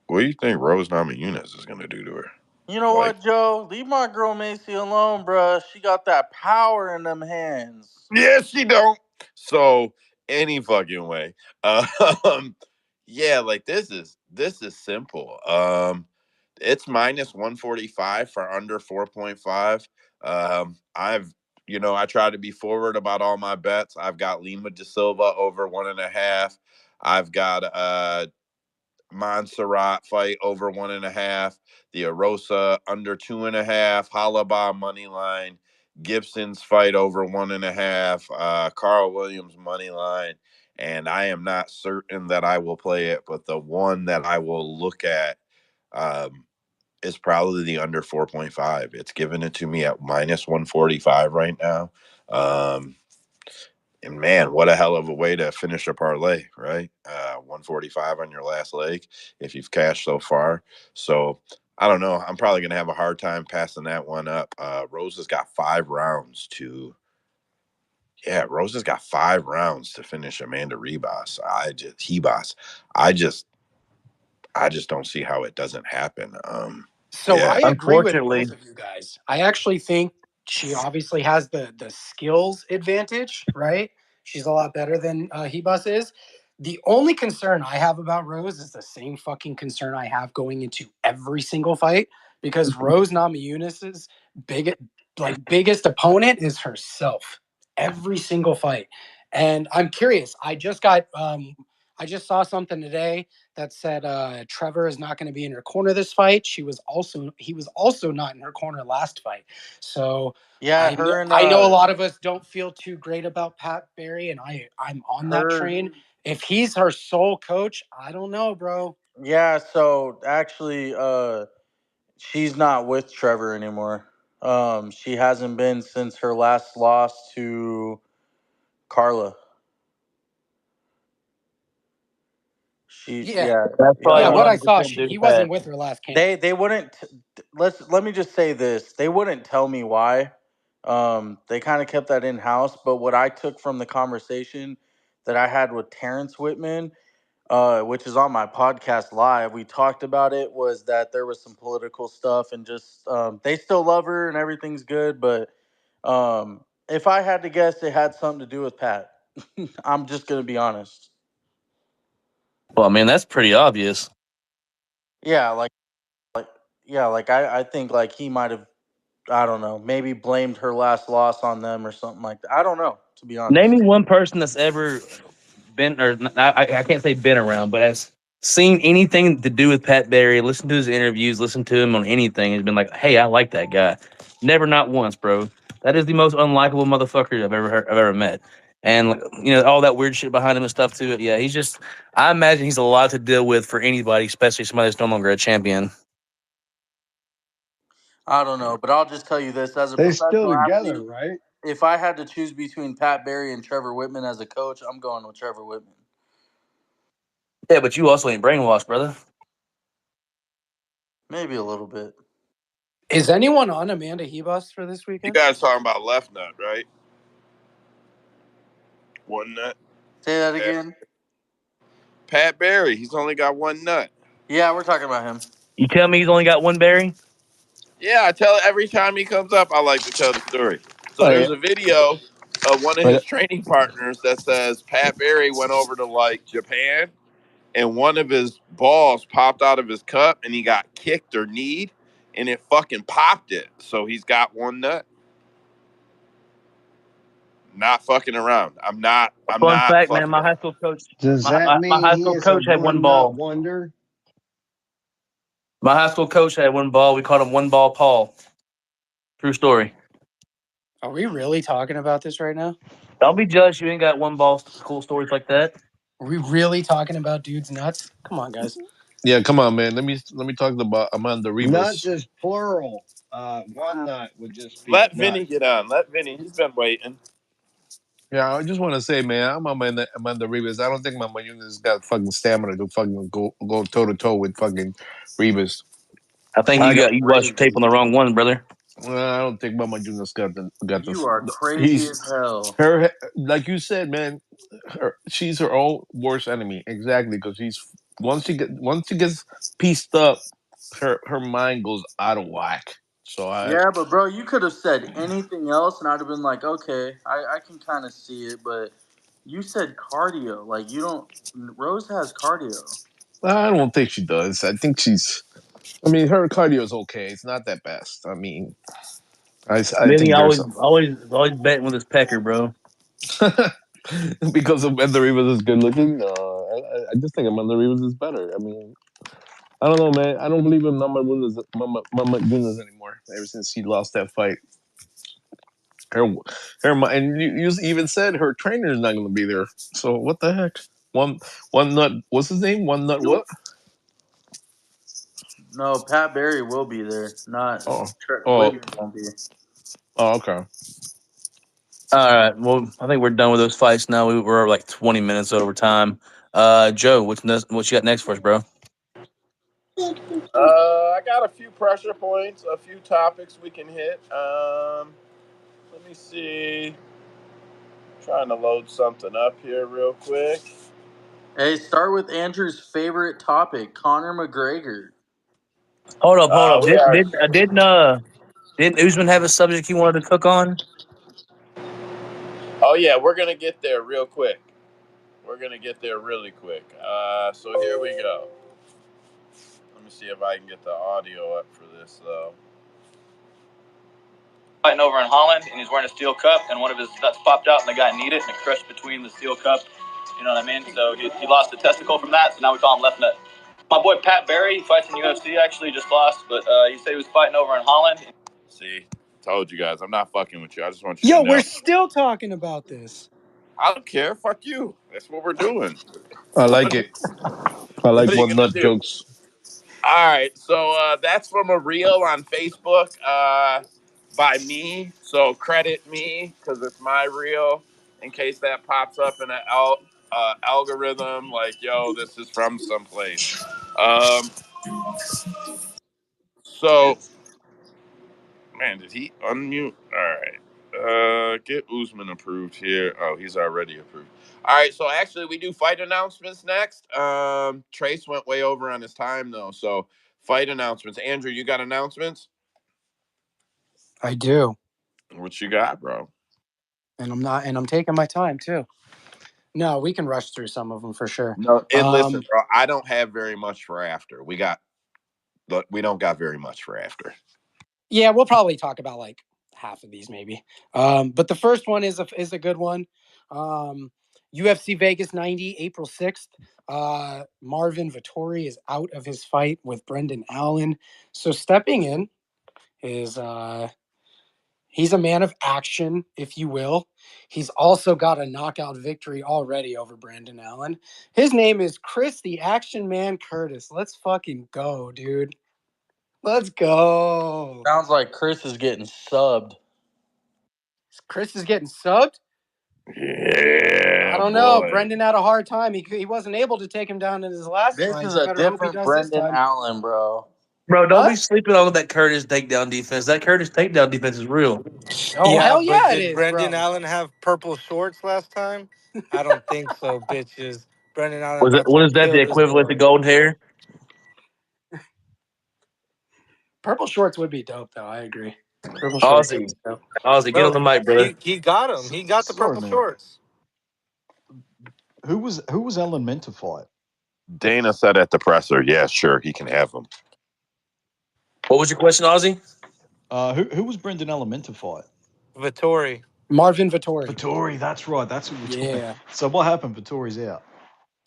A: What do you think Rose NAMAJUNAS is going to do to her?
K: You know
A: Like,
K: what, Joe? Leave my girl Macy alone, bruh. She got that power in them hands.
A: yeah, she don't. So any fucking way. Um, yeah, like this is simple. It's minus 145 for under 4.5. I try to be forward about all my bets. I've got Lima de Silva over 1.5. I've got Montserrat fight over 1.5, the Arosa under 2.5, Halaba money line, Gibson's fight over 1.5, Carl Williams money line, and I am not certain that I will play it, but the one that I will look at um, is probably the under 4.5. It's giving it to me at minus 145 right now. And man, what a hell of a way to finish a parlay, right? 145 on your last leg if you've cashed so far. So I don't know. I'm probably going to have a hard time passing that one up. Rose has got 5 rounds to. Yeah, Rose has got 5 rounds to finish Amanda Ribas. I just don't see how it doesn't happen.
I: So
A: Yeah,
I: I agree with
B: Unfortunately,
I: both of you guys. I actually think she obviously has the skills advantage, right? She's a lot better than Hebus is. The only concern I have about Rose is the same fucking concern I have going into every single fight because Rose Namajunas' biggest opponent is herself. Every single fight. And I'm curious. I just saw something today that said Trevor is not going to be in her corner this fight. He was also not in her corner last fight. So
K: Yeah, her and
I: I know a lot of us don't feel too great about Pat Barry, and I'm on that
K: her.
I: train. If he's her sole coach, I don't know, bro.
K: Yeah, so actually, she's not with Trevor anymore. She hasn't been since her last loss to Carla.
I: Yeah,
K: Yeah,
B: that's probably
I: yeah.
K: yeah.
I: What I
B: 100%
I: saw,
B: due to
I: he wasn't
B: Pat.
I: with her last camp.
K: They wouldn't. Let me just say this. They wouldn't tell me why. They kind of kept that in house. But what I took from the conversation that I had with Terrence Whitman, which is on my podcast live, we talked about it, was that there was some political stuff and just they still love her and everything's good. But if I had to guess, it had something to do with Pat. I'm just gonna be honest.
B: Well, I mean, that's pretty obvious.
K: Yeah, like I think like he might have, I don't know, maybe blamed her last loss on them or something like that. I don't know, to be
B: Name me
K: honest.
B: one person that's ever been, or I can't say been around, but has seen anything to do with Pat Barry, listened to his interviews, listened to him on anything, has been like, hey, I like that guy. Never, not once, bro. That is the most unlikable motherfucker I've ever met. And all that weird shit behind him and stuff too. Yeah, he's just. I imagine he's a lot to deal with for anybody, especially somebody that's no longer a champion.
K: I don't know, but I'll just tell you this: as a
D: They still
K: professional
D: together,
K: athlete,
D: right?
K: if I had to choose between Pat Barry and Trevor Whitman as a coach, I'm going with Trevor Whitman.
B: Yeah, but you also ain't brainwashed, brother.
K: Maybe a little bit.
I: Is anyone on Amanda Hebus for this
A: you
I: weekend?
A: guys talking about left nut, right? One nut.
K: Say that
A: Pat,
K: again.
A: Pat Barry, he's only got one nut.
K: Yeah, we're talking about him.
B: You tell me he's only got one Barry?
A: Yeah, I tell every time he comes up, I like to tell the story. So
B: Oh, yeah.
A: there's a video of one of his training partners that says Pat Barry went over to like Japan and one of his balls popped out of his cup and he got kicked or kneed and it fucking popped it. So he's got one nut. Not fucking around. I'm
B: Fun
A: not
B: fact, man,
A: fucking
B: my high
A: around.
B: school coach,
D: Does that
B: my
D: mean
B: high
D: he
B: school
D: is a
B: coach had one
D: one nut
B: ball.
D: wonder?
B: My high school coach had one ball. We called him One Ball Paul. True story.
I: Are we really talking about this right now?
B: Don't be judged. You ain't got one ball cool stories like that.
I: Are we really talking about dudes nuts? Come on, guys.
L: Yeah, come on, man. Let me talk about Amanda
D: Nuts
L: Ribas.
D: is plural. One nut would just be
A: Let
D: nuts.
A: Vinny get on. Let Vinny. He's been waiting.
L: Yeah, I just want to say, man, I'm Amanda Ribas. I don't think Mama Yuna's got fucking stamina to fucking go toe to toe with fucking Ribas.
B: I think
K: That's
B: you watched your tape on
K: crazy.
B: the wrong one, brother.
L: I don't think Mama Yuna's got
K: You
L: this.
K: are crazy
L: He's
K: as hell.
L: her, like you said, man. She's her own worst enemy. Exactly, because once she gets pieced up, her mind goes out of whack. So
K: Yeah, but bro, you could have said anything else, and I'd have been like, okay, I can kind of see it. But you said cardio. Like you don't. Rose has cardio.
L: I don't think she does. I think she's. I mean, her cardio is okay. It's not that best. I mean, I
B: Vinny
L: think there's
B: always betting with his pecker, bro.
L: because Amanda Rivas is good looking. I just think Amanda Rivas is better. I mean, I don't know, man. I don't believe in Mama Yunas anymore. Ever since she lost that fight, her and you even said her trainer is not going to be there. So what the heck? One nut. What's his name? One nut. What?
K: No, Pat Barry will be there. Not
L: Oh, oh,
K: Whitney won't be.
L: oh. Okay.
B: All right. Well, I think we're done with those fights now. We're like 20 minutes over time. Joe, what you got next for us, bro?
A: I got a few pressure points, a few topics we can hit. Let me see. Trying to load something up here real quick.
K: Hey, start with Andrew's favorite topic, Conor McGregor.
B: Hold up.
A: We are.
B: Didn't Usman have a subject he wanted to cook on?
A: Oh yeah, we're gonna get there real quick. We're gonna get there really quick. So here we go. Let me see if I can get the audio up for this though.
B: Fighting over in Holland, and he's wearing a steel cup, and one of his nuts popped out, and the guy kneed it, and it crushed between the steel cup. You know what I mean? So he lost a testicle from that, so now we call him left nut. My boy Pat Barry, he fights in UFC, actually just lost, but he said he was fighting over in Holland.
A: See, told you guys, I'm not fucking with you. I just want you to
I: Yo, we're
A: know.
I: still talking about this.
A: I don't care. Fuck you. That's what we're doing.
L: I like
A: What,
L: it. I
A: what
L: like
A: are you
L: one
A: gonna
L: nut
A: do?
L: jokes.
A: All right, so that's from a reel on Facebook by me. So credit me because it's my reel. In case that pops up in an algorithm, like yo, this is from someplace. Um, so man, did he unmute? All right. Get Usman approved here. Oh, he's already approved. All right, so actually we do fight announcements next. Trace went way over on his time though, so fight announcements. Andrew, you got announcements?
I: I do,
A: What you got, bro?
I: and I'm taking my time too. No, we can rush through some of them for sure.
A: No, and listen, bro, I don't have very much for after. We don't got very much for after.
I: Yeah, we'll probably talk about like half of these maybe. But the first one is a good one. UFC Vegas 90, April 6th. Marvin Vettori is out of his fight with Brendan Allen. So stepping in is he's a man of action, if you will. He's also got a knockout victory already over Brandon Allen. His name is Chris the Action Man Curtis. Let's fucking go, dude. Let's go.
K: Sounds like Chris is getting subbed.
I: Chris is getting subbed. I
A: Yeah,
I: don't know.
A: boy.
I: Brendan had a hard time. He wasn't able to take him down in his last
K: This
I: fight.
K: is
I: You
K: a
I: better hope he
K: different
I: does this
K: Brendan
I: time.
K: Allen, bro.
B: Bro, don't
I: Huh?
B: be sleeping on that Curtis takedown defense. That Curtis takedown defense is real.
I: Oh,
F: Yeah,
I: hell
F: but
I: yeah, it
F: did
I: is,
F: Brendan
I: bro.
F: Allen have purple shorts last time? I don't think so, bitches. Brendan Allen
B: Was it?
F: about
B: What
F: to
B: is that?
F: kill
B: The
F: this
B: equivalent to
F: boy.
B: gold hair?
I: Purple shorts would be dope, though. I agree. Purple shorts would
B: Ozzy,
I: be dope.
B: Get on
F: Bro,
B: the mic, brother.
F: he got him. He got the
J: Sorry,
F: purple
J: man.
F: shorts.
J: Who was Allen meant to fight?
A: Dana said at the presser, yeah, sure, he can have them.
B: What was your question, Ozzy?
J: Who was Brendan Allen meant to fight?
F: Vittori.
I: Marvin Vettori.
J: Vittori, that's right. That's who we're talking.
I: Yeah.
J: So what happened? Vittori's out.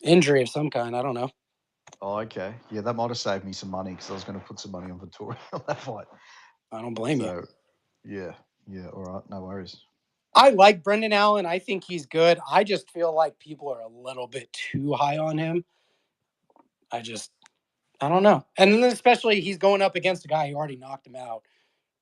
I: Injury of some kind. I don't know.
J: Oh, okay. Yeah, that might have saved me some money because I was going to put some money on Vittori on that fight.
I: I don't blame you.
J: So, yeah. Yeah, all right, no worries.
I: I like Brendan Allen. I think he's good. I just feel like people are a little bit too high on him. I don't know. And then especially he's going up against a guy who already knocked him out.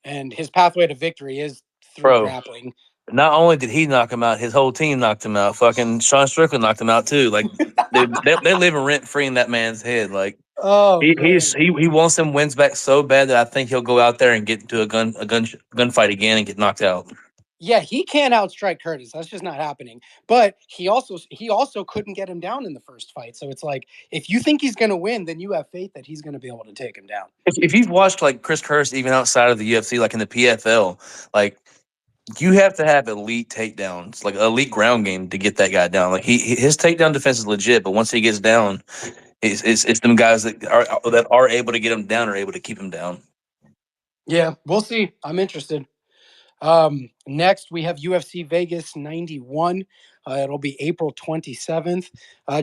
I: And his pathway to victory is through
B: Bro,
I: grappling.
B: not only did he knock him out, his whole team knocked him out. Fucking Sean Strickland knocked him out too. Like they live rent free in that man's head. Like
I: Oh
B: he's
I: man.
B: he wants some wins back so bad that I think he'll go out there and get into a gunfight again and get knocked out.
I: Yeah, he can't outstrike Curtis. That's just not happening. But he also couldn't get him down in the first fight. So it's like if you think he's going to win, then you have faith that he's going to be able to take him down.
B: If you've watched like Chris Curtis even outside of the UFC, like in the PFL, like you have to have elite takedowns, like elite ground game to get that guy down. Like his takedown defense is legit, but once he gets down, it's them guys that are able to get him down or able to keep him down.
I: Yeah, we'll see. I'm interested. Next, we have UFC Vegas 91. It'll be April 27th.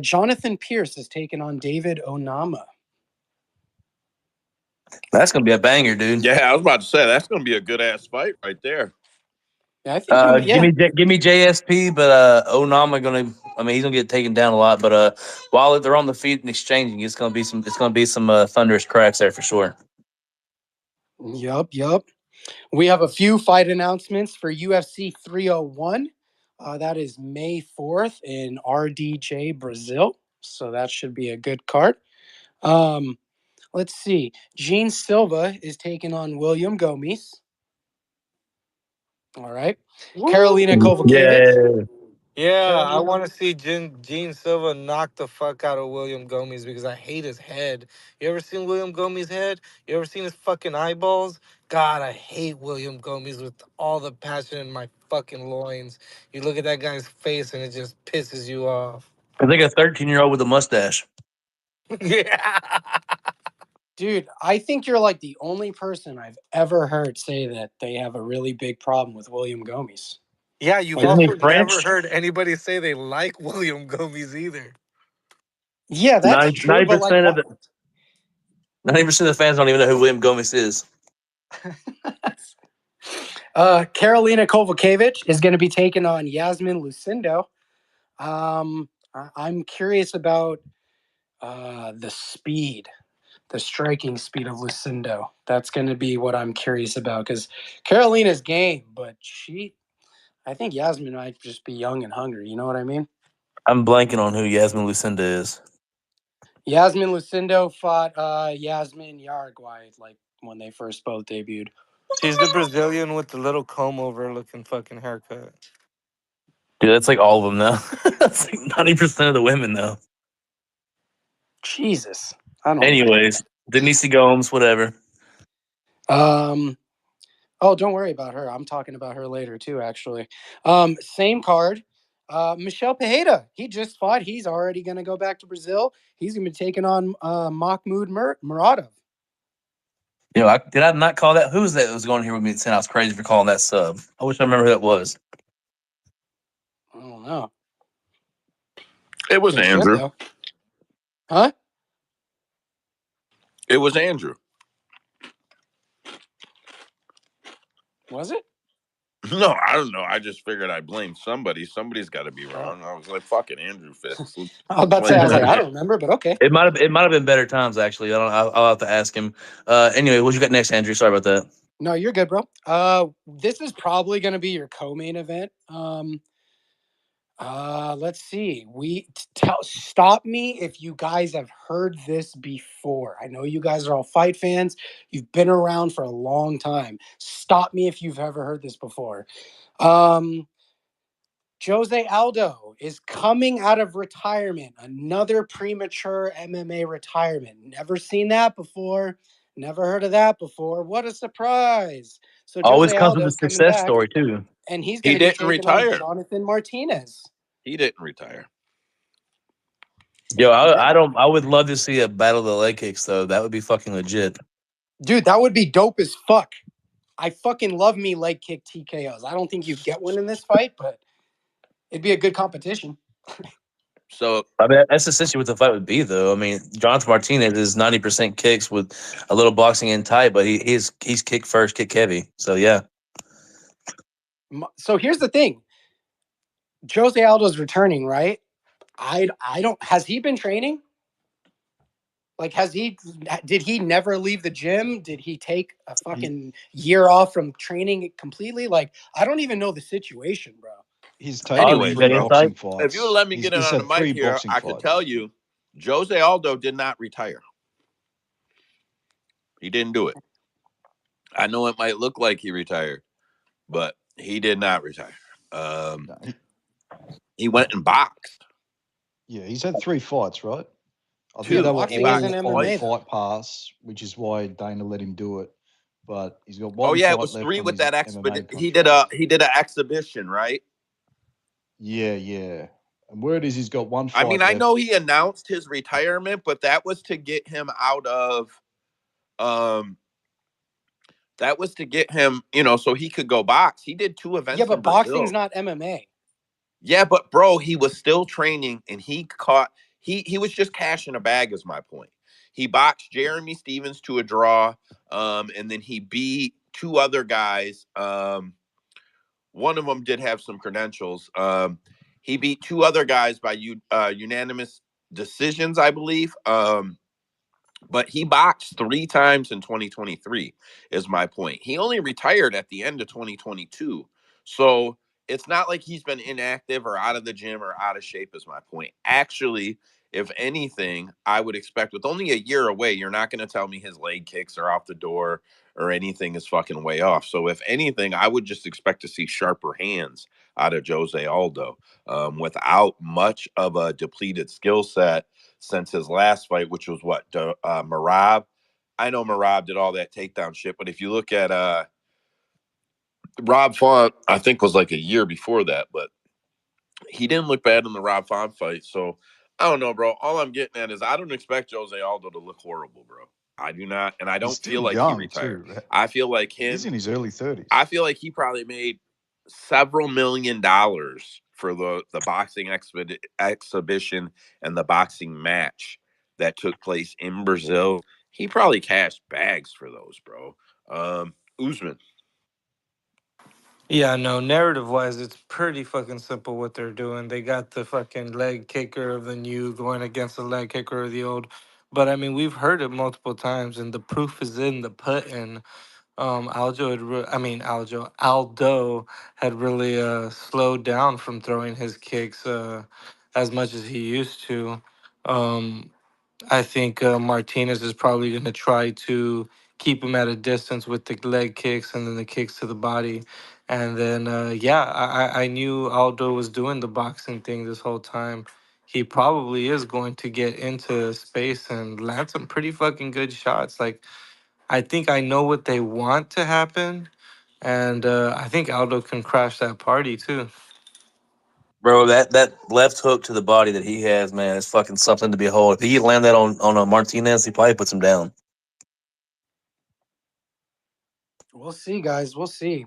I: Jonathan Pierce is taking on David Onama.
B: That's gonna be a banger, dude.
A: Yeah, I was about to say that's going to be a good ass fight right there.
I: Yeah, I think
B: Give me JSP, but Onama gonna. I mean, he's gonna get taken down a lot, but while they're on the feet and exchanging, it's gonna be some thunderous cracks there for sure.
I: Yup. We have a few fight announcements for UFC 301. That is May 4th in RDJ, Brazil. So that should be a good card. Let's see. Gene Silva is taking on William Gomes. All right. Karolina Kovacevic.
C: Yeah, I
I: Carolina.
C: want to see Gene Silva knock the fuck out of William Gomes because I hate his head. You ever seen William Gomes' head? You ever seen his fucking eyeballs? God, I hate William Gomes with all the passion in my fucking loins. You look at that guy's face and it just pisses you off.
B: I think a 13-year-old with a mustache.
C: Yeah.
I: Dude, I think you're like the only person I've ever heard say that they have a really big problem with William Gomes.
C: Yeah, you've
B: Isn't he
C: also never
B: French?
C: heard anybody say they like William Gomes either.
I: Yeah, that's true, but like
B: 90% of
I: what?
B: the 90% of the fans don't even know who William Gomez is.
I: Karolina Kovacevic is going to be taking on Yasmin Lucindo. I'm curious about the speed, the striking speed of Lucindo. That's going to be what I'm curious about because Carolina's game, but I think Yasmin might just be young and hungry. You know what I mean?
B: I'm blanking on who Yasmin Lucinda is.
I: Yasmin Lucindo fought Yasmin Yarguay like when they first both debuted.
C: She's the Brazilian with the little comb over looking fucking haircut.
B: Dude, that's like all of them now. That's like 90% of the women though.
I: Jesus, I don't.
B: Anyways, Denise Gomes, whatever.
I: Oh, don't worry about her. I'm talking about her later too, actually. Same card. Michel Pereira. He just fought. He's already going to go back to Brazil. He's going to be taking on Mahmoud Muradov.
B: You know, did I not call that? Who was that was going here with me saying I was crazy for calling that sub? I wish I remember who that was.
I: I don't know.
A: It was
I: They
A: Andrew.
I: should, though. Huh?
A: It was Andrew.
I: Was it?
A: No, I don't know. I just figured I blamed somebody. Somebody's got to be wrong. I was like, "Fuck it, Andrew Fitz."
I: I was about to say, I was like, I don't remember, but okay.
B: It might have been better times actually. I'll have to ask him. Anyway, what you got next, Andrew? Sorry about that.
I: No, you're good, bro. This is probably going to be your co-main event. Let's see. Stop me if you guys have heard this before. I know you guys are all fight fans. You've been around for a long time. Stop me if you've ever heard this before. Jose Aldo is coming out of retirement. Another premature MMA retirement. Never seen that before. Never heard of that before. What a surprise. So
B: Always
I: Jose
B: comes with
I: Aldo
B: a
I: coming
B: success
I: back,
B: story too.
I: and he's
A: He
I: going to be
A: didn't
I: taking on
A: retire.
I: Jonathan Martinez.
A: He didn't retire.
B: Yo, I would love to see a battle of the leg kicks though. That would be fucking legit.
I: Dude, that would be dope as fuck. I fucking love me leg kick TKOs. I don't think you'd get one in this fight, but it'd be a good competition.
A: So
B: I mean, that's essentially what the fight would be, though. I mean, Jonathan Martinez is 90% kicks with a little boxing in tight, but he's kick first, kick heavy. So yeah,
I: So here's the thing. Jose Aldo's returning, right? I don't. Has he been training? Like, did he never leave the gym? Did he take a fucking year off from training completely? Like, I don't even know the situation, bro.
J: He's taken
A: Anyways,
J: 3
B: bro,
J: boxing
A: if you would
J: fights.
A: let me get in
J: He's
A: on the
J: had
A: mic
J: 3
A: here,
J: boxing
A: I could
J: fights.
A: tell you, Jose Aldo did not retire. He didn't do it. I know it might look like he retired, but he did not retire.
J: No,
A: He went and boxed.
J: yeah, he's had 3 fights, right? I think
I: Yeah,
J: they
A: Two.
J: were
A: He
I: boxing
A: boxed
I: isn't
J: all on
I: MMA though.
J: Fight Pass, which is why Dana let him do it. But he's got
A: Oh
J: one
A: yeah, it
J: fight
A: was
J: left
A: 3
J: on
A: with
J: his
A: that
J: MMA
A: he did
J: contract.
A: an exhibition, right?
J: Yeah. And word is he's got one
A: I mean,
J: fight
A: I know
J: left.
A: he announced his retirement, but that was to get him out of that was to get him, so he could go box. He did 2
I: Yeah,
A: events in
I: but boxing's
A: Brazil.
I: not MMA.
A: Yeah, but bro, he was still training and he was just cashing a bag is my point. He boxed Jeremy Stevens to a draw, and then he beat 2 other guys. One of them did have some credentials. He beat 2 other guys by unanimous decisions, I believe. But he boxed 3 times in 2023 is my point. He only retired at the end of 2022. So it's not like he's been inactive or out of the gym or out of shape is my point. Actually, if anything, I would expect with only a year away, you're not going to tell me his leg kicks are off the door or anything is fucking way off. So if anything, I would just expect to see sharper hands out of Jose Aldo without much of a depleted skill set since his last fight, which was what Marab. I know Marab did all that takedown shit, but if you look at Rob Font, I think was like a year before that, but he didn't look bad in the Rob Font fight. So I don't know, bro. All I'm getting at is I don't expect Jose Aldo to look horrible, bro. I do not, and I
J: He's
A: don't feel
J: still
A: like he
J: young
A: retired.
J: too.
A: I feel like
J: He's in his early 30s.
A: I feel like he probably made several $1,000,000 for the boxing exhibition and the boxing match that took place in Brazil. He probably cashed bags for those, bro. Usman.
F: Yeah, no, narrative wise, it's pretty fucking simple what they're doing. They got the fucking leg kicker of the new going against the leg kicker of the old. But I mean, we've heard it multiple times, and the proof is in the pudding. Aldo had really slowed down from throwing his kicks as much as he used to. Um, I think Martinez is probably going to try to keep him at a distance with the leg kicks and then the kicks to the body. And then, I knew Aldo was doing the boxing thing this whole time. He probably is going to get into space and land some pretty fucking good shots. Like, I think I know what they want to happen. And I think Aldo can crash that party too.
B: bro, that left hook to the body that he has, man, is fucking something to behold. If he land that on a Martinez, he probably puts him down.
I: We'll see, guys. We'll see.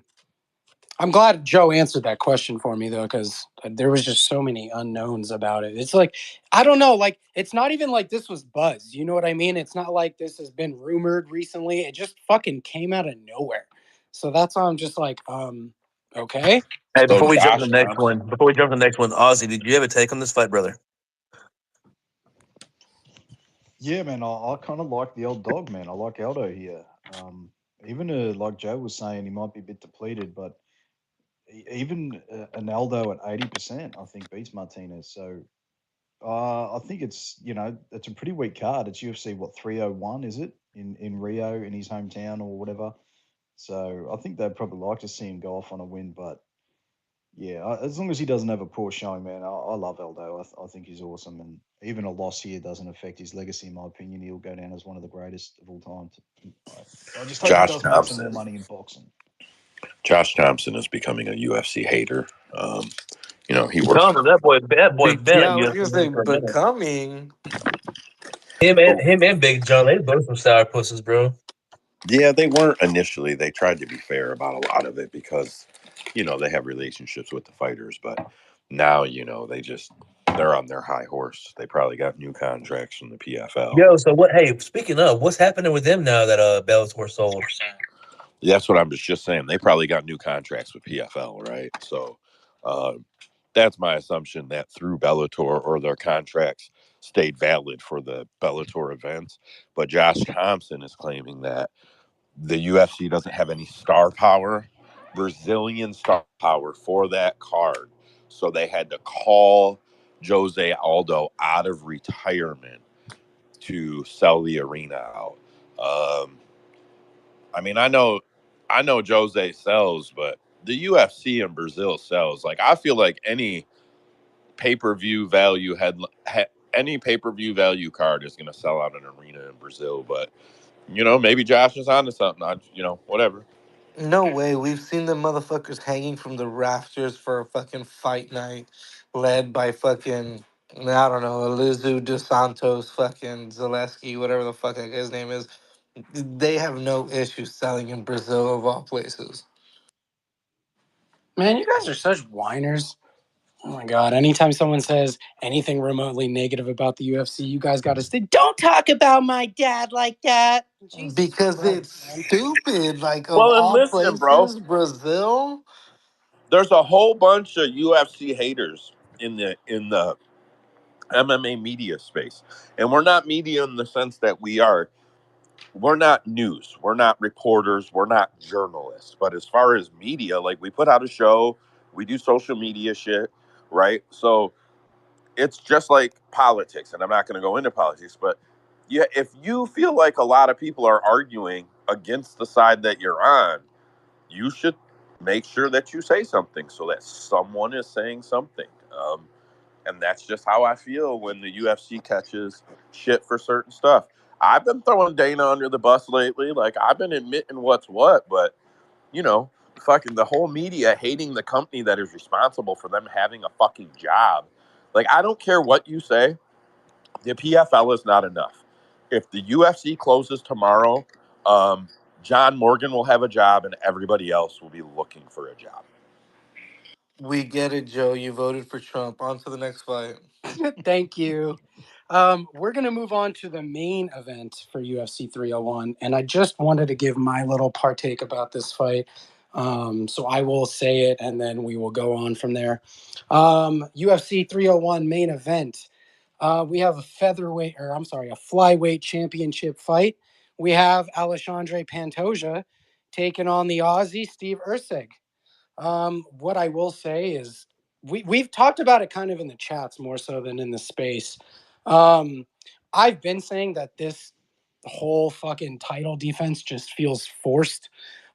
I: I'm glad Joe answered that question for me though, because there was just so many unknowns about it. It's like I don't know, like it's not even like this was buzz. You know what I mean? It's not like this has been rumored recently. It just fucking came out of nowhere. So that's why I'm just like, okay.
B: Hey,
A: So
B: before we jump to
A: Josh
B: the next
A: Thompson.
B: one, Ozzy, did you have a take on this fight, brother?
J: Yeah, man, I kind of like the old dog, man. I like Aldo here. Even like Joe was saying, he might be a bit depleted, but even an Aldo at 80%, I think beats Martinez. So I think it's a pretty weak card. It's UFC what 301 is it in Rio in his hometown or whatever. So I think they'd probably like to see him go off on a win, but yeah, as long as he doesn't have a poor showing, man, I love Aldo. I think he's awesome, and even a loss here doesn't affect his legacy, in my opinion. He'll go down as one of the greatest of all time. I just hope he
A: Josh
J: does make some more
A: Thompson.
J: money in boxing.
A: Josh Thompson is becoming a UFC hater. He works
B: Becoming
A: for
B: that boy been
F: Yeah,
B: at
F: I was
B: UFC
F: gonna say
B: for a minute.
F: becoming.
B: Him and Big John, they both some sour pussies, bro.
A: Yeah, they weren't initially. They tried to be fair about a lot of it because, they have relationships with the fighters, but now, they're on their high horse. They probably got new contracts from the PFL.
B: Yo, so what? Hey, speaking of, what's happening with them now that Bellator sold?
A: That's what I'm just saying. They probably got new contracts with PFL, right? So uh, that's my assumption that through Bellator or their contracts stayed valid for the Bellator events. But Josh Thompson is claiming that the UFC doesn't have any star power, Brazilian star power for that card. So they had to call Jose Aldo out of retirement to sell the arena out. Um, I mean, I know Jose sells, but the UFC in Brazil sells. Like, I feel like any pay per view value any pay per view value card is going to sell out an arena in Brazil. But maybe Josh is onto something. Whatever.
F: No way. We've seen the motherfuckers hanging from the rafters for a fucking fight night led by fucking, I don't know, Elizu dos Santos, fucking Zaleski, whatever the fuck that guy's name is. They have no issue selling in Brazil, of all places.
I: Man, you guys are such whiners. Oh my god! Anytime someone says anything remotely negative about the UFC, you guys got to say, "Don't talk about my dad like that." Jesus
F: Because it's
I: Christ, man.
F: stupid. Like, of
A: Well, and
F: all
A: listen, bro,
F: places, Brazil.
A: there's a whole bunch of UFC haters in the MMA media space, and we're not media in the sense that we're not news, we're not reporters, we're not journalists. But as far as media, like, we put out a show, we do social media shit, right? So it's just like politics, and I'm not going to go into politics, but yeah, if you feel like a lot of people are arguing against the side that you're on, you should make sure that you say something so that someone is saying something. And that's just how I feel when the UFC catches shit for certain stuff. I've been throwing Dana under the bus lately. Like, I've been admitting what's what, but you know, fucking the whole media hating the company that is responsible for them having a fucking job. Like, I don't care what you say, the PFL is not enough. If the UFC closes tomorrow, John Morgan will have a job and everybody else will be looking for a job.
F: We get it, Joe. You voted for Trump. On to the next fight.
I: Thank you. We're going to move on to the main event for UFC 301. And I just wanted to give my little partake about this fight. So I will say it and then we will go on from there. UFC 301 main event. We have a flyweight championship fight. We have Alexandre Pantoja taking on the Aussie Steve Ursig. What I will say is we've talked about it kind of in the chats more so than in the space. Um, I've been saying that this whole fucking title defense just feels forced.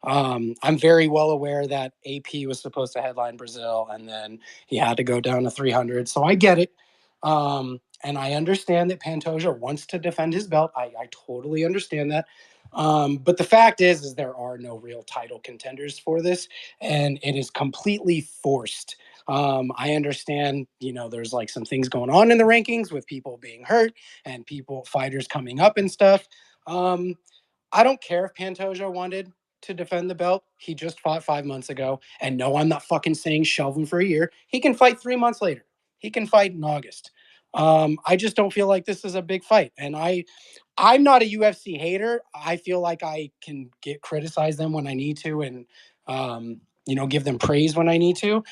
I: I'm very well aware that AP was supposed to headline Brazil and then he had to go down to 300. So I get it. And I understand that Pantoja wants to defend his belt. I totally understand that. But the fact is there are no real title contenders for this, and it is completely forced. I understand, there's like some things going on in the rankings with people being hurt and fighters coming up and stuff. I don't care if Pantoja wanted to defend the belt. He just fought 5 months ago. And no, I'm not fucking saying shelve him for a year. He can fight 3 months later. He can fight in August. I just don't feel like this is a big fight. And I'm not a UFC hater. I feel like I can criticize them when I need to and give them praise when I need to.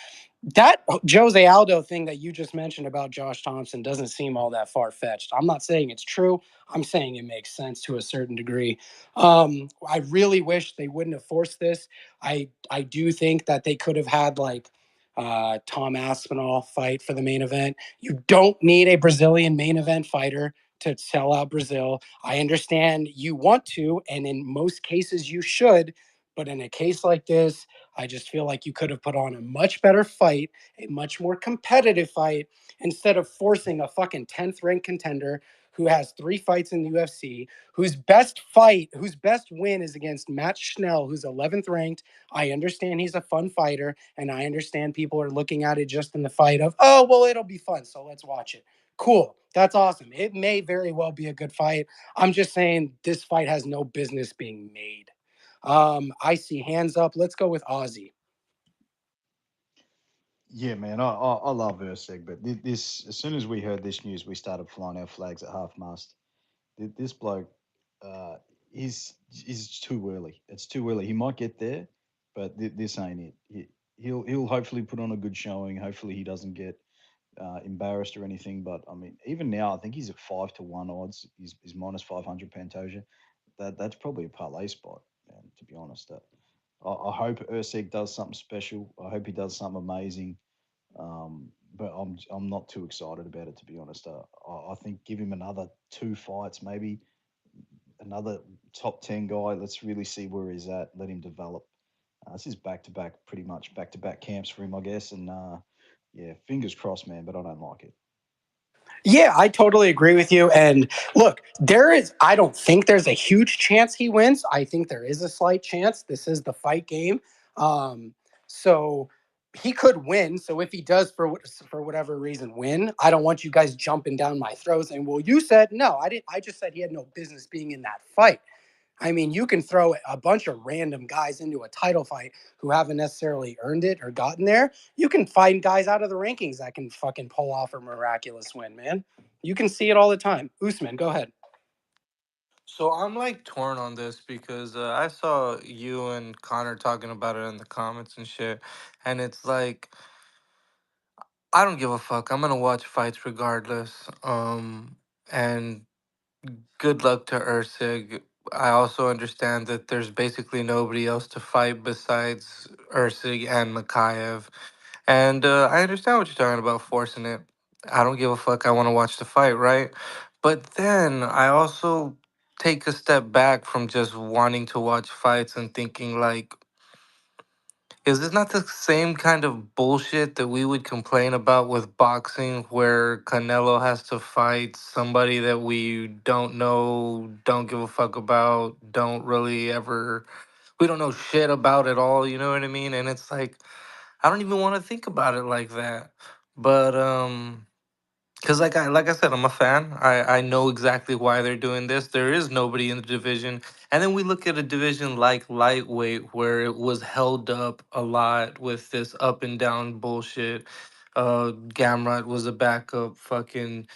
I: That Jose Aldo thing that you just mentioned about Josh Thompson doesn't seem all that far-fetched. I'm not saying it's true. I'm saying it makes sense to a certain degree. I really wish they wouldn't have forced this. I do think that they could have had like Tom Aspinall fight for the main event. You don't need a Brazilian main event fighter to sell out Brazil. I understand you want to, and in most cases you should, but in a case like this, I just feel like you could have put on a much better fight, a much more competitive fight, instead of forcing a fucking 10th ranked contender who has 3 fights in the UFC, whose best win is against Matt Schnell, who's 11th ranked. I understand he's a fun fighter, and I understand people are looking at it just in the fight of, oh, well, it'll be fun, so let's watch it. Cool. That's awesome. It may very well be a good fight. I'm just saying this fight has no business being made. I see hands up. Let's go with Ozzy.
J: Yeah, man, I love Usyk, but this as soon as we heard this news, we started flying our flags at half mast. This bloke, uh, is too early. It's too early. He might get there, but this ain't it. He'll hopefully put on a good showing. Hopefully he doesn't get embarrassed or anything. But I mean, even now, I think he's at 5-1 odds. He's minus 500 Pantoja. That's probably a parlay spot, man. To be honest, I hope Usyk does something special. I hope he does something amazing. But I'm not too excited about it, to be honest. I think give him another 2 fights, maybe another top 10 guy. Let's really see where he's at. Let him develop. This is back to back, pretty much back to back camps for him, I guess. And yeah, fingers crossed, man. But I don't like it.
I: Yeah, I totally agree with you. And look, I don't think there's a huge chance he wins. I think there is a slight chance. This is the fight game. So he could win. So if he does, for whatever reason, win, I don't want you guys jumping down my throat saying, well, you said no. I didn't. I just said he had no business being in that fight. I mean, you can throw a bunch of random guys into a title fight who haven't necessarily earned it or gotten there. You can find guys out of the rankings that can fucking pull off a miraculous win, man. You can see it all the time. Usman, go ahead.
F: So I'm like torn on this because I saw you and Connor talking about it in the comments and shit, and it's like I don't give a fuck. I'm gonna watch fights regardless. And good luck to Ursig. I also understand that there's basically nobody else to fight besides Ursig and Makayev. And I understand what you're talking about, forcing it. I don't give a fuck. I want to watch the fight, right? But then I also take a step back from just wanting to watch fights and thinking, like, is this not the same kind of bullshit that we would complain about with boxing, where Canelo has to fight somebody that we don't know, don't give a fuck about, don't really ever, we don't know shit about at all, you know what I mean? And it's like, I don't even want to think about it like that. But because like I said, I'm a fan. I know exactly why they're doing this. There is nobody in the division, and then we look at a division like lightweight where it was held up a lot with this up and down bullshit. Gamrot was a backup. Fucking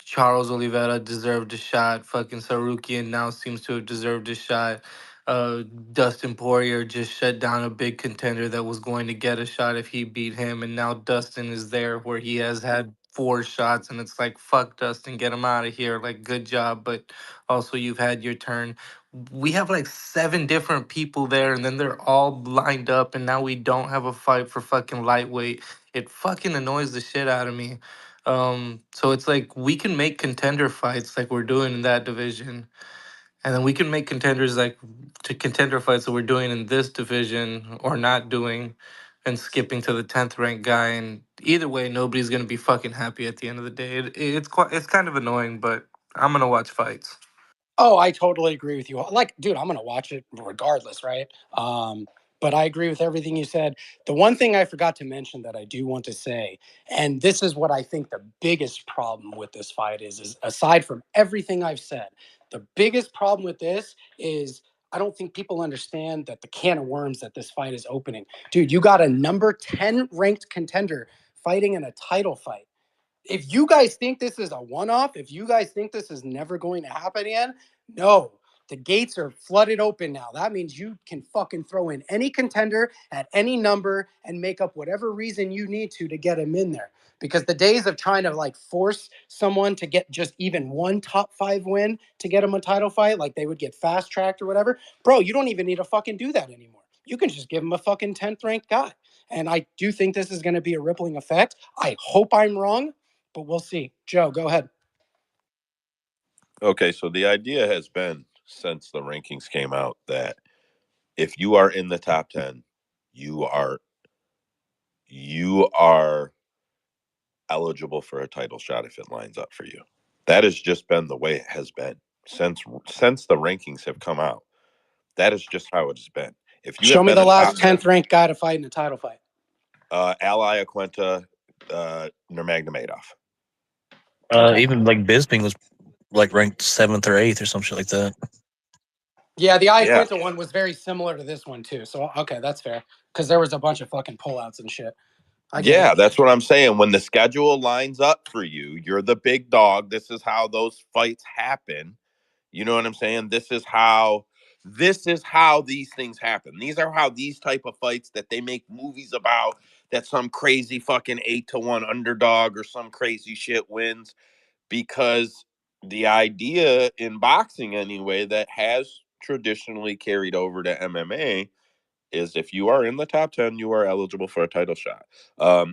F: Charles Oliveira deserved a shot. Fucking Sarukian now seems to have deserved a shot. Dustin Poirier just shut down a big contender that was going to get a shot if he beat him, and now Dustin is there where he has had 4 shots, and it's like, fuck Dustin, get him out of here. Like, good job, but also you've had your turn. We have like 7 different people there, and then they're all lined up, and now we don't have a fight for fucking lightweight. It fucking annoys the shit out of me. So it's like we can make contender fights like we're doing in that division, and then we can make contenders like to contender fights that we're doing in this division or not doing, and skipping to the 10th ranked guy. And either way, nobody's gonna be fucking happy at the end of the day. It's kind of annoying, but I'm gonna watch fights.
I: Oh, I totally agree with you. Like, dude, I'm gonna watch it regardless, right? But I agree with everything you said. The one thing I forgot to mention that I do want to say, and this is what I think the biggest problem with this fight is aside from everything I've said, the biggest problem with this is I don't think people understand that the can of worms that this fight is opening. Dude, you got a number 10 ranked contender fighting in a title fight. If you guys think this is a one-off, if you guys think this is never going to happen again, no. The gates are flooded open now. That means you can fucking throw in any contender at any number and make up whatever reason you need to get him in there. Because the days of trying to like force someone to get just even one top 5 win to get him a title fight, like they would get fast tracked or whatever, bro, you don't even need to fucking do that anymore. You can just give him a fucking 10th ranked guy. And I do think this is going to be a rippling effect. I hope I'm wrong, but we'll see. Joe, go ahead.
A: Okay, so the idea has been since the rankings came out that if you are in the top 10, you are eligible for a title shot if it lines up for you. That has just been the way it has been since the rankings have come out. That is just how it's been. If you
I: Show
A: have
I: me
A: been
I: the
A: a top
I: last 10th ranked guy to fight in a title fight.
A: Ally Aquenta, Nurmagomedov.
I: Okay.
B: Even like Bisping was like ranked 7th or 8th or some shit like that.
I: Yeah, the
A: Yeah.
I: Iaquinta one was very similar to this one too. So okay, that's fair. Because there was a bunch of fucking pullouts and shit. I get
A: Yeah,
I: it.
A: that's what I'm saying. When the schedule lines up for you, you're the big dog. This is how those fights happen. You know what I'm saying? This is how these things happen. These are how these type of fights that they make movies about, that some crazy fucking 8-1 underdog or some crazy shit wins, because the idea in boxing anyway that has traditionally carried over to MMA is if you are in the top 10, you are eligible for a title shot.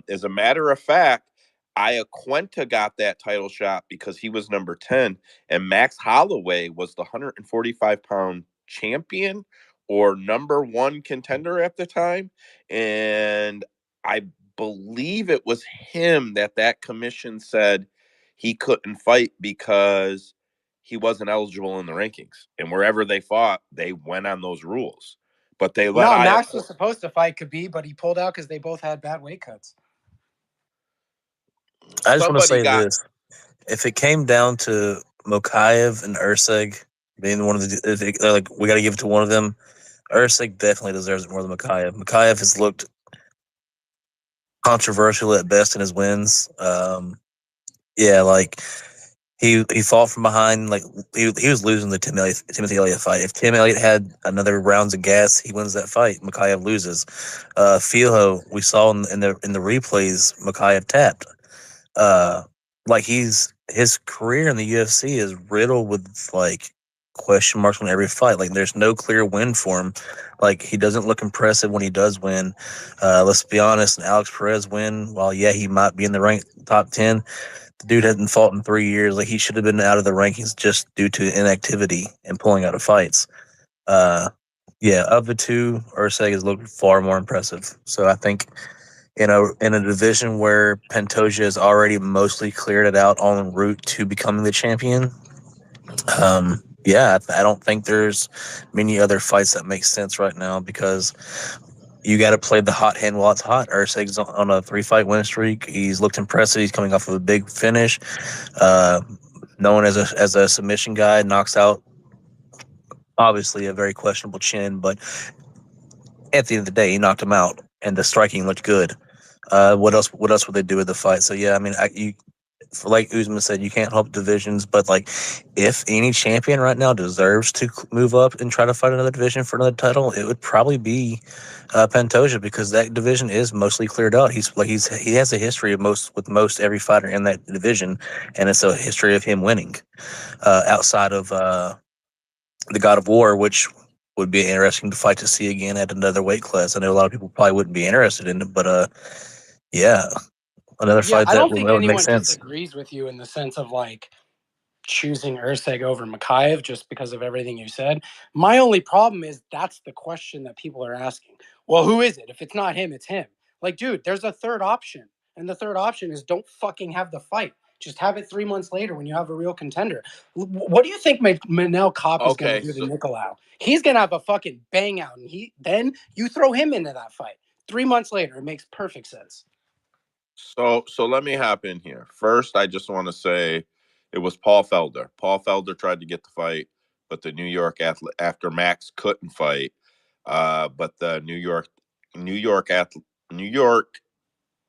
A: As a matter of fact, Iaquinta got that title shot because he was number 10, and Max Holloway was the 145-pound champion or number one contender at the time. And I believe it was him that commission said he couldn't fight because he wasn't eligible in the rankings. And wherever they fought, they went on those rules. But they let
I: No, Max was supposed to fight Khabib, but he pulled out because they both had bad weight cuts.
B: I just want to
A: somebody
B: say
A: got
B: this: if it came down to Mokaev and Urseg being one of like we got to give it to one of them, Ursig definitely deserves it more than Mokaev. Mokaev has looked controversial at best in his wins. Yeah, like he fought from behind. Like he was losing the Timothy Elliott fight. If Tim Elliott had another rounds of gas, he wins that fight. Mokaev loses. Filo, we saw in the replays, Mokaev tapped. Like his career in the UFC is riddled with like question marks on every fight. Like there's no clear win for him. Like he doesn't look impressive when he does win. Let's be honest, an Alex Perez win, while yeah, he might be in the rank top 10, the dude hadn't fought in 3 years. Like he should have been out of the rankings just due to inactivity and pulling out of fights. Uh yeah, of the two, Urseg has looked far more impressive. So I think in a division where Pantoja has already mostly cleared it out en route to becoming the champion. Yeah, I don't think there's many other fights that make sense right now because you got to play the hot hand while it's hot. Urseg's on a 3-fight win streak. He's looked impressive. He's coming off of a big finish. Uh, Known as a submission guy, knocks out obviously a very questionable chin, but at the end of the day, he knocked him out, and the striking looked good. What else? What else would they do with the fight? So yeah, I mean, for like Usman said, you can't help divisions, but like if any champion right now deserves to move up and try to fight another division for another title, it would probably be Pantoja, because that division is mostly cleared out. He has a history of most every fighter in that division, and it's a history of him winning. Outside of the God of War, which would be an interesting fight to see again at another weight class. I know a lot of people probably wouldn't be interested in it, but yeah, another
I: Yeah,
B: fight
I: I don't think
B: that would make
I: anyone
B: sense.
I: disagrees with you in the sense of like choosing Urseg over Makayev just because of everything you said. My only problem is that's the question that people are asking. Well, who is it? If it's not him, it's him. Like, dude, there's a third option. And the third option is don't fucking have the fight. Just have it 3 months later when you have a real contender. What do you think Manel Kopp is going to
A: okay.
I: do to Nicolau? He's going to have a fucking bang out. And then you throw him into that fight. 3 months later, it makes perfect sense.
A: So let me hop in here. First, I just want to say it was Paul Felder. Paul Felder tried to get the fight, but the New York after Max couldn't fight, but the New York New York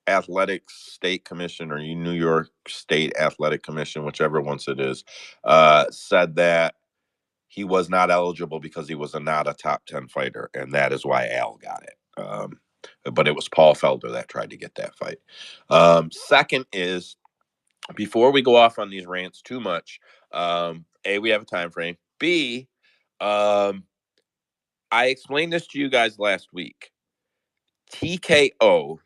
A: Athletics State Commission or New York State Athletic Commission, whichever ones it is, said that he was not eligible because he was not a top 10 fighter, and that is why Al got it. But it was Paul Felder that tried to get that fight. Second is, before we go off on these rants too much, A, we have a time frame. B, I explained this to you guys last week. TKO.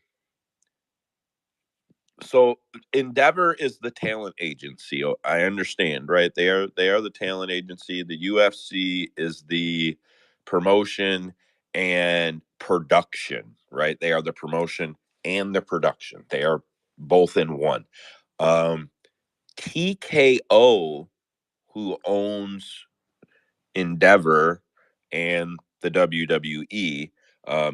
A: So Endeavor is the talent agency. I understand, right? They are the talent agency. The UFC is the promotion and production, right? They are the promotion and the production. They are both in one. Um, TKO, who owns Endeavor and the WWE,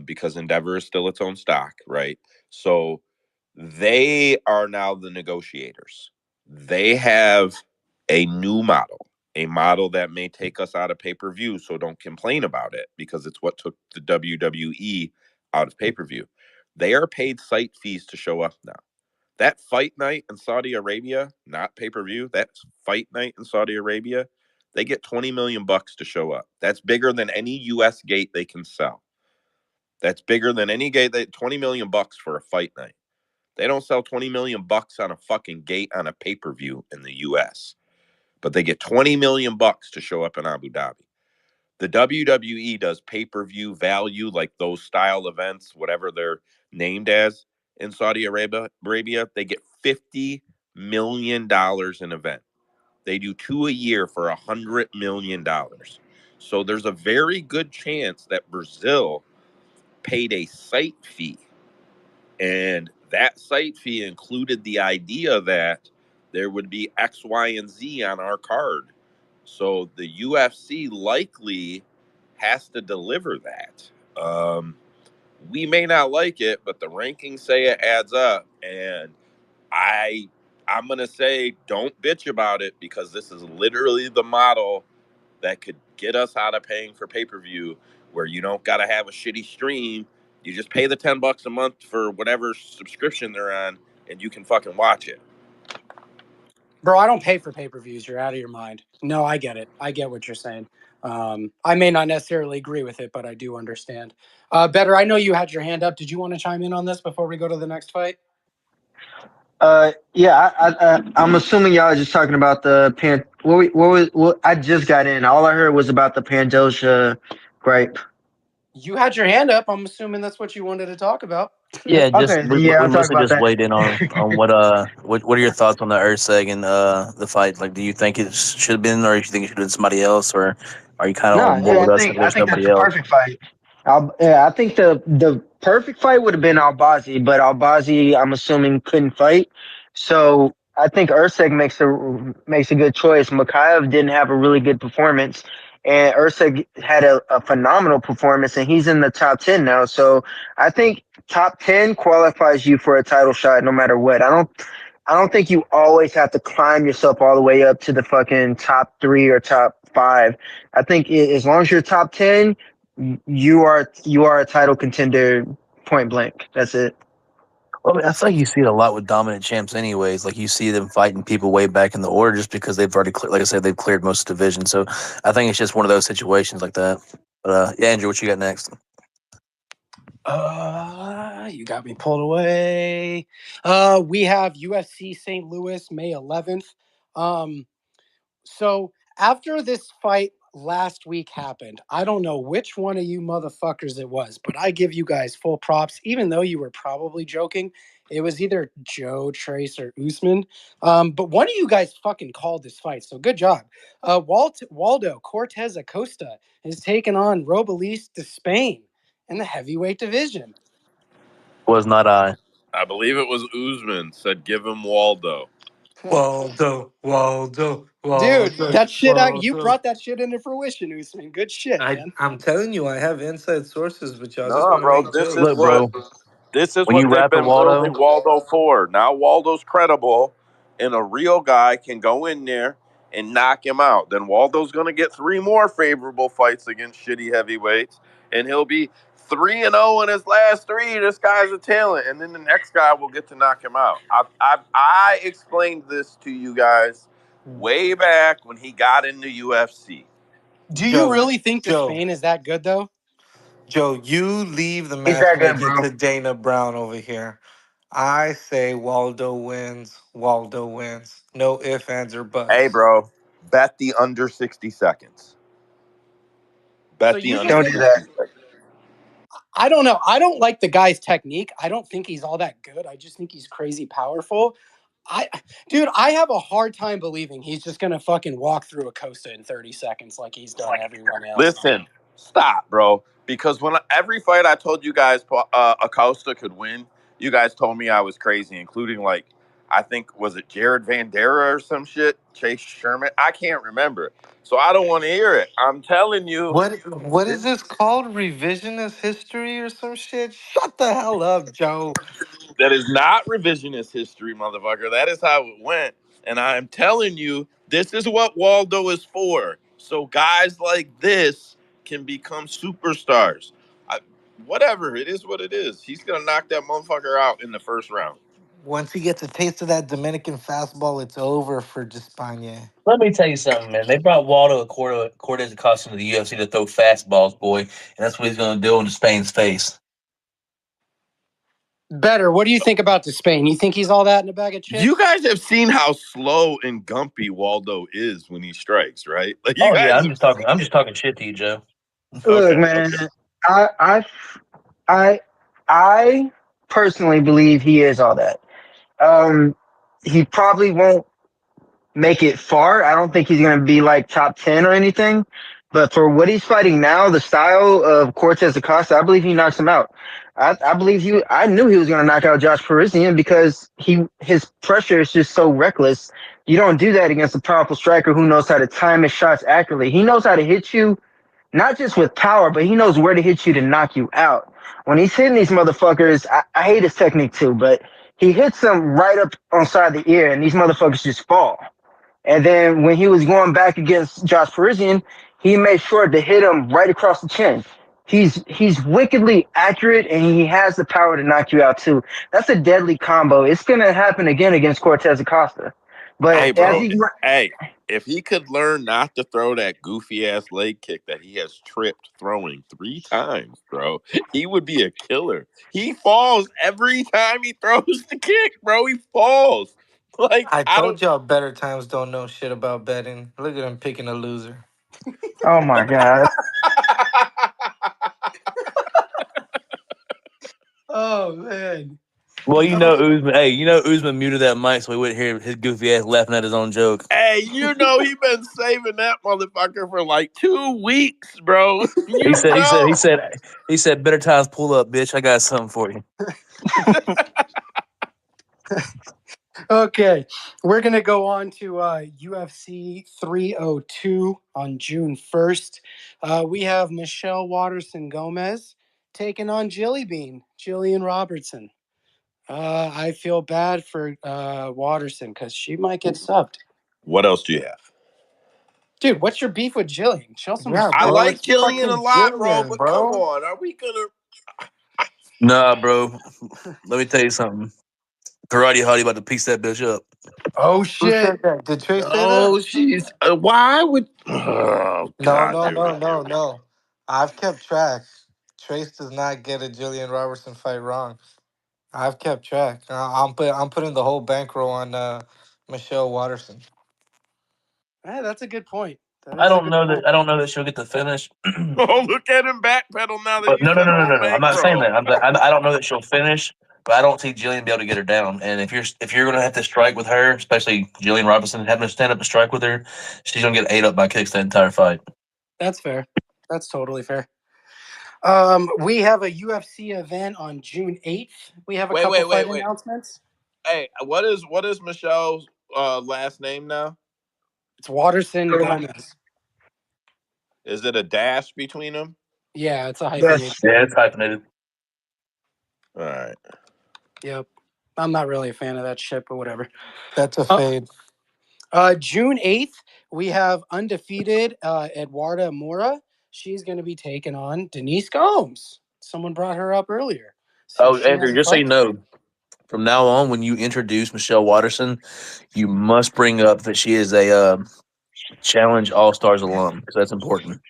A: because Endeavor is still its own stock, right? So they are now the negotiators. They have a new model, a model that may take us out of pay per view. So don't complain about it because it's what took the WWE out of pay per view. They are paid site fees to show up now. That fight night in Saudi Arabia, not pay per view, that fight night in Saudi Arabia, They get 20 million bucks to show up. That's bigger than any US gate they can sell. That's bigger than any gate. 20 million bucks for a fight night. They don't sell 20 million bucks on a fucking gate on a pay-per-view in the US. But they get 20 million bucks to show up in Abu Dhabi. The WWE does pay-per-view value, like those style events, whatever they're named as in Saudi Arabia. They get $50 million an event. They do 2 a year for $100 million. So there's a very good chance that Brazil paid a site fee. And that site fee included the idea that there would be X, Y, and Z on our card. So the UFC likely has to deliver that. We may not like it, but the rankings say it adds up. And I'm gonna say don't bitch about it, because this is literally the model that could get us out of paying for pay-per-view, where you don't gotta have a shitty stream. You just pay the $10 a month for whatever subscription they're on, and you can fucking watch it.
I: Bro, I don't pay for pay-per-views. You're out of your mind. No, I get it. I get what you're saying. I may not necessarily agree with it, but I do understand. Better, I know you had your hand up. Did you want to chime in on this before we go to the next fight?
G: Yeah, I'm assuming y'all are just talking about the pan. What I just got in. All I heard was about the Pandosha gripe.
I: You had your hand up. I'm assuming that's what you wanted to talk about.
B: Yeah, just
G: Okay, then yeah,
B: we
G: I'll talk
B: mostly
G: about
B: just
G: that.
B: weighed in on what are your thoughts on the Urseg and the fight? Like, do you think it should have been, or do you think it should have been somebody else, or are you kind of
G: No,
B: on board
G: yeah,
B: with us if
G: I
B: there's
G: think that's
B: nobody
G: a
B: else?
G: perfect fight. I think the perfect fight would have been Albazi, but Albazi, I'm assuming, couldn't fight. So I think Urseg makes a good choice. Makayev didn't have a really good performance, and Urseg had a phenomenal performance, and he's in the top 10 now. So I think top 10 qualifies you for a title shot, no matter what. I don't think you always have to climb yourself all the way up to the fucking top 3 or top 5. I think as long as you're top 10, you are a title contender, point blank. That's it.
B: Well, I mean, I feel like you see it a lot with dominant champs, anyways. Like, you see them fighting people way back in the order just because they've already, like I said, they've cleared most divisions. So I think it's just one of those situations like that. But yeah, Andrew, what you got next?
I: You got me pulled away. We have UFC St. Louis, May 11th. So after this fight last week happened, I don't know which one of you motherfuckers it was, but I give you guys full props, even though you were probably joking. It was either Joe, Trace, or Usman. But one of you guys fucking called this fight, so good job. Waldo Cortez Acosta is taking on Robelis de Spain in the heavyweight division.
B: Was not I.
A: I believe it was Usman said, "Give him Waldo."
F: Waldo.
I: Dude, that shit out. You
F: Waldo.
I: brought that shit into fruition, Usman. Good shit, man.
F: I'm telling you, I have inside sources, but y'all just
A: No,
F: want to
A: bro.
F: make
A: This is
F: jokes.
B: Look,
A: what
B: bro, when you
A: they've
B: rap for
A: been building
B: Waldo,
A: Waldo for. Now Waldo's credible, and a real guy can go in there and knock him out. Then Waldo's going to get 3 more favorable fights against shitty heavyweights, and he'll be 3-0 in his last 3. This guy's a talent, and then the next guy will get to knock him out. I explained this to you guys way back when he got into UFC.
I: Do you
F: Joe,
I: really think
F: Joe,
I: Despain is that good, though?
F: Joe, you leave the
G: He's that good,
F: matchmaking
G: bro.
F: to Dana Brown over here. I say Waldo wins. Waldo wins. No ifs, ands, or
A: Hey,
F: buts.
A: bro, bet the under 60 seconds.
I: So
A: Bet the
I: you
A: under
I: just
G: Don't
I: think,
G: do that.
A: 60 seconds.
I: I don't know. I don't like the guy's technique. I don't think he's all that good. I just think he's crazy powerful. Dude, I have a hard time believing he's just gonna fucking walk through Acosta in 30 seconds like he's done everyone else.
A: Listen, stop, bro. Because when every fight I told you guys Acosta could win, you guys told me I was crazy, including like I think was it Jared Vandera or some shit, Chase Sherman. I can't remember, so I don't want to hear it. I'm telling you,
F: What is this called? Revisionist history or some shit? Shut the hell up, Joe.
A: that is not revisionist history, motherfucker. That is how it went, and I'm telling you, this is what Waldo is for. So guys like this can become superstars. I, whatever it is, what it is. He's gonna knock that motherfucker out in the first round.
F: Once he gets a taste of that Dominican fastball, it's over for Despaigne.
B: Let me tell you something, man. They brought Waldo Cortez Acosta to the UFC to throw fastballs, boy, and that's what he's going to do in Spain's face.
I: Better. What do you think about Despain? You think he's all that in a bag of chips?
A: You guys have seen how slow and gumpy Waldo is when he strikes, right? Like you
B: Oh
A: guys
B: yeah,
A: have seen
B: I'm
A: it.
B: just talking shit to you, Joe.
G: Look,
A: Okay,
G: man,
A: okay.
G: I I I I personally believe he is all that. Um, he probably won't make it far. I don't think he's going to be like top 10 or anything. But for what he's fighting now, the style of Cortez Acosta, I believe he knocks him out. I believe I knew he was going to knock out Josh Parisian because his pressure is just so reckless. You don't do that against a powerful striker who knows how to time his shots accurately. He knows how to hit you, not just with power, but he knows where to hit you to knock you out. When he's hitting these motherfuckers, I hate his technique too, but he hits them right up on side the ear, and these motherfuckers just fall. And then when he was going back against Josh Parisian, he made sure to hit him right across the chin. He's wickedly accurate, and he has the power to knock you out too. That's a deadly combo. It's gonna happen again against Cortez Acosta.
A: Hey,
G: But as
A: bro.
G: he
A: Hey, if he could learn not to throw that goofy ass leg kick that he has tripped throwing 3 times, bro, he would be a killer. He falls every time he throws the kick, bro. He falls. Like
F: I
A: I
F: told
A: don't.
F: y'all better times don't know shit about betting. Look at him picking a loser.
G: oh my god,
I: Oh man.
B: Well, you know
I: Oh,
B: Usman. Hey, you know Usman muted that mic so we wouldn't hear his goofy ass laughing at his own joke.
A: Hey, you know he been saving that motherfucker for like 2 weeks, bro.
B: He
A: You
B: said, he said, he
A: know.
B: said, he said, better times pull up, bitch. I got something for you.
I: okay. We're gonna go on to UFC 302 on June 1st. We have Michelle Waterson Gomez taking on Jillian Robertson. I feel bad for Waterson because she might get subbed.
A: What else do you have?
I: Dude, what's your beef with Jillian? Show some
F: Yeah,
A: I
I: respect.
F: bro.
A: like
F: It's
A: Jillian a
F: fucking
A: lot, bro,
F: Jillian,
A: but come
F: bro.
A: on, are we gonna?
B: Nah, bro. Let me tell you something. Karate Hottie about to piece that bitch up.
I: Oh
F: Who
I: shit.
F: said that? Did Trey say that?
A: No, she's. Why would? Oh
F: No,
A: God,
F: no,
A: here we
F: no,
A: go. Here
F: no,
A: we go.
F: no. I've kept track. Trace does not get a Jillian Robertson fight wrong. I've kept track. I'm putting the whole bankroll on Michelle Waterson.
I: That's a good point. That
B: I
I: is a
B: don't
I: good
B: know that.
I: point.
B: I don't know that she'll get the finish.
A: Oh, look at him backpedal now that
B: But
A: you
B: no, no,
A: said
B: no,
A: the
B: no,
A: whole
B: no, no. I'm not saying
A: bankroll.
B: that. I don't know that she'll finish, but I don't see Jillian be able to get her down. And if you're going to have to strike with her, especially Jillian Robinson having to stand up and strike with her, she's going to get ate up by kicks that entire fight.
I: That's fair. That's totally fair. We have a UFC event on June 8th. We have a
A: Wait,
I: couple
A: wait,
I: fight
A: wait, wait.
I: announcements.
A: Hey, what is Michelle's last name now?
I: It's Waterson Gomez.
A: Is it a dash between them?
I: Yeah, it's a hyphenated.
G: yes.
B: Yeah, it's hyphenated.
A: All right.
I: Yep. I'm not really a fan of that shit, but whatever.
F: That's a
I: Uh,
F: fade.
I: June 8th, we have undefeated Eduarda Moura. She's going to be taking on Denise Gomes. Someone brought her up earlier. So
B: Oh,
I: she has
B: Edgar,
I: a
B: just so you
I: fight.
B: know, from now on, when you introduce Michelle Watterson, you must bring up that she is a Challenge All Stars alum because that's important.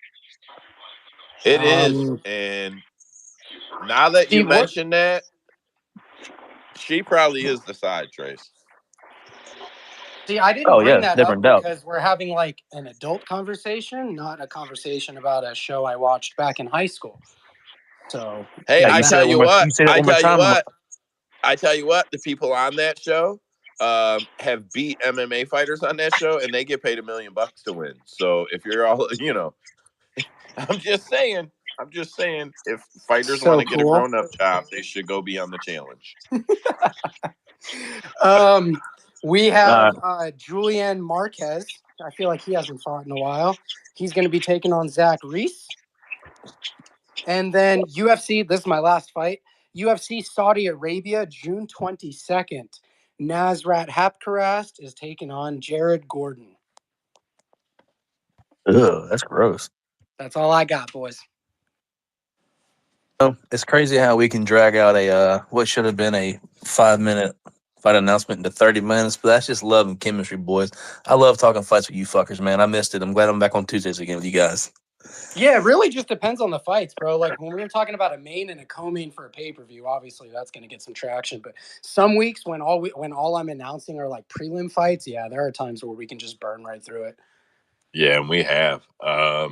A: It is,
I: Um,
A: and now that
I: see
A: you
I: what?
A: mention that, she probably is the side trace.
I: See, I didn't
B: Oh
I: bring
B: yeah,
I: that
B: never
I: up
B: in doubt.
I: because we're having like an adult conversation, not a conversation about a show I watched back in high school. So
A: Hey,
B: Yeah,
I: there's
A: I
B: you say
I: that.
A: tell
B: that one
A: you
B: more.
A: what.
B: You say that
A: I
B: one more
A: tell you
B: time.
A: what. I tell you what. The people on that show have beat MMA fighters on that show, and they get paid $1 million to win. So if you're all, I'm just saying. I'm just saying. If fighters want
I: So
A: to get a
I: cool.
A: grown-up job, they should go be on the challenge.
I: Um, we have
B: Uh,
I: Julian Marquez. I feel like he hasn't fought in a while. He's going to be taking on Zach Reese. And then UFC, this is my last fight. UFC Saudi Arabia, June 22nd. Nasrat Hapkarast is taking on Jared Gordon.
B: that's gross.
I: That's all I got, boys.
B: It's crazy how we can drag out a what should have been a 5 minute fight announcement into 30 minutes. But that's just love and chemistry, boys. I love talking fights with you fuckers, man. I missed it. I'm glad I'm back on Tuesdays again with you guys.
I: Yeah, it really just depends on the fights, bro. Like when we were talking about a main and a co-main for a pay-per-view, obviously that's going to get some traction. But some weeks when all I'm announcing are like prelim fights, yeah, there are times where we can just burn right through it.
A: Yeah, and we have. All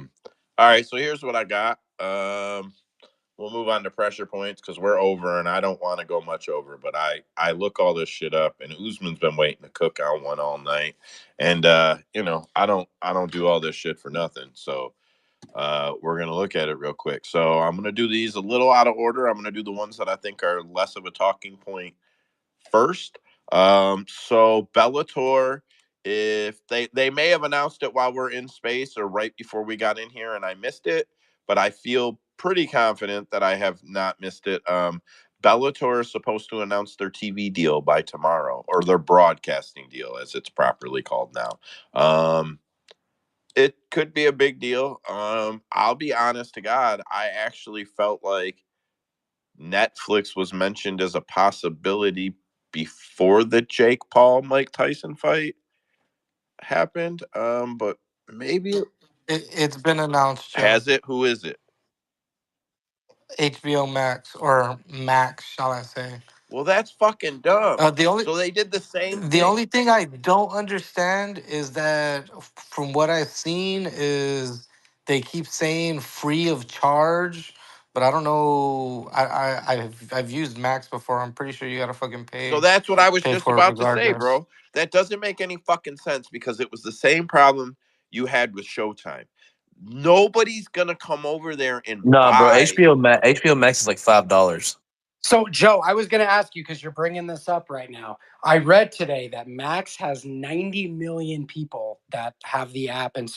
A: right, so here's what I got. We'll move on to pressure points because we're over, and I don't want to go much over. But I look all this shit up, and Usman's been waiting to cook on one all night, and I don't do all this shit for nothing. So we're gonna look at it real quick. So I'm gonna do these a little out of order. I'm gonna do the ones that I think are less of a talking point first. So Bellator, if they may have announced it while we're in space or right before we got in here, and I missed it, but I feel pretty confident that I have not missed it. Bellator is supposed to announce their TV deal by tomorrow, or their broadcasting deal, as it's properly called now. It could be a big deal. I'll be honest to God, I actually felt like Netflix was mentioned as a possibility before the Jake Paul Mike Tyson fight happened. But maybe
F: It's been announced, Joe.
A: has it? Who is it?
F: HBO Max or Max, shall I say?
A: Well, that's fucking dumb.
F: The only
A: So they did the same
F: the
A: thing.
F: only thing I don't understand is that from what I've seen is they keep saying free of charge, but I don't know. I've used Max before. I'm pretty sure you gotta fucking
A: So that's what I was
F: pay
A: just
F: for it
A: about to say,
F: regardless.
A: bro. That doesn't make any fucking sense because it was the same problem you had with Showtime. Nobody's gonna come over there and
B: Nah, bro.
A: buy.
B: HBO Max is like $5.
I: So, Joe, I was going to ask you because you're bringing this up right now. I read today that Max has 90 million people that have the app and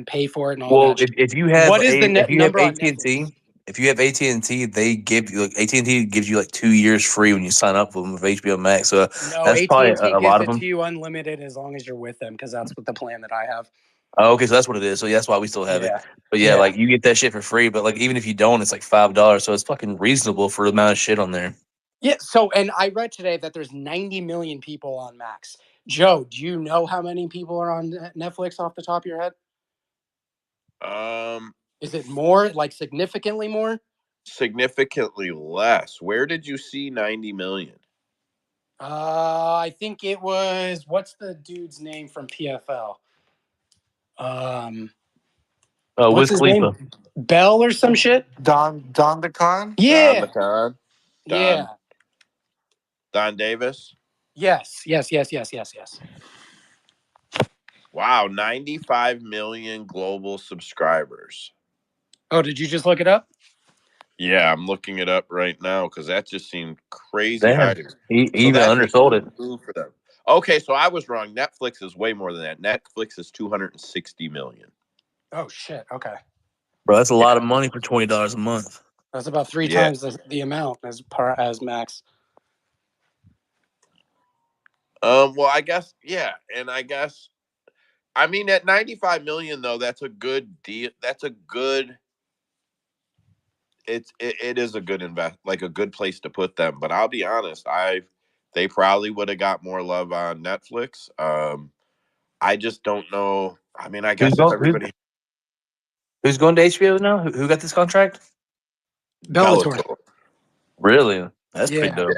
I: pay for it and all
B: Well,
I: that shit.
B: if you have
I: What is the
B: if you have
I: number on
B: AT&T,
I: Netflix?
B: if you have AT&T, they give you like AT&T gives you like 2 years free when you sign up with them with HBO Max. So
I: No,
B: that's probably
I: AT&T
B: a lot
I: gives
B: of
I: it
B: them.
I: to you unlimited as long as you're with them because that's what the plan that I have.
B: Oh, okay, so that's what it is. So yeah, that's why we still have it.
I: Yeah.
B: But yeah,
I: Yeah.
B: like you get that shit for free. But like even if you don't, it's like $5. So it's fucking reasonable for the amount of shit on there.
I: Yeah. So, and I read today that there's 90 million people on Max. Joe, do you know how many people are on Netflix off the top of your head?
A: Um,
I: Is it more, like significantly more?
A: Significantly less. Where did you see 90 million?
I: I think it was what's the dude's name from PFL? Um, what's
B: Wiz
I: his
B: Khalifa.
I: name? Bell or some shit?
F: Don the Con?
A: Don the
I: Yeah,
A: Con?
I: yeah,
A: Don Davis?
I: yes.
A: Wow, 95 million global subscribers.
I: Oh, did you just look it up?
A: Yeah, I'm looking it up right now because that just seemed crazy high.
B: Damn, he
A: So
B: even
A: that's a
B: undersold
A: huge
B: it,
A: move for them. Okay, so I was wrong. Netflix is way more than that. Netflix is 260 million.
I: Oh shit. Okay,
B: bro. That's a lot
A: Yeah.
B: of money for $20 a month.
I: that's about three
A: Yeah.
I: times the amount as Max.
A: Well, I guess, yeah. And I guess, I mean, at 95 million, though, that's a good deal. That's a good, it is a good invest, like a good place to put them. But I'll be honest, they probably would have got more love on Netflix. I just don't know. I mean, I
B: Who's
A: guess if
B: going?
A: everybody
B: Who's going to HBO now? Who got this contract?
I: Bellator.
A: Bellator.
B: Really? That's pretty
I: Yeah.
B: dope.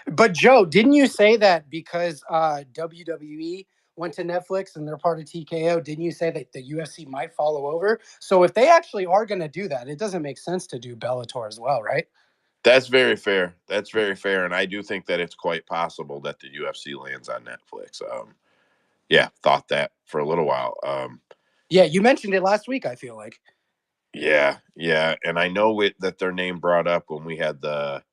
I: But Joe, didn't you say that because WWE went to Netflix and they're part of TKO, didn't you say that the UFC might follow over? So if they actually are going to do that, it doesn't make sense to do Bellator as well, right?
A: That's very fair. That's very fair, and I do think that it's quite possible that the UFC lands on Netflix. Yeah, thought that for a little while.
I: Yeah, you mentioned it last week, I feel like.
A: Yeah, and I know that their name brought up when we had the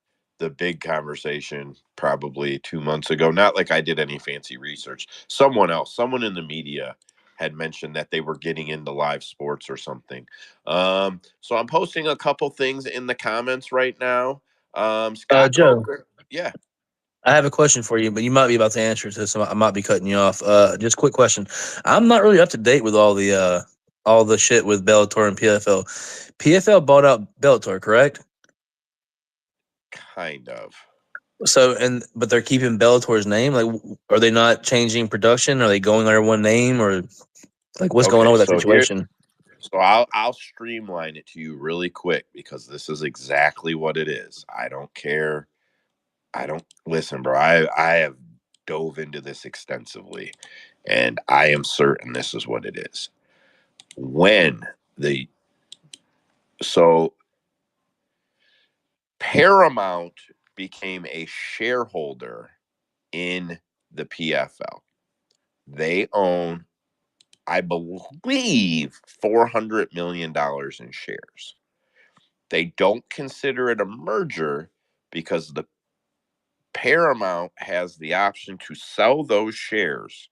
A: big conversation probably 2 months ago. Not like I did any fancy research. Someone in the media had mentioned that they were getting into live sports or something. So I'm posting a couple things in the comments right now. Scott
B: Joe,
A: Coker, yeah.
B: I have a question for you, but you might be about to answer this. So I might be cutting you off. Just quick question. I'm not really up to date with all the shit with Bellator and PFL. PFL bought out Bellator, correct?
A: Kind of.
B: So but they're keeping Bellator's name. Like, are they not changing production? Are they going under one name, or like what's going on
A: Okay,
B: with that
A: so here,
B: situation?
A: so I'll streamline it to you really quick because this is exactly what it is. I don't care. I don't listen, bro. I have dove into this extensively, and I am certain this is what it is. When the so Paramount became a shareholder in the PFL. They own, I believe, $400 million in shares. They don't consider it a merger because the Paramount has the option to sell those shares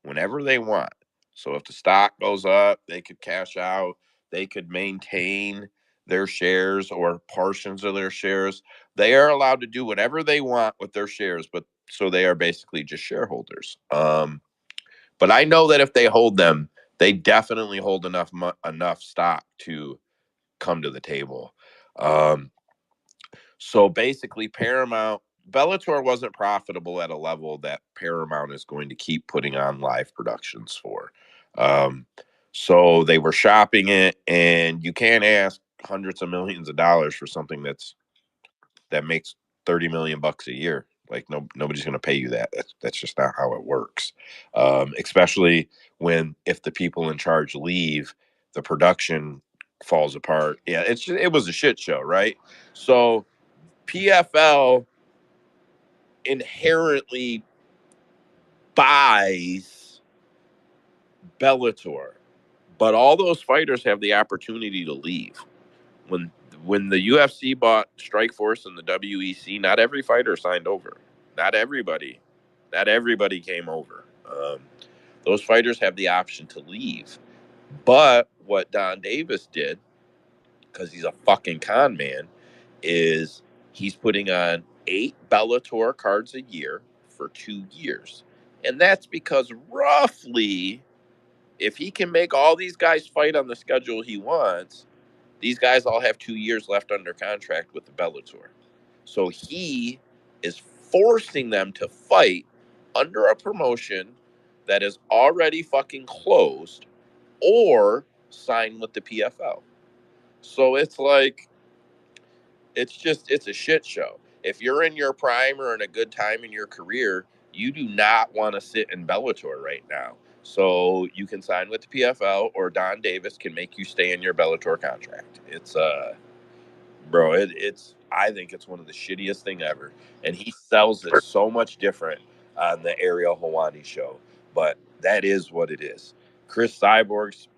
A: whenever they want. So if the stock goes up, they could cash out, they could maintain their shares or portions of their shares. They are allowed to do whatever they want with their shares, but so they are basically just shareholders. But I know that if they hold them, they definitely hold enough stock to come to the table. Um, so basically, Bellator wasn't profitable at a level that Paramount is going to keep putting on live productions for. Um, so they were shopping it, and you can't ask hundreds of millions of dollars for something that makes 30 million bucks a year. Like nobody's going to pay you that. That's just not how it works. Especially when if the people in charge leave, the production falls apart. Yeah, it was a shit show, right? So PFL inherently buys Bellator, but all those fighters have the opportunity to leave. When when the UFC bought Strikeforce and the WEC, not every fighter signed over. Not everybody. Not everybody came over. Those fighters have the option to leave. But what Don Davis did, because he's a fucking con man, is he's putting on 8 Bellator cards a year for 2 years. And that's because roughly, if he can make all these guys fight on the schedule he wants, these guys all have 2 years left under contract with the Bellator. So he is forcing them to fight under a promotion that is already fucking closed or sign with the PFL. So it's like, it's a shit show. If you're in your prime or in a good time in your career, you do not want to sit in Bellator right now. So you can sign with the PFL, or Don Davis can make you stay in your Bellator contract. It's bro, it's I think it's one of the shittiest thing ever, and he sells it so much different on the Ariel Helwani show. But that is what it is. Chris Cyborg's,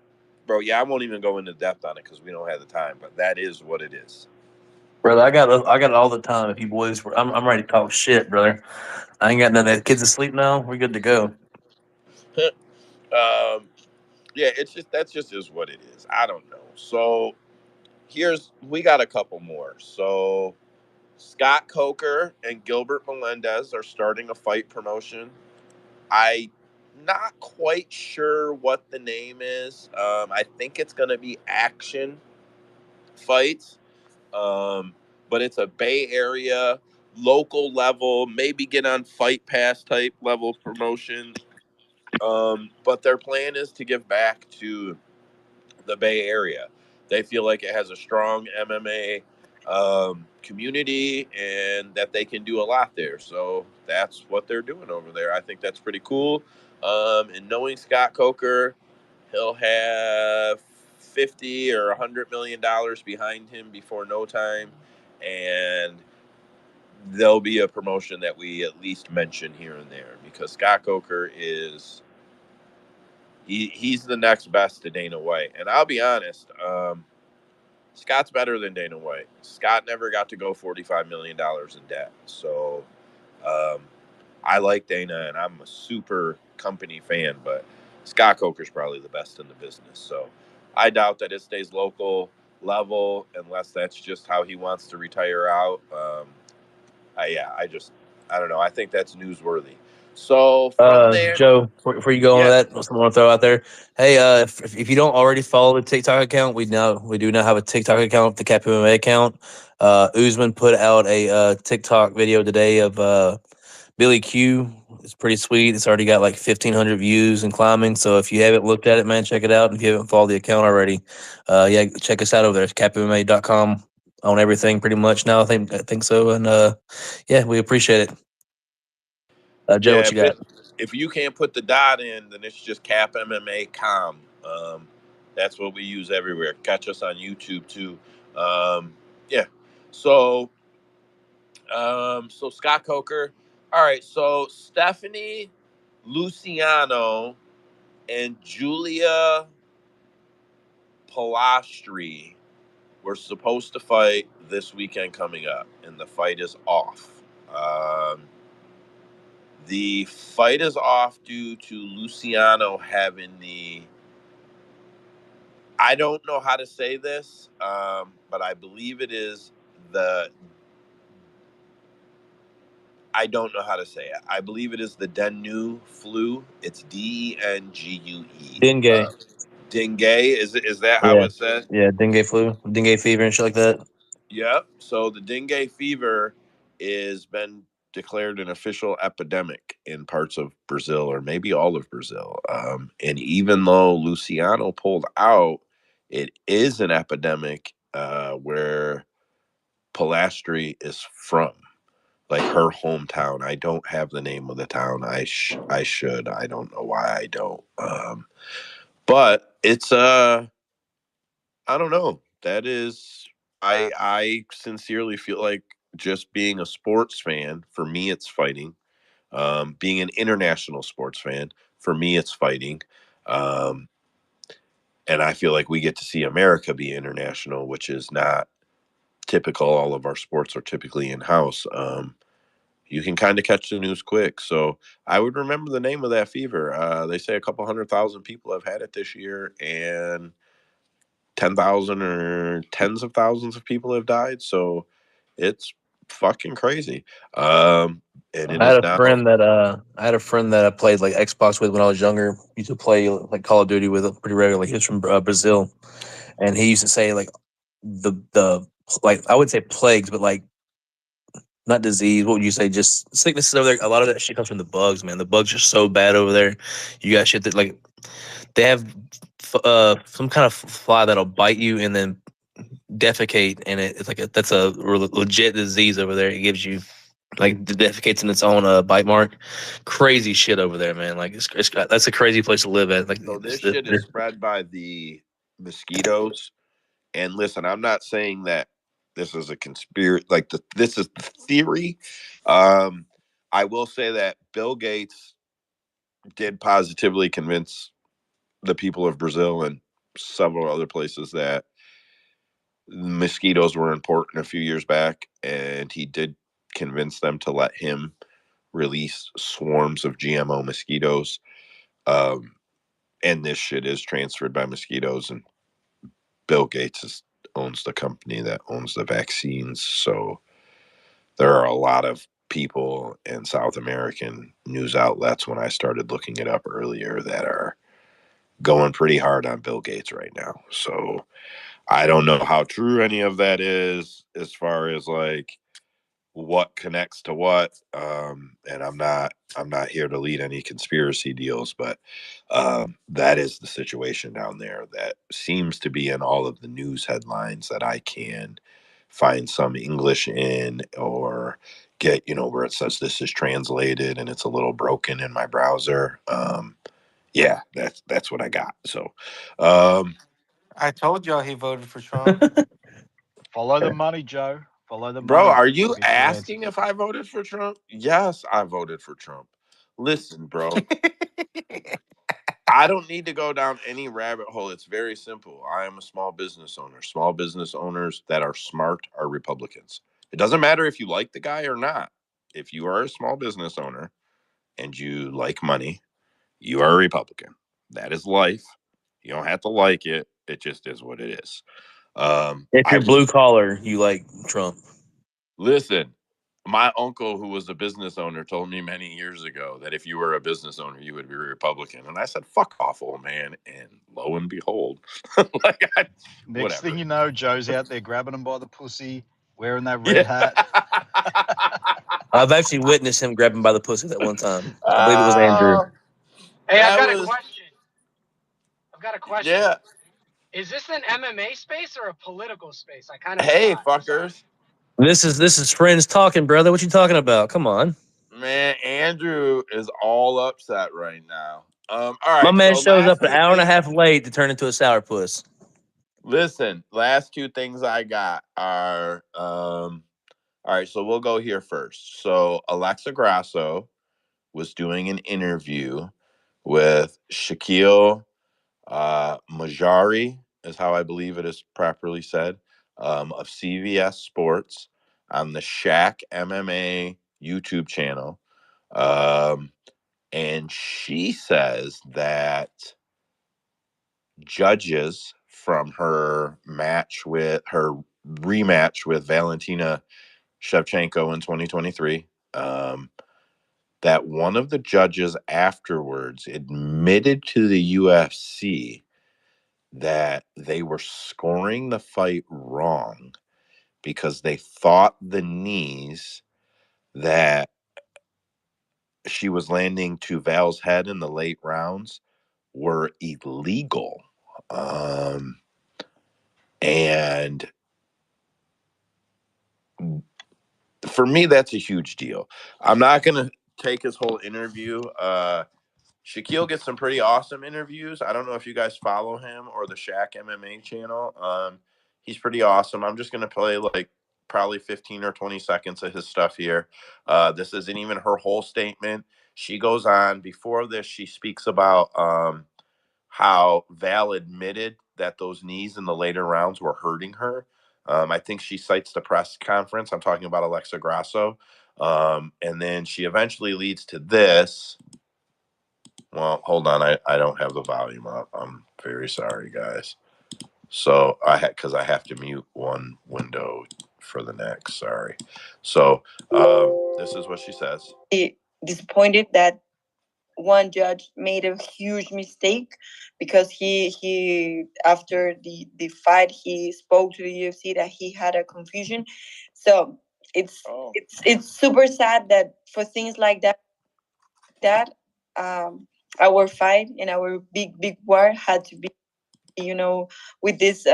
A: bro. Yeah, I won't even go into depth on it because we don't have the time. But that is what it is.
B: Brother, I got it all the time. If you boys, I'm ready to talk shit, brother. I ain't got none of that. Kids asleep now. We're good to go.
A: Yeah, it's just that's just is what it is. I don't know. So we got a couple more. So Scott Coker and Gilbert Melendez are starting a fight promotion. I not quite sure what the name is. I think it's gonna be Action Fights. But it's a Bay Area local level, maybe get on Fight Pass type level promotion. But their plan is to give back to the Bay Area. They feel like it has a strong MMA community and that they can do a lot there. So that's what they're doing over there. I think that's pretty cool. And knowing Scott Coker, he'll have 50 or $100 million behind him before no time. And there'll be a promotion that we at least mention here and there because Scott Coker is he's the next best to Dana White. And I'll be honest, Scott's better than Dana White. Scott never got to go $45 million in debt. So um, I like Dana, and I'm a super company fan, but Scott Coker's probably the best in the business. So I doubt that it stays local level unless that's just how he wants to retire out. I don't know. I think that's newsworthy. So from there,
B: Joe, before you go on
A: yeah,
B: that, something I want to throw out there. Hey, if you don't already follow the TikTok account, we do now have a TikTok account, the Cap MMA account. Usman put out a TikTok video today of Billy Q. It's pretty sweet. It's already got like 1,500 views and climbing. So if you haven't looked at it, man, check it out. If you haven't followed the account already, yeah, check us out over there. It's capmma.com on everything pretty much now. I think so. And yeah, we appreciate it. Joe,
A: yeah.
B: what you got?
A: If you can't put the dot in, then it's just Cap MMA com. That's what we use everywhere. Catch us on YouTube too. Yeah. So so Scott Coker. All right. So Stephanie Luciano and Julia Pilastri were supposed to fight this weekend coming up, and the fight is off. The fight is off due to Luciano having the. I don't know how to say this, but I believe it is the. I don't know how to say it. I believe it is the Denu flu. It's Dengue.
B: Dengue.
A: Dengue is that how
B: Yeah.
A: it's said?
B: Yeah. Dengue flu, dengue fever, and shit like that.
A: Yep. So the dengue fever is been declared an official epidemic in parts of Brazil, or maybe all of Brazil. And even though Luciano pulled out, it is an epidemic where Pilastri is from, like her hometown. I don't have the name of the town. I should. I don't know why I don't. But it's I don't know. That is, I sincerely feel like, just being a sports fan, for me it's fighting. Being an international sports fan, for me it's fighting. Um, and I feel like we get to see America be international, which is not typical. All of our sports are typically in house. You can kind of catch the news quick. So I would remember the name of that fever. They say a couple 100,000 people have had it this year, and 10,000 or tens of thousands of people have died. So it's fucking crazy. And it is now.
B: I had a friend that I played like Xbox with when I was younger. Used to play like Call of Duty with it pretty regularly. He was from Brazil, and he used to say like the like I would say plagues, but like not disease. What would you say? Just sicknesses over there. A lot of that shit comes from the bugs, man. The bugs are so bad over there. You got shit that like they have some kind of fly that'll bite you and then defecate, and it's like that's a legit disease over there. It gives you like defecates in its own bite mark. Crazy shit over there, man. Like that's a crazy place to live at. Like
A: So this shit is spread by the mosquitoes. And listen, I'm not saying that this is a conspiracy. Like this is the theory. Um, I will say that Bill Gates did positively convince the people of Brazil and several other places that mosquitoes were important a few years back, and he did convince them to let him release swarms of GMO mosquitoes. Um, and this shit is transferred by mosquitoes, and Bill Gates owns the company that owns the vaccines. So there are a lot of people in South American news outlets, when I started looking it up earlier, that are going pretty hard on Bill Gates right now. So I don't know how true any of that is, as far as like what connects to what. And I'm not here to lead any conspiracy deals, but that is the situation down there that seems to be in all of the news headlines that I can find some English in, or get, where it says this is translated and it's a little broken in my browser. Yeah, that's what I got. So um
C: I told y'all he voted for Trump.
J: Follow the money, Joe. Follow the
A: bro,
J: money.
A: are you
J: You'll get your
A: asking
J: answers.
A: if I voted for Trump? Yes, I voted for Trump. Listen, bro, I don't need to go down any rabbit hole. It's very simple. I am a small business owner. Small business owners that are smart are Republicans. It doesn't matter if you like the guy or not. If you are a small business owner and you like money, you are a Republican. That is life. You don't have to like it. It just is what it is.
B: If
A: I
B: you're
A: will
B: blue collar, you like Trump.
A: listen. My uncle, who was a business owner, told me many years ago that if you were a business owner, you would be a Republican. And I said, fuck off, old man. And lo and behold,
J: Next
A: whatever.
J: thing you know, Joe's out there grabbing him by the pussy, wearing that
A: Yeah.
J: red hat.
B: I've actually witnessed him grab him by the pussy that one time. I believe it was Andrew.
A: Uh,
I: Hey, I've
A: that
I: got a
A: was,
I: question. I've got a question.
A: yeah.
I: Is this an MMA space or a political space? I kind of
A: Hey,
I: forgot. I'm sorry.
A: fuckers.
B: This is friends talking, brother. What you talking about? Come on.
A: Man, Andrew is all upset right now. All
B: My
A: right.
B: man
A: So
B: shows up
A: last
B: an
A: two
B: hour and a
A: things.
B: half late to turn into a sourpuss.
A: Listen, last two things I got are all right, so we'll go here first. So Alexa Grasso was doing an interview with Shaquille Majari, is how I believe it is properly said, of CVS Sports on the Shaq MMA YouTube channel. And she says that judges from her rematch with Valentina Shevchenko in 2023, that one of the judges afterwards admitted to the UFC that they were scoring the fight wrong because they thought the knees that she was landing to Val's head in the late rounds were illegal. And for me, that's a huge deal. I'm not going to take his whole interview. Shaquille gets some pretty awesome interviews. I don't know if you guys follow him or the Shaq MMA channel. He's pretty awesome. I'm just going to play like probably 15 or 20 seconds of his stuff here. This isn't even her whole statement. She goes on. Before this, she speaks about how Val admitted that those knees in the later rounds were hurting her. I think she cites the press conference. I'm talking about Alexa Grasso. And then she eventually leads to this. Well, hold on. I don't have the volume up. I'm very sorry, guys. So because I have to mute one window for the next. Sorry. So this is what she says. Disappointed that one judge made a huge mistake because he after the fight he spoke to the UFC that he had a confusion. So it's super sad that for things like that our fight and our big war had to be with this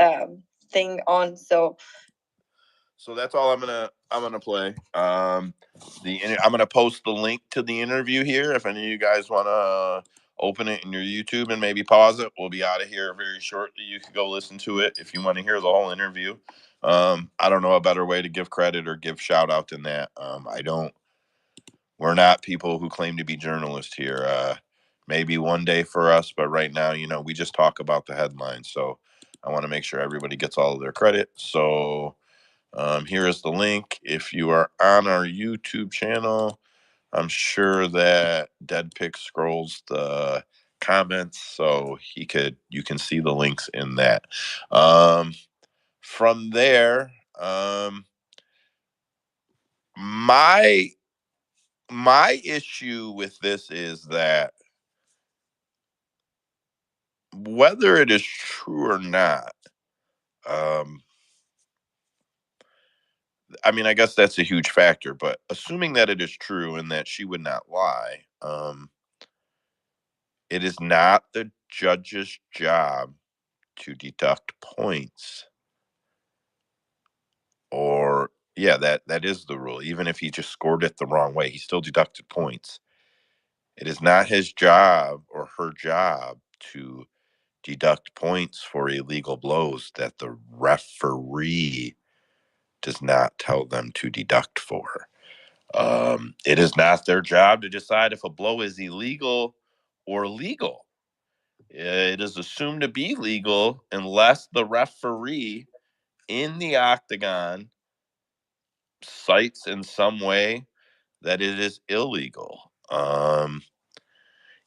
A: thing on. So that's all I'm gonna play. I'm gonna post the link to the interview here. If any of you guys wanna open it in your YouTube and maybe pause it, we'll be out of here very shortly. You can go listen to it if you want to hear the whole interview. I don't know a better way to give credit or give shout out than that. I don't. We're not people who claim to be journalists here. Maybe one day for us, but right now, we just talk about the headlines. So I want to make sure everybody gets all of their credit. So here is the link. If you are on our YouTube channel, I'm sure that Dead Pick scrolls the comments, so you can see the links in that. From there, my issue with this is that whether it is true or not, I mean, I guess that's a huge factor, but assuming that it is true and that she would not lie, it is not the judge's job to deduct points. Or, yeah, that is the rule. Even if he just scored it the wrong way, he still deducted points. It is not his job or her job to deduct points for illegal blows that the referee does not tell them to deduct for. It is not their job to decide if a blow is illegal or legal. It is assumed to be legal unless the referee in the octagon cites in some way that it is illegal.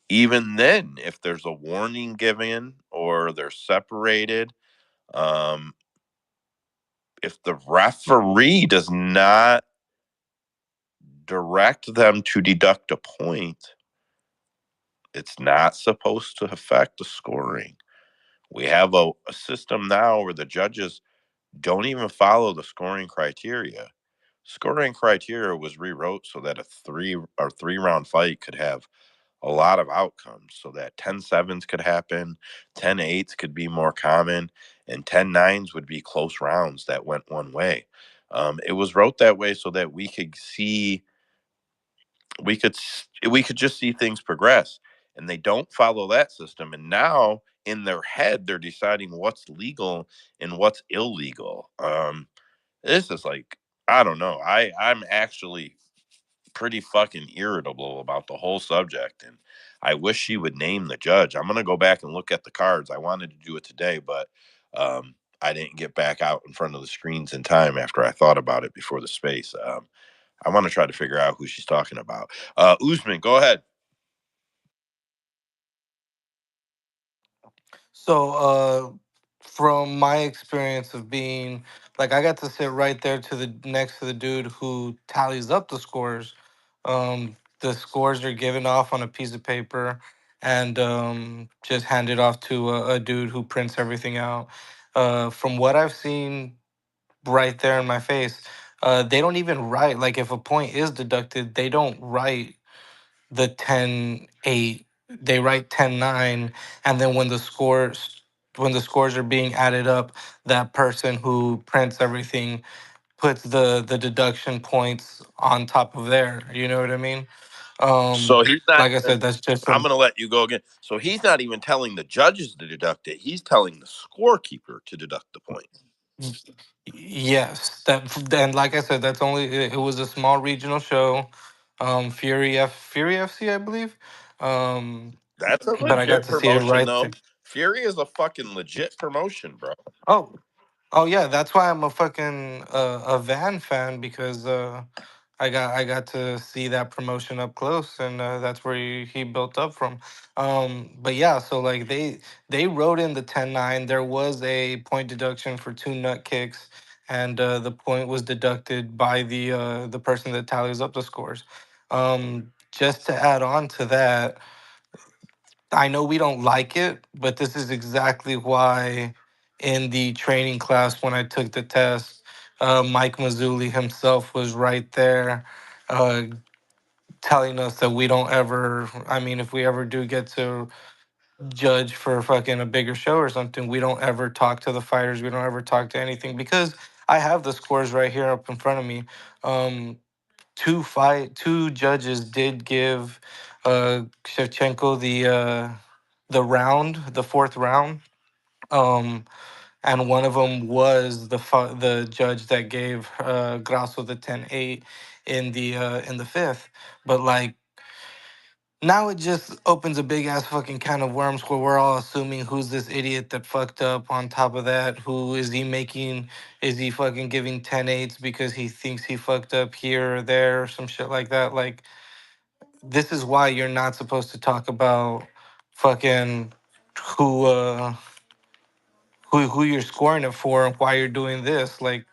A: Even then, if there's a warning given or they're separated, if the referee does not direct them to deduct a point, it's not supposed to affect the scoring. We have a system now where the judges don't even follow the scoring criteria. Scoring criteria was rewrote so that a three round fight could have a lot of outcomes, so that 10-7s could happen, 10-8s could be more common, and 10-9s would be close rounds that went one way. It was wrote that way so that we could just see things progress, and they don't follow that system. And now in their head, they're deciding what's legal and what's illegal. This is like, I don't know. I'm actually pretty fucking irritable about the whole subject, and I wish she would name the judge. I'm gonna go back and look at the cards. I wanted to do it today, but I didn't get back out in front of the screens in time after I thought about it before the space. I want to try to figure out who she's talking about. Usman, go ahead.
F: So, from my experience of being like, I got to sit right there to the next to the dude who tallies up the scores. The scores are given off on a piece of paper and just handed off to a dude who prints everything out. From what I've seen right there in my face, they don't even write, like, if a point is deducted, they don't write the 10-8. They write 10-9, and then when the scores are being added up, that person who prints everything puts the deduction points on top of there. You know what I mean?
A: So he's not.
F: Like I said, that's just
A: I'm
F: from.
A: going to let you go again. So he's not even telling the judges to deduct it. He's telling the scorekeeper to deduct the points.
F: Yes, that, and like I said, that's only it was a small regional show, Fury FC, I believe. Um,
A: That's a
F: but I got
A: legit
F: to see it
A: promotion,
F: right
A: though.
F: there.
A: Fury is a fucking legit promotion, bro.
F: Oh, oh yeah, that's why I'm a fucking a Van fan, because I got to see that promotion up close, and that's where he built up from. But yeah, so like they wrote in the 10-9. There was a point deduction for two nut kicks, and the point was deducted by the person that tallies up the scores. Just to add on to that, I know we don't like it, but this is exactly why in the training class when I took the test, Mike Mazzulli himself was right there, uh, telling us that we don't ever, I mean, if we ever do get to judge for fucking a bigger show or something, we don't ever talk to the fighters. We don't ever talk to anything, because I have the scores right here up in front of me. Two judges did give Shevchenko the round, the fourth round. Um, and one of them was the judge that gave Grasso the 10-8 in the fifth. But like, now it just opens a big ass fucking can of worms where we're all assuming who's this idiot that fucked up. On top of that, who is he making? Is he fucking giving 10-8s because he thinks he fucked up here or there or some shit like that? Like, this is why you're not supposed to talk about fucking who uh who you're scoring it for and why you're doing this. Like,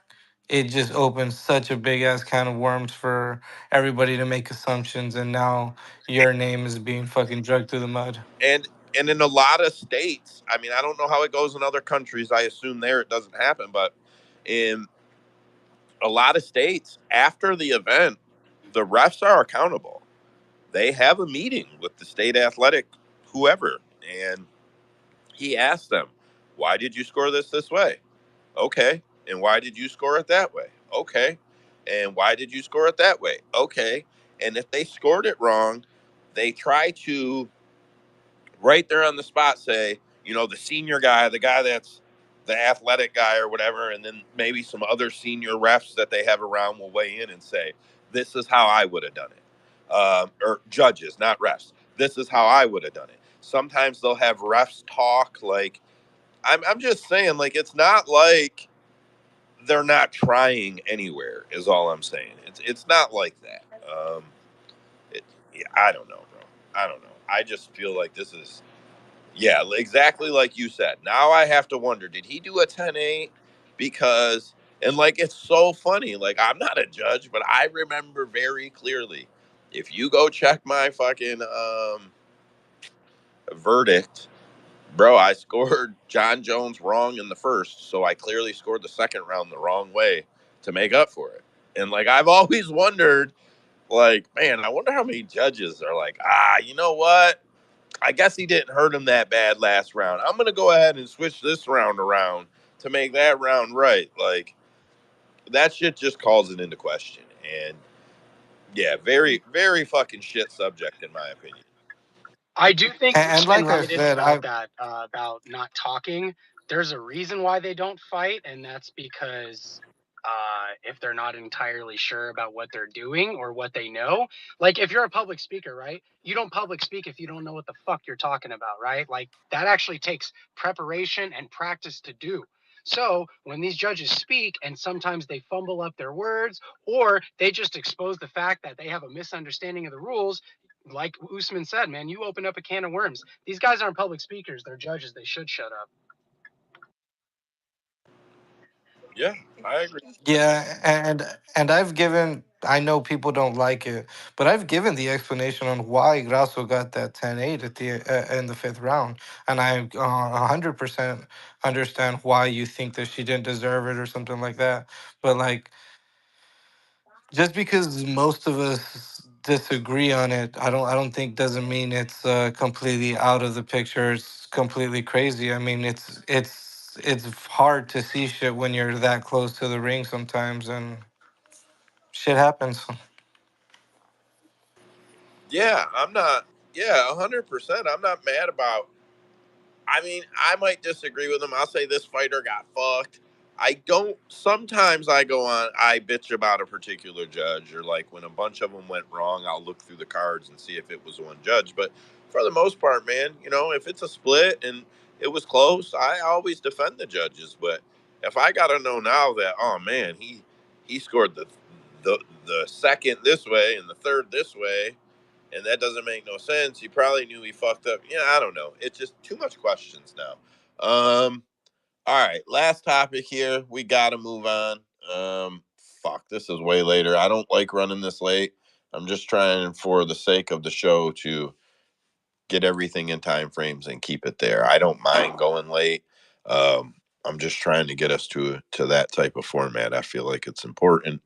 F: it just opens such a big ass can of worms for everybody to make assumptions, and now your name is being fucking dragged through the mud.
A: And in a lot of states, I mean, I don't know how it goes in other countries. I assume there it doesn't happen, but in a lot of states, after the event, the refs are accountable. They have a meeting with the state athletic whoever, and he asked them, "Why did you score this way?" Okay. And why did you score it that way? Okay. And why did you score it that way? Okay. And if they scored it wrong, they try to right there on the spot say, the senior guy, the guy that's the athletic guy or whatever, and then maybe some other senior refs that they have around will weigh in and say, this is how I would have done it. Or judges, not refs. This is how I would have done it. Sometimes they'll have refs talk like, I'm just saying, like, it's not like they're not trying anywhere, is all I'm saying. It's not like that. It, yeah, I don't know, bro. I don't know. I just feel like this is, exactly like you said. Now I have to wonder, did he do a 10-8 because And like, it's so funny. Like, I'm not a judge, but I remember very clearly. If you go check my fucking verdict, bro, I scored John Jones wrong in the first, so I clearly scored the second round the wrong way to make up for it. And like, I've always wondered, like, man, I wonder how many judges are like, you know what? I guess he didn't hurt him that bad last round. I'm gonna go ahead and switch this round around to make that round right. Like, that shit just calls it into question. And yeah, very, very fucking shit subject in my opinion.
I: I do think
F: And
I: Usman
F: like I
I: righted
F: said,
I: about that, about not talking. There's a reason why they don't fight, and that's because if they're not entirely sure about what they're doing or what they know, like if you're a public speaker, right? You don't public speak if you don't know what the fuck you're talking about, right? Like that actually takes preparation and practice to do. So when these judges speak and sometimes they fumble up their words or they just expose the fact that they have a misunderstanding of the rules, like Usman said, man, you open up a can of worms. These guys aren't public speakers; they're judges. They should shut up.
A: Yeah, I agree.
F: yeah, and I've given. I know people don't like it, but I've given the explanation on why Grasso got that 10-8 at the in the fifth round, and I 100% understand why you think that she didn't deserve it or something like that. But like, just because most of us disagree on it, I don't think doesn't mean it's completely out of the picture. It's completely crazy. I mean, it's hard to see shit when you're that close to the ring sometimes, and shit happens.
A: Yeah, I'm not. Yeah, 100%. I'm not mad about. I mean, I might disagree with him. I'll say this fighter got fucked. I don't. Sometimes I go on. I bitch about a particular judge, or like when a bunch of them went wrong, I'll look through the cards and see if it was one judge. But for the most part, man, if it's a split and it was close, I always defend the judges. But if I gotta know now that, oh man, he scored the second this way and the third this way, and that doesn't make no sense. He probably knew he fucked up. Yeah, I don't know. It's just too much questions now. All right, last topic here. We got to move on. Fuck, this is way later. I don't like running this late. I'm just trying, for the sake of the show, to get everything in time frames and keep it there. I don't mind going late. I'm just trying to get us to that type of format. I feel like it's important.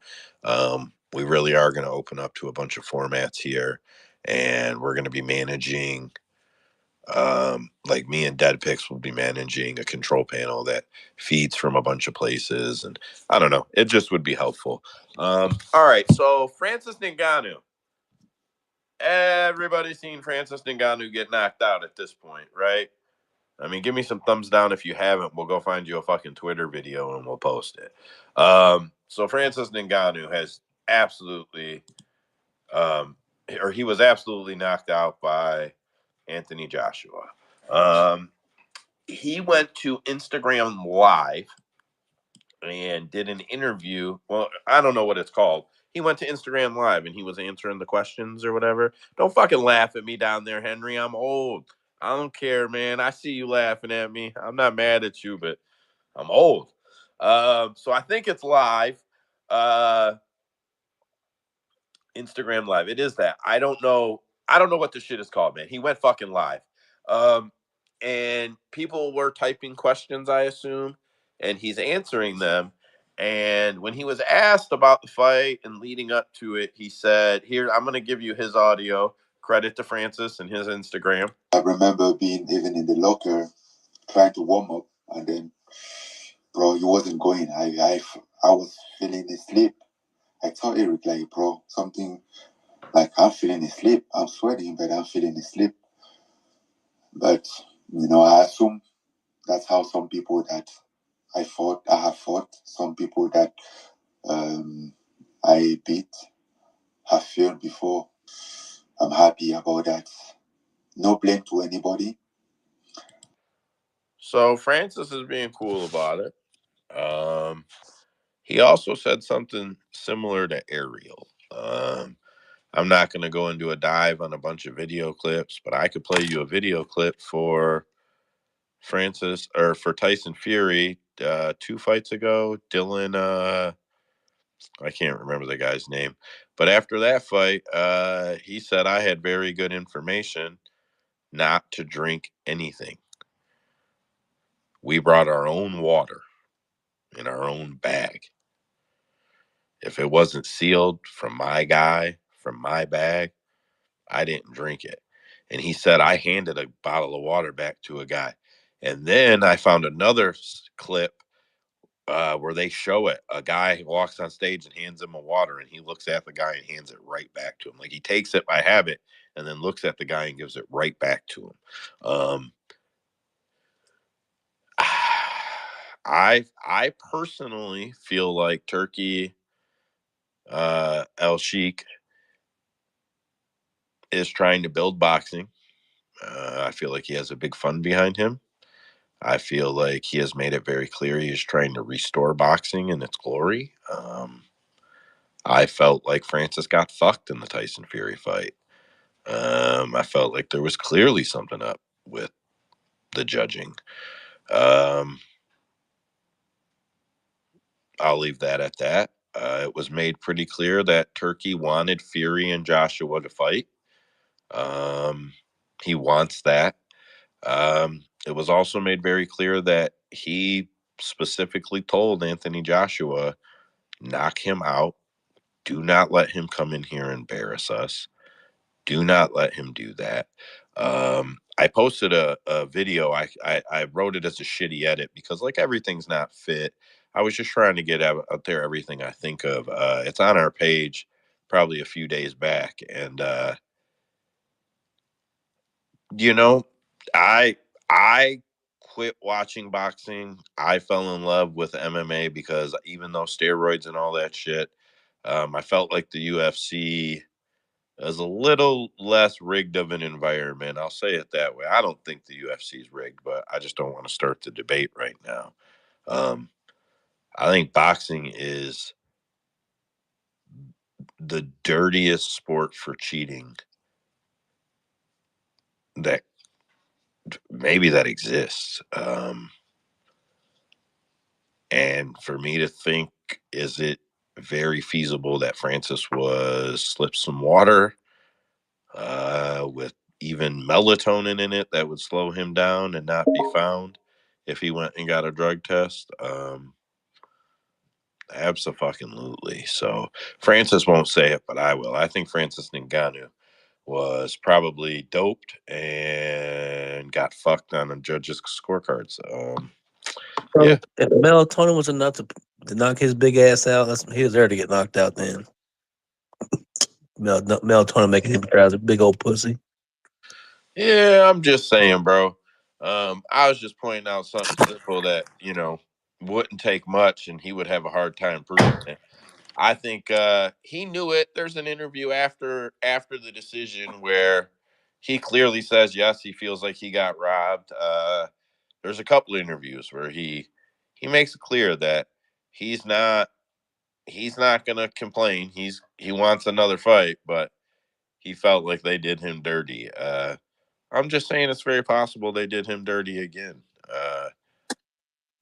A: We really are going to open up to a bunch of formats here, and we're going to be managing. Like me and Dead Picks will be managing a control panel that feeds from a bunch of places, and I don't know. It just would be helpful. All right, so Francis Ngannou. Everybody's seen Francis Ngannou get knocked out at this point, right? I mean, give me some thumbs down if you haven't. We'll go find you a fucking Twitter video and we'll post it. So Francis Ngannou has absolutely, or he was absolutely knocked out by Anthony Joshua. He went to Instagram Live and did an interview. Well, I don't know what it's called. He went to Instagram Live and he was answering the questions or whatever. Don't fucking laugh at me down there, Henry. I'm old. I don't care, man. I see you laughing at me. I'm not mad at you, but I'm old. So I think it's live. Uh, Instagram Live. It is that. I don't know. I don't know what this shit is called, man. He went fucking live. Um, and people were typing questions, I assume, and he's answering them. And when he was asked about the fight and leading up to it, he said, "Here, I'm going to give you his audio. Credit to Francis and his Instagram." I remember being even in the locker trying to warm up, and then, bro, he wasn't going. I was feeling asleep. I told Eric, like, bro, something like I'm feeling asleep. I'm sweating, but I'm feeling asleep. But, I assume that's how some people that I have fought, some people that I beat have failed before. I'm happy about that. No blame to anybody. So Francis is being cool about it. He also said something similar to Ariel. I'm not going to go into a dive on a bunch of video clips, but I could play you a video clip for Francis or for Tyson Fury 2 fights ago. Dylan, I can't remember the guy's name, but after that fight, he said I had very good information not to drink anything. We brought our own water in our own bag. If it wasn't sealed from my guy, from my bag, I didn't drink it. And he said I handed a bottle of water back to a guy. And then I found another clip where they show it. A guy walks on stage and hands him a water, and he looks at the guy and hands it right back to him. Like he takes it by habit and then looks at the guy and gives it right back to him. I personally feel like Turkey El Sheik is trying to build boxing. I feel like he has a big fund behind him. I feel like he has made it very clear he is trying to restore boxing in its glory. I felt like Francis got fucked in the Tyson Fury fight. I felt like there was clearly something up with the judging. I'll leave that at that. It was made pretty clear that Turkey wanted Fury and Joshua to fight. He wants that. It was also made very clear that he specifically told Anthony Joshua, knock him out. Do not let him come in here and embarrass us. Do not let him do that. I posted a video. I wrote it as a shitty edit because like everything's not fit. I was just trying to get out there everything I think of. It's on our page probably a few days back. And you know, I quit watching boxing. I fell in love with MMA because even though steroids and all that shit, I felt like the UFC is a little less rigged of an environment. I'll say it that way. I don't think the UFC is rigged, but I just don't want to start the debate right now. I think boxing is the dirtiest sport for cheating that maybe that exists. And for me to think, is it very feasible that Francis was slipped some water with even melatonin in it that would slow him down and not be found if he went and got a drug test? Absolutely. So Francis won't say it, but I will. I think Francis Ngannou was probably doped and got fucked on the judges' scorecards.
B: Bro,
A: Yeah.
B: if melatonin was enough to knock his big ass out, he was there to get knocked out then. Melatonin making him cry as a big old pussy.
A: Yeah, I'm just saying, bro. I was just pointing out something simple that, wouldn't take much and he would have a hard time proving it. I think he knew it. There's an interview after the decision where he clearly says yes, he feels like he got robbed. There's a couple interviews where he makes it clear that he's not gonna complain. He wants another fight, but he felt like they did him dirty. I'm just saying it's very possible they did him dirty again.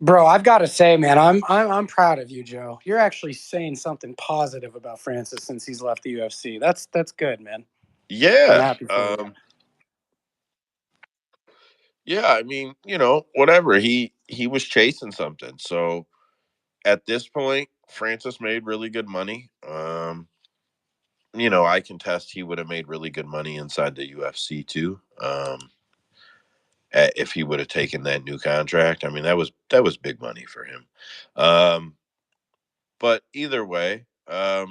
I: Bro, I've got to say, man, I'm proud of you, Joe. You're actually saying something positive about Francis since he's left the UFC. That's good, man. I'm
A: Yeah.
I: happy for you.
A: Yeah, I mean, whatever. He was chasing something. So at this point, Francis made really good money. I can test he would have made really good money inside the UFC too. If he would have taken that new contract. I mean, that was big money for him. But either way, yeah,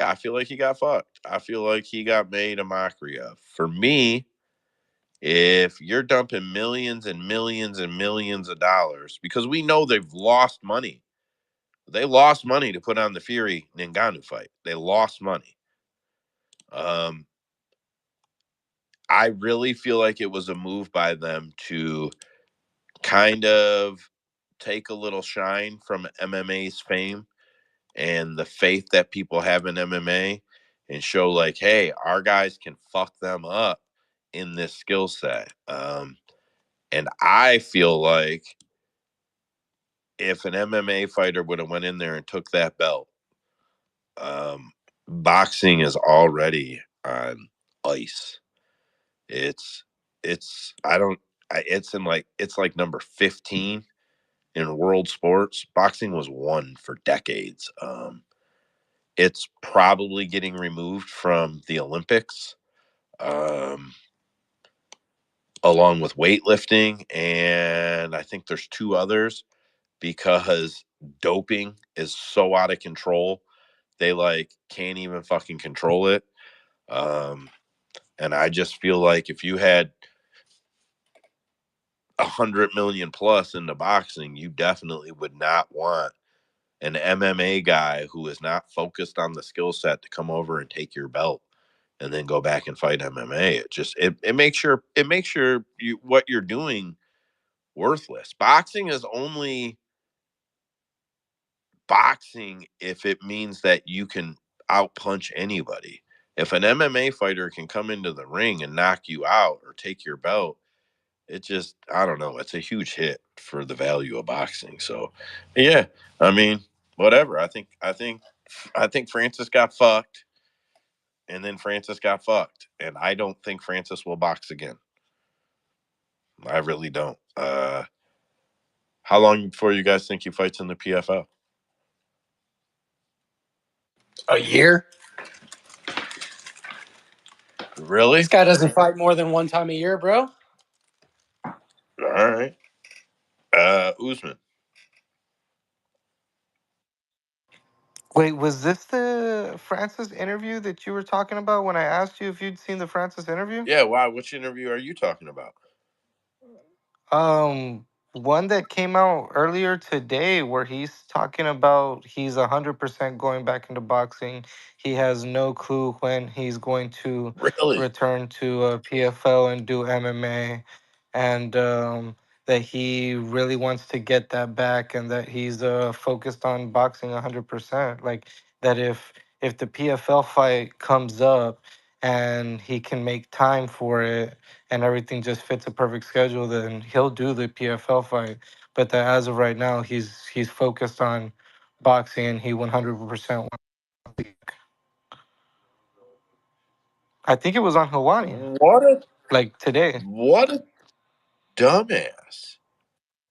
A: I feel like he got fucked. I feel like he got made a mockery of. For me, if you're dumping millions and millions and millions of dollars, because we know they've lost money. They lost money to put on the Fury Ngannou fight. They lost money. I really feel like it was a move by them to kind of take a little shine from MMA's fame and the faith that people have in MMA and show like, hey, our guys can fuck them up in this skill set. And I feel like if an MMA fighter would have went in there and took that belt, boxing is already on ice. It's I don't it's in like it's like number 15 in world sports. Boxing was one for decades. It's probably getting removed from the Olympics, um, along with weightlifting, and I think there's two others because doping is so out of control. They like can't even fucking control it. Um, and I just feel like if you had 100 million plus into boxing, you definitely would not want an MMA guy who is not focused on the skill set to come over and take your belt and then go back and fight MMA. It makes you what you're doing worthless. Boxing is only boxing if it means that you can outpunch anybody. If an MMA fighter can come into the ring and knock you out or take your belt, it just I don't know. It's a huge hit for the value of boxing. So, yeah, I mean, whatever. I think Francis got fucked, and then Francis got fucked, and I don't think Francis will box again. I really don't. How long before you guys think he fights in the PFL?
I: A year?
A: Really?
I: This guy doesn't fight more than one time a year, bro.
A: All right. Usman.
C: Wait, was this the Francis interview that you were talking about when I asked you if you'd seen the Francis interview?
A: Yeah. Why? Which interview are you talking about?
C: One that came out earlier today where he's talking about he's 100% going back into boxing. He has no clue when he's going to
A: Really?
C: return to PFL and do MMA, and that he really wants to get that back, and that he's focused on boxing 100%. Like that if the PFL fight comes up and he can make time for it and everything just fits a perfect schedule, then he'll do the PFL fight. But that as of right now, he's focused on boxing, and he 100% wants. I think it was on Hawaii,
A: What a
C: like today.
A: what a dumbass.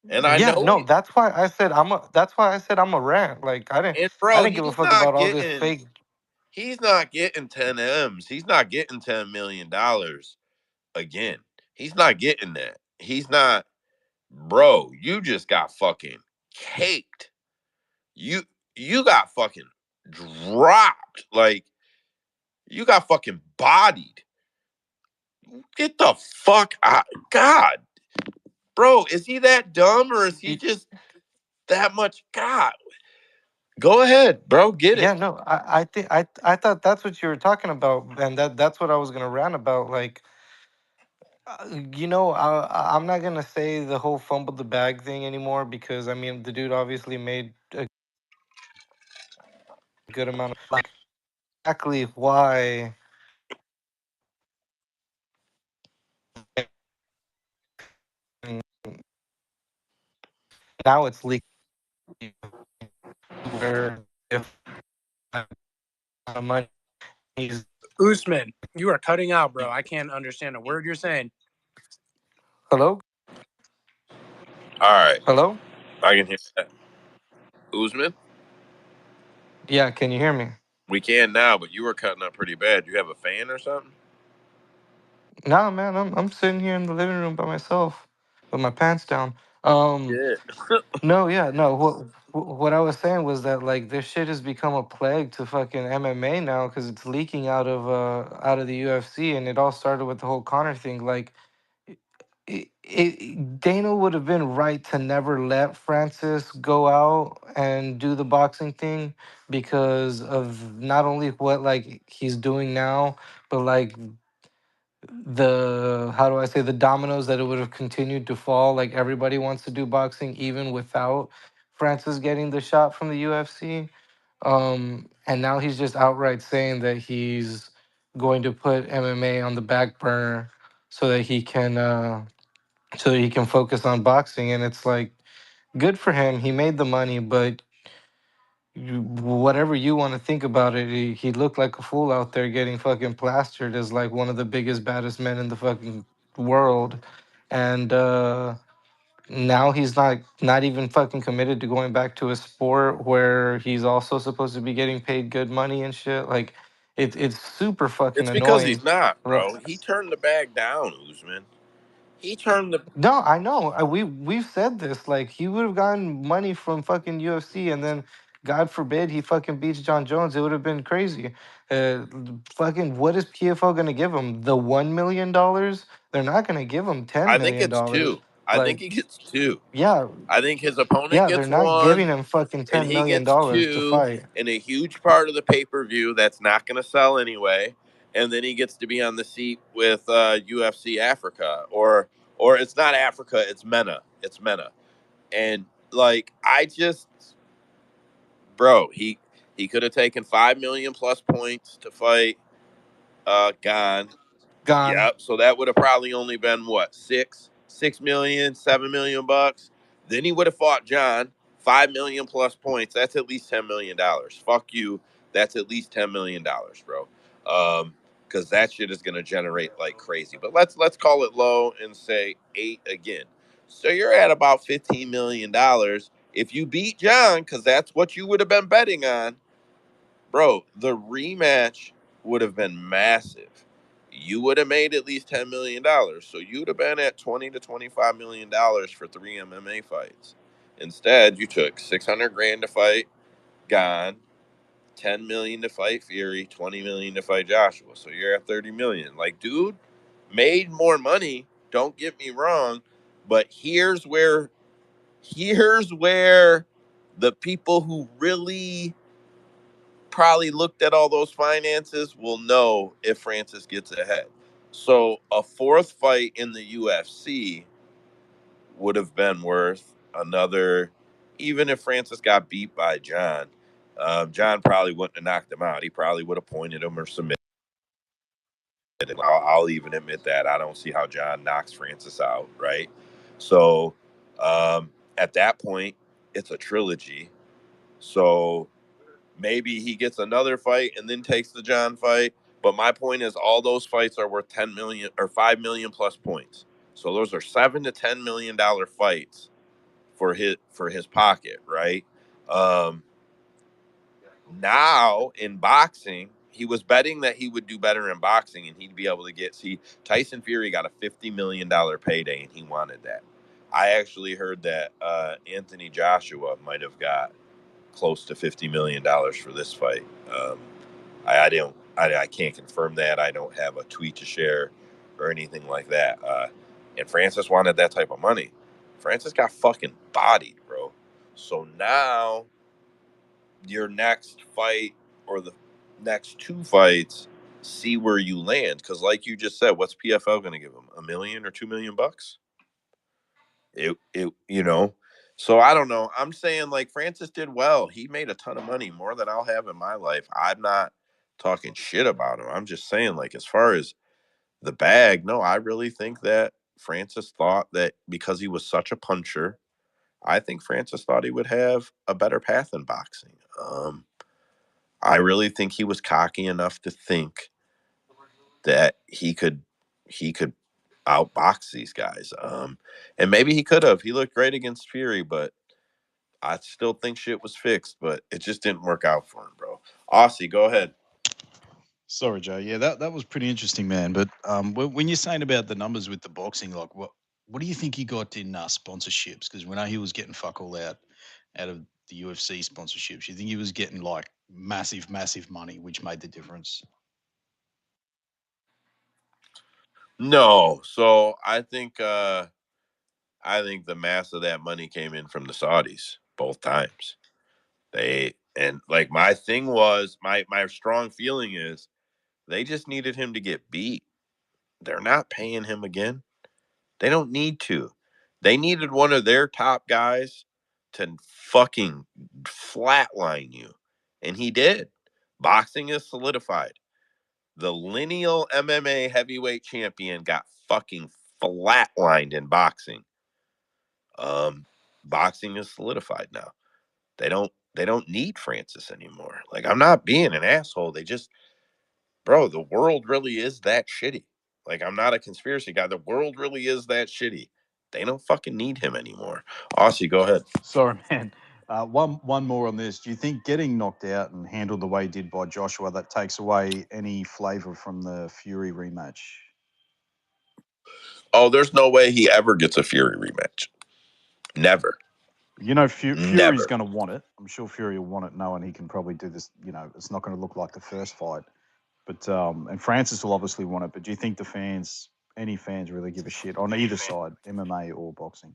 A: And I
C: Yeah,
A: know
C: no,
A: he
C: that's why I said I'm a. That's why I said I'm a rant. Like
A: and
C: I
A: bro,
C: didn't give a fuck about all this fake.
A: he's not getting 10 M's. He's not getting $10 million again. He's not getting that. He's not bro, you just got fucking caked. You you got fucking dropped. Like you got fucking bodied. Get the fuck out. God. Bro, is he that dumb or is he just that much God? Go ahead, bro. Get
C: Yeah,
A: it.
C: no, I think I thought that's what you were talking about, and that's what I was gonna rant about. Like, I'm not gonna say the whole fumble the bag thing anymore because I mean the dude obviously made a good amount of like exactly why. And now it's leaking where if money he's
I: Usman, you are cutting out, bro. I can't understand a word you're saying.
C: hello
A: All right.
C: hello
A: I can hear that. Usman,
C: yeah, can you hear me?
A: we can now, but you were cutting up pretty bad. You have a fan or something?
C: Nah, man, I'm sitting here in the living room by myself with my pants down. Um,
A: Yeah.
C: no, yeah, no. What I was saying was that like this shit has become a plague to fucking MMA now because it's leaking out of the UFC, and it all started with the whole Connor thing. Like, Dana would have been right to never let Francis go out and do the boxing thing because of not only what like he's doing now, but like the how do I say the dominoes that it would have continued to fall. Like everybody wants to do boxing even without Francis getting the shot from the UFC. And now he's just outright saying that he's going to put MMA on the back burner so that he can focus on boxing. And it's like, good for him. He made the money, but whatever you want to think about it, he looked like a fool out there getting fucking plastered as like one of the biggest, baddest men in the fucking world. And now he's not even fucking committed to going back to a sport where he's also supposed to be getting paid good money and shit. Like it's super fucking
A: It's because
C: annoying.
A: he's not,
C: Ro-
A: bro. He turned the bag down, Usman. He turned the.
C: No, I know. We've said this. Like he would have gotten money from fucking UFC, and then God forbid he fucking beats John Jones. It would have been crazy. Fucking what is PFL gonna give him? The $1 million? They're not gonna give him ten
A: I think
C: million
A: it's
C: dollars.
A: two. I think
C: Like
A: he gets two.
C: yeah,
A: I think his opponent
C: yeah, they're
A: gets
C: not giving
A: one,
C: him fucking
A: and
C: ten
A: he
C: million
A: gets
C: dollars to
A: two,
C: fight.
A: and a huge part of the pay-per-view that's not going to sell anyway. And then he gets to be on the seat with UFC Africa, or it's not Africa, it's MENA. It's MENA. And like I just, bro, he could have taken 5 million plus points to fight Gan.
C: Gone.
A: Yep. So that would have probably only been what, 6 million, 7 million bucks. Then he would have fought John, 5 million plus points. That's at least $10 million. Fuck you. That's at least $10 million, bro. Because that shit is gonna generate like crazy. But let's call it low and say 8 again. So you're at about $15 million if you beat John, because that's what you would have been betting on. Bro, the rematch would have been massive. You would have made at least $10 million. So you'd have been at $20 to $25 million for 3 MMA fights. Instead, you took 600 grand to fight Gon, 10 million to fight Fury, 20 million to fight Joshua. So you're at 30 million. Like, dude, made more money. Don't get me wrong, but here's where the people who really probably looked at all those finances will know if Francis gets ahead. So a fourth fight in the UFC would have been worth another, even if Francis got beat by John. John probably wouldn't have knocked him out. He probably would have pointed him or submitted. I'll even admit that. I don't see how John knocks Francis out, right? So at that point, it's a trilogy. So maybe he gets another fight and then takes the John fight. But my point is, all those fights are worth 10 million or 5 million plus points. So those are $7 to $10 million fights for his pocket, right? Um, Now in boxing, he was betting that he would do better in boxing and he'd be able to see Tyson Fury got a $50 million payday and he wanted that. I actually heard that Anthony Joshua might have got close to $50 million for this fight. I don't. I can't confirm that. I don't have a tweet to share or anything like that. And Francis wanted that type of money. Francis got fucking bodied, bro. So now your next fight or the next two fights, see where you land. Because, like you just said, what's PFL going to give him? $1 million or $2 million? It. So I don't know. I'm saying like Francis did well. He made a ton of money, more than I'll have in my life. I'm not talking shit about him. I'm just saying like as far as the bag, no, I really think that Francis thought that because he was such a puncher, I think Francis thought he would have a better path in boxing. I really think he was cocky enough to think that he could outbox these guys. And maybe he could have. He looked great against Fury, but I still think shit was fixed, but it just didn't work out for him, bro. Aussie, go ahead.
J: Sorry, Joe. Yeah, that was pretty interesting, man. But when you're saying about the numbers with the boxing, like what do you think he got in sponsorships? Because we know he was getting fuck all out of the UFC sponsorships. You think he was getting like massive, massive money, which made the difference?
A: No, so I think the mass of that money came in from the Saudis both times. And like my thing was my strong feeling is they just needed him to get beat. They're not paying him again. They don't need to. They needed one of their top guys to fucking flatline you. And he did. Boxing is solidified. The lineal MMA heavyweight champion got fucking flatlined in boxing. Um, boxing is solidified now. They don't need Francis anymore. Like, I'm not being an asshole. They just, bro, the world really is that shitty. Like, I'm not a conspiracy guy. The world really is that shitty. They don't fucking need him anymore. Aussie, go ahead.
J: Sorry, man. One more on this. Do you think getting knocked out and handled the way he did by Joshua, that takes away any flavour from the Fury rematch?
A: Oh, there's no way he ever gets a Fury rematch. Never.
J: You know, Fury's
A: Never.
J: going to want it. I'm sure Fury will want it, knowing he can probably do this. You know, it's not going to look like the first fight. But and Francis will obviously want it. But do you think the fans, any fans, really give a shit on either side, MMA or boxing?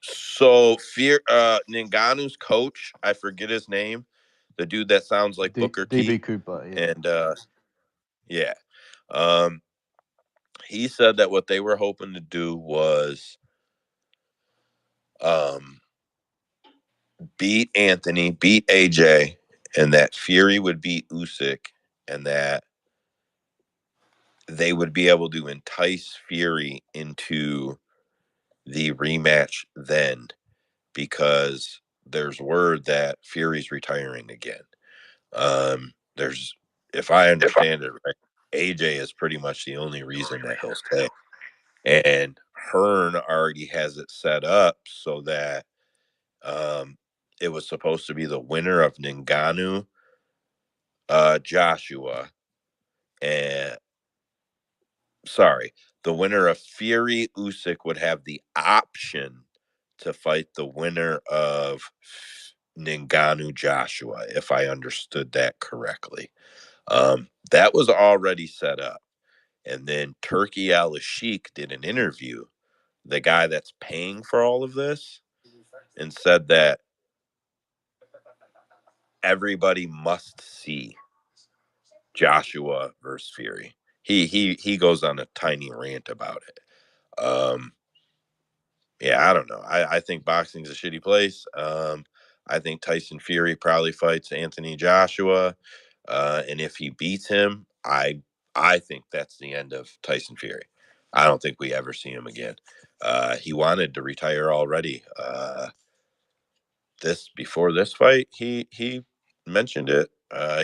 A: So Ngannou's coach, I forget his name, the dude that sounds like Booker T.
J: DB Cooper, yeah.
A: And yeah. He said that what they were hoping to do was beat Anthony, beat AJ, and that Fury would beat Usyk, and that they would be able to entice Fury into the rematch then, because there's word that Fury's retiring again. There's, if I understand it right, AJ is pretty much the only reason that he'll stay. And Hearn already has it set up so that it was supposed to be the winner of Ngannou, Joshua, and sorry, the winner of Fury Usyk would have the option to fight the winner of Ngannou Joshua, if I understood that correctly. That was already set up. And then Turkey Al-Sheikh did an interview, the guy that's paying for all of this, and said that everybody must see Joshua versus Fury. He goes on a tiny rant about it. Yeah, I don't know. I think boxing's a shitty place. I think Tyson Fury probably fights Anthony Joshua, and if he beats him, I think that's the end of Tyson Fury. I don't think we ever see him again. He wanted to retire already. Before this fight, he mentioned it.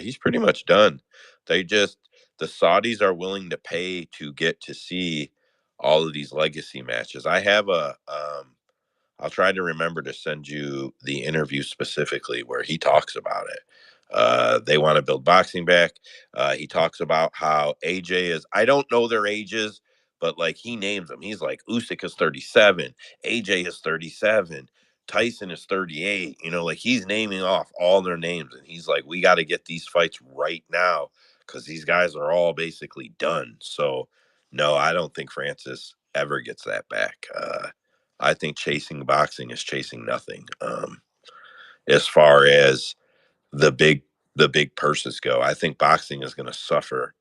A: He's pretty much done. They just the Saudis are willing to pay to get to see all of these legacy matches. I have I'll try to remember to send you the interview specifically where he talks about it. They want to build boxing back. He talks about how AJ is, I don't know their ages, but like he names them. He's like, Usyk is 37, AJ is 37, Tyson is 38. You know, like he's naming off all their names. And he's like, we got to get these fights right now because these guys are all basically done. So, no, I don't think Francis ever gets that back. I think chasing boxing is chasing nothing. As far as the big purses go, I think boxing is going to suffer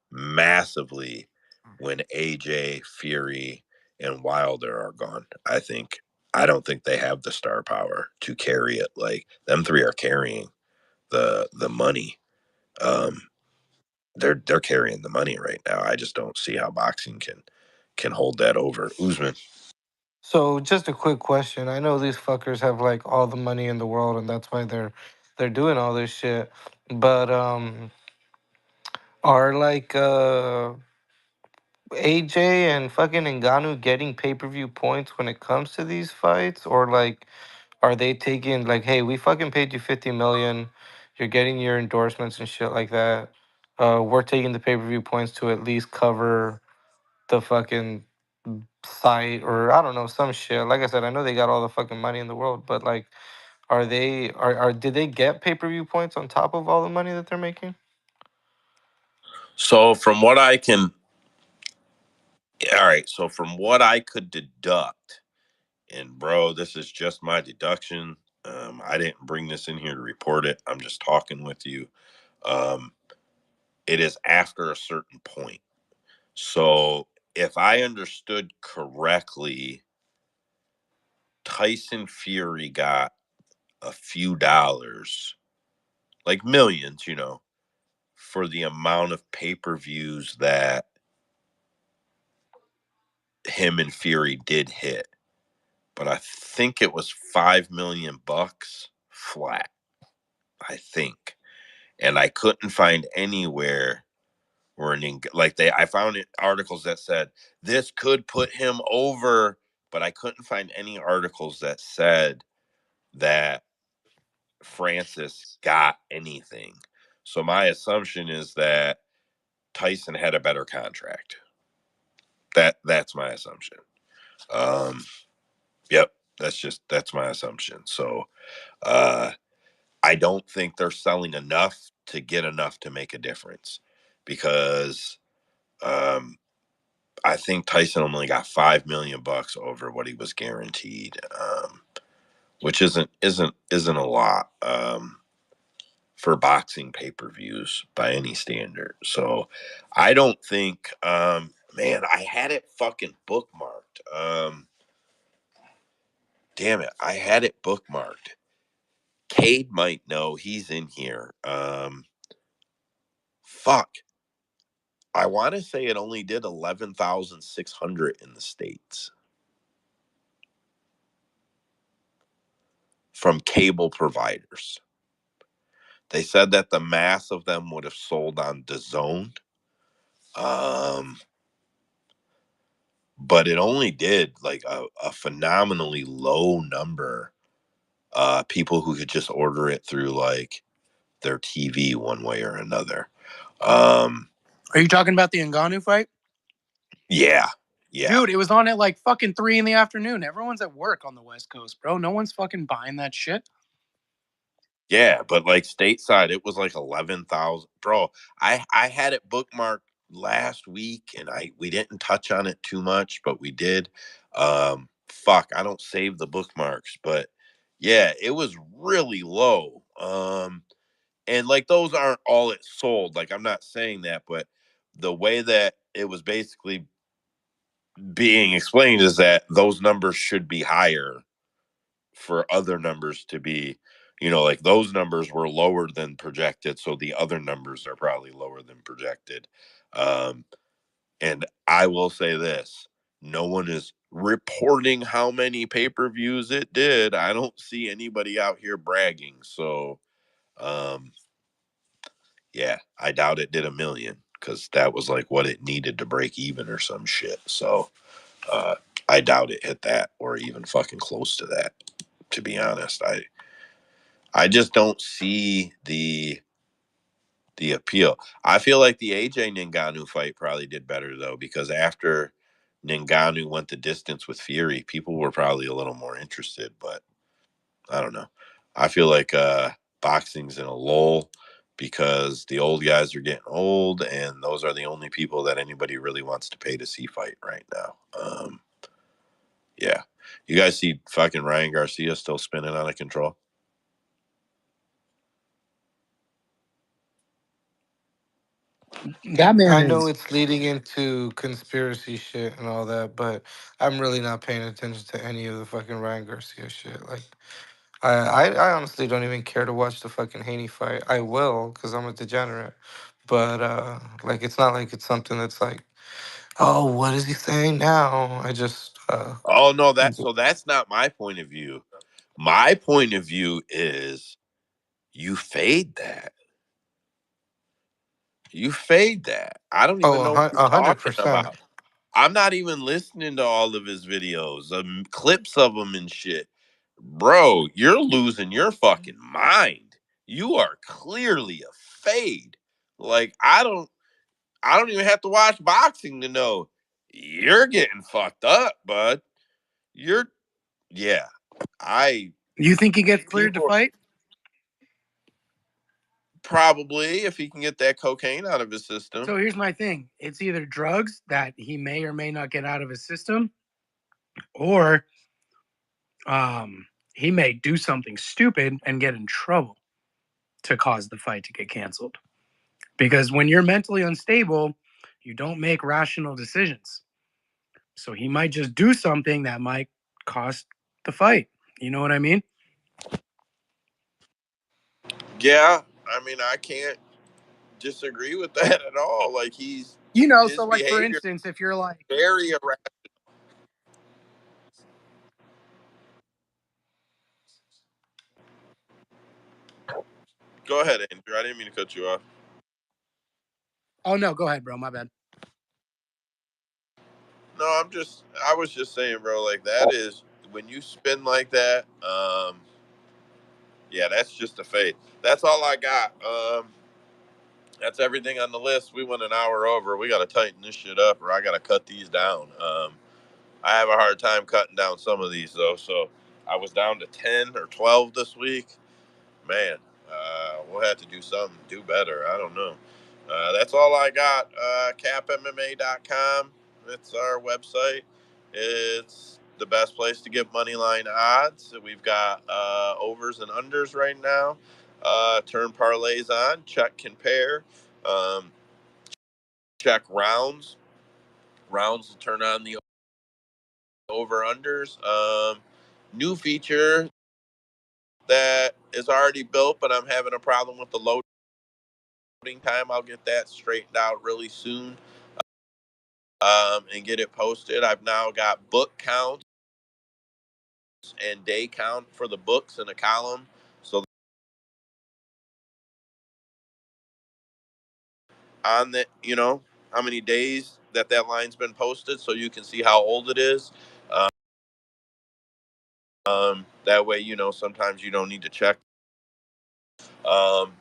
A: massively when AJ, Fury, and Wilder are gone. I don't think they have the star power to carry it. Like them three are carrying the money. They're carrying the money right now. I just don't see how boxing can hold that over. Usman.
C: So just a quick question. I know these fuckers have like all the money in the world and that's why they're doing all this shit. But are like AJ and fucking Ngannou getting pay-per-view points when it comes to these fights, or like are they taking like, hey, we fucking paid you 50 million, you're getting your endorsements and shit like that. We're taking the pay-per-view points to at least cover the fucking site, or I don't know, some shit. Like I said, I know they got all the fucking money in the world, but like are did they get pay-per-view points on top of all the money that they're making?
A: So from what I can All right, so from what I could deduct, and bro, this is just my deduction. I didn't bring this in here to report it. I'm just talking with you. Um, it is after a certain point. So if I understood correctly, Tyson Fury got a few dollars, like millions, for the amount of pay-per-views that him and Fury did hit. but I think it was $5 million flat. I think, and I couldn't find anywhere where I found articles that said this could put him over, but I couldn't find any articles that said that Francis got anything. So my assumption is that Tyson had a better contract. That's my assumption. Yep, that's my assumption. So I don't think they're selling enough to get enough to make a difference, because I think Tyson only got $5 million over what he was guaranteed, which isn't a lot for boxing pay-per-views by any standard. So I don't think, man, I had it fucking bookmarked. Damn it, I had it bookmarked. Cade might know, he's in here. Fuck. I want to say it only did 11,600 in the States from cable providers. They said that the mass of them would have sold on DAZN. But it only did like a phenomenally low number. People who could just order it through like their TV one way or another.
I: Are you talking about the Ngannou fight?
A: Yeah.
I: Dude, it was on at like fucking 3 p.m. Everyone's at work on the West Coast, bro. No one's fucking buying that shit.
A: Yeah, but like stateside, it was like 11,000. Bro, I had it bookmarked last week, and we didn't touch on it too much, but we did. Fuck, I don't save the bookmarks, but yeah, it was really low. And like those aren't all it sold. Like I'm not saying that, but the way that it was basically being explained is that those numbers should be higher for other numbers to be, like those numbers were lower than projected, so the other numbers are probably lower than projected. And I will say this, no one is reporting how many pay-per-views it did. I don't see anybody out here bragging. So yeah, I doubt it did 1 million, because that was like what it needed to break even or some shit. So I doubt it hit that or even fucking close to that, to be honest. I just don't see the appeal. I feel like the AJ Ngannou fight probably did better though, because after Ngannou went the distance with Fury, people were probably a little more interested, but I don't know. I feel like boxing's in a lull because the old guys are getting old, and those are the only people that anybody really wants to pay to see fight right now. Yeah. You guys see fucking Ryan Garcia still spinning out of control?
I: That man
C: I know
I: is.
C: it's leading into conspiracy shit and all that, but I'm really not paying attention to any of the fucking Ryan Garcia shit. Like, I honestly don't even care to watch the fucking Haney fight. I will, because I'm a degenerate. But, like, it's not like it's something that's like, oh, what is he saying now? I just,
A: Oh no, that's not my point of view. My point of view is you fade that. You fade that. I don't even
C: oh,
A: know what you're
C: hundred
A: talking
C: percent.
A: about. I'm not even listening to all of his videos, clips of them and shit. Bro, you're losing your fucking mind. You are clearly a fade. Like I don't even have to watch boxing to know you're getting fucked up, bud. You're yeah. I
I: You think he gets cleared to
A: people
I: fight?
A: probably, if he can get that cocaine out of his system.
I: So here's my thing. It's either drugs that he may or may not get out of his system, or he may do something stupid and get in trouble to cause the fight to get canceled. Because when you're mentally unstable, you don't make rational decisions. So he might just do something that might cost the fight. You know what I mean?
A: Yeah, I mean, I can't disagree with that at all. Like his
I: So like for
A: behavior
I: instance, if you're like,
A: very erratic. Go ahead, Andrew. I didn't mean to cut you off.
I: Oh no, go ahead, bro. My bad.
A: No, I was just saying, bro, like that is when you spin like that, yeah, that's just a fade. That's all I got. That's everything on the list. We went an hour over. We got to tighten this shit up, or I got to cut these down. I have a hard time cutting down some of these though. So I was down to 10 or 12 this week. Man, we'll have to do something, do better. I don't know. That's all I got. CapMMA.com. It's our website. It's the best place to get money line odds. We've got overs and unders right now. Turn parlays on. Check compare. Um, check rounds. Rounds will turn on the over unders. New feature that is already built, but I'm having a problem with the loading time. I'll get that straightened out really soon, and get it posted. I've now got book counts and day count for the books in a column. So on the, how many days that line's been posted, so you can see how old it is. That way, sometimes you don't need to check. Um,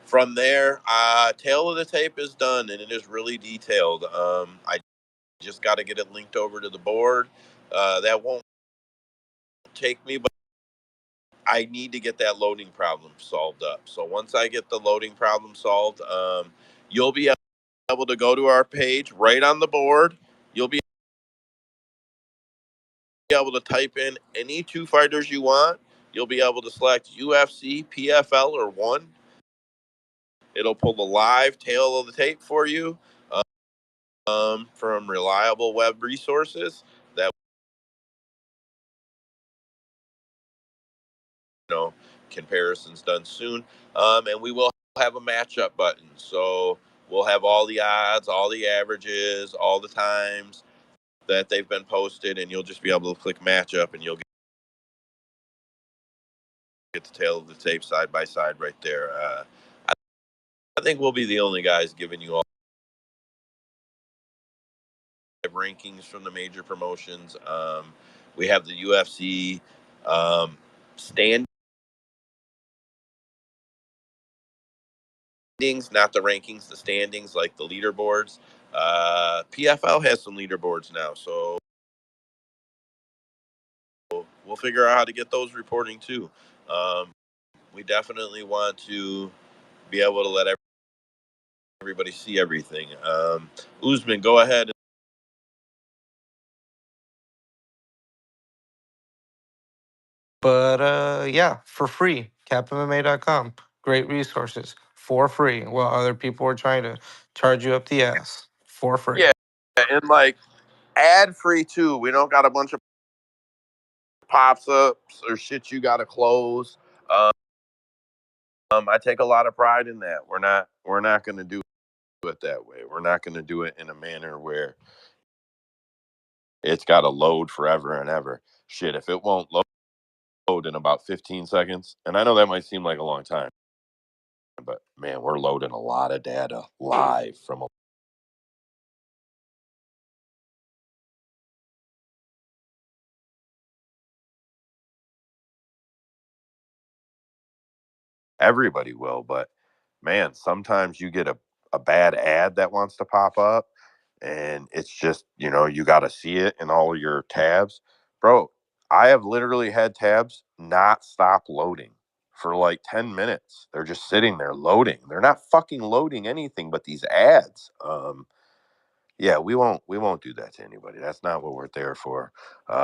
A: from there, tail of the tape is done and it is really detailed. I just got to get it linked over to the board. That won't take me, but I need to get that loading problem solved up. So once I get the loading problem solved, you'll be able to go to our page right on the board. You'll be able to type in any two fighters you want. You'll be able to select UFC, PFL, or one. It'll pull the live tail of the tape for you, from reliable web resources that comparisons done soon. And we will have a matchup button, so we'll have all the odds, all the averages, all the times that they've been posted, and you'll just be able to click matchup and you'll get the tail of the tape side by side right there. I think we'll be the only guys giving you all rankings from the major promotions. We have the UFC standings, not the rankings, the standings, like the leaderboards. PFL has some leaderboards now, so we'll figure out how to get those reporting too. We definitely want to be able to let everybody see everything. Usman, go ahead.
C: But yeah, for free, capmma.com. Great resources for free, while other people are trying to charge you up the ass for free.
A: Yeah, and like ad free too. We don't got a bunch of pops ups or shit you got to close. I take a lot of pride in that. We're not going to do it that way. We're not going to do it in a manner where it's got to load forever and ever. Shit, if it won't load in about 15 seconds, and I know that might seem like a long time, but man, we're loading a lot of data live from everybody will, but man, sometimes you get a bad ad that wants to pop up and it's just, you got to see it in all of your tabs. Bro, I have literally had tabs not stop loading for like 10 minutes. They're just sitting there loading. They're not fucking loading anything but these ads. Yeah, we won't do that to anybody. That's not what we're there for.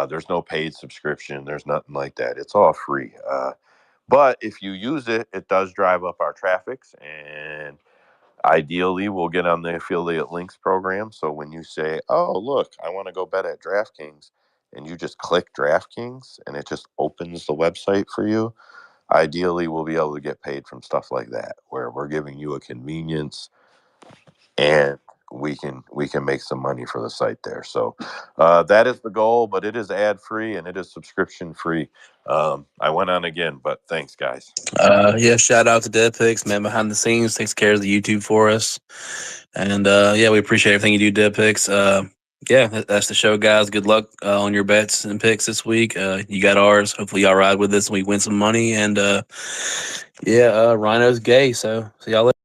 A: There's no paid subscription. There's nothing like that. It's all free. But if you use it, it does drive up our traffics, and ideally we'll get on the affiliate links program. So when you say, oh, look, I want to go bet at DraftKings, and you just click DraftKings and it just opens the website for you, ideally we'll be able to get paid from stuff like that, where we're giving you a convenience and we can make some money for the site there. So that is the goal, but it is ad free and it is subscription free. I went on again, but thanks, guys.
B: Yeah, shout out to Dead Picks, man, behind the scenes, takes care of the YouTube for us. And yeah, we appreciate everything you do, Dead Picks. Yeah, that's the show, guys. Good luck on your bets and picks this week. You got ours. Hopefully, y'all ride with us and we win some money. And yeah, Rhino's gay, so see y'all later.